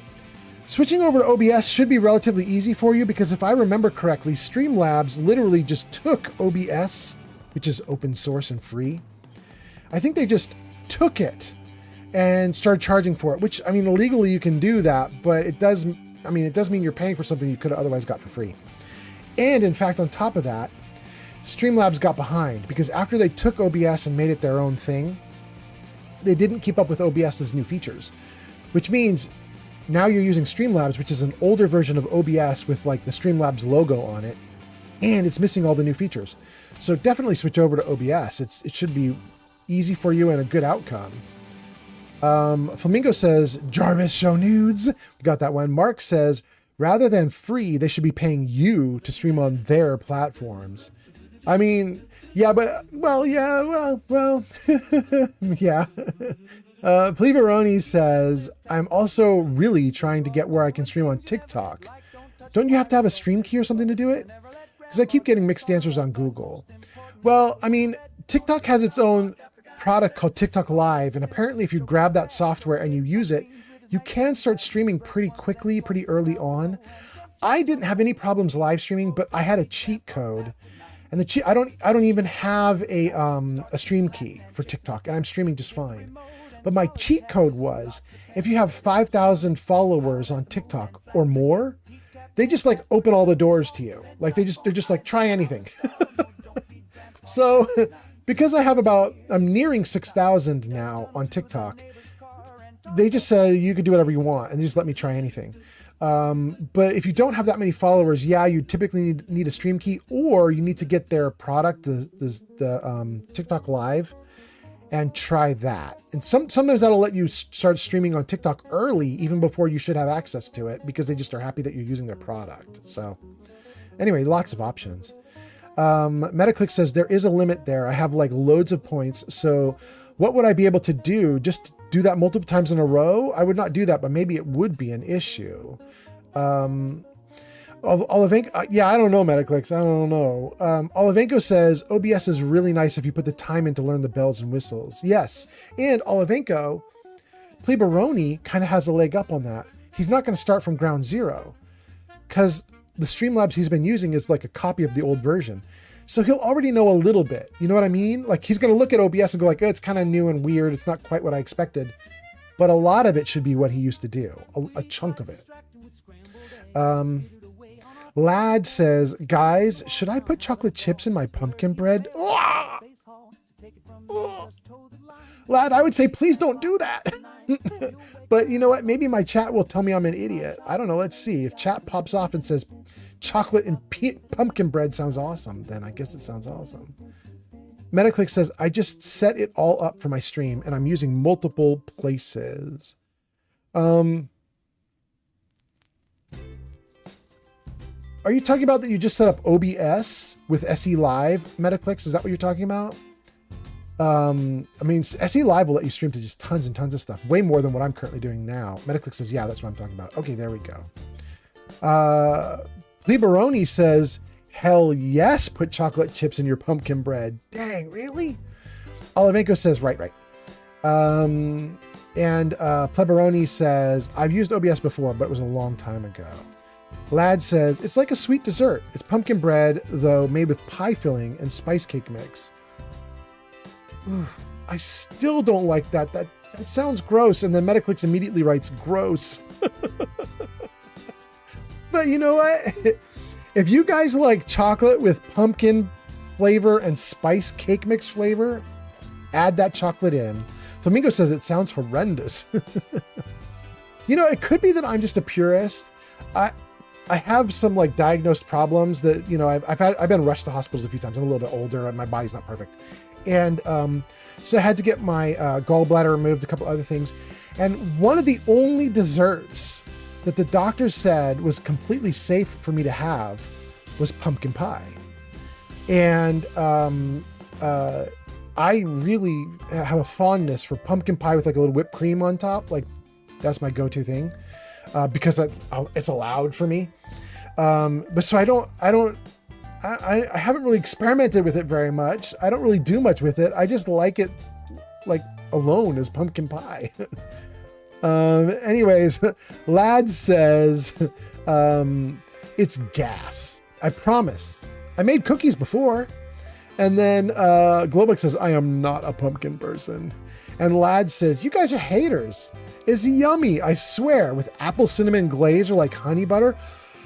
switching over to OBS should be relatively easy for you, because if I remember correctly, Streamlabs literally just took OBS, which is open source and free. I think they just took it and started charging for it, which, I mean, legally you can do that, but it does mean you're paying for something you could have otherwise got for free. And in fact, on top of that, Streamlabs got behind because after they took OBS and made it their own thing, they didn't keep up with OBS's new features, which means now you're using Streamlabs, which is an older version of OBS with like the Streamlabs logo on it, and it's missing all the new features. So definitely switch over to OBS. It should be easy for you and a good outcome. Flamingo says, Jarvis, show nudes. We got that one. Mark says, rather than free, they should be paying you to stream on their platforms. I mean, yeah, but, well, yeah, well, yeah. Pleberoni says, I'm also really trying to get where I can stream on TikTok. Don't you have to have a stream key or something to do it? Because I keep getting mixed answers on Google. Well, I mean, TikTok has its own product called TikTok Live, and apparently if you grab that software and you use it, you can start streaming pretty quickly, pretty early on. I didn't have any problems live streaming, but I had a cheat code, and I don't even have a stream key for TikTok, and I'm streaming just fine. But my cheat code was, if you have 5,000 followers on TikTok or more, they just like open all the doors to you. Like they're just like, try anything. So because I'm nearing 6,000 now on TikTok, they just said you could do whatever you want and they just let me try anything. But if you don't have that many followers, yeah, you typically need a stream key, or you need to get their product, the TikTok Live, and try that. And sometimes that'll let you start streaming on TikTok early, even before you should have access to it, because they just are happy that you're using their product. So anyway, lots of options. Metaclick says there is a limit there. I have like loads of points. So what would I be able to do? Just do that multiple times in a row? I would not do that, but maybe it would be an issue. Olivenko, yeah, I don't know, Metaclicks. I don't know. Olivenko says OBS is really nice if you put the time in to learn the bells and whistles. Yes. And Olivenko, Pleberoni kind of has a leg up on that. He's not going to start from ground zero because the Streamlabs he's been using is like a copy of the old version. So he'll already know a little bit. You know what I mean? Like he's going to look at OBS and go like, oh, it's kind of new and weird. It's not quite what I expected. But a lot of it should be what he used to do. A chunk of it. Lad says, guys, should I put chocolate chips in my pumpkin bread? Lad, I would say, please don't do that. But you know what? Maybe my chat will tell me I'm an idiot. I don't know. Let's see. If chat pops off and says chocolate and pumpkin bread sounds awesome, then I guess it sounds awesome. Metaclick says, I just set it all up for my stream and I'm using multiple places. Are you talking about that you just set up OBS with SE Live, Metaclicks? Is that what you're talking about? I mean, SE Live will let you stream to just tons and tons of stuff. Way more than what I'm currently doing now. Metaclick says, yeah, that's what I'm talking about. Okay, there we go. Liberoni says, hell yes, put chocolate chips in your pumpkin bread. Dang, really? Olivenko says, right. And Pleberoni says, I've used OBS before, but it was a long time ago. Lad says, it's like a sweet dessert. It's pumpkin bread, though, made with pie filling and spice cake mix. Oof, I still don't like that. That sounds gross. And then Metaclicks immediately writes, gross. But you know what? If you guys like chocolate with pumpkin flavor and spice cake mix flavor, add that chocolate in. Flamingo says it sounds horrendous. You know, it could be that I'm just a purist. I have some like diagnosed problems that, you know, I've been rushed to hospitals a few times. I'm a little bit older and my body's not perfect. And so I had to get my gallbladder removed, a couple other things. And one of the only desserts that the doctor said was completely safe for me to have was pumpkin pie. And I really have a fondness for pumpkin pie with like a little whipped cream on top. Like that's my go-to thing. Because it's allowed for me. But so I haven't really experimented with it very much. I don't really do much with it. I just like it like alone as pumpkin pie. Anyways, Lad says, it's gas. I promise. I made cookies before. And then Globux says, I am not a pumpkin person. And Lad says, you guys are haters. It's yummy, I swear, with apple cinnamon glaze or like honey butter.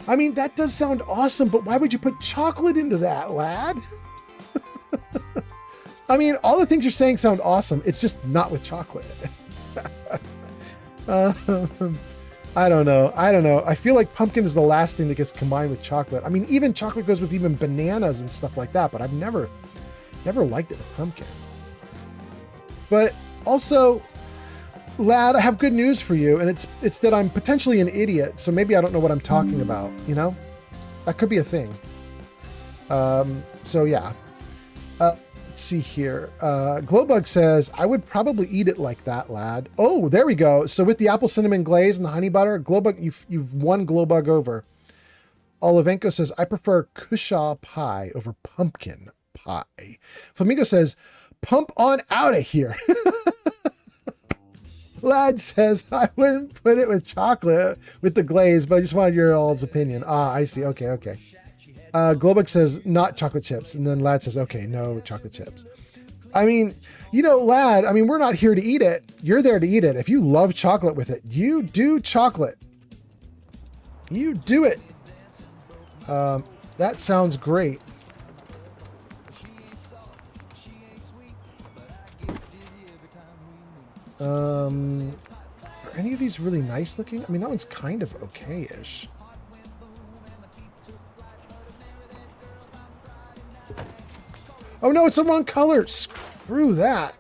I mean, that does sound awesome, but why would you put chocolate into that, Lad? I mean, all the things you're saying sound awesome. It's just not with chocolate. I don't know. I feel like pumpkin is the last thing that gets combined with chocolate. I mean, even chocolate goes with even bananas and stuff like that, but I've never liked it with pumpkin. But also, Lad, I have good news for you, and it's that I'm potentially an idiot, so maybe I don't know what I'm talking about, you know? That could be a thing. So yeah. Let's see here. Glowbug says, I would probably eat it like that, Lad. Oh, there we go. So with the apple cinnamon glaze and the honey butter, Glowbug, you've won Glowbug over. Olivenko says, I prefer cushaw pie over pumpkin pie. Flamingo says, pump on out of here. Lad says, I wouldn't put it with chocolate with the glaze, but I just wanted your all's opinion. Ah, I see. Okay. Globux says, not chocolate chips. And then Lad says, okay, no chocolate chips. I mean, you know, Lad, I mean, we're not here to eat it. You're there to eat it. If you love chocolate with it, you do chocolate. You do it. That sounds great. Are any of these really nice looking? I mean, that one's kind of okay-ish. Oh no, it's the wrong color. Screw that.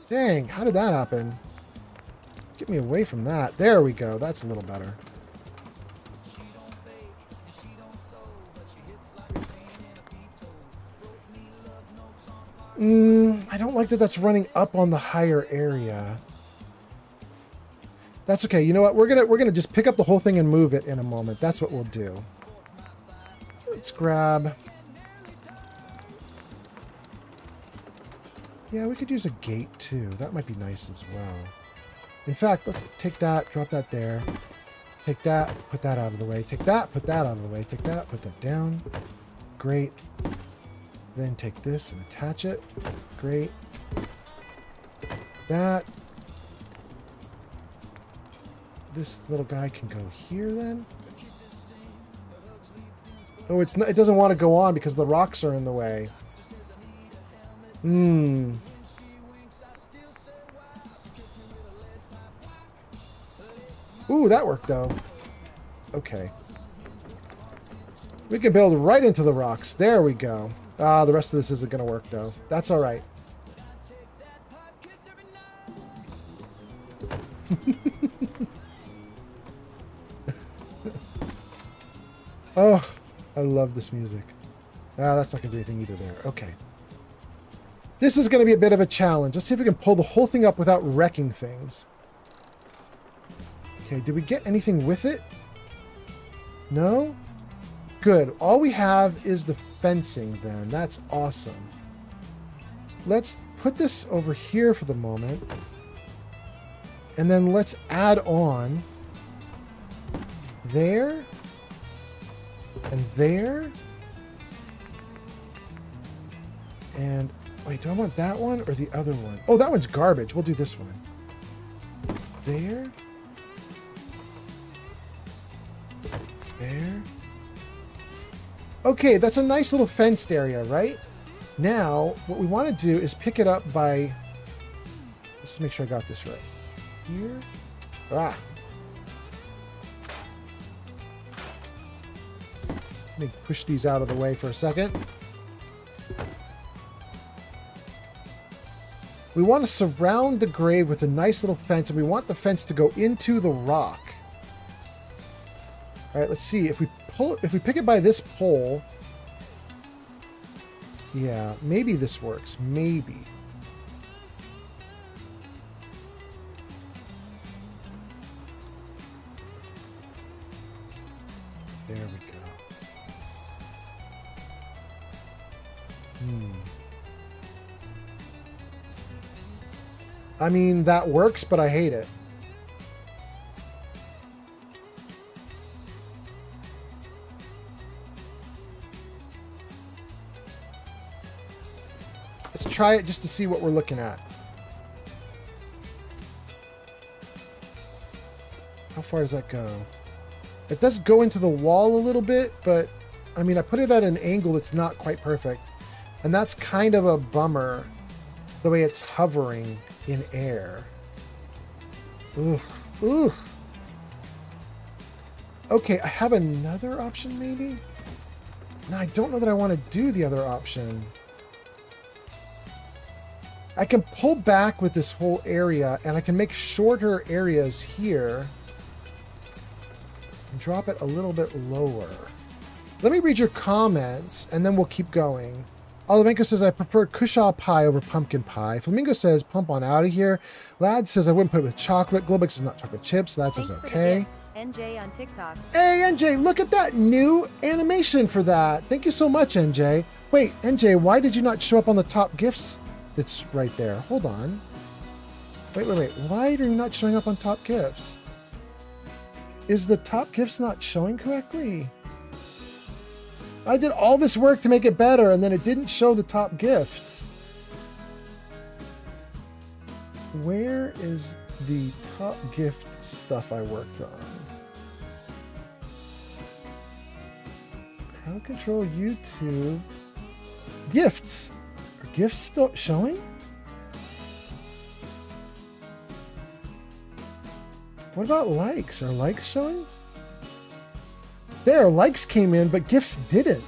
Dang, how did that happen? Get me away from that. There we go. That's a little better. I don't like that that's running up on the higher area. That's okay. You know what? We're gonna just pick up the whole thing and move it in a moment. That's what we'll do. Let's grab. Yeah, we could use a gate too. That might be nice as well. In fact, let's take that, drop that there. Take that, put that out of the way. Take that, put that out of the way. Take that, put that down. Great. Then take this and attach it. Great. That. This little guy can go here then. Oh, it's not, it doesn't want to go on because the rocks are in the way. Ooh, that worked though. Okay. We can build right into the rocks. There we go. Ah, the rest of this isn't going to work though. That's all right. Oh, I love this music. Ah, that's not going to do anything either there. Okay. This is going to be a bit of a challenge. Let's see if we can pull the whole thing up without wrecking things. Okay, did we get anything with it? No? Good. All we have is the fencing then. That's awesome. Let's put this over here for the moment. And then let's add on there and there. And wait, do I want that one or the other one? Oh, that one's garbage. We'll do this one. There. There. Okay, that's a nice little fenced area, right? Now, what we want to do is pick it up by Let's make sure I got this right. Here. Ah. Let me push these out of the way for a second. We want to surround the grave with a nice little fence, and we want the fence to go into the rock. All right, let's see. If we pick it by this pole, yeah, maybe this works. Maybe. There we go. I mean, that works, but I hate it. Let's try it just to see what we're looking at. How far does that go? It does go into the wall a little bit, but I mean, I put it at an angle that's not quite perfect. And that's kind of a bummer, the way it's hovering in air. Ugh. Ugh. Okay, I have another option maybe? No, I don't know that I want to do the other option. I can pull back with this whole area, and I can make shorter areas here and drop it a little bit lower. Let me read your comments, and then we'll keep going. Olivenko says, I prefer cushaw pie over pumpkin pie. Flamingo says, pump on out of here. Lad says, I wouldn't put it with chocolate. Globex says, not chocolate chips. Lad says, okay. NJ on TikTok. Hey, NJ, look at that new animation for that. Thank you so much, NJ. Wait, NJ, why did you not show up on the top gifts? It's right there. Hold on. Wait. Why are you not showing up on top gifts? Is the top gifts not showing correctly? I did all this work to make it better, and then it didn't show the top gifts. Where is the top gift stuff I worked on? Crowd control, YouTube. Gifts. Are gifts still showing? What about likes? Are likes showing? There, likes came in, but gifts didn't.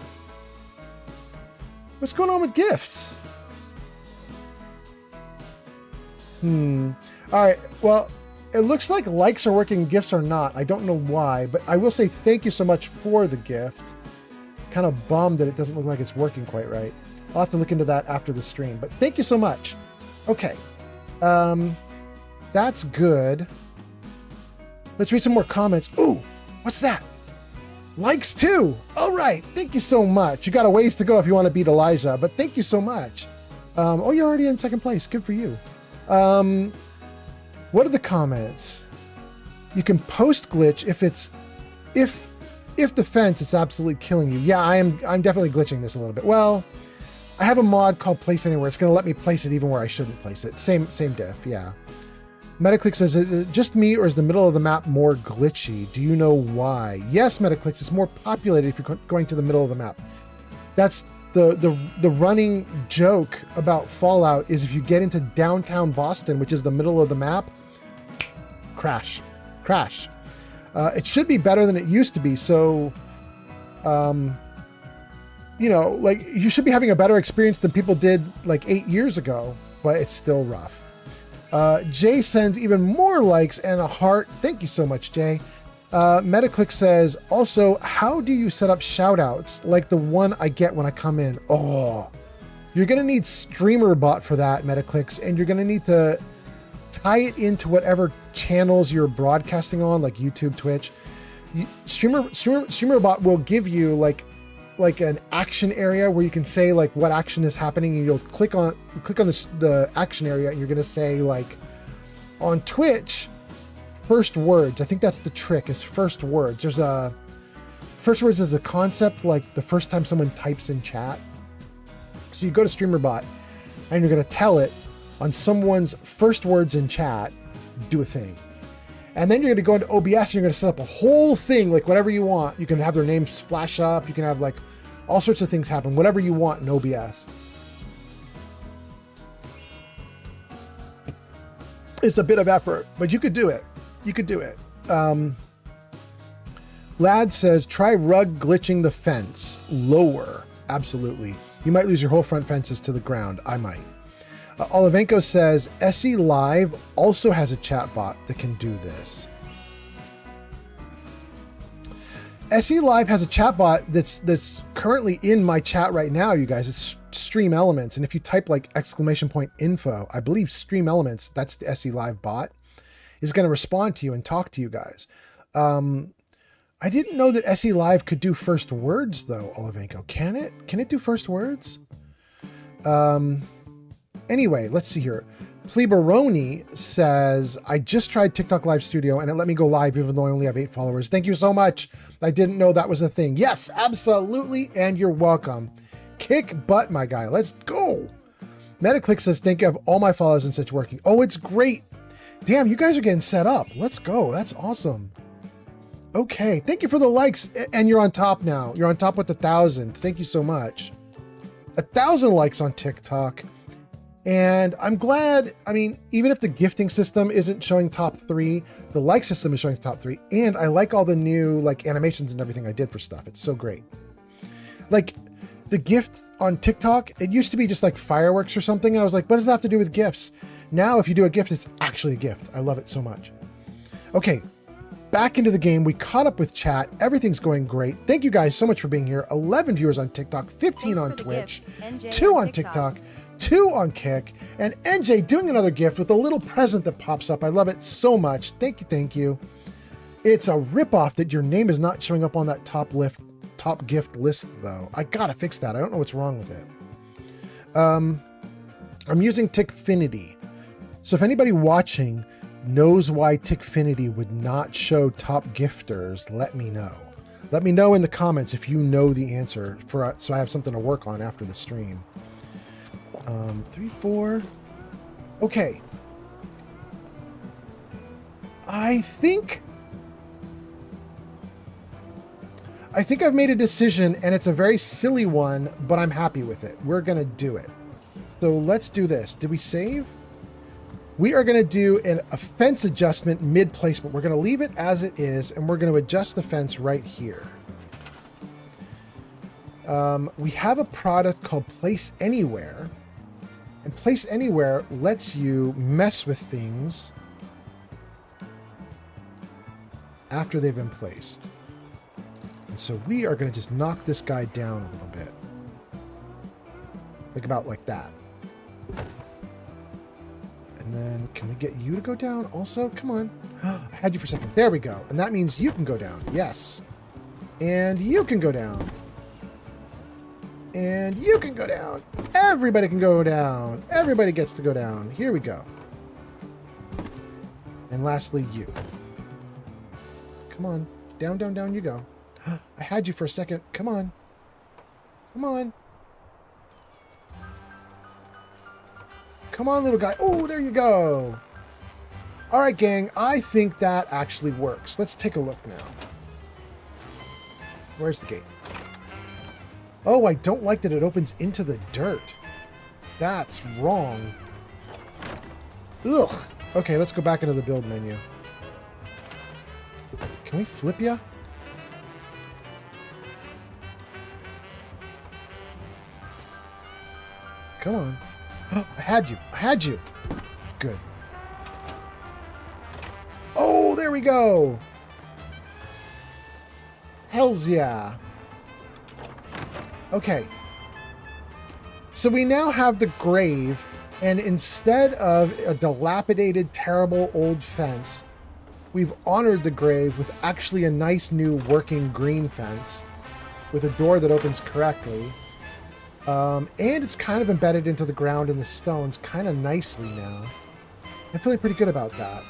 What's going on with gifts? All right, well, it looks like likes are working, gifts are not. I don't know why, but I will say thank you so much for the gift. Kind of bummed that it doesn't look like it's working quite right. I'll have to look into that after the stream, but thank you so much. Okay, that's good. Let's read some more comments. Ooh, what's that? Likes too. All right. Thank you so much. You got a ways to go if you want to beat Elijah, but thank you so much. Oh, you're already in second place. Good for you. What are the comments? You can post glitch if the fence is absolutely killing you. Yeah, I'm definitely glitching this a little bit. Well, I have a mod called Place Anywhere. It's going to let me place it even where I shouldn't place it. Same diff. Yeah. Metaclick says, is it just me or is the middle of the map more glitchy? Do you know why? Yes, Metaclicks, it's more populated if you're going to the middle of the map. That's the running joke about Fallout is if you get into downtown Boston, which is the middle of the map, crash. It should be better than it used to be. So, you know, like you should be having a better experience than people did like 8 years ago, but it's still rough. Jay sends even more likes and a heart. Thank you so much, Jay. Metaclick says, also, how do you set up shoutouts like the one I get when I come in? Oh, you're going to need StreamerBot for that, Metaclicks, and you're going to need to tie it into whatever channels you're broadcasting on, like YouTube, Twitch. StreamerBot will give you like an action area where you can say like what action is happening, and you'll click on the action area, and you're gonna say like on Twitch, first words. I think that's the trick, is first words. First words is a concept like the first time someone types in chat. So you go to StreamerBot and you're gonna tell it on someone's first words in chat, do a thing. And then you're going to go into OBS and you're going to set up a whole thing, like whatever you want. You can have their names flash up. You can have like all sorts of things happen, whatever you want in OBS. It's a bit of effort, but you could do it. You could do it. Lad says, try rug glitching the fence. Lower. Absolutely. You might lose your whole front fences to the ground. I might. Olivenko says, SE Live also has a chatbot that can do this. SE Live has a chatbot that's currently in my chat right now, you guys. It's Stream Elements. And if you type like !info, I believe Stream Elements, that's the SE Live bot, is going to respond to you and talk to you guys. I didn't know that SE Live could do first words though, Olivenko. Can it? Can it do first words? Anyway, let's see here. Pleberoni says, I just tried TikTok Live Studio and it let me go live even though I only have 8 followers. Thank you so much. I didn't know that was a thing. Yes, absolutely. And you're welcome. Kick butt, my guy. Let's go. Metaclick says, thank you. I have all my followers and such working. Oh, it's great. Damn, you guys are getting set up. Let's go. That's awesome. Okay. Thank you for the likes. And you're on top now. You're on top with 1,000. Thank you so much. 1,000 likes on TikTok. And I'm glad, I mean, even if the gifting system isn't showing top 3, the like system is showing top 3. And I like all the new like animations and everything I did for stuff. It's so great. Like the gift on TikTok, it used to be just like fireworks or something. And I was like, what does that have to do with gifts? Now, if you do a gift, it's actually a gift. I love it so much. Okay. Back into the game. We caught up with chat. Everything's going great. Thank you guys so much for being here. 11 viewers on TikTok, 15 on Twitch, 2 on TikTok, 2 on Kick, and NJ doing another gift with a little present that pops up. I love it so much. Thank you, thank you. It's a ripoff that your name is not showing up on that top gift list, though. I gotta fix that. I don't know what's wrong with it. I'm using Tickfinity. So if anybody watching knows why Tickfinity would not show top gifters, let me know. Let me know in the comments if you know the answer so I have something to work on after the stream. 3, 4. Okay. I think I've made a decision and it's a very silly one, but I'm happy with it. We're going to do it. So let's do this. Did we save? We are going to do a fence adjustment mid-placement. We're going to leave it as it is, and we're going to adjust the fence right here. We have a product called Place Anywhere. And Place Anywhere lets you mess with things after they've been placed. And so we are going to just knock this guy down a little bit. Think about like that. And then can we get you to go down also? Come on. I had you for a second. There we go. And that means you can go down. Yes. And you can go down. And you can go down. Everybody can go down. Everybody gets to go down. Here we go. And lastly, you. Come on. Down, down, down you go. I had you for a second. Come on. Come on. Come on, little guy. Oh, there you go. All right, gang. I think that actually works. Let's take a look now. Where's the gate? Oh, I don't like that it opens into the dirt. That's wrong. Ugh. Okay, let's go back into the build menu. Can we flip ya? Come on. I had you. I had you. Good. Oh, there we go. Hells yeah. Okay. So we now have the grave, and instead of a dilapidated, terrible old fence, we've honored the grave with actually a nice new working green fence with a door that opens correctly. And it's kind of embedded into the ground in the stones kind of nicely now. I'm feeling pretty good about that.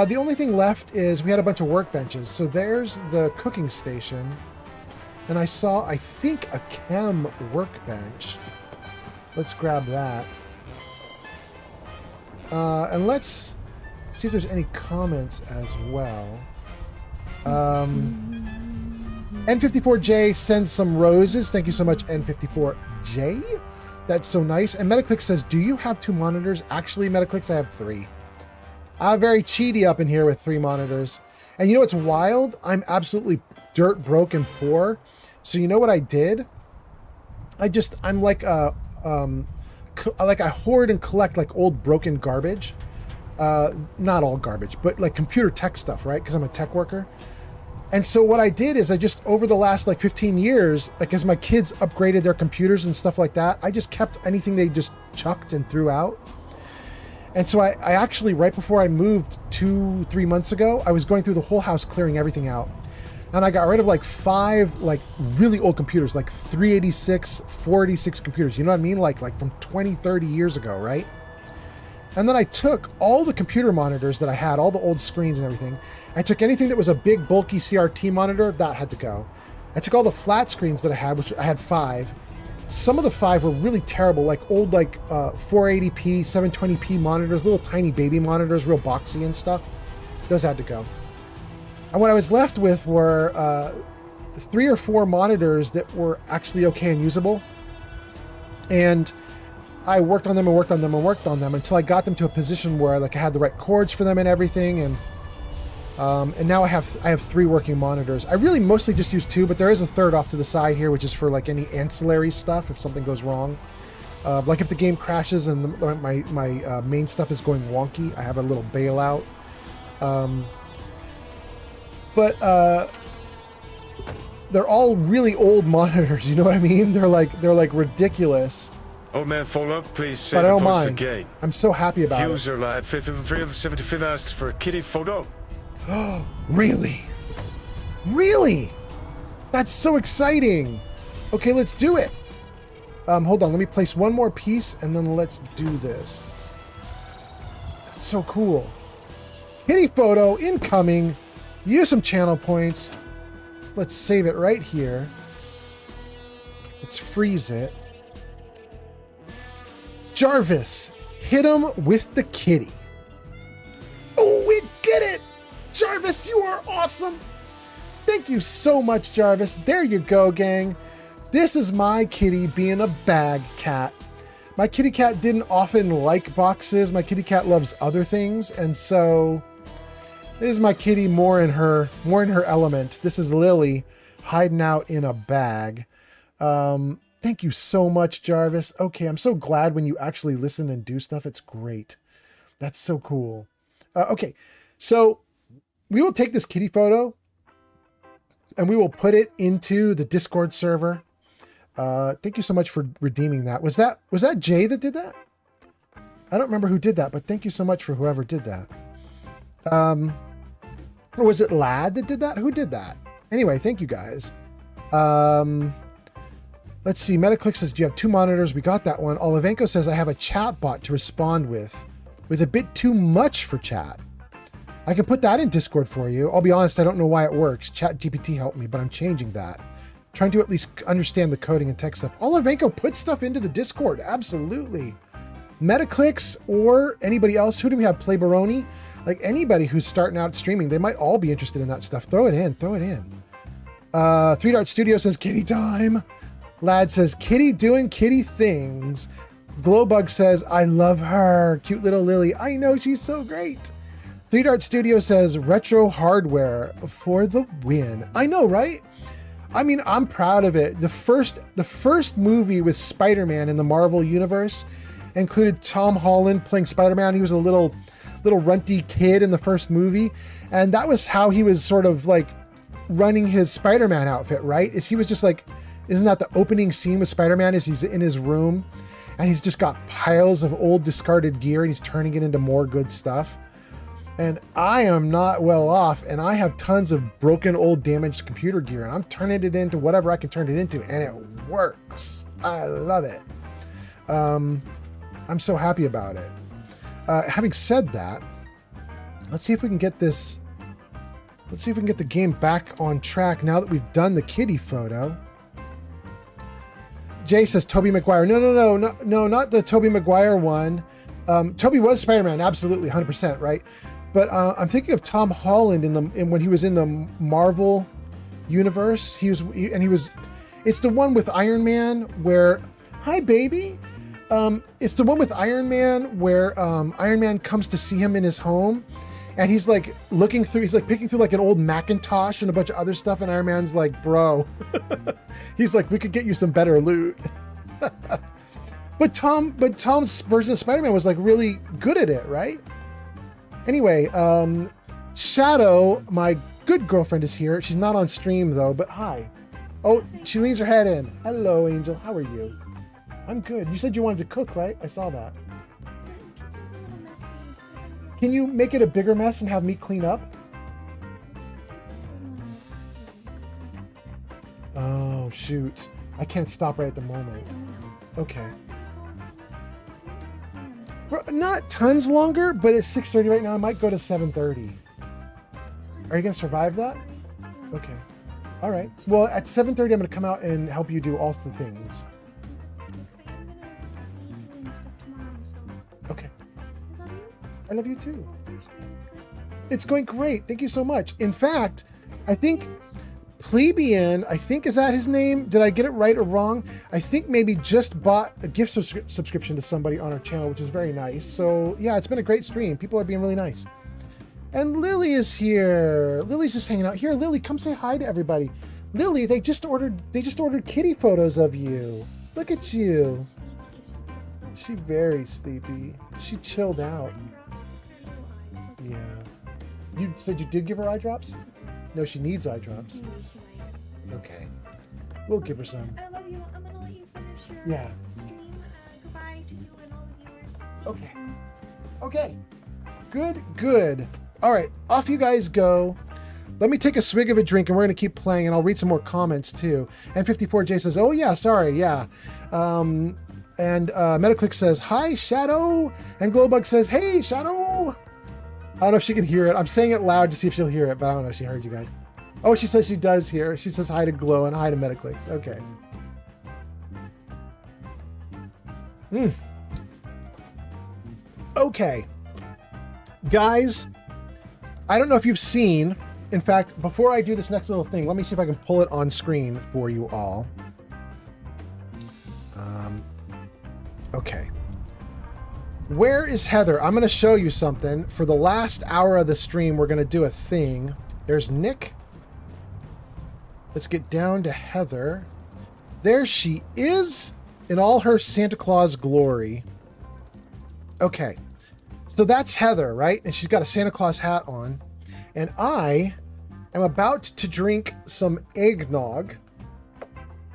The only thing left is we had a bunch of workbenches. So there's the cooking station. And I saw, I think, a chem workbench. Let's grab that. And let's see if there's any comments as well. N54J sends some roses. Thank you so much, N54J. That's so nice. And Metaclick says, do you have 2 monitors? Actually, Metaclicks, I have 3. I'm very cheaty up in here with 3 monitors. And you know what's wild? I'm absolutely dirt broke and poor. So you know what I did? I'm like I hoard and collect like old broken garbage. Not all garbage, but like computer tech stuff, right? Because I'm a tech worker. And so what I did is I just, over the last like 15 years, like as my kids upgraded their computers and stuff like that, I just kept anything they just chucked and threw out. And so I actually, right before I moved 2-3 months ago, I was going through the whole house clearing everything out. And I got rid of like 5 like really old computers, like 386, 486 computers. You know what I mean? Like from 20, 30 years ago, right? And then I took all the computer monitors that I had, all the old screens and everything. I took anything that was a big, bulky CRT monitor, that had to go. I took all the flat screens that I had, which I had 5. Some of the 5 were really terrible, like old 480p, 720p monitors, little tiny baby monitors, real boxy and stuff. Those had to go. And what I was left with were 3 or 4 monitors that were actually okay and usable. And I worked on them and worked on them and worked on them until I got them to a position where like I had the right cords for them and everything. And now I have 3 working monitors. I really mostly just use 2, but there is a third off to the side here, which is for like any ancillary stuff if something goes wrong. Like if the game crashes and my main stuff is going wonky, I have a little bailout. But they're all really old monitors. You know what I mean? They're like ridiculous. Old man Fuller, please But save I don't the post mind. again. I'm so happy about it. User lad 375 asks for a kitty photo. Really? Really? That's so exciting. Okay, let's do it. Hold on, let me place one more piece and then let's do this. That's so cool. Kitty photo incoming. Use some channel points. Let's save it right here. Let's freeze it. Jarvis, hit him with the kitty. Oh, we did it! Jarvis, you are awesome! Thank you so much, Jarvis. There you go, gang. This is my kitty being a bag cat. My kitty cat didn't often like boxes. My kitty cat loves other things, and so this is my kitty more in her element. This is Lily hiding out in a bag. Thank you so much, Jarvis. Okay, I'm so glad when you actually listen and do stuff. It's great. That's so cool. Okay, so we will take this kitty photo and we will put it into the Discord server. Thank you so much for redeeming that. Was that Jay that did that? I don't remember who did that, but thank you so much for whoever did that. Or was it Lad that did that? Who did that? Anyway, thank you guys. Let's see. Metaclick says, do you have 2 monitors? We got that one. Olivenko says, I have a chat bot to respond with a bit too much for chat. I can put that in Discord for you. I'll be honest, I don't know why it works. ChatGPT helped me, but I'm changing that. Trying to at least understand the coding and tech stuff. Olivenko, put stuff into the Discord. Absolutely. Metaclicks or anybody else. Who do we have? Play Baroni? Like anybody who's starting out streaming, they might all be interested in that stuff. Throw it in. Throw it in. 3 Dart Studio says, kitty time. Lad says, kitty doing kitty things. Glowbug says, I love her. Cute little Lily. I know, she's so great. 3 Dart Studio says, retro hardware for the win. I know, right? I mean, I'm proud of it. The first movie with Spider-Man in the Marvel Universe included Tom Holland playing Spider-Man. He was a little runty kid in the first movie. And that was how he was sort of like running his Spider-Man outfit, right? He was just like, isn't that the opening scene with Spider-Man is he's in his room and he's just got piles of old discarded gear and he's turning it into more good stuff. And I am not well off and I have tons of broken old damaged computer gear and I'm turning it into whatever I can turn it into and it works. I love it. I'm so happy about it. Having said that, let's see if we can get this. Let's see if we can get the game back on track now that we've done the kitty photo. Jay says Tobey Maguire. No, not the Tobey Maguire one. Tobey was Spider-Man, absolutely, 100%, right? But I'm thinking of Tom Holland when he was in the Marvel universe. It's the one with Iron Man where, hi baby, It's the one with Iron Man where Iron Man comes to see him in his home, and he's like looking through, he's like picking through like an old Macintosh and a bunch of other stuff, and Iron Man's like, bro, he's like, we could get you some better loot. But Tom's version of Spider-Man was like really good at it, right? Anyway, Shadow, my good girlfriend, is here. She's not on stream though, but hi. Oh, she leans her head in. Hello, Angel. How are you? I'm good. You said you wanted to cook, right? I saw that. Can you make it a bigger mess and have me clean up? Oh, shoot. I can't stop right at the moment. Okay. Not tons longer, but it's 6:30 right now. I might go to 7:30. Are you going to survive that? Okay. All right. Well, at 7:30, I'm going to come out and help you do all the things. Okay. I love you too. It's going great. Thank you so much. In fact, I think Plebeian, is that his name? Did I get it right or wrong? I think maybe just bought a gift subscription to somebody on our channel, which is very nice. So yeah, it's been a great stream. People are being really nice. And Lily is here. Lily's just hanging out here. Lily, come say hi to everybody. Lily, they just ordered kitty photos of you. Look at you. She's very sleepy. She chilled out. Yeah. You said you did give her eye drops? No, she needs eye drops. Okay. We'll give her some. I love you. I'm gonna let you finish your stream. Goodbye to you and all the viewers. Okay. Okay. Good. All right, off you guys go. Let me take a swig of a drink and we're going to keep playing, and I'll read some more comments too. And 54J says, oh yeah, sorry, yeah. And Metaclick says, hi, Shadow. And Glowbug says, hey, Shadow. I don't know if she can hear it. I'm saying it loud to see if she'll hear it, but I don't know if she heard you guys. Oh, she says she does hear. She says hi to Glow and hi to Metaclicks. Okay. Okay. Guys, I don't know if you've seen, in fact, before I do this next little thing, let me see if I can pull it on screen for you all. Okay. Where is Heather? I'm going to show you something. For the last hour of the stream, we're going to do a thing. There's Nick. Let's get down to Heather. There she is in all her Santa Claus glory. Okay. So that's Heather, right? And she's got a Santa Claus hat on. And I am about to drink some eggnog.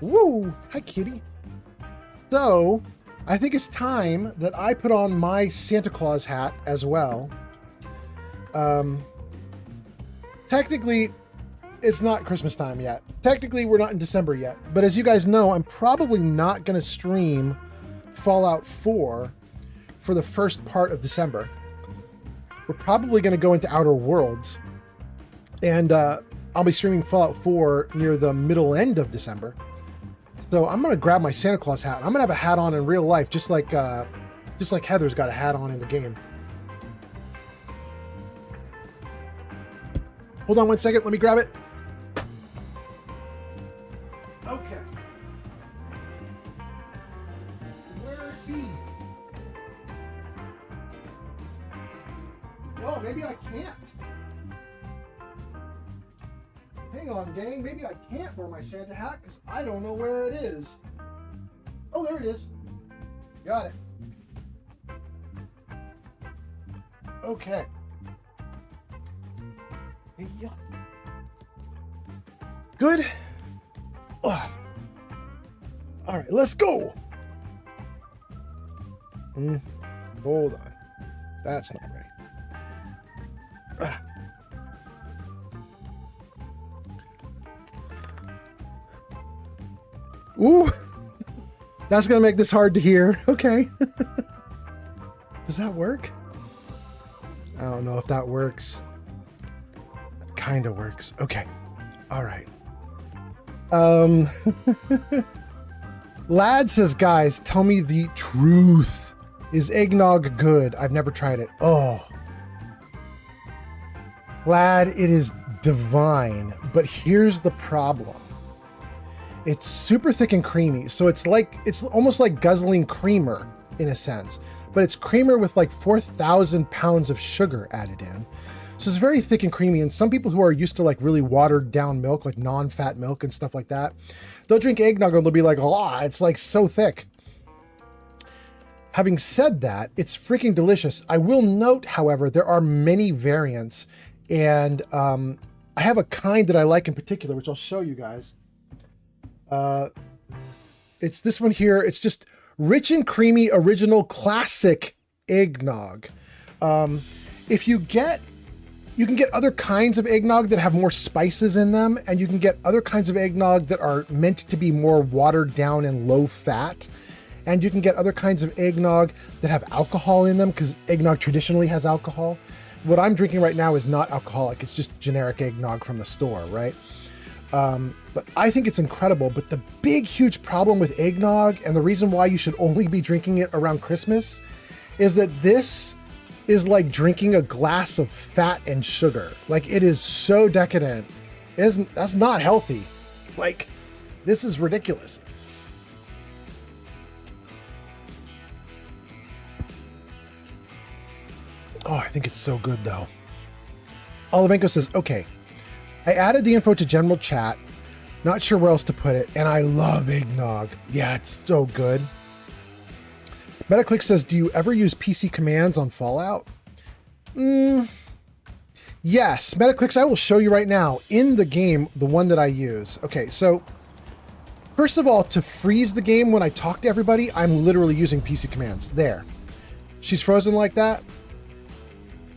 Woo! Hi, kitty. So, I think it's time that I put on my Santa Claus hat as well. Technically, it's not Christmas time yet. Technically, we're not in December yet. But as you guys know, I'm probably not going to stream Fallout 4 for the first part of December. We're probably going to go into Outer Worlds. And I'll be streaming Fallout 4 near the middle end of December. So I'm going to grab my Santa Claus hat. I'm going to have a hat on in real life, just like Heather's got a hat on in the game. Hold on one second. Let me grab it. Okay. Where it be? Oh, maybe I can't. Hang on, gang. Maybe I can't wear my Santa hat because I don't know where it is. Oh, there it is. Got it. Okay. Good. Oh. All right, let's go. Hold on. That's not right. Ooh, that's gonna make this hard to hear. Okay. Does that work? I don't know if that works. It kind of works. Okay. All right. Lad says, guys, tell me the truth. Is eggnog good? I've never tried it. Oh. Lad, it is divine, but here's the problem. It's super thick and creamy, so it's almost like guzzling creamer. in a sense, but it's creamer with like 4,000 pounds of sugar added in. So it's very thick and creamy, and some people who are used to like really watered down milk, like non-fat milk and stuff like that, they'll drink eggnog and they'll be like, oh, it's like so thick. Having said that, it's freaking delicious. I will note, however, there are many variants, and I have a kind that I like in particular, which I'll show you guys. It's this one here. It's just rich and creamy original classic eggnog. If you can get other kinds of eggnog that have more spices in them, and you can get other kinds of eggnog that are meant to be more watered down and low fat. And you can get other kinds of eggnog that have alcohol in them, because eggnog traditionally has alcohol. What I'm drinking right now is not alcoholic. It's just generic eggnog from the store, right? But I think it's incredible. But the big, huge problem with eggnog, and the reason why you should only be drinking it around Christmas, is that this is like drinking a glass of fat and sugar. Like, it is so decadent. That's not healthy. Like, this is ridiculous. Oh, I think it's so good though. Olivenko says, okay, I added the info to general chat. Not sure where else to put it. And I love eggnog. Yeah, it's so good. Metaclick says, do you ever use PC commands on Fallout? Yes, Metaclicks, I will show you right now in the game, the one that I use. Okay, so first of all, to freeze the game when I talk to everybody, I'm literally using PC commands. There. She's frozen like that.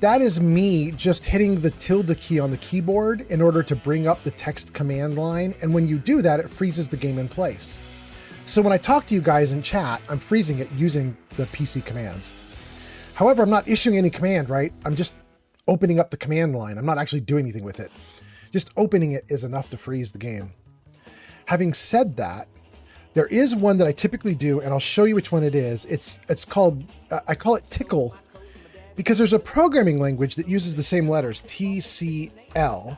That is me just hitting the tilde key on the keyboard in order to bring up the text command line. And when you do that, it freezes the game in place. So when I talk to you guys in chat, I'm freezing it using the PC commands. However, I'm not issuing any command, right? I'm just opening up the command line. I'm not actually doing anything with it. Just opening it is enough to freeze the game. Having said that, there is one that I typically do, and I'll show you which one it is. It's called, I call it Tickle, because there's a programming language that uses the same letters, TCL.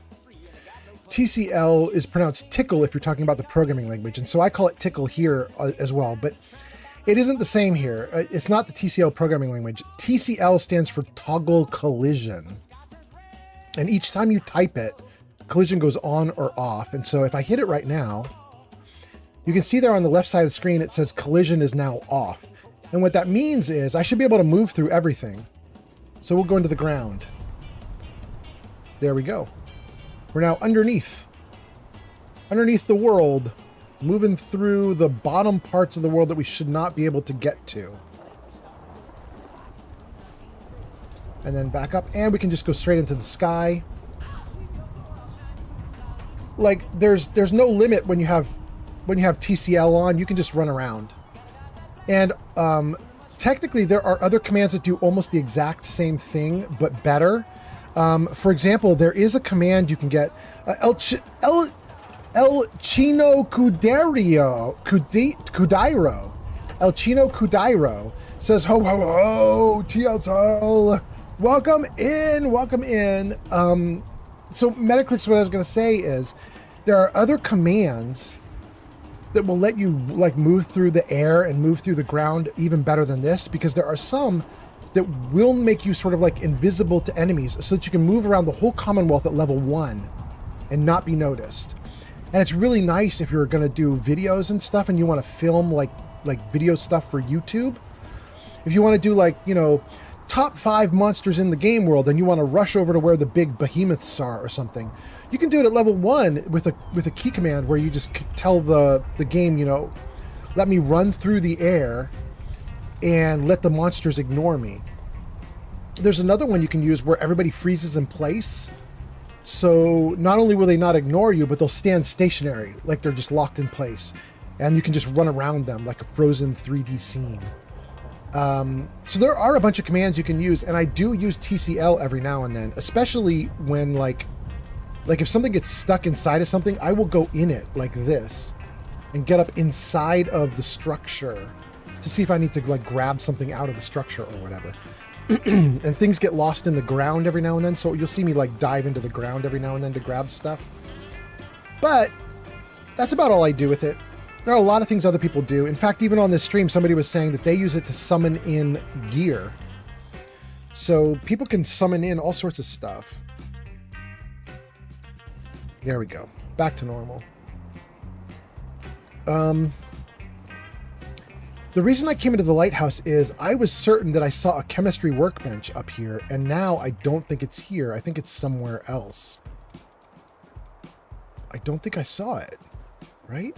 TCL is pronounced tickle if you're talking about the programming language, and so I call it Tickle here as well, but it isn't the same here. It's not the TCL programming language. TCL stands for toggle collision. And each time you type it, collision goes on or off. And so if I hit it right now, you can see there on the left side of the screen, it says collision is now off. And what that means is I should be able to move through everything. So we'll go into the ground. There we go. We're now underneath the world, moving through the bottom parts of the world that we should not be able to get to. And then back up, and we can just go straight into the sky. Like, there's no limit when you have TCL on. You can just run around. And technically, there are other commands that do almost the exact same thing, but better. For example, there is a command you can get, El Chino Cudairo. El Chino Cudairo says, ho, ho, ho, TSL. Welcome in, welcome in. So Metaclicks, what I was going to say is there are other commands that will let you like move through the air and move through the ground even better than this, because there are some that will make you sort of like invisible to enemies so that you can move around the whole Commonwealth at level 1 and not be noticed. And it's really nice if you're going to do videos and stuff and you want to film like video stuff for YouTube. If you want to do like, you know, top 5 monsters in the game world and you want to rush over to where the big behemoths are or something, you can do it at level 1 with a key command where you just tell the game, you know, let me run through the air and let the monsters ignore me. There's another one you can use where everybody freezes in place. So not only will they not ignore you, but they'll stand stationary, like they're just locked in place. And you can just run around them like a frozen 3D scene. So there are a bunch of commands you can use, and I do use TCL every now and then, especially when like if something gets stuck inside of something, I will go in it like this and get up inside of the structure to see if I need to like grab something out of the structure or whatever. And things get lost in the ground every now and then, so you'll see me like dive into the ground every now and then to grab stuff. But that's about all I do with it. there are a lot of things other people do. In fact, even on this stream, somebody was saying that they use it to summon in gear. So people can summon in all sorts of stuff. There we go. Back to normal. The reason I came into the lighthouse is I was certain that I saw a chemistry workbench up here, and now I don't think it's here. I think it's somewhere else. I don't think I saw it, right?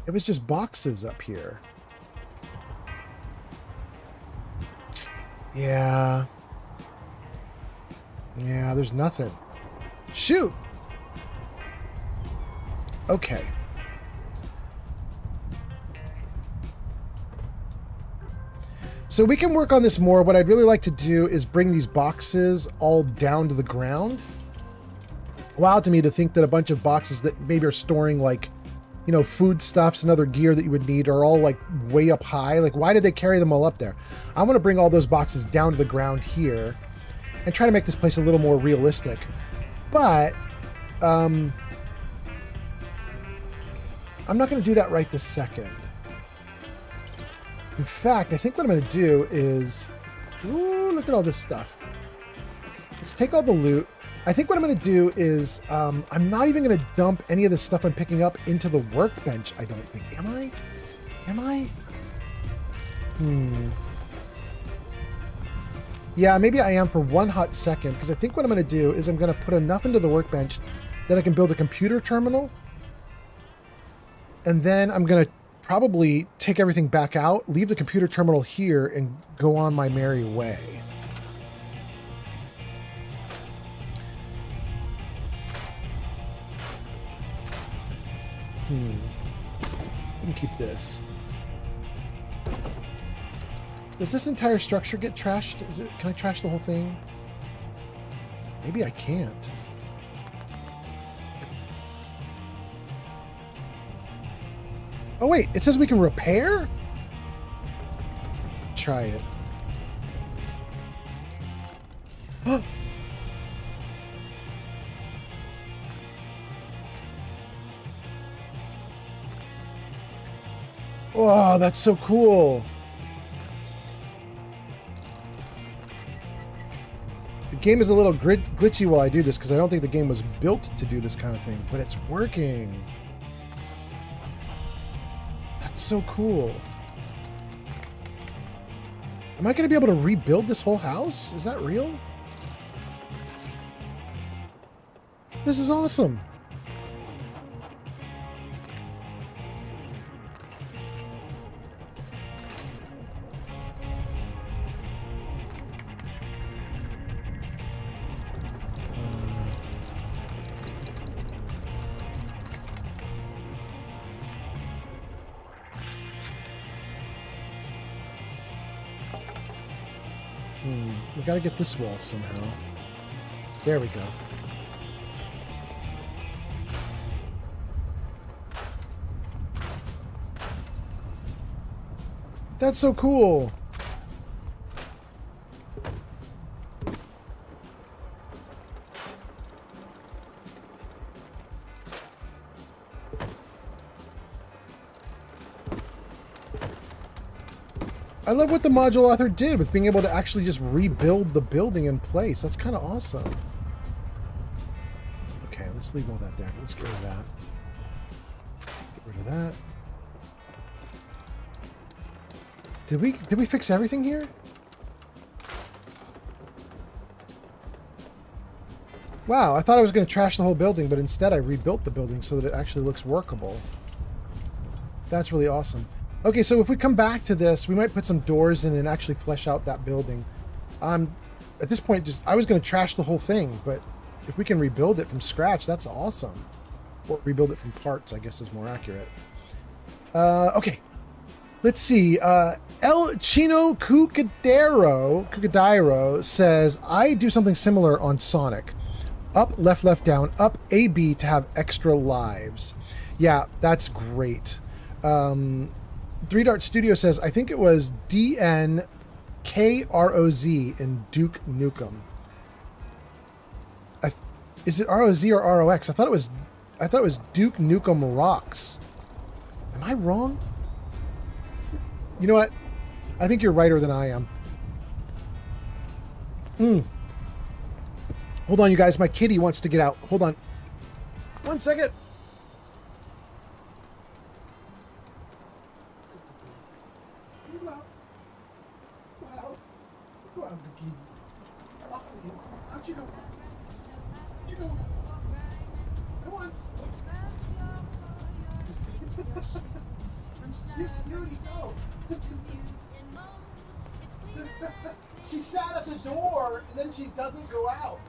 It was just boxes up here. Yeah. Yeah, there's nothing. Shoot! Okay. So we can work on this more. What I'd really like to do is bring these boxes all down to the ground. Wild to me to think that a bunch of boxes that maybe are storing, like, you know, foodstuffs and other gear that you would need are all like way up high. Like, why did they carry them all up there? I want to bring all those boxes down to the ground here and try to make this place a little more realistic. But I'm not going to do that right this second. In fact, I think what I'm going to do is... Ooh, look at all this stuff. Let's take all the loot. I think what I'm going to do is... I'm not even going to dump any of the stuff I'm picking up into the workbench, I don't think. Am I? Am I? Yeah, maybe I am for one hot second, because I think what I'm going to do is I'm going to put enough into the workbench that I can build a computer terminal. And then I'm going to probably take everything back out, leave the computer terminal here, and go on my merry way. I can keep this. Does this entire structure get trashed? Is it? Can I trash the whole thing? Maybe I can't. Oh wait, it says we can repair? Try it. Wow, that's so cool. The game is a little glitchy while I do this because I don't think the game was built to do this kind of thing, but it's working. That's so cool. Am I going to be able to rebuild this whole house? Is that real? This is awesome. We gotta get this wall somehow. There we go. That's so cool. I love what the module author did with being able to actually just rebuild the building in place. That's kind of awesome. Okay, let's leave all that there. Let's get rid of that. Get rid of that. Did we fix everything here? Wow, I thought I was going to trash the whole building, but instead I rebuilt the building so that it actually looks workable. That's really awesome. Okay, so if we come back to this, we might put some doors in and actually flesh out that building. At this point, I was going to trash the whole thing, but if we can rebuild it from scratch, that's awesome. Or rebuild it from parts, I guess is more accurate. Okay, let's see. El Chino Cucadero says, I do something similar on Sonic. Up, left, left, down, up, A, B to have extra lives. Yeah, that's great. 3 Dart Studio says, I think it was DNKROZ in Duke Nukem. Is it ROZ or ROX? I thought it was Duke Nukem Rocks. Am I wrong? You know what? I think you're righter than I am. Hold on, you guys. My kitty wants to get out. Hold on. 1 second. She sat at the door and then she doesn't go out.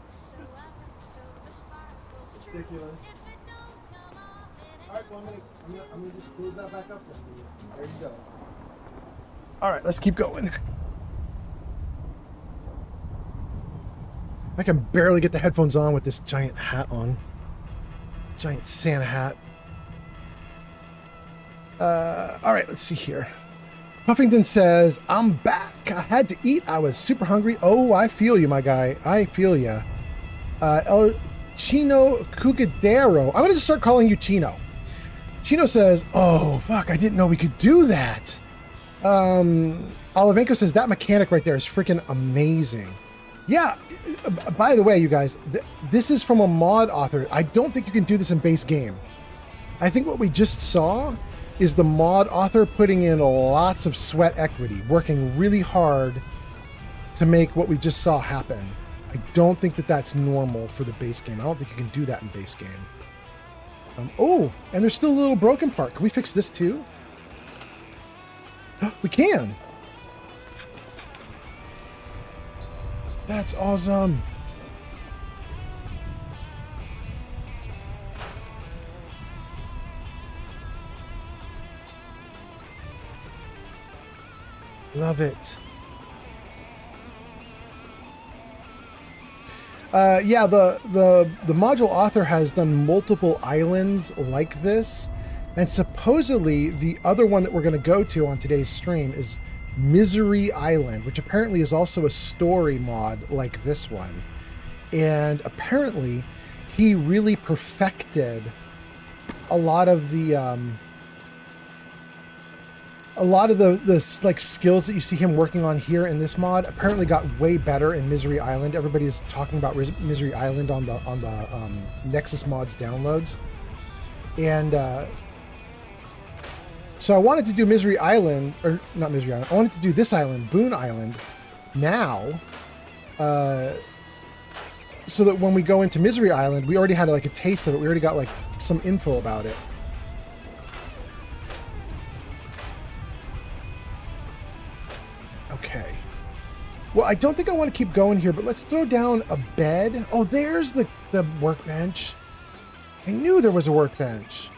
Ridiculous. Alright, well I'm gonna just close that back up then. There you go. Alright, let's keep going. I can barely get the headphones on with this giant hat on. Giant Santa hat. Alright, let's see here. Puffington says, I'm back. I had to eat. I was super hungry. Oh, I feel you, my guy. I feel you. El Chino Cugadero. I'm going to just start calling you Chino. Chino says, oh, fuck, I didn't know we could do that. Olivenko says, that mechanic right there is freaking amazing. Yeah, by the way, you guys, this is from a mod author. I don't think you can do this in base game. I think what we just saw is the mod author putting in lots of sweat equity, working really hard to make what we just saw happen. I don't think that that's normal for the base game. I don't think you can do that in base game. Oh, and there's still a little broken part. Can we fix this too? We can. That's awesome. Love it. Yeah, the module author has done multiple islands like this, and supposedly the other one that we're going to go to on today's stream is Misery Island, which apparently is also a story mod like this one. And apparently he really perfected a lot of the like skills that you see him working on here in this mod. Apparently got way better in Misery Island. Everybody is talking about Misery Island on the Nexus Mods downloads, and so I wanted to do Misery Island, or not Misery Island. I wanted to do this island, Boon Island, now, so that when we go into Misery Island, we already had like a taste of it. We already got like some info about it. Okay. Well, I don't think I want to keep going here, but let's throw down a bed. Oh, there's the workbench. I knew there was a workbench.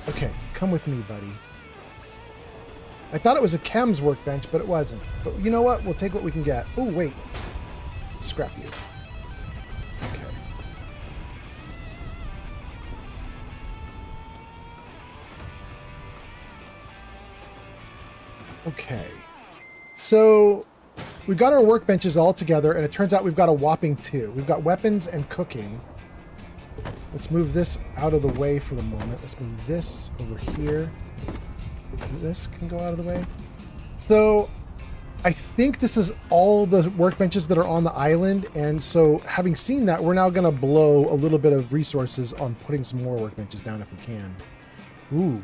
Okay, come with me, buddy. I thought it was a chem's workbench, but it wasn't. But you know what? We'll take what we can get. Oh, wait. Scrap you. Okay. Okay. So we got our workbenches all together, and it turns out we've got a whopping 2. We've got weapons and cooking. Let's move this out of the way for the moment. Let's move this over here. This can go out of the way. So I think this is all the workbenches that are on the island, and so having seen that, we're now going to blow a little bit of resources on putting some more workbenches down if we can. Ooh,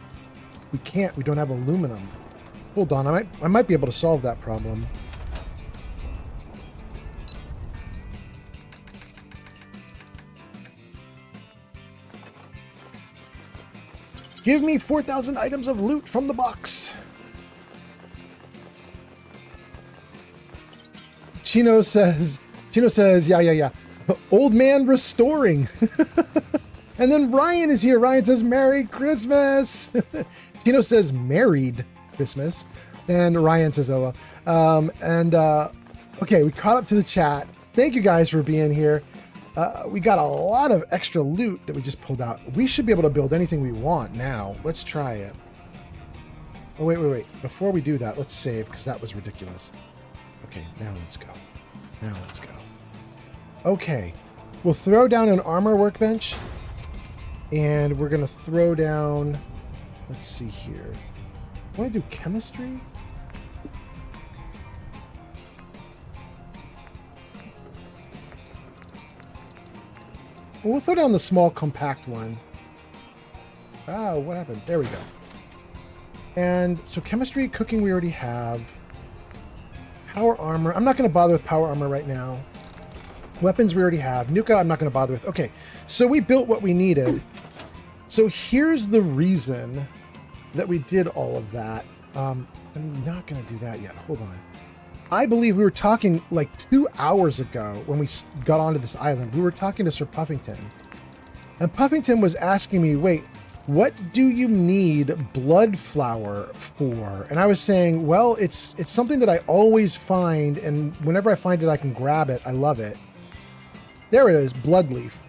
we can't. We don't have aluminum. Hold on, I might be able to solve that problem. Give me 4,000 items of loot from the box. Chino says, yeah. Old man restoring. And then Ryan is here. Ryan says, Merry Christmas. Chino says, married Christmas. And Ryan says, oh well. Okay, we caught up to the chat. Thank you guys for being here. We got a lot of extra loot that we just pulled out. We should be able to build anything we want now. Let's try it. Oh, wait. Before we do that, let's save, because that was ridiculous. Okay, now let's go. Okay, we'll throw down an armor workbench, and we're going to throw down Let's see here. I want to do chemistry? Well, we'll throw down the small compact one. Oh, what happened? There we go. And so chemistry, cooking we already have. Power armor. I'm not going to bother with power armor right now. Weapons we already have. Nuka I'm not going to bother with. Okay, so we built what we needed. So here's the reason that we did all of that. I'm not going to do that yet. Hold on. I believe we were talking like 2 hours ago when we got onto this island. We were talking to Sir Puffington. And Puffington was asking me, wait, what do you need blood flower for? And I was saying, well, it's something that I always find, and whenever I find it, I can grab it. I love it. There it is, blood leaf.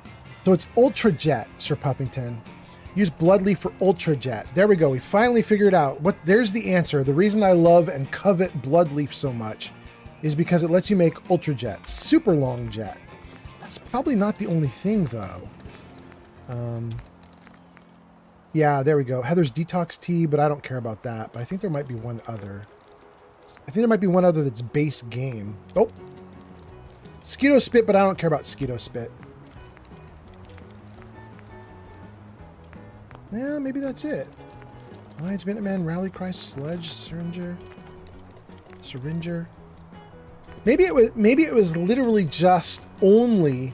So it's Ultra Jet, Sir Puffington. Use blood leaf for Ultra Jet. There we go. We finally figured out there's the answer. The reason I love and covet blood leaf so much is because it lets you make Ultra Jet, super long jet. That's probably not the only thing though. Yeah, there we go. Heather's detox tea, but I don't care about that. But I think there might be one other. I think there might be one other that's base game. Oh, Skeeto spit, but I don't care about Skeeto spit. Yeah, maybe that's it. Lions, Minuteman, Rally Cry, Sledge, Syringer. Maybe it was literally just only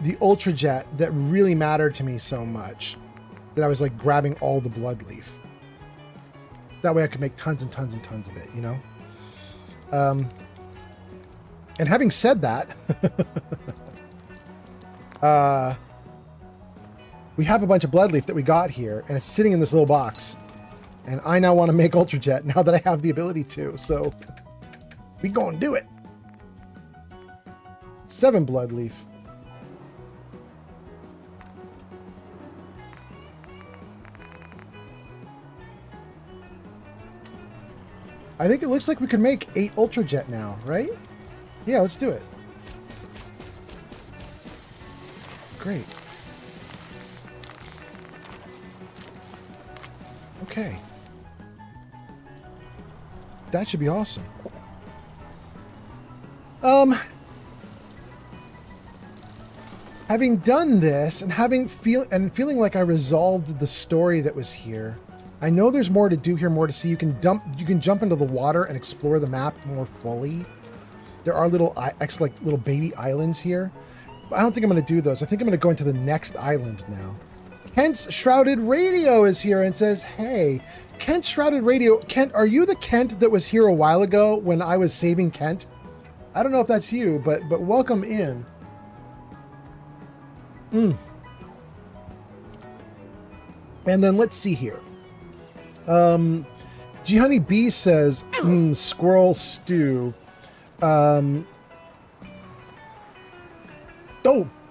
the Ultra Jet that really mattered to me so much that I was like grabbing all the blood leaf. That way I could make tons and tons and tons of it, you know? And having said that, we have a bunch of blood leaf that we got here, and it's sitting in this little box. And I now want to make Ultra Jet now that I have the ability to, so we gonna do it. 7 blood leaf. I think it looks like we could make 8 Ultra Jet now, right? Yeah, let's do it. Great. Okay. That should be awesome. Having done this and feeling like I resolved the story that was here, I know there's more to do here, more to see. You can jump into the water and explore the map more fully. There are little baby islands here. But I don't think I'm going to do those. I think I'm going to go into the next island now. Kent's Shrouded Radio is here and says, hey, Kent's Shrouded Radio. Kent, are you the Kent that was here a while ago when I was saving Kent? I don't know if that's you, but welcome in. And then let's see here. G Honey B says, squirrel stew.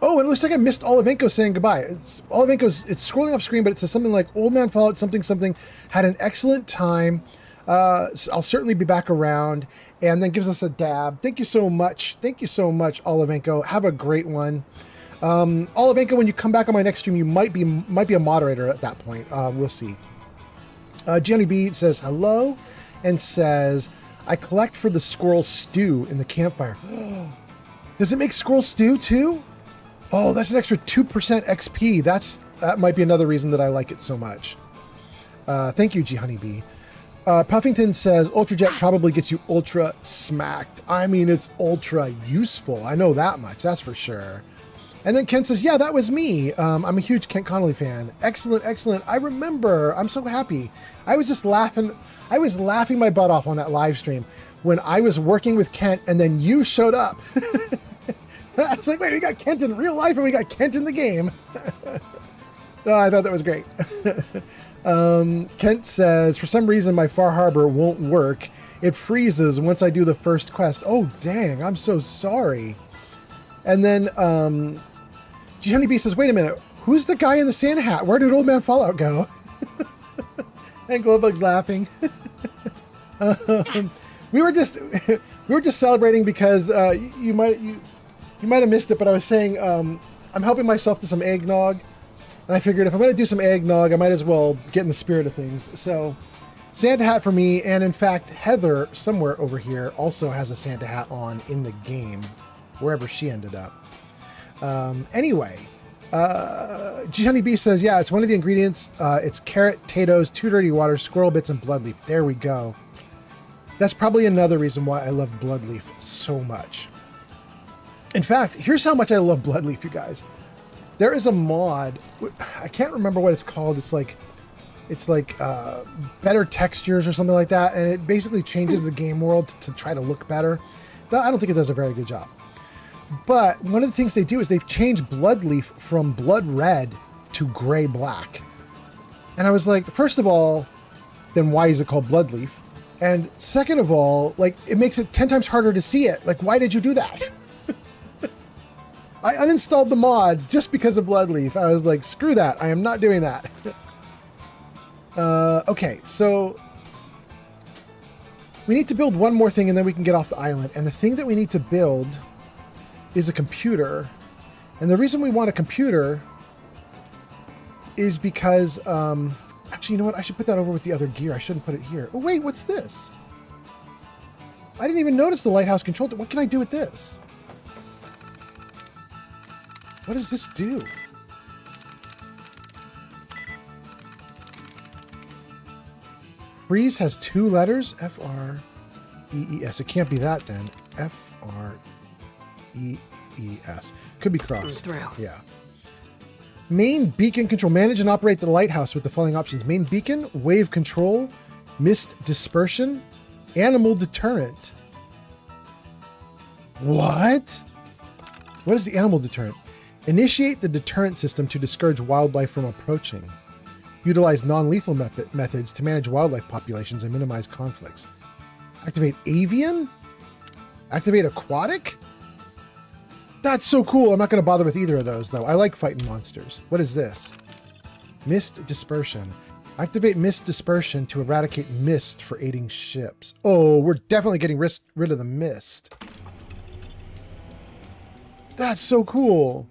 Oh, it looks like I missed Olivenko saying goodbye. It's scrolling off screen, but it says something like, Old Man Fallout something, had an excellent time. I'll certainly be back around, and then gives us a dab. Thank you so much. Thank you so much, Olivenko. Have a great one. Olivenko, when you come back on my next stream, you might be a moderator at that point. We'll see. Gianni B says hello and says, I collect for the squirrel stew in the campfire. Does it make squirrel stew too? Oh, that's an extra 2% XP. That might be another reason that I like it so much. Thank you, G Honey B. Puffington says, Ultra Jet probably gets you ultra smacked. I mean, it's ultra useful. I know that much, that's for sure. And then Kent says, yeah, that was me. I'm a huge Kent Connolly fan. Excellent, excellent. I remember. I'm so happy. I was just laughing. I was laughing my butt off on that live stream when I was working with Kent and then you showed up. I was like, wait, we got Kent in real life and we got Kent in the game. Oh, I thought that was great. Kent says, for some reason, my Far Harbor won't work. It freezes once I do the first quest. Oh, dang. I'm so sorry. And then G Honey B says, wait a minute. Who's the guy in the Santa hat? Where did Old Man Fallout go? And Glowbug's laughing. We were just celebrating because you might have missed it, but I was saying I'm helping myself to some eggnog, And I figured if I'm going to do some eggnog, I might as well get in the spirit of things. So Santa hat for me, and in fact, Heather, somewhere over here, also has a Santa hat on in the game, wherever she ended up. Anyway, G Honey B says, yeah, it's one of the ingredients. It's carrot, potatoes, 2 dirty waters, squirrel bits, and blood leaf. There we go. That's probably another reason why I love blood leaf so much. In fact, here's how much I love blood leaf, you guys. There is a mod. I can't remember what it's called. It's like better textures or something like that, and it basically changes the game world to try to look better. I don't think it does a very good job. But one of the things they do is they've changed blood leaf from blood red to gray black. And I was like, first of all, then why is it called blood leaf? And second of all, like, it makes it 10 times harder to see it. Like, why did you do that? I uninstalled the mod just because of blood leaf. I was like, screw that. I am not doing that. Okay, so we need to build one more thing and then we can get off the island. And the thing that we need to build is a computer. And the reason we want a computer is because, actually, you know what? I should put that over with the other gear. I shouldn't put it here. Oh, wait, what's this? I didn't even notice the lighthouse control. What can I do with this? What does this do? Freeze has 2 letters. F-R-E-E-S. It can't be that then. F-R-E-E-S. Could be crossed. Yeah. Main beacon control. Manage and operate the lighthouse with the following options. Main beacon, wave control, mist dispersion, animal deterrent. What? What is the animal deterrent? Initiate the deterrent system to discourage wildlife from approaching. Utilize non-lethal methods to manage wildlife populations and minimize conflicts. Activate avian? Activate aquatic? That's so cool. I'm not going to bother with either of those, though. I like fighting monsters. What is this? Mist dispersion. Activate mist dispersion to eradicate mist for aiding ships. Oh, we're definitely getting rid of the mist. That's so cool.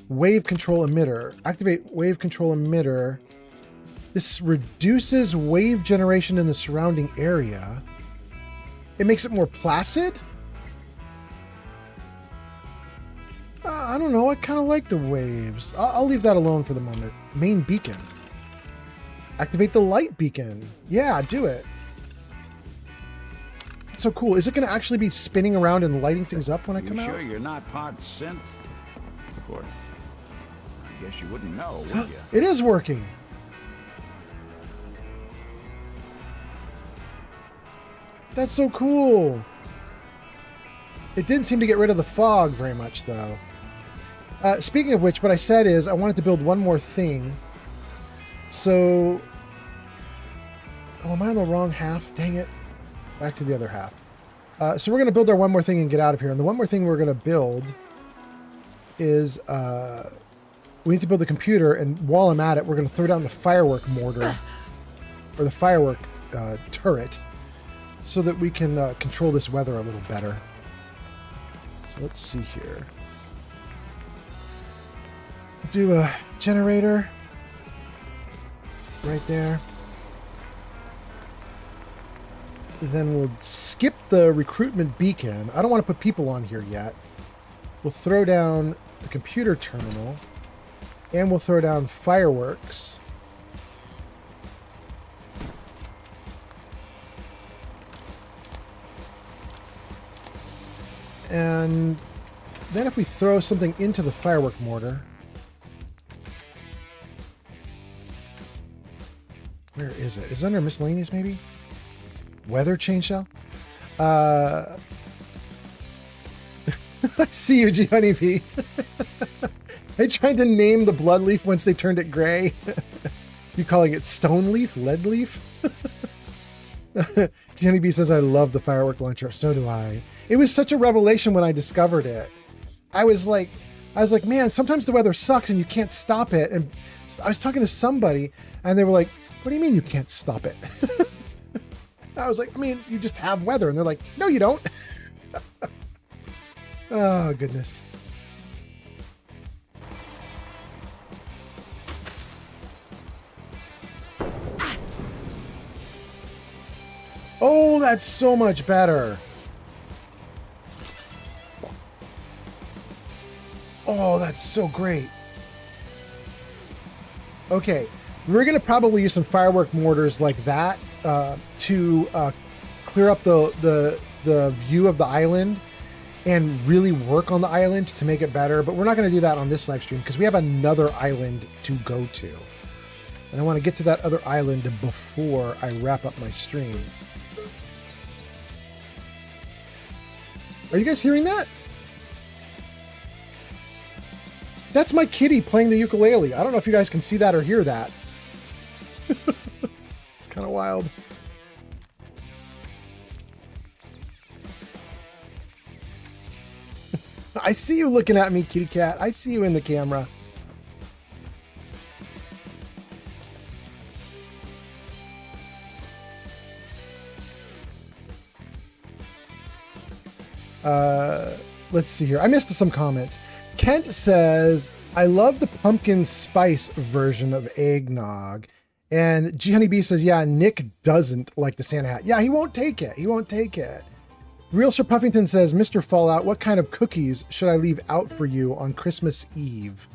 Wave control emitter. Activate wave control emitter. This reduces wave generation in the surrounding area. It makes it more placid? I don't know. I kind of like the waves. I'll leave that alone for the moment. Main beacon. Activate the light beacon. Yeah, do it. That's so cool. Is it going to actually be spinning around and lighting things up when I come out? You sure you're not part synth? Of course. I guess you wouldn't know, would you? It is working. That's so cool. It didn't seem to get rid of the fog very much, though. Speaking of which, what I said is I wanted to build one more thing. So... Oh, am I on the wrong half? Dang it. Back to the other half. So we're going to build our one more thing and get out of here. And the one more thing we're going to build is... we need to build a computer, and while I'm at it, we're going to throw down the firework mortar. Or the firework turret. So that we can control this weather a little better. So let's see here. Do a generator right there. Then we'll skip the recruitment beacon. I don't want to put people on here yet. We'll throw down the computer terminal, and we'll throw down fireworks. And then if we throw something into the firework mortar... Where is it? Is it under miscellaneous, maybe? Weather change shell? I see you, G Honeybee. I tried to name the blood leaf once they turned it gray. You calling it stone leaf? Lead leaf? G Honeybee says, I love the firework launcher. So do I. It was such a revelation when I discovered it. I was like, man, sometimes the weather sucks and you can't stop it. And I was talking to somebody and they were like, what do you mean you can't stop it? I was like, I mean, you just have weather. And they're like, no, you don't. Oh, goodness. that's so much better. Oh, that's so great. Okay, we're going to probably use some firework mortars like that to clear up the view of the island and really work on the island to make it better. But we're not going to do that on this live stream because we have another island to go to. And I want to get to that other island before I wrap up my stream. Are you guys hearing that? That's my kitty playing the ukulele. I don't know if you guys can see that or hear that. It's kind of wild. I see you looking at me, kitty cat. I see you in the camera. Let's see here. I missed some comments. Kent says, I love the pumpkin spice version of eggnog. And G Honeybee says, yeah, Nick doesn't like the Santa hat. Yeah, he won't take it. He won't take it. Real Sir Puffington says, Mr. Fallout, what kind of cookies should I leave out for you on Christmas Eve?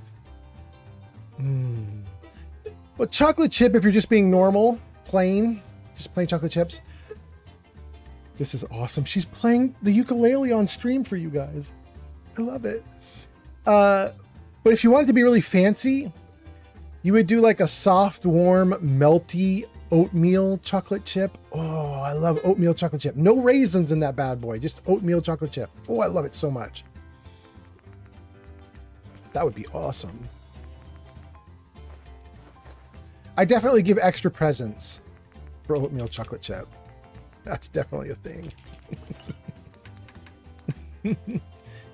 Well, chocolate chip if you're just being normal, plain, just plain chocolate chips. This is awesome. She's playing the ukulele on stream for you guys. I love it. But if you want it to be really fancy, you would do like a soft, warm, melty oatmeal chocolate chip. Oh, I love oatmeal chocolate chip. No raisins in that bad boy, just oatmeal chocolate chip. Oh, I love it so much. That would be awesome. I definitely give extra presents for oatmeal chocolate chip. That's definitely a thing.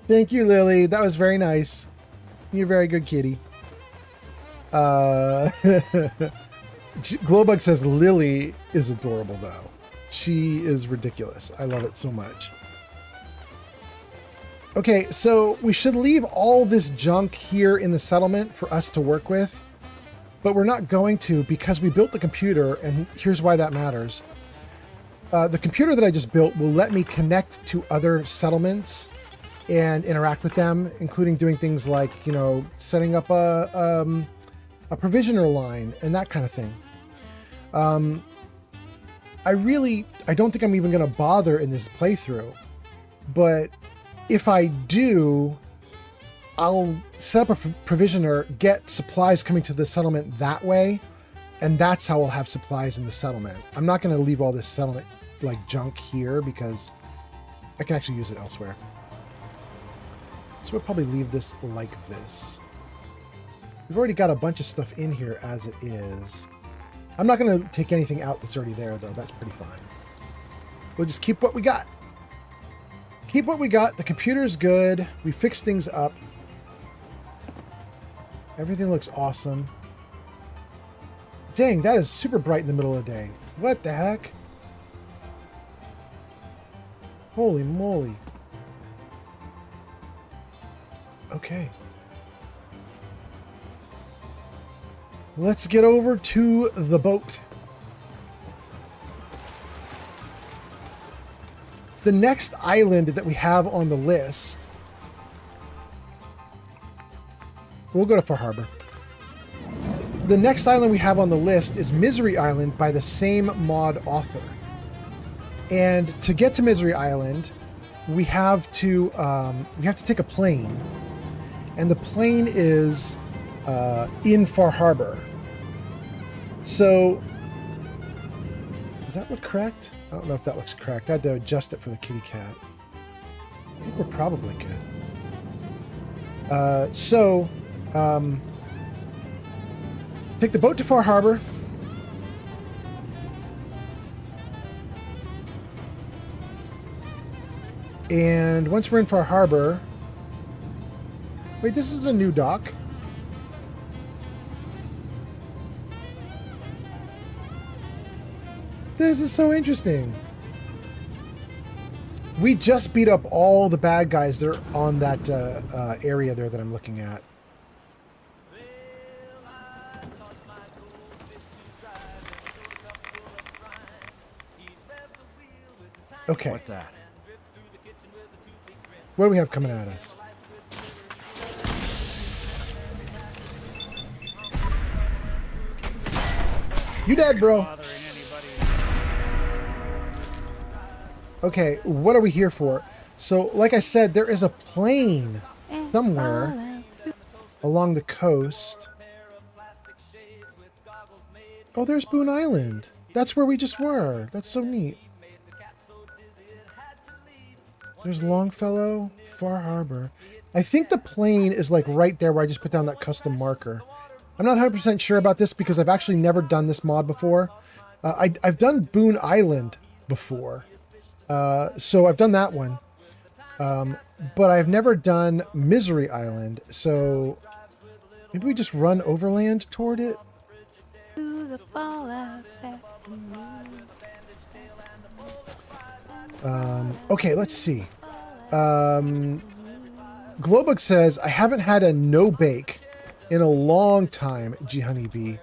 Thank you, Lily. That was very nice. You're a very good kitty. Glowbug says Lily is adorable, though. She is ridiculous. I love it so much. Okay, so we should leave all this junk here in the settlement for us to work with, but we're not going to because we built the computer, and here's why that matters. The computer that I just built will let me connect to other settlements and interact with them, including doing things like, you know, setting up a provisioner line and that kind of thing. I don't think I'm even going to bother in this playthrough, but if I do, I'll set up a provisioner, get supplies coming to the settlement that way, and that's how I'll have supplies in the settlement. I'm not going to leave all this settlement like junk here because I can actually use it elsewhere. So we'll probably leave this like this. We've already got a bunch of stuff in here as it is. I'm not going to take anything out that's already there, though. That's pretty fine. We'll just keep what we got. Keep what we got. The computer's good. We fixed things up. Everything looks awesome. Dang, that is super bright in the middle of the day. What the heck? Holy moly. Okay. Let's get over to the boat. The next island that we have on the list, we'll go to Far Harbor. The next island we have on the list is Misery Island by the same mod author. And to get to Misery Island, we have to take a plane, and the plane is in Far Harbor. So, does that look correct? I don't know if that looks correct. I had to adjust it for the kitty cat. I think we're probably good. Take the boat to Far Harbor. And once we're in Far Harbor... Wait, this is a new dock. This is so interesting. We just beat up all the bad guys that are on that area there that I'm looking at. Okay. What's that? What do we have coming at us? You dead, bro. Okay, what are we here for? So, like I said, there is a plane somewhere along the coast. Oh, there's Boon Island. That's where we just were. That's so neat. There's Longfellow, Far Harbor. I think the plane is like right there where I just put down that custom marker. I'm not 100% sure about this because I've actually never done this mod before. I've done Boon Island before. So I've done that one. But I've never done Misery Island. So maybe we just run overland toward it. Okay, let's see. Glowbug says, I haven't had a no-bake in a long time, G Honeybee. G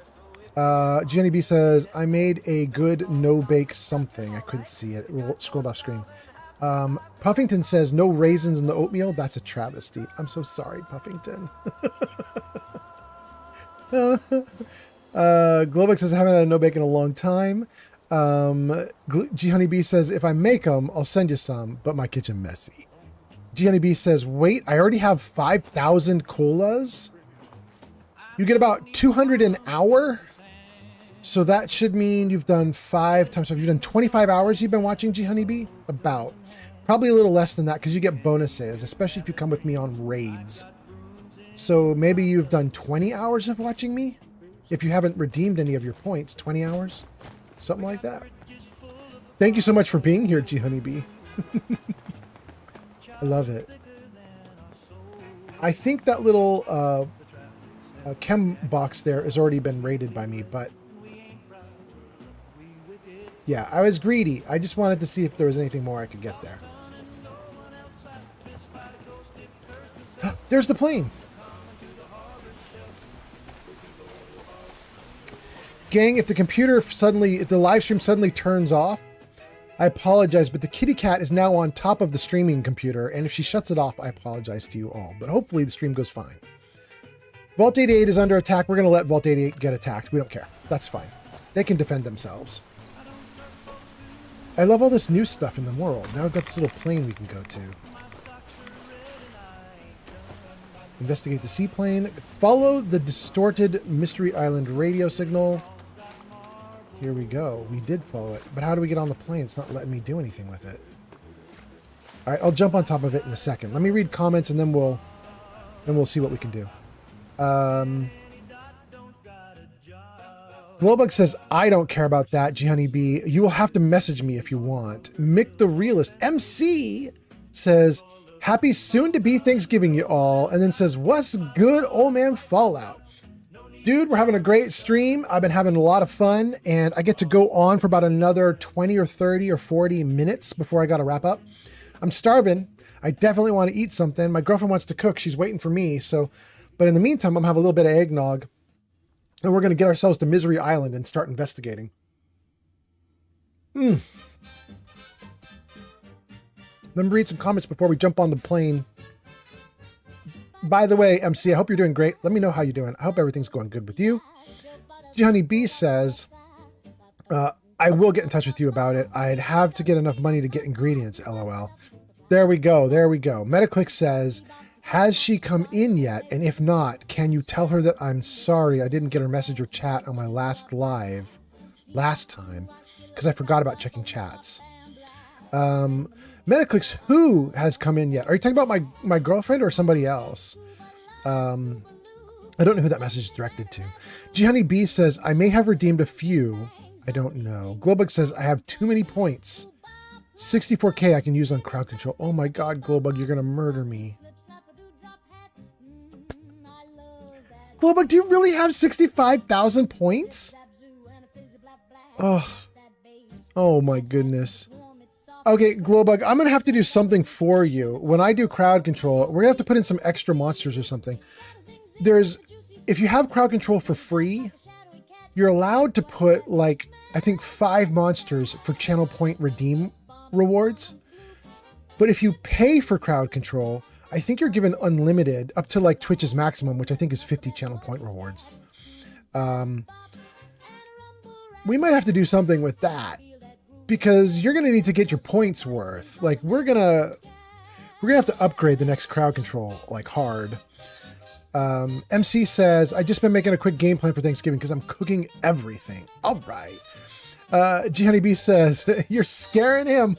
Honeybee says, I made a good no-bake something. I couldn't see it. It scrolled off screen. Puffington says, no raisins in the oatmeal. That's a travesty. I'm so sorry, Puffington. Glowbug says, I haven't had a no-bake in a long time. G Honeybee says, if I make them, I'll send you some, but my kitchen messy. G Honeybee says, wait, I already have 5,000 colas? You get about 200 an hour? So that should mean you've done 5 times 5. You've done 25 hours you've been watching G Honeybee? About. Probably a little less than that because you get bonuses, especially if you come with me on raids. So maybe you've done 20 hours of watching me? If you haven't redeemed any of your points, 20 hours? Something like that. Thank you so much for being here, G Honeybee. I love it. I think that little chem box there has already been raided by me, but yeah, I was greedy. I just wanted to see if there was anything more I could get there. There's the plane. Gang, if the live stream suddenly turns off, I apologize, but the kitty cat is now on top of the streaming computer, and if she shuts it off, I apologize to you all. But hopefully the stream goes fine. Vault 88 is under attack. We're going to let Vault 88 get attacked. We don't care. That's fine. They can defend themselves. I love all this new stuff in the world. Now we've got this little plane we can go to. Investigate the seaplane. Follow the distorted Mystery Island radio signal. Here we go. We did follow it. But how do we get on the plane? It's not letting me do anything with it. All right, I'll jump on top of it in a second. Let me read comments and then we'll see what we can do. Glowbug says, I don't care about that, G Honeybee. You will have to message me if you want. Mick the Realist. MC says, happy soon-to-be Thanksgiving, you all. And then says, what's good, old man Fallout? Dude, we're having a great stream. I've been having a lot of fun, and I get to go on for about another 20 or 30 or 40 minutes before I got to wrap up. I'm starving. I definitely want to eat something. My girlfriend wants to cook. She's waiting for me. But in the meantime, I'm having a little bit of eggnog, and we're going to get ourselves to Misery Island and start investigating. Let me read some comments before we jump on the plane. By the way, MC, I hope you're doing great. Let me know how you're doing. I hope everything's going good with you. Johnny B says, I will get in touch with you about it. I'd have to get enough money to get ingredients, LOL. There we go. There we go. Metaclick says, has she come in yet? And if not, can you tell her that I'm sorry I didn't get her message or chat on my last live last time because I forgot about checking chats. Metaclicks, who has come in yet? Are you talking about my girlfriend or somebody else? I don't know who that message is directed to. G Honey B says, I may have redeemed a few. I don't know. Glowbug says, I have too many points. 64K I can use on crowd control. Oh my God, Glowbug, you're going to murder me. Glowbug, do you really have 65,000 points? Oh my goodness. Okay, Glowbug, I'm going to have to do something for you. When I do crowd control, we're going to have to put in some extra monsters or something. If you have crowd control for free, you're allowed to put, like, I think 5 monsters for channel point redeem rewards. But if you pay for crowd control, I think you're given unlimited up to like Twitch's maximum, which I think is 50 channel point rewards. We might have to do something with that because you're going to need to get your points worth. Like we're going to have to upgrade the next crowd control like hard. MC says, I just been making a quick game plan for Thanksgiving because I'm cooking everything. All right. G Honeybee says, you're scaring him.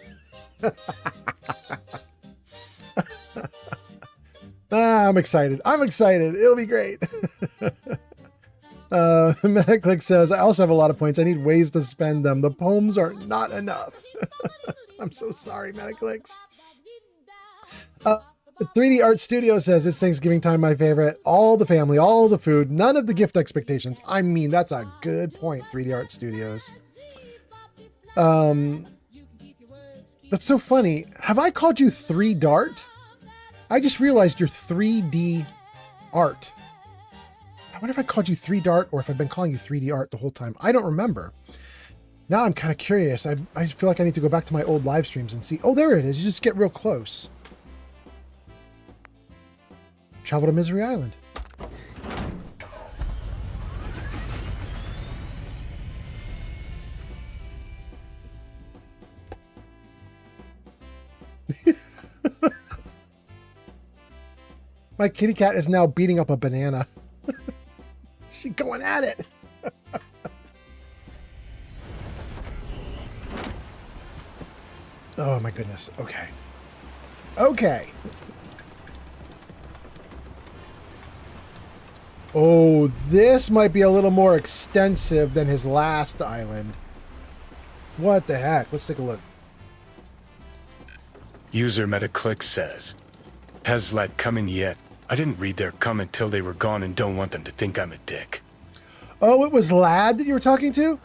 I'm excited. I'm excited. It'll be great. Metaclick says, I also have a lot of points. I need ways to spend them. The poems are not enough. I'm so sorry, Metaclicks. 3D Art Studio says, it's Thanksgiving time, my favorite. All the family, all the food, none of the gift expectations. I mean, that's a good point, 3D Art Studios. That's so funny. Have I called you 3 Dart? I just realized you're 3D Art. I wonder if I called you 3 Dart or if I've been calling you 3D Art the whole time. I don't remember. Now I'm kind of curious. I feel like I need to go back to my old live streams and see. Oh, there it is. You just get real close. Travel to Misery Island. My kitty cat is now beating up a banana. She's going at it. Oh my goodness. Okay. Okay. Oh, this might be a little more extensive than his last island. What the heck? Let's take a look. User Metaclick says, has Lad come in yet? I didn't read their comment till they were gone and don't want them to think I'm a dick. Oh, it was Lad that you were talking to?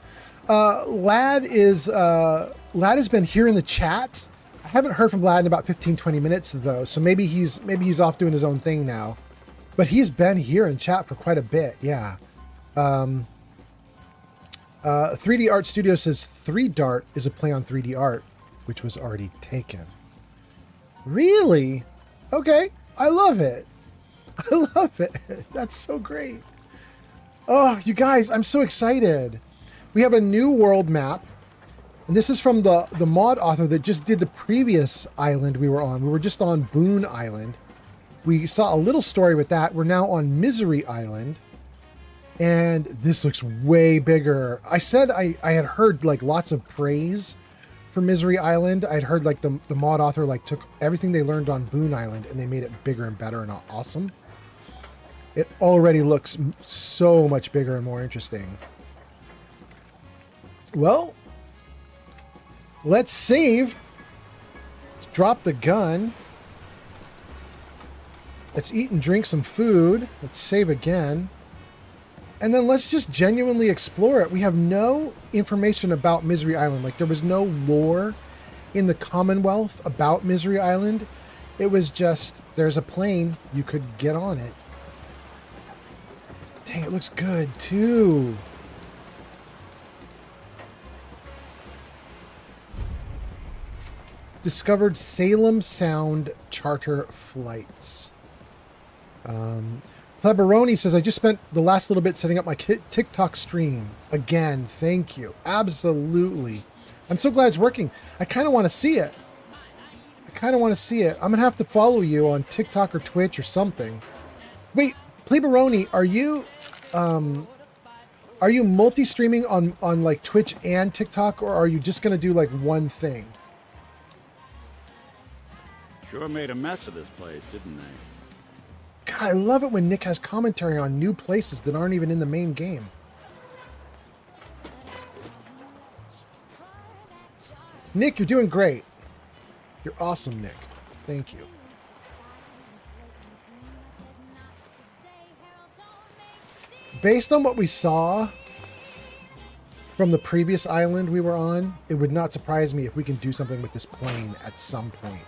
Lad has been here in the chat. I haven't heard from Lad in about 15-20 minutes though, so maybe he's off doing his own thing now. But he's been here in chat for quite a bit, yeah. 3D Art Studio says 3 Dart is a play on 3D Art, which was already taken. Really? Okay, I love it. I love it. That's so great. Oh, you guys, I'm so excited. We have a new world map. And this is from the mod author that just did the previous island we were on. We were just on Boon Island. We saw a little story with that. We're now on Misery Island. And this looks way bigger. I said I had heard like lots of praise for Misery Island. I'd heard like the mod author like took everything they learned on Boon Island and they made it bigger and better and awesome. It already looks so much bigger and more interesting. Well, let's save. Let's drop the gun. Let's eat and drink some food. Let's save again. And then let's just genuinely explore it. We have no information about Misery Island. Like there was no lore in the Commonwealth about Misery Island. It was just, there's a plane, you could get on it. Dang, it looks good too. Discovered Salem Sound charter flights. Pleberoni says, I just spent the last little bit setting up my TikTok stream. Again, thank you. Absolutely. I'm so glad it's working. I kind of want to see it. I'm going to have to follow you on TikTok or Twitch or something. Wait, Pleberoni, are you multi-streaming on like Twitch and TikTok, or are you just going to do like one thing? Sure made a mess of this place, didn't they? God, I love it when Nick has commentary on new places that aren't even in the main game. Nick, you're doing great. You're awesome, Nick. Thank you. Based on what we saw from the previous island we were on, it would not surprise me if we can do something with this plane at some point.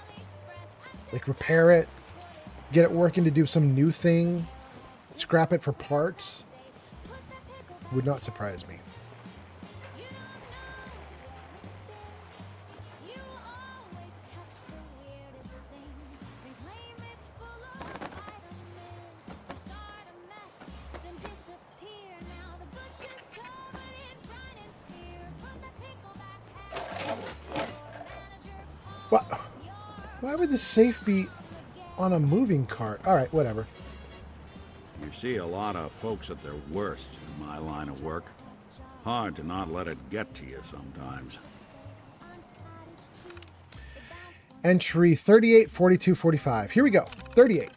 Like repair it, get it working to do some new thing, scrap it for parts. Would not surprise me. What? Why would the safe be on a moving cart? All right, whatever. You see a lot of folks at their worst in my line of work. Hard to not let it get to you sometimes. Entry 384245. Here we go. 38.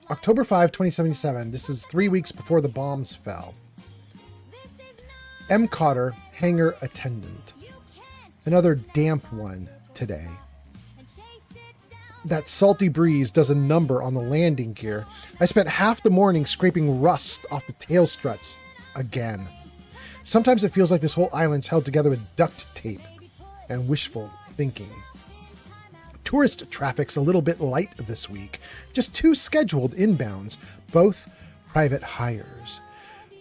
October 5, 2077. This is 3 weeks before the bombs fell. M. Cotter, hangar attendant. Another damp one today. That salty breeze does a number on the landing gear. I spent half the morning scraping rust off the tail struts again. Sometimes it feels like this whole island's held together with duct tape and wishful thinking. Tourist traffic's a little bit light this week. Just 2 scheduled inbounds, both private hires.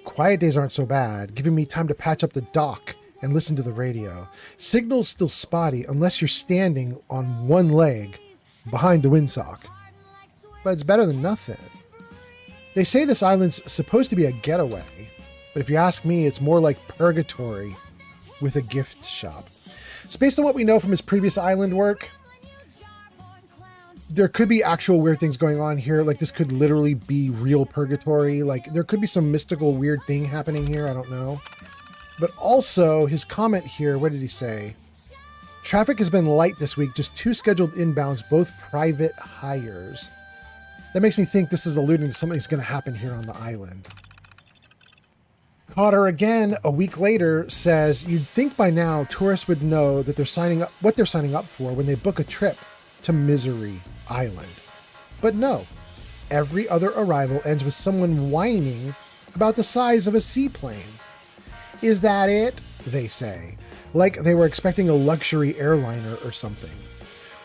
Quiet days aren't so bad, giving me time to patch up the dock and listen to the radio. Signal's still spotty unless you're standing on one leg behind the windsock. But it's better than nothing. They say this island's supposed to be a getaway, but if you ask me, it's more like purgatory with a gift shop. It's based on what we know from his previous island work. There could be actual weird things going on here. Like, this could literally be real purgatory. Like, there could be some mystical weird thing happening here. I don't know. But also, his comment here, what did he say? Traffic has been light this week. Just 2 scheduled inbounds, both private hires. That makes me think this is alluding to something that's going to happen here on the island. Cotter again, a week later, says, you'd think by now tourists would know that they're signing up, what they're signing up for when they book a trip to Misery Island. But no, every other arrival ends with someone whining about the size of a seaplane. Is that it? They say, like they were expecting a luxury airliner or something.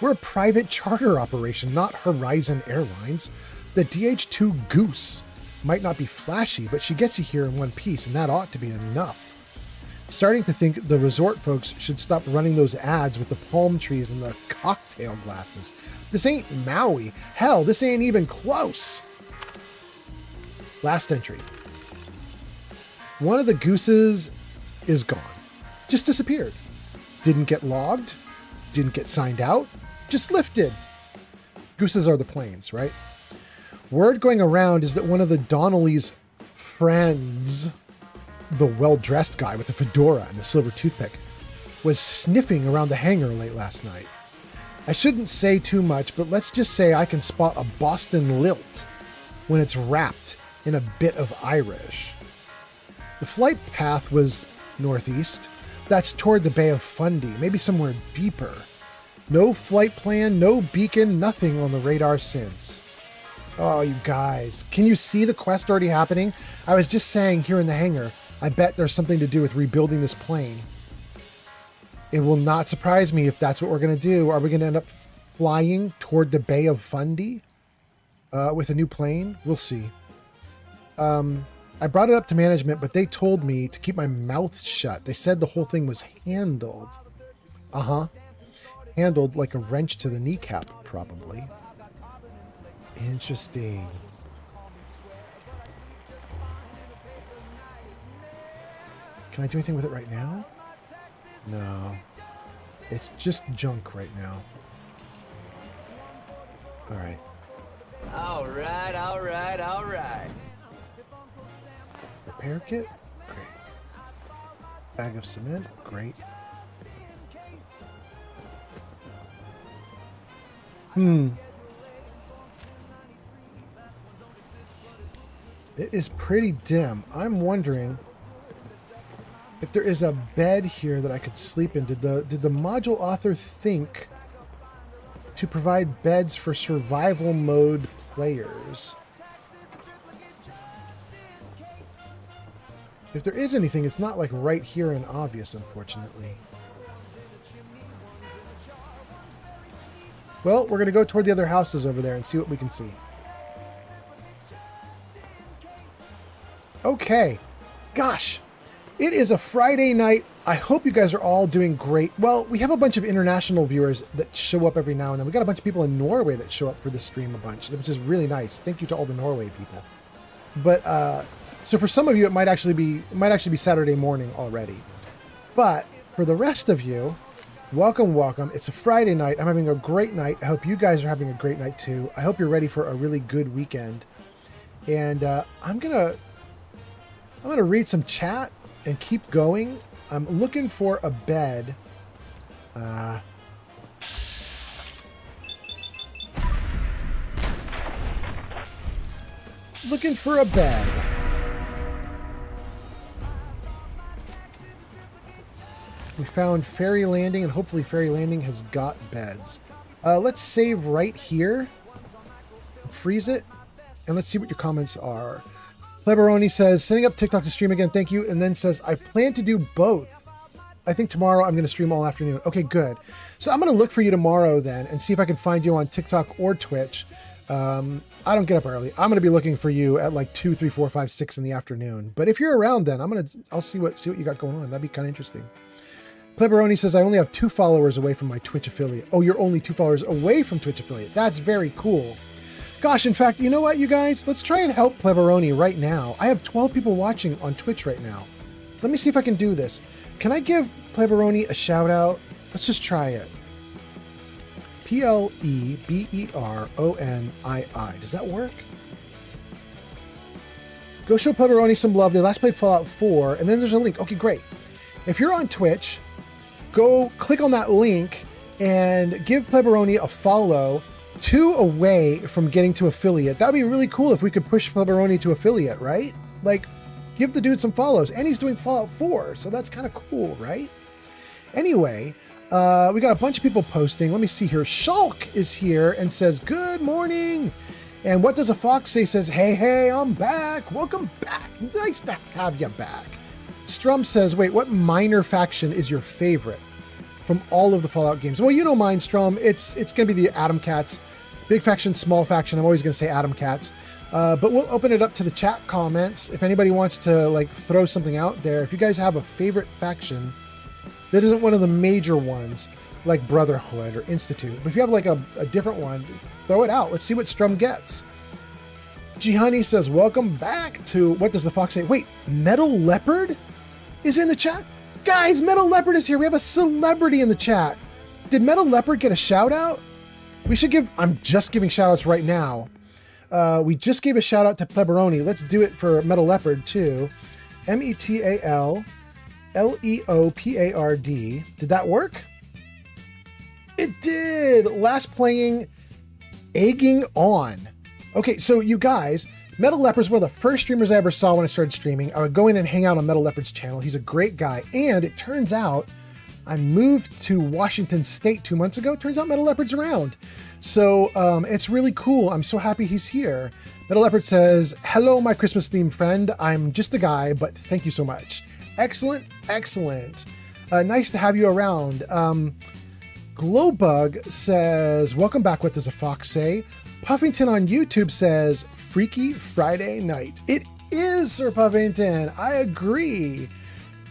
We're a private charter operation, not Horizon Airlines. The DH-2 Goose might not be flashy, but she gets you here in one piece, and that ought to be enough. Starting to think the resort folks should stop running those ads with the palm trees and the cocktail glasses. This ain't Maui. Hell, this ain't even close. Last entry. One of the gooses is gone. Just disappeared. Didn't get logged. Didn't get signed out. Just lifted. Gooses are the planes, right? Word going around is that one of the Donnelly's friends, the well-dressed guy with the fedora and the silver toothpick, was sniffing around the hangar late last night. I shouldn't say too much, but let's just say I can spot a Boston lilt when it's wrapped in a bit of Irish. The flight path was northeast. That's toward the Bay of Fundy, maybe somewhere deeper. No flight plan, no beacon, nothing on the radar since. Oh, you guys, can you see the quest already happening? I was just saying here in the hangar, I bet there's something to do with rebuilding this plane. It will not surprise me if that's what we're going to do. Are we going to end up flying toward the Bay of Fundy with a new plane? We'll see. I brought it up to management, but they told me to keep my mouth shut. They said the whole thing was handled. Handled like a wrench to the kneecap, probably. Interesting. Can I do anything with it right now? No. It's just junk right now. Alright. Alright, alright, alright. Repair kit? Great. Bag of cement? Great. It is pretty dim. I'm wondering if there is a bed here that I could sleep in. Did the module author think to provide beds for survival mode players? If there is anything, it's not like right here and obvious, unfortunately. Well, we're going to go toward the other houses over there and see what we can see. Okay. Gosh, it is a Friday night. I hope you guys are all doing great. Well, we have a bunch of international viewers that show up every now and then. We got a bunch of people in Norway that show up for this stream a bunch, which is really nice. Thank you to all the Norway people. But so for some of you, it might actually be Saturday morning already. But for the rest of you, Welcome, welcome. It's a Friday night. I'm having a great night. I hope you guys are having a great night too. I hope you're ready for a really good weekend. And I'm gonna read some chat and keep going. I'm looking for a bed. Looking for a bed. We found Fairy Landing, and hopefully Fairy Landing has got beds. Let's save right here. Freeze it. And let's see what your comments are. Pleberoni says, setting up TikTok to stream again, thank you. And then says, I plan to do both. I think tomorrow I'm going to stream all afternoon. Okay, good. So I'm going to look for you tomorrow then and see if I can find you on TikTok or Twitch. I don't get up early. I'm going to be looking for you at like 2, 3, 4, 5, 6 in the afternoon. But if you're around then, I'll see what you got going on. That'd be kind of interesting. Pleberoni says, I only have 2 followers away from my Twitch affiliate. Oh, you're only 2 followers away from Twitch affiliate. That's very cool. Gosh, in fact, you know what, you guys? Let's try and help Pleberoni right now. I have 12 people watching on Twitch right now. Let me see if I can do this. Can I give Pleberoni a shout out? Let's just try it. Pleberoni. Does that work? Go show Pleberoni some love. They last played Fallout 4, and then there's a link. Okay, great. If you're on Twitch, go click on that link and give Pleberoni a follow. 2 away from getting to affiliate. That'd be really cool if we could push Pleberoni to affiliate, right? Like, give the dude some follows. And he's doing Fallout 4, so that's kind of cool, right? Anyway, we got a bunch of people posting. Let me see here. Shulk is here and says, good morning. And What Does a Fox Say says, hey, I'm back. Welcome back. Nice to have you back. Strum says, wait, what minor faction is your favorite from all of the Fallout games? Well, you know mine, Strum. It's going to be the Atom Cats. Big faction, small faction. I'm always going to say Atom Cats. But we'll open it up to the chat comments. If anybody wants to like throw something out there, if you guys have a favorite faction that isn't one of the major ones, like Brotherhood or Institute, but if you have like a different one, throw it out. Let's see what Strum gets. G Honey says, welcome back to What Does the Fox Say? Wait, Metal Leopard is in the chat? Guys, Metal Leopard is here. We have a celebrity in the chat. Did Metal Leopard get a shout out? We should give, I'm just giving shout outs right now. We just gave a shout out to Pleberoni. Let's do it for Metal Leopard too. METALLEOPARD. Did that work? It did. Last playing Egging On. Okay, so you guys, Metal Leopard's one of the first streamers I ever saw when I started streaming. I would go in and hang out on Metal Leopard's channel. He's a great guy. And it turns out I moved to Washington State 2 months ago. Turns out Metal Leopard's around. So it's really cool. I'm so happy he's here. Metal Leopard says, hello, my Christmas themed friend. I'm just a guy, but thank you so much. Excellent, excellent. Nice to have you around. Glowbug says, welcome back. What Does a Fox Say? Puffington on YouTube says, Freaky Friday Night. It is, Sir Puffington. I agree.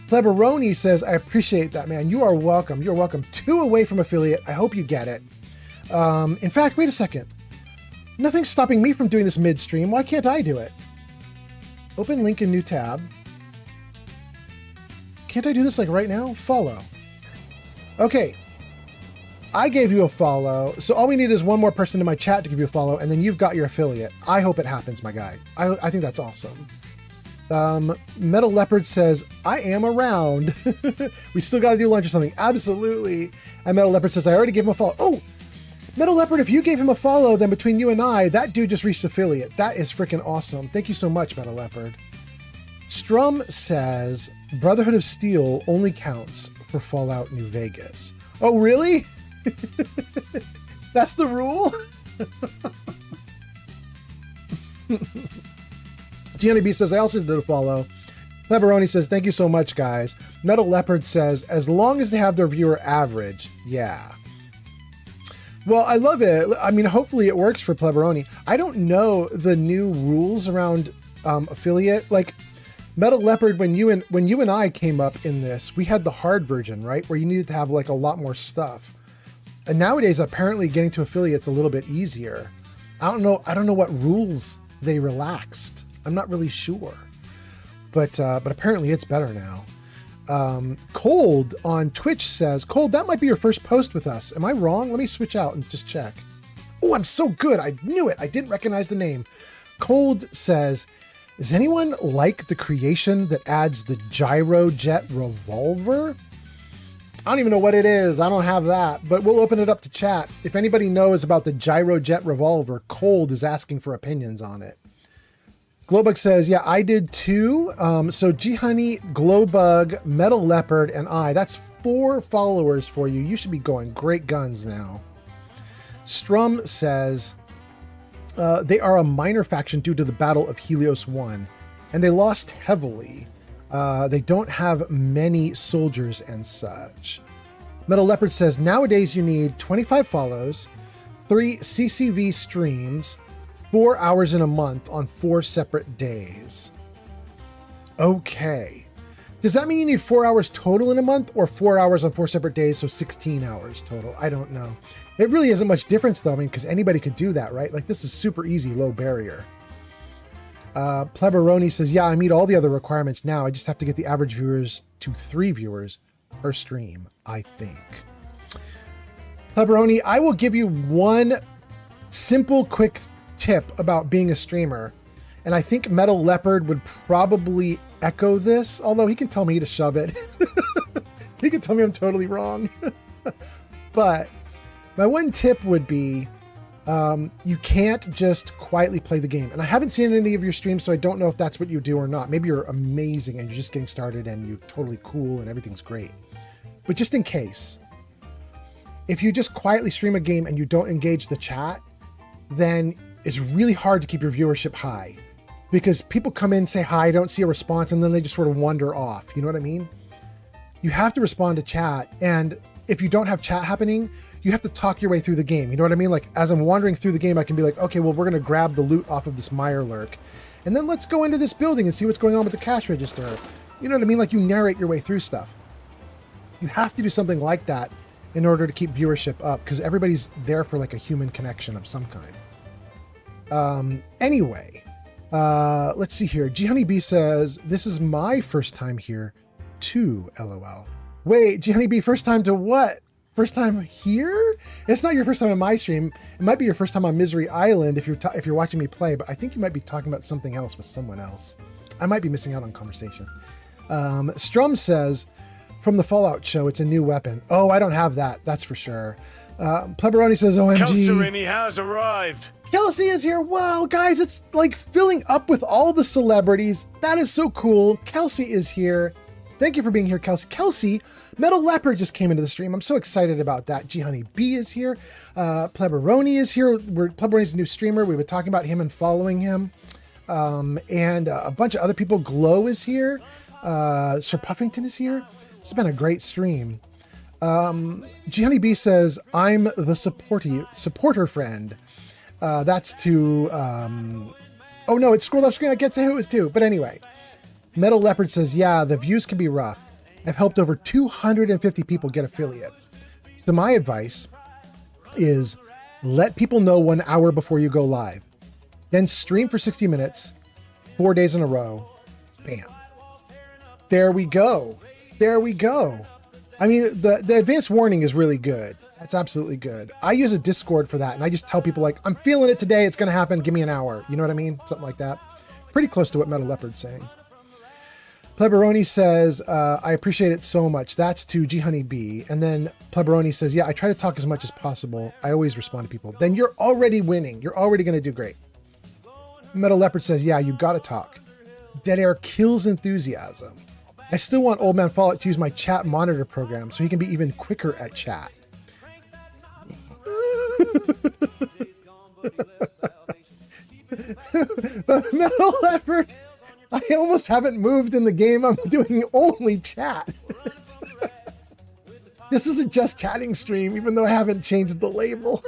Pleberoni says, I appreciate that, man. You are welcome. You're welcome. 2 away from affiliate. I hope you get it. In fact, wait a second. Nothing's stopping me from doing this midstream. Why can't I do it? Open link in new tab. Can't I do this like right now? Follow. Okay. I gave you a follow, so all we need is one more person in my chat to give you a follow, and then you've got your affiliate. I hope it happens, my guy. I think that's awesome. Metal Leopard says, I am around. We still got to do lunch or something. Absolutely. And Metal Leopard says, I already gave him a follow. Oh, Metal Leopard, if you gave him a follow, then between you and I, that dude just reached affiliate. That is freaking awesome. Thank you so much, Metal Leopard. Strum says, Brotherhood of Steel only counts for Fallout New Vegas. Oh, really? That's the rule? Gianni B says, I also did a follow. Pleberoni says, thank you so much, guys. Metal Leopard says, as long as they have their viewer average, yeah. Well, I love it. I mean, hopefully it works for Pleberoni. I don't know the new rules around affiliate. Like, Metal Leopard, when you and I came up in this, we had the hard version, right? Where you needed to have like a lot more stuff. And nowadays, apparently getting to affiliate's a little bit easier. I don't know what rules they relaxed. I'm not really sure. But apparently it's better now. Cold on Twitch says, Cold, that might be your first post with us. Am I wrong? Let me switch out and just check. Oh, I'm so good. I knew it. I didn't recognize the name. Cold says, does anyone like the creation that adds the gyrojet revolver? I don't even know what it is. I don't have that, but we'll open it up to chat. If anybody knows about the gyrojet revolver, Cold is asking for opinions on it. Glowbug says, yeah, I did too. So G-Honey, Glowbug, Metal Leopard, and I. That's 4 followers for you. You should be going great guns now. Strum says, they are a minor faction due to the Battle of Helios 1, and they lost heavily. They don't have many soldiers and such. Metal Leopard says, nowadays you need 25 follows, 3 CCV streams, 4 hours in a month on 4 separate days. Okay. Does that mean you need 4 hours total in a month or 4 hours on 4 separate days, so 16 hours total? I don't know. It really isn't much difference though, I mean, because anybody could do that, right? Like this is super easy, low barrier. Pleberoni says, yeah, I meet all the other requirements now. I just have to get the average viewers to 3 viewers per stream, I think. Pleberoni, I will give you one simple, quick tip about being a streamer. And I think Metal Leopard would probably echo this, although he can tell me to shove it. He can tell me I'm totally wrong. But my one tip would be, you can't just quietly play the game. And I haven't seen any of your streams, so I don't know if that's what you do or not. Maybe you're amazing and you're just getting started and you're totally cool and everything's great. But just in case, if you just quietly stream a game and you don't engage the chat, then it's really hard to keep your viewership high because people come in, say hi, don't see a response, and then they just sort of wander off. You know what I mean? You have to respond to chat. And if you don't have chat happening, you have to talk your way through the game. You know what I mean? Like as I'm wandering through the game, I can be like, okay, well, we're going to grab the loot off of this Mirelurk and then let's go into this building and see what's going on with the cash register. You know what I mean? Like you narrate your way through stuff. You have to do something like that in order to keep viewership up because everybody's there for like a human connection of some kind. Anyway, let's see here. G-Honey B says, this is my first time here too, LOL. Wait, G-Honey B, first time to what? First time here? It's not your first time on my stream. It might be your first time on Misery Island if you're watching me play, but I think you might be talking about something else with someone else. I might be missing out on conversation. Strum says, from the Fallout show, it's a new weapon. Oh, I don't have that. That's for sure. Pleberoni says, OMG. Kelsey has arrived. Kelsey is here. Wow, guys, it's like filling up with all the celebrities. That is so cool. Kelsey is here. Thank you for being here, Kelsey. Kelsey, Metal Leopard just came into the stream. I'm so excited about that. G-Honey B is here. Pleberoni is here. Pleberoni's a new streamer. We've been talking about him and following him. And a bunch of other people. Glow is here. Sir Puffington is here. It's been a great stream. G-Honey B says, I'm the supporter friend. That's to, oh no, it scrolled off screen. I can't say who it was to, but anyway. Metal Leopard says, yeah, the views can be rough. I've helped over 250 people get affiliate. So my advice is let people know 1 hour before you go live. Then stream for 60 minutes, 4 days in a row. Bam. There we go. There we go. I mean, the advanced warning is really good. That's absolutely good. I use a Discord for that, and I just tell people, like, I'm feeling it today. It's going to happen. Give me an hour. You know what I mean? Something like that. Pretty close to what Metal Leopard's saying. Pleberoni says, I appreciate it so much. That's to G-Honey B. And then Pleberoni says, yeah, I try to talk as much as possible. I always respond to people. Then you're already winning. You're already going to do great. Metal Leopard says, yeah, you got to talk. Dead air kills enthusiasm. I still want Old Man Fallout to use my chat monitor program so he can be even quicker at chat. Metal Leopard, I almost haven't moved in the game. I'm doing only chat. This isn't just chatting stream, even though I haven't changed the label.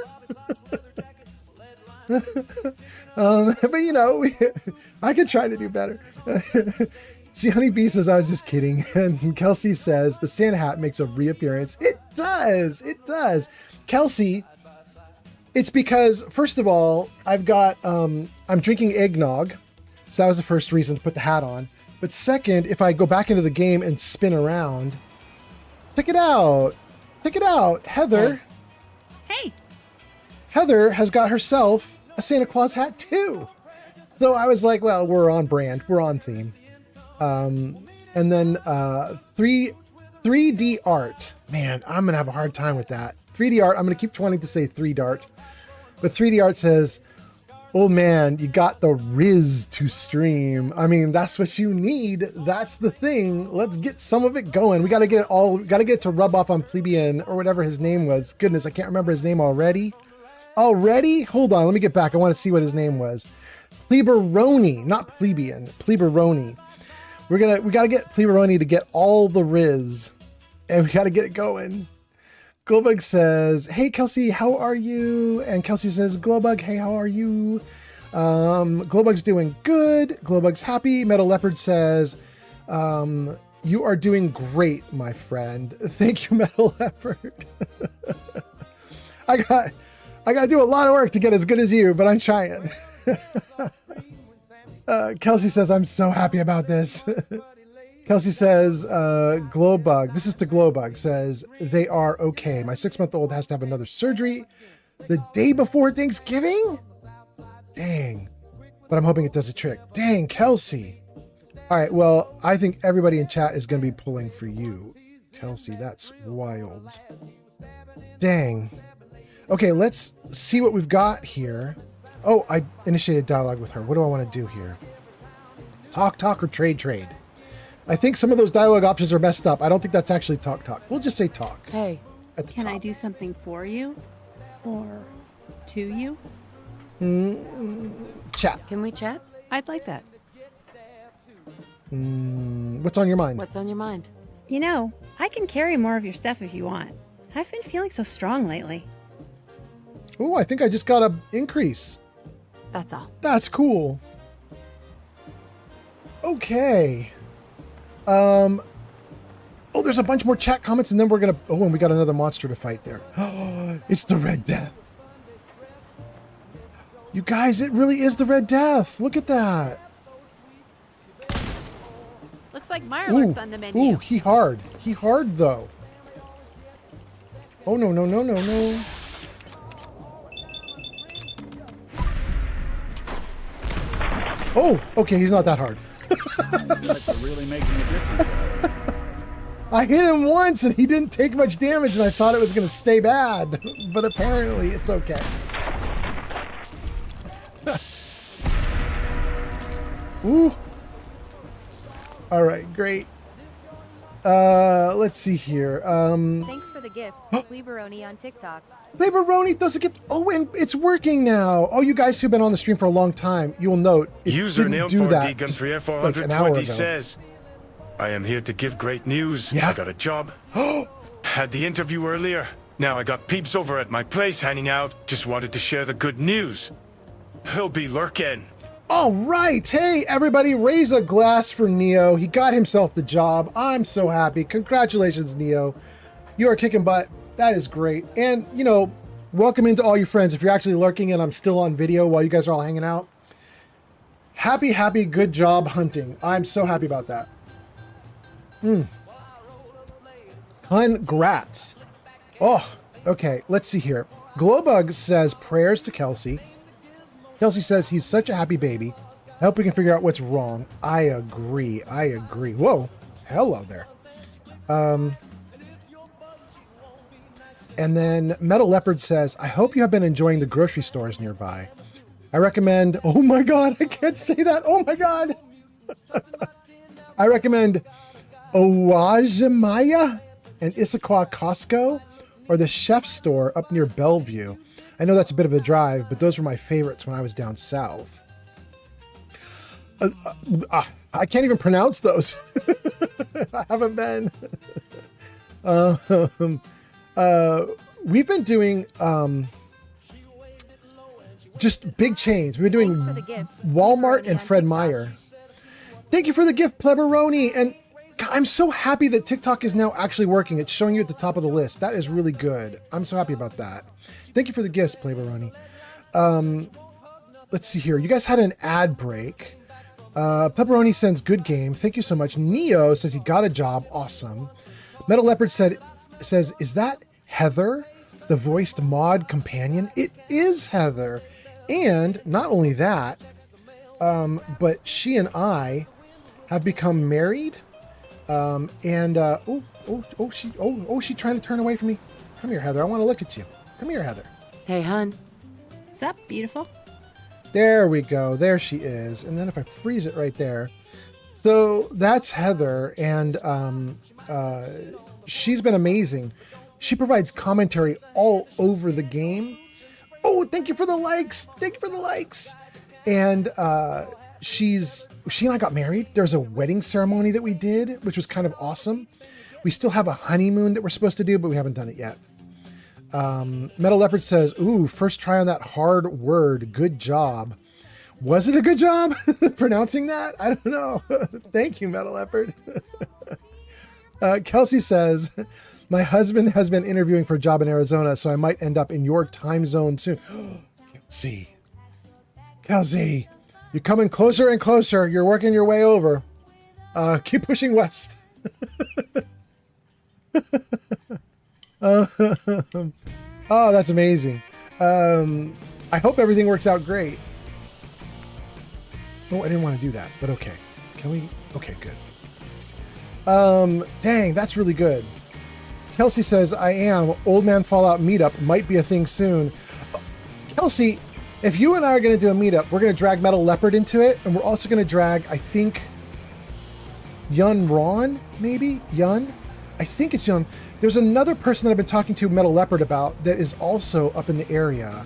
But you know, I could try to do better. G-Honey B says, I was just kidding. And Kelsey says, the Santa hat makes a reappearance. It does. It does. Kelsey, it's because, first of all, I've got, I'm drinking eggnog. So that was the first reason to put the hat on. But second, if I go back into the game and spin around, check it out. Check it out. Heather. Hey. Heather has got herself a Santa Claus hat too. So I was like, well, we're on brand. We're on theme. And then 3D art. Man, I'm going to have a hard time with that. 3D art. I'm going to keep wanting to say 3D art. But 3D art says, oh man, you got the Riz to stream. I mean, that's what you need. That's the thing. Let's get some of it going. We got to get it all, got to get it to rub off on Plebeian or whatever his name was. Goodness, I can't remember his name already. Already? Hold on, let me get back. I want to see what his name was. Pleberoni, not Plebeian. Pleberoni. We got to get Pleberoni to get all the Riz. And we got to get it going. Glowbug says, hey, Kelsey, how are you? And Kelsey says, Glowbug, hey, how are you? Glowbug's doing good. Glowbug's happy. Metal Leopard says, you are doing great, my friend. Thank you, Metal Leopard. I got to do a lot of work to get as good as you, but I'm trying. Kelsey says, I'm so happy about this. Kelsey says, Glowbug, this is to Glowbug, says, they are okay. My 6-month-old has to have another surgery the day before Thanksgiving? Dang. But I'm hoping it does a trick. Dang, Kelsey. All right, well, I think everybody in chat is going to be pulling for you. Kelsey, that's wild. Dang. Okay, let's see what we've got here. Oh, I initiated dialogue with her. What do I want to do here? Talk, or trade? I think some of those dialogue options are messed up. I don't think that's actually talk. We'll just say talk. Hey. At the Can top. I do something for you? Or to you? Chat. Can we chat? I'd like that. What's on your mind? What's on your mind? You know, I can carry more of your stuff if you want. I've been feeling so strong lately. Oh, I think I just got an increase. That's all. That's cool. Okay. Oh, there's a bunch more chat comments, and then we're gonna. Oh, and we got another monster to fight there. It's the Red Death. You guys, it really is the Red Death. Look at that. Looks like Mirelurk's on the menu. Ooh, he hard. He hard though. Oh no. Oh, okay, he's not that hard. Really making a difference. I hit him once and he didn't take much damage and I thought it was going to stay bad, but apparently it's okay. Ooh. All right, great. Let's see here. Thanks for the gift, Lieberoni on TikTok. Lieberoni does a gift. Oh, and it's working now. Oh, you guys who've been on the stream for a long time, you will note it User didn't do that Deacon just like an hour 3420 ago. says, I am here to give great news. Yeah. I got a job. Had the interview earlier. Now I got peeps over at my place hanging out. Just wanted to share the good news. He'll be lurking. All right. Hey, everybody, raise a glass for Neo. He got himself the job. I'm so happy. Congratulations, Neo. You are kicking butt. That is great. And, you know, welcome into all your friends. If you're actually lurking and I'm still on video while you guys are all hanging out. Happy, good job hunting. I'm so happy about that. Congrats. Oh, okay. Let's see here. Glowbug says prayers to Kelsey. Kelsey says he's such a happy baby. I hope we can figure out what's wrong. I agree. Whoa. Hello there. And then Metal Leopard says, I hope you have been enjoying the grocery stores nearby. I recommend, oh my God, I can't say that. Oh my God. I recommend Owajimaya and Issaquah Costco or the Chef store up near Bellevue. I know that's a bit of a drive, but those were my favorites when I was down south. I can't even pronounce those. I haven't been. We've been doing just big chains. We've been doing Walmart and Fred Meyer. Thank you for the gift, Pleberoni. And God, I'm so happy that TikTok is now actually working. It's showing you at the top of the list. That is really good. I'm so happy about that. Thank you for the gifts, Pleberoni. Let's see here. You guys had an ad break. Pepperoni sends good game. Thank you so much. Neo says he got a job. Awesome. Metal Leopard says, is that Heather, the voiced mod companion? It is Heather. And not only that, but she and I have become married. She's trying to turn away from me. Come here, Heather. I want to look at you. Come here, Heather. Hey, hun. What's up, beautiful? There we go. There she is. And then if I freeze it right there. So that's Heather. And she's been amazing. She provides commentary all over the game. Oh, thank you for the likes. Thank you for the likes. And she and I got married. There's a wedding ceremony that we did, which was kind of awesome. We still have a honeymoon that we're supposed to do, but we haven't done it yet. Metal Leopard says, ooh, first try on that hard word. Good job. Was it a good job pronouncing that? I don't know. Thank you, Metal Leopard. Kelsey says, my husband has been interviewing for a job in Arizona, so I might end up in your time zone soon. Kelsey, you're coming closer and closer. You're working your way over. Keep pushing west. Oh, that's amazing. I hope everything works out great. Oh, I didn't want to do that, but okay. Can we? Okay, good. Dang, that's really good. Kelsey says, I am. Old Man Fallout meetup might be a thing soon. Kelsey, if you and I are going to do a meetup, we're going to drag Metal Leopard into it, and we're also going to drag, I think, Yun Ron, maybe? Yun? I think it's Yun. There's another person that I've been talking to Metal Leopard about that is also up in the area.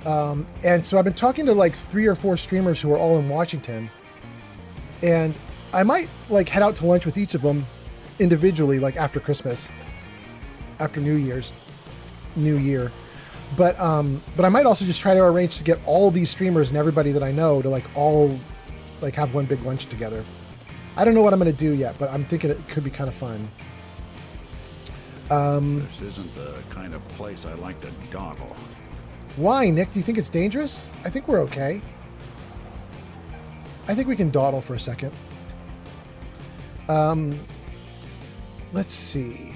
And so I've been talking to like 3 or 4 streamers who are all in Washington. And I might like head out to lunch with each of them individually, like after Christmas, after New Year. But I might also just try to arrange to get all these streamers and everybody that I know to like all like have one big lunch together. I don't know what I'm going to do yet, but I'm thinking it could be kind of fun. This isn't the kind of place I like to dawdle. Why, Nick? Do you think it's dangerous? I think we're okay. I think we can dawdle for a second. Let's see.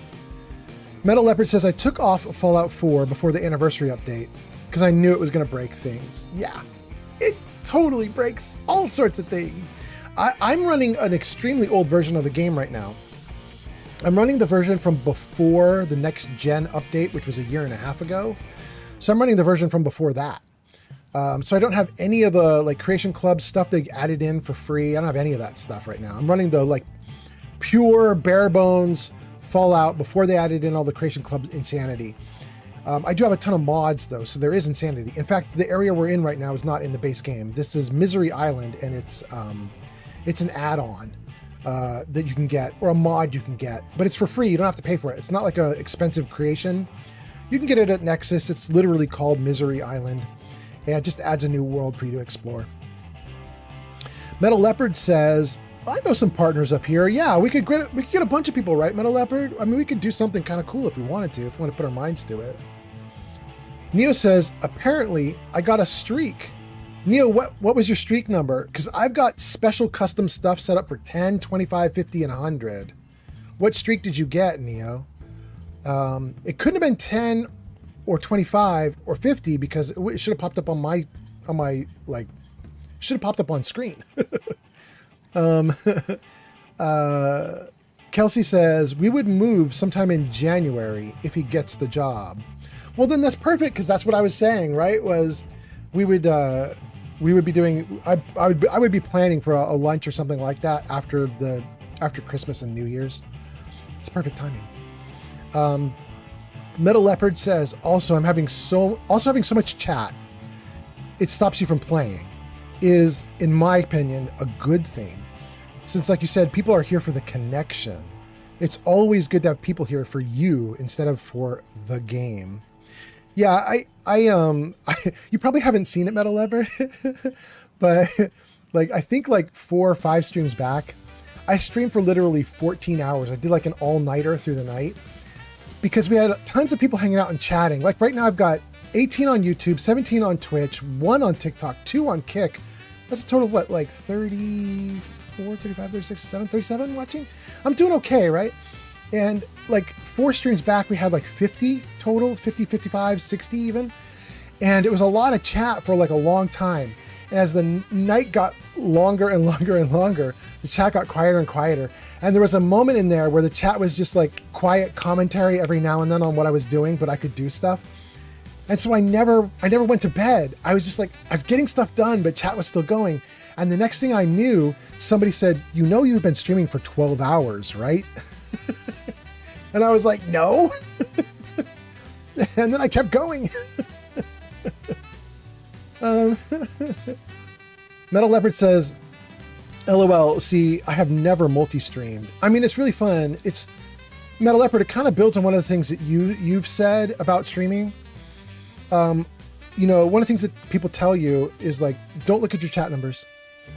Metal Leopard says, I took off Fallout 4 before the anniversary update because I knew it was going to break things. Yeah, it totally breaks all sorts of things. I'm running an extremely old version of the game right now. I'm running the version from before the next gen update, which was a 1.5 years ago. So I'm running the version from before that. So I don't have any of the like Creation Club stuff they added in for free. I don't have any of that stuff right now. I'm running the like pure bare bones Fallout before they added in all the Creation Club insanity. I do have a ton of mods though, so there is insanity. In fact, the area we're in right now is not in the base game. This is Misery Island, and it's an add-on that you can get, or a mod you can get, but it's for free. You don't have to pay for it. It's not like an expensive creation. You can get it at Nexus. It's literally called Misery Island, and it just adds a new world for you to explore. Metal Leopard says, I know some partners up here. Yeah, we could get a bunch of people, right, Metal Leopard? I mean, we could do something kind of cool if we wanted to, if we want to put our minds to it. Neo says, apparently I got a streak. Neo, what was your streak number? Because I've got special custom stuff set up for 10, 25, 50, and 100. What streak did you get, Neo? It couldn't have been 10 or 25 or 50 because it should have popped up on my like, should have popped up on screen. Kelsey says, we would move sometime in January if he gets the job. Well, then that's perfect, because that's what I was saying, right? Was we would be doing, I would be planning for a lunch or something like that after Christmas and New Year's. It's perfect timing. Metal Leopard says, also having so much chat, it stops you from playing, is, in my opinion, a good thing. Since, like you said, people are here for the connection. It's always good to have people here for you instead of for the game. Yeah, you probably haven't seen it, Metal Leopard, but like, I think like 4 or 5 streams back, I streamed for literally 14 hours. I did like an all-nighter through the night because we had tons of people hanging out and chatting. Like right now I've got 18 on YouTube, 17 on Twitch, 1 on TikTok, 2 on Kick, That's a total of what, like 34, 35, 36, 37 watching? I'm doing okay, right? And like 4 streams back, we had like 50 total, 50, 55, 60 even. And it was a lot of chat for like a long time. And as the night got longer and longer and longer, the chat got quieter and quieter. And there was a moment in there where the chat was just like quiet commentary every now and then on what I was doing, but I could do stuff. And so I never went to bed. I was just like, I was getting stuff done, but chat was still going. And the next thing I knew, somebody said, "You know, you've been streaming for 12 hours, right?" And I was like, "No." And then I kept going. Metal Leopard says, "LOL, see, I have never multi-streamed." I mean, it's really fun. It's Metal Leopard, it kind of builds on one of the things that you've said about streaming. You know, one of the things that people tell you is like, don't look at your chat numbers.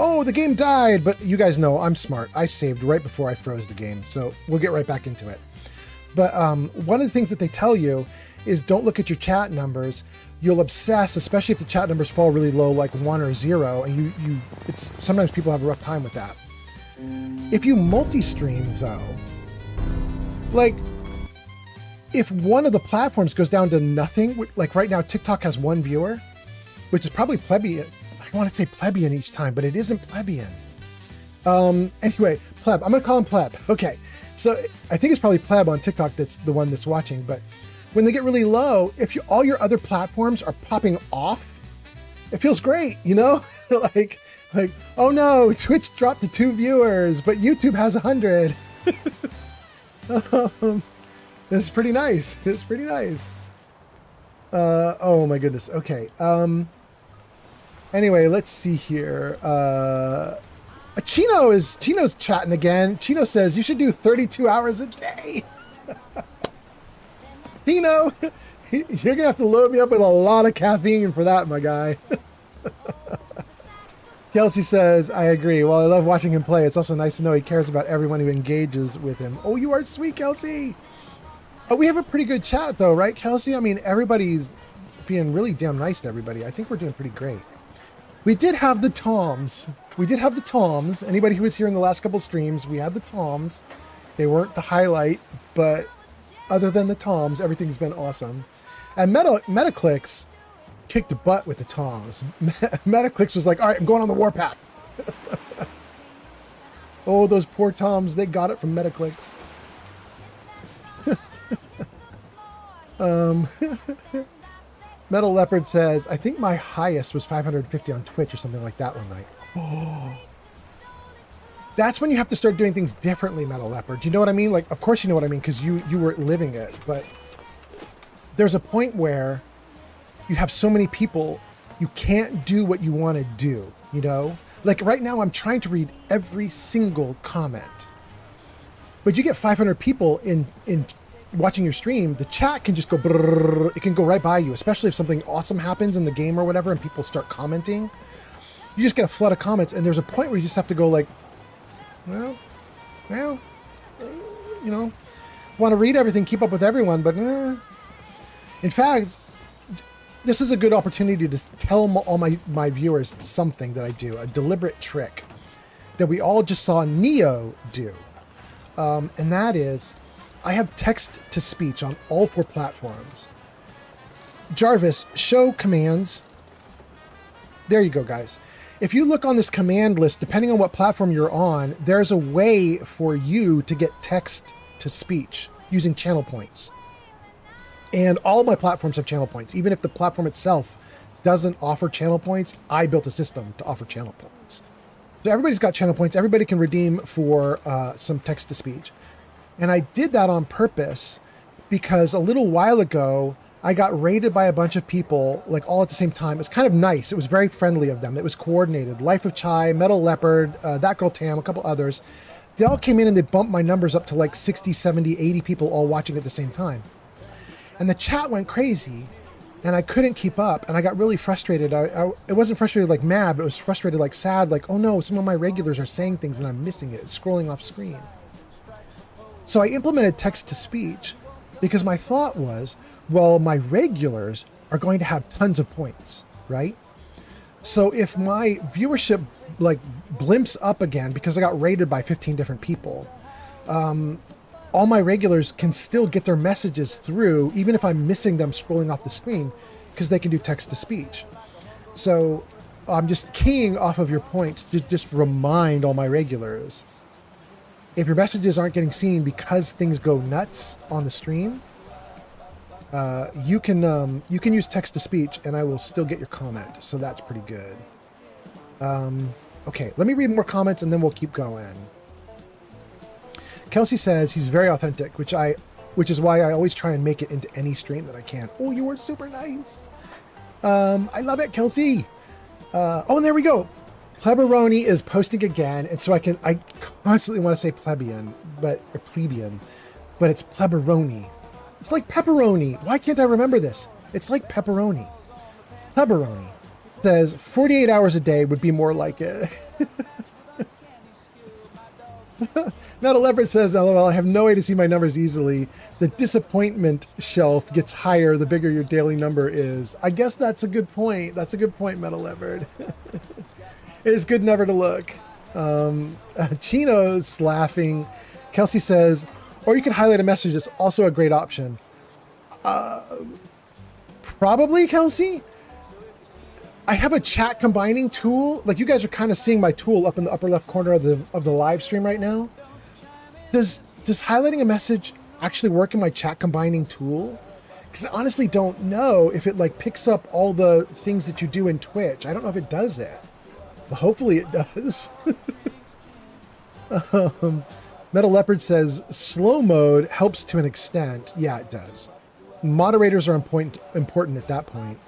Oh, the game died, but you guys know I'm smart. I saved right before I froze the game, so we'll get right back into it. But one of the things that they tell you is don't look at your chat numbers. You'll obsess, especially if the chat numbers fall really low, like 1 or 0, and it's sometimes people have a rough time with that. If you multi-stream though, like if one of the platforms goes down to nothing, like right now TikTok has 1 viewer, which is probably plebeian. I want to say plebeian each time, but it isn't plebeian. Anyway, pleb. I'm gonna call him pleb. Okay, so I think it's probably pleb on TikTok that's the one that's watching. But when they get really low, if all your other platforms are popping off, it feels great, you know? like, oh no, Twitch dropped to 2 viewers, but YouTube has 100. It's pretty nice. It's pretty nice. Oh my goodness. Okay. Anyway, let's see here. Chino's chatting again. Chino says you should do 32 hours a day. Chino, you're gonna have to load me up with a lot of caffeine for that, my guy. Kelsey says, I agree. While I love watching him play, it's also nice to know he cares about everyone who engages with him. Oh, you are sweet, Kelsey. Oh, we have a pretty good chat though, right, Kelsey? I mean, everybody's being really damn nice to everybody. I think we're doing pretty great. We did have the Toms. Anybody who was here in the last couple streams, we had the Toms. They weren't the highlight, but other than the Toms, everything's been awesome. And Metaclicks kicked butt with the Toms. Metaclicks was like, all right, I'm going on the warpath. Oh, those poor Toms, they got it from Metaclicks. Metal Leopard says, I think my highest was 550 on Twitch or something like that one night. Oh. That's when you have to start doing things differently, Metal Leopard. Do you know what I mean? Like, of course you know what I mean, because you were living it. But there's a point where you have so many people, you can't do what you want to do, you know? Like right now, I'm trying to read every single comment. But you get 500 people in watching your stream, the chat can just go brrr, it can go right by you, especially if something awesome happens in the game or whatever and people start commenting. You just get a flood of comments, and there's a point where you just have to go like, well, you know, want to read everything, keep up with everyone, but in fact, this is a good opportunity to tell all my viewers something that I do, a deliberate trick that we all just saw Neo do, and that is, I have text-to-speech on all 4 platforms. Jarvis, show commands. There you go, guys. If you look on this command list, depending on what platform you're on, there's a way for you to get text-to-speech using channel points. And all my platforms have channel points. Even if the platform itself doesn't offer channel points, I built a system to offer channel points. So everybody's got channel points. Everybody can redeem for some text-to-speech. And I did that on purpose because a little while ago, I got raided by a bunch of people, like all at the same time. It was kind of nice. It was very friendly of them. It was coordinated. Life of Chai, Metal Leopard, That Girl Tam, a couple others. They all came in and they bumped my numbers up to like 60, 70, 80 people all watching at the same time. And the chat went crazy and I couldn't keep up. And I got really frustrated. It wasn't frustrated like mad, but it was frustrated like sad, like, oh no, some of my regulars are saying things and I'm missing it. It's scrolling off screen. So I implemented text-to-speech because my thought was, well, my regulars are going to have tons of points, right? So if my viewership like blimps up again because I got rated by 15 different people, all my regulars can still get their messages through, even if I'm missing them scrolling off the screen, because they can do text to speech. So I'm just keying off of your points to just remind all my regulars. If your messages aren't getting seen because things go nuts on the stream, you can use text to speech and I will still get your comment. So that's pretty good. Okay, let me read more comments and then we'll keep going. Kelsey says he's very authentic, which is why I always try and make it into any stream that I can. Oh, you were super nice. I love it, Kelsey. Oh, and there we go. Pleberoni is posting again, and so I constantly want to say plebeian, or plebeian, but it's pleberoni. It's like pepperoni. Why can't I remember this? It's like pepperoni. Pleberoni says 48 hours a day would be more like it. Metal Leopard says, LOL, I have no way to see my numbers easily. The disappointment shelf gets higher the bigger your daily number is. I guess that's a good point. That's a good point, Metal Leopard. It is good never to look. Chino's laughing. Kelsey says, or you can highlight a message. It's also a great option. Probably, Kelsey. I have a chat combining tool. Like you guys are kind of seeing my tool up in the upper left corner of the live stream right now. Does highlighting a message actually work in my chat combining tool? Because I honestly don't know if it like picks up all the things that you do in Twitch. I don't know if it does it. But hopefully it does. Metal Leopard says slow mode helps to an extent. Yeah, it does. Moderators are important at that point.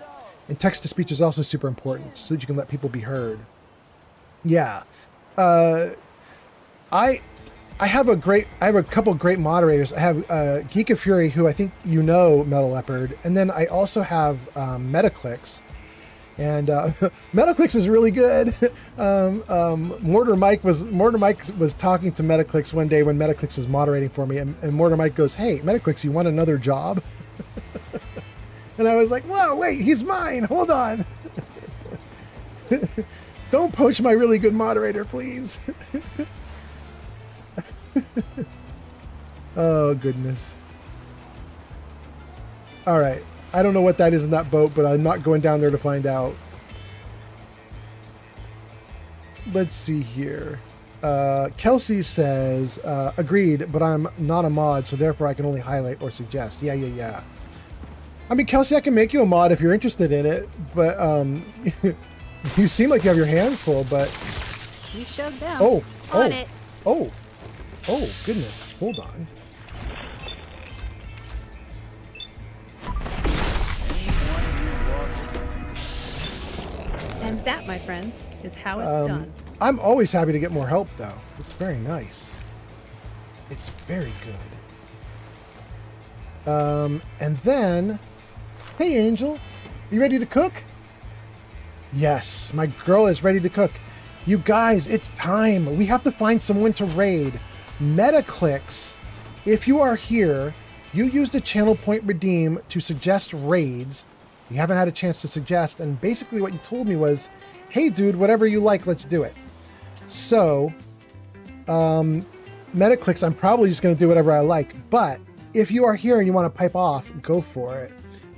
And text to speech is also super important so that you can let people be heard. Yeah. I have a couple great moderators. I have Geek of Fury, who I think you know, Metal Leopard, and then I also have Metaclicks. And Metaclicks is really good. Mortar Mike was talking to Metaclicks one day when Metaclicks was moderating for me, and Mortar Mike goes, "Hey, Metaclicks, you want another job?" And I was like, "Whoa, wait, he's mine. Hold on. Don't poach my really good moderator, please." Oh, goodness. All right. I don't know what that is in that boat, but I'm not going down there to find out. Let's see here. Kelsey says, agreed, but I'm not a mod, so therefore I can only highlight or suggest. Yeah. I mean, Kelsey, I can make you a mod if you're interested in it, but you seem like you have your hands full, but... We showed them. On it. Oh, goodness. Hold on. And that, my friends, is how it's done. I'm always happy to get more help, though. It's very nice. It's very good. And then... Hey, Angel. You ready to cook? Yes, my girl is ready to cook. You guys, it's time. We have to find someone to raid. Metaclicks, if you are here, you used a channel point redeem to suggest raids. You haven't had a chance to suggest, and basically what you told me was, hey dude, whatever you like, let's do it. So, Metaclicks, I'm probably just going to do whatever I like, but if you are here and you want to pipe off, go for it.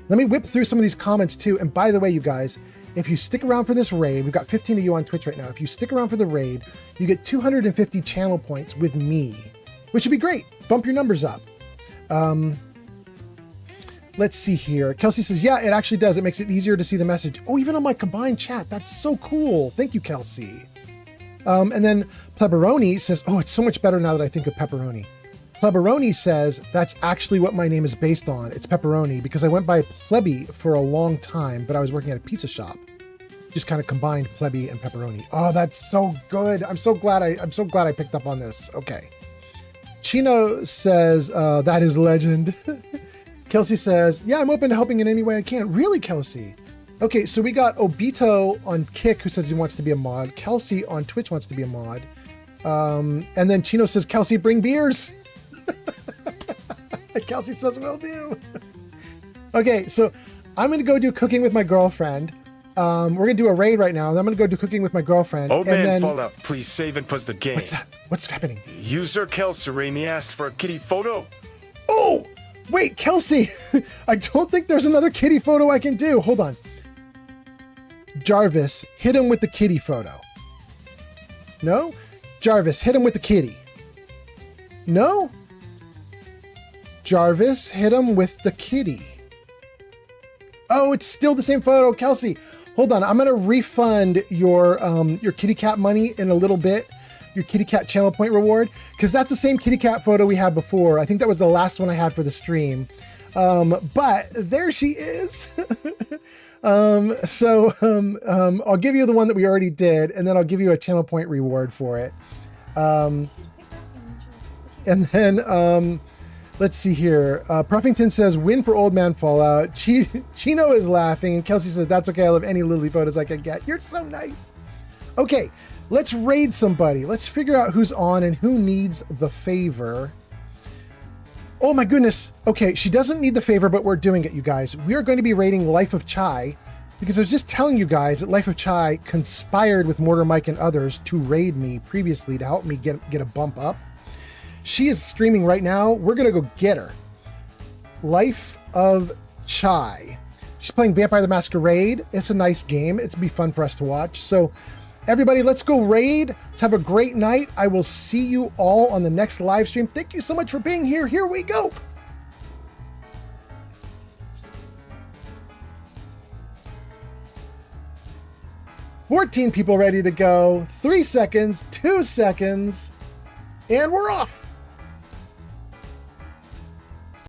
Let me whip through some of these comments too, and by the way, you guys, if you stick around for this raid, we've got 15 of you on Twitch right now, if you stick around for the raid, you get 250 channel points with me, which would be great. Bump your numbers up. Let's see here. Kelsey says, yeah, it actually does. It makes it easier to see the message. Oh, even on my combined chat. That's so cool. Thank you, Kelsey. And then Pleberoni says, oh, it's so much better now that I think of pepperoni. Pleberoni says, that's actually what my name is based on. It's pepperoni because I went by Plebby for a long time, but I was working at a pizza shop. Just kind of combined Plebby and pepperoni. Oh, that's so good. I'm so glad I picked up on this. Okay. Chino says, that is legend. Kelsey says, yeah, I'm open to helping in any way I can. Really, Kelsey? Okay, so we got Obito on Kick who says he wants to be a mod. Kelsey on Twitch wants to be a mod. And then Chino says, Kelsey, bring beers. Kelsey says, will do. Okay, so I'm going to go do cooking with my girlfriend. We're gonna do a raid right now, and I'm gonna go do cooking with my girlfriend. Old and man then Fallout, please save and pause the game. what's that? What's happening? User Kelsey Raimi asked for a kitty photo. Oh, wait, Kelsey. I don't think there's another kitty photo I can do. Hold on. Jarvis, hit him with the kitty photo. No? Jarvis, hit him with the kitty. No? Jarvis, hit him with the kitty. Oh, it's still the same photo. Kelsey, hold on. I'm going to refund your kitty cat money in a little bit. Your kitty cat channel point reward. Because that's the same kitty cat photo we had before. I think that was the last one I had for the stream. But there she is. I'll give you the one that we already did, and then I'll give you a channel point reward for it. And then, let's see here. Puffington says, win for Old Man Fallout. Chino is laughing, and Kelsey says, that's okay. I love any Lily photos I can get. You're so nice. Okay, let's raid somebody. Let's figure out who's on and who needs the favor. Oh my goodness. Okay, she doesn't need the favor, but we're doing it, you guys. We are going to be raiding Life of Chai, because I was just telling you guys that Life of Chai conspired with Mortar Mike and others to raid me previously to help me get a bump up. She is streaming right now. We're going to go get her. Life of Chai. She's playing Vampire the Masquerade. It's a nice game. It's be fun for us to watch. So everybody, let's go raid. Let's have a great night. I will see you all on the next live stream. Thank you so much for being here. Here we go. $14 people ready to go. 3 seconds, 2 seconds, and we're off.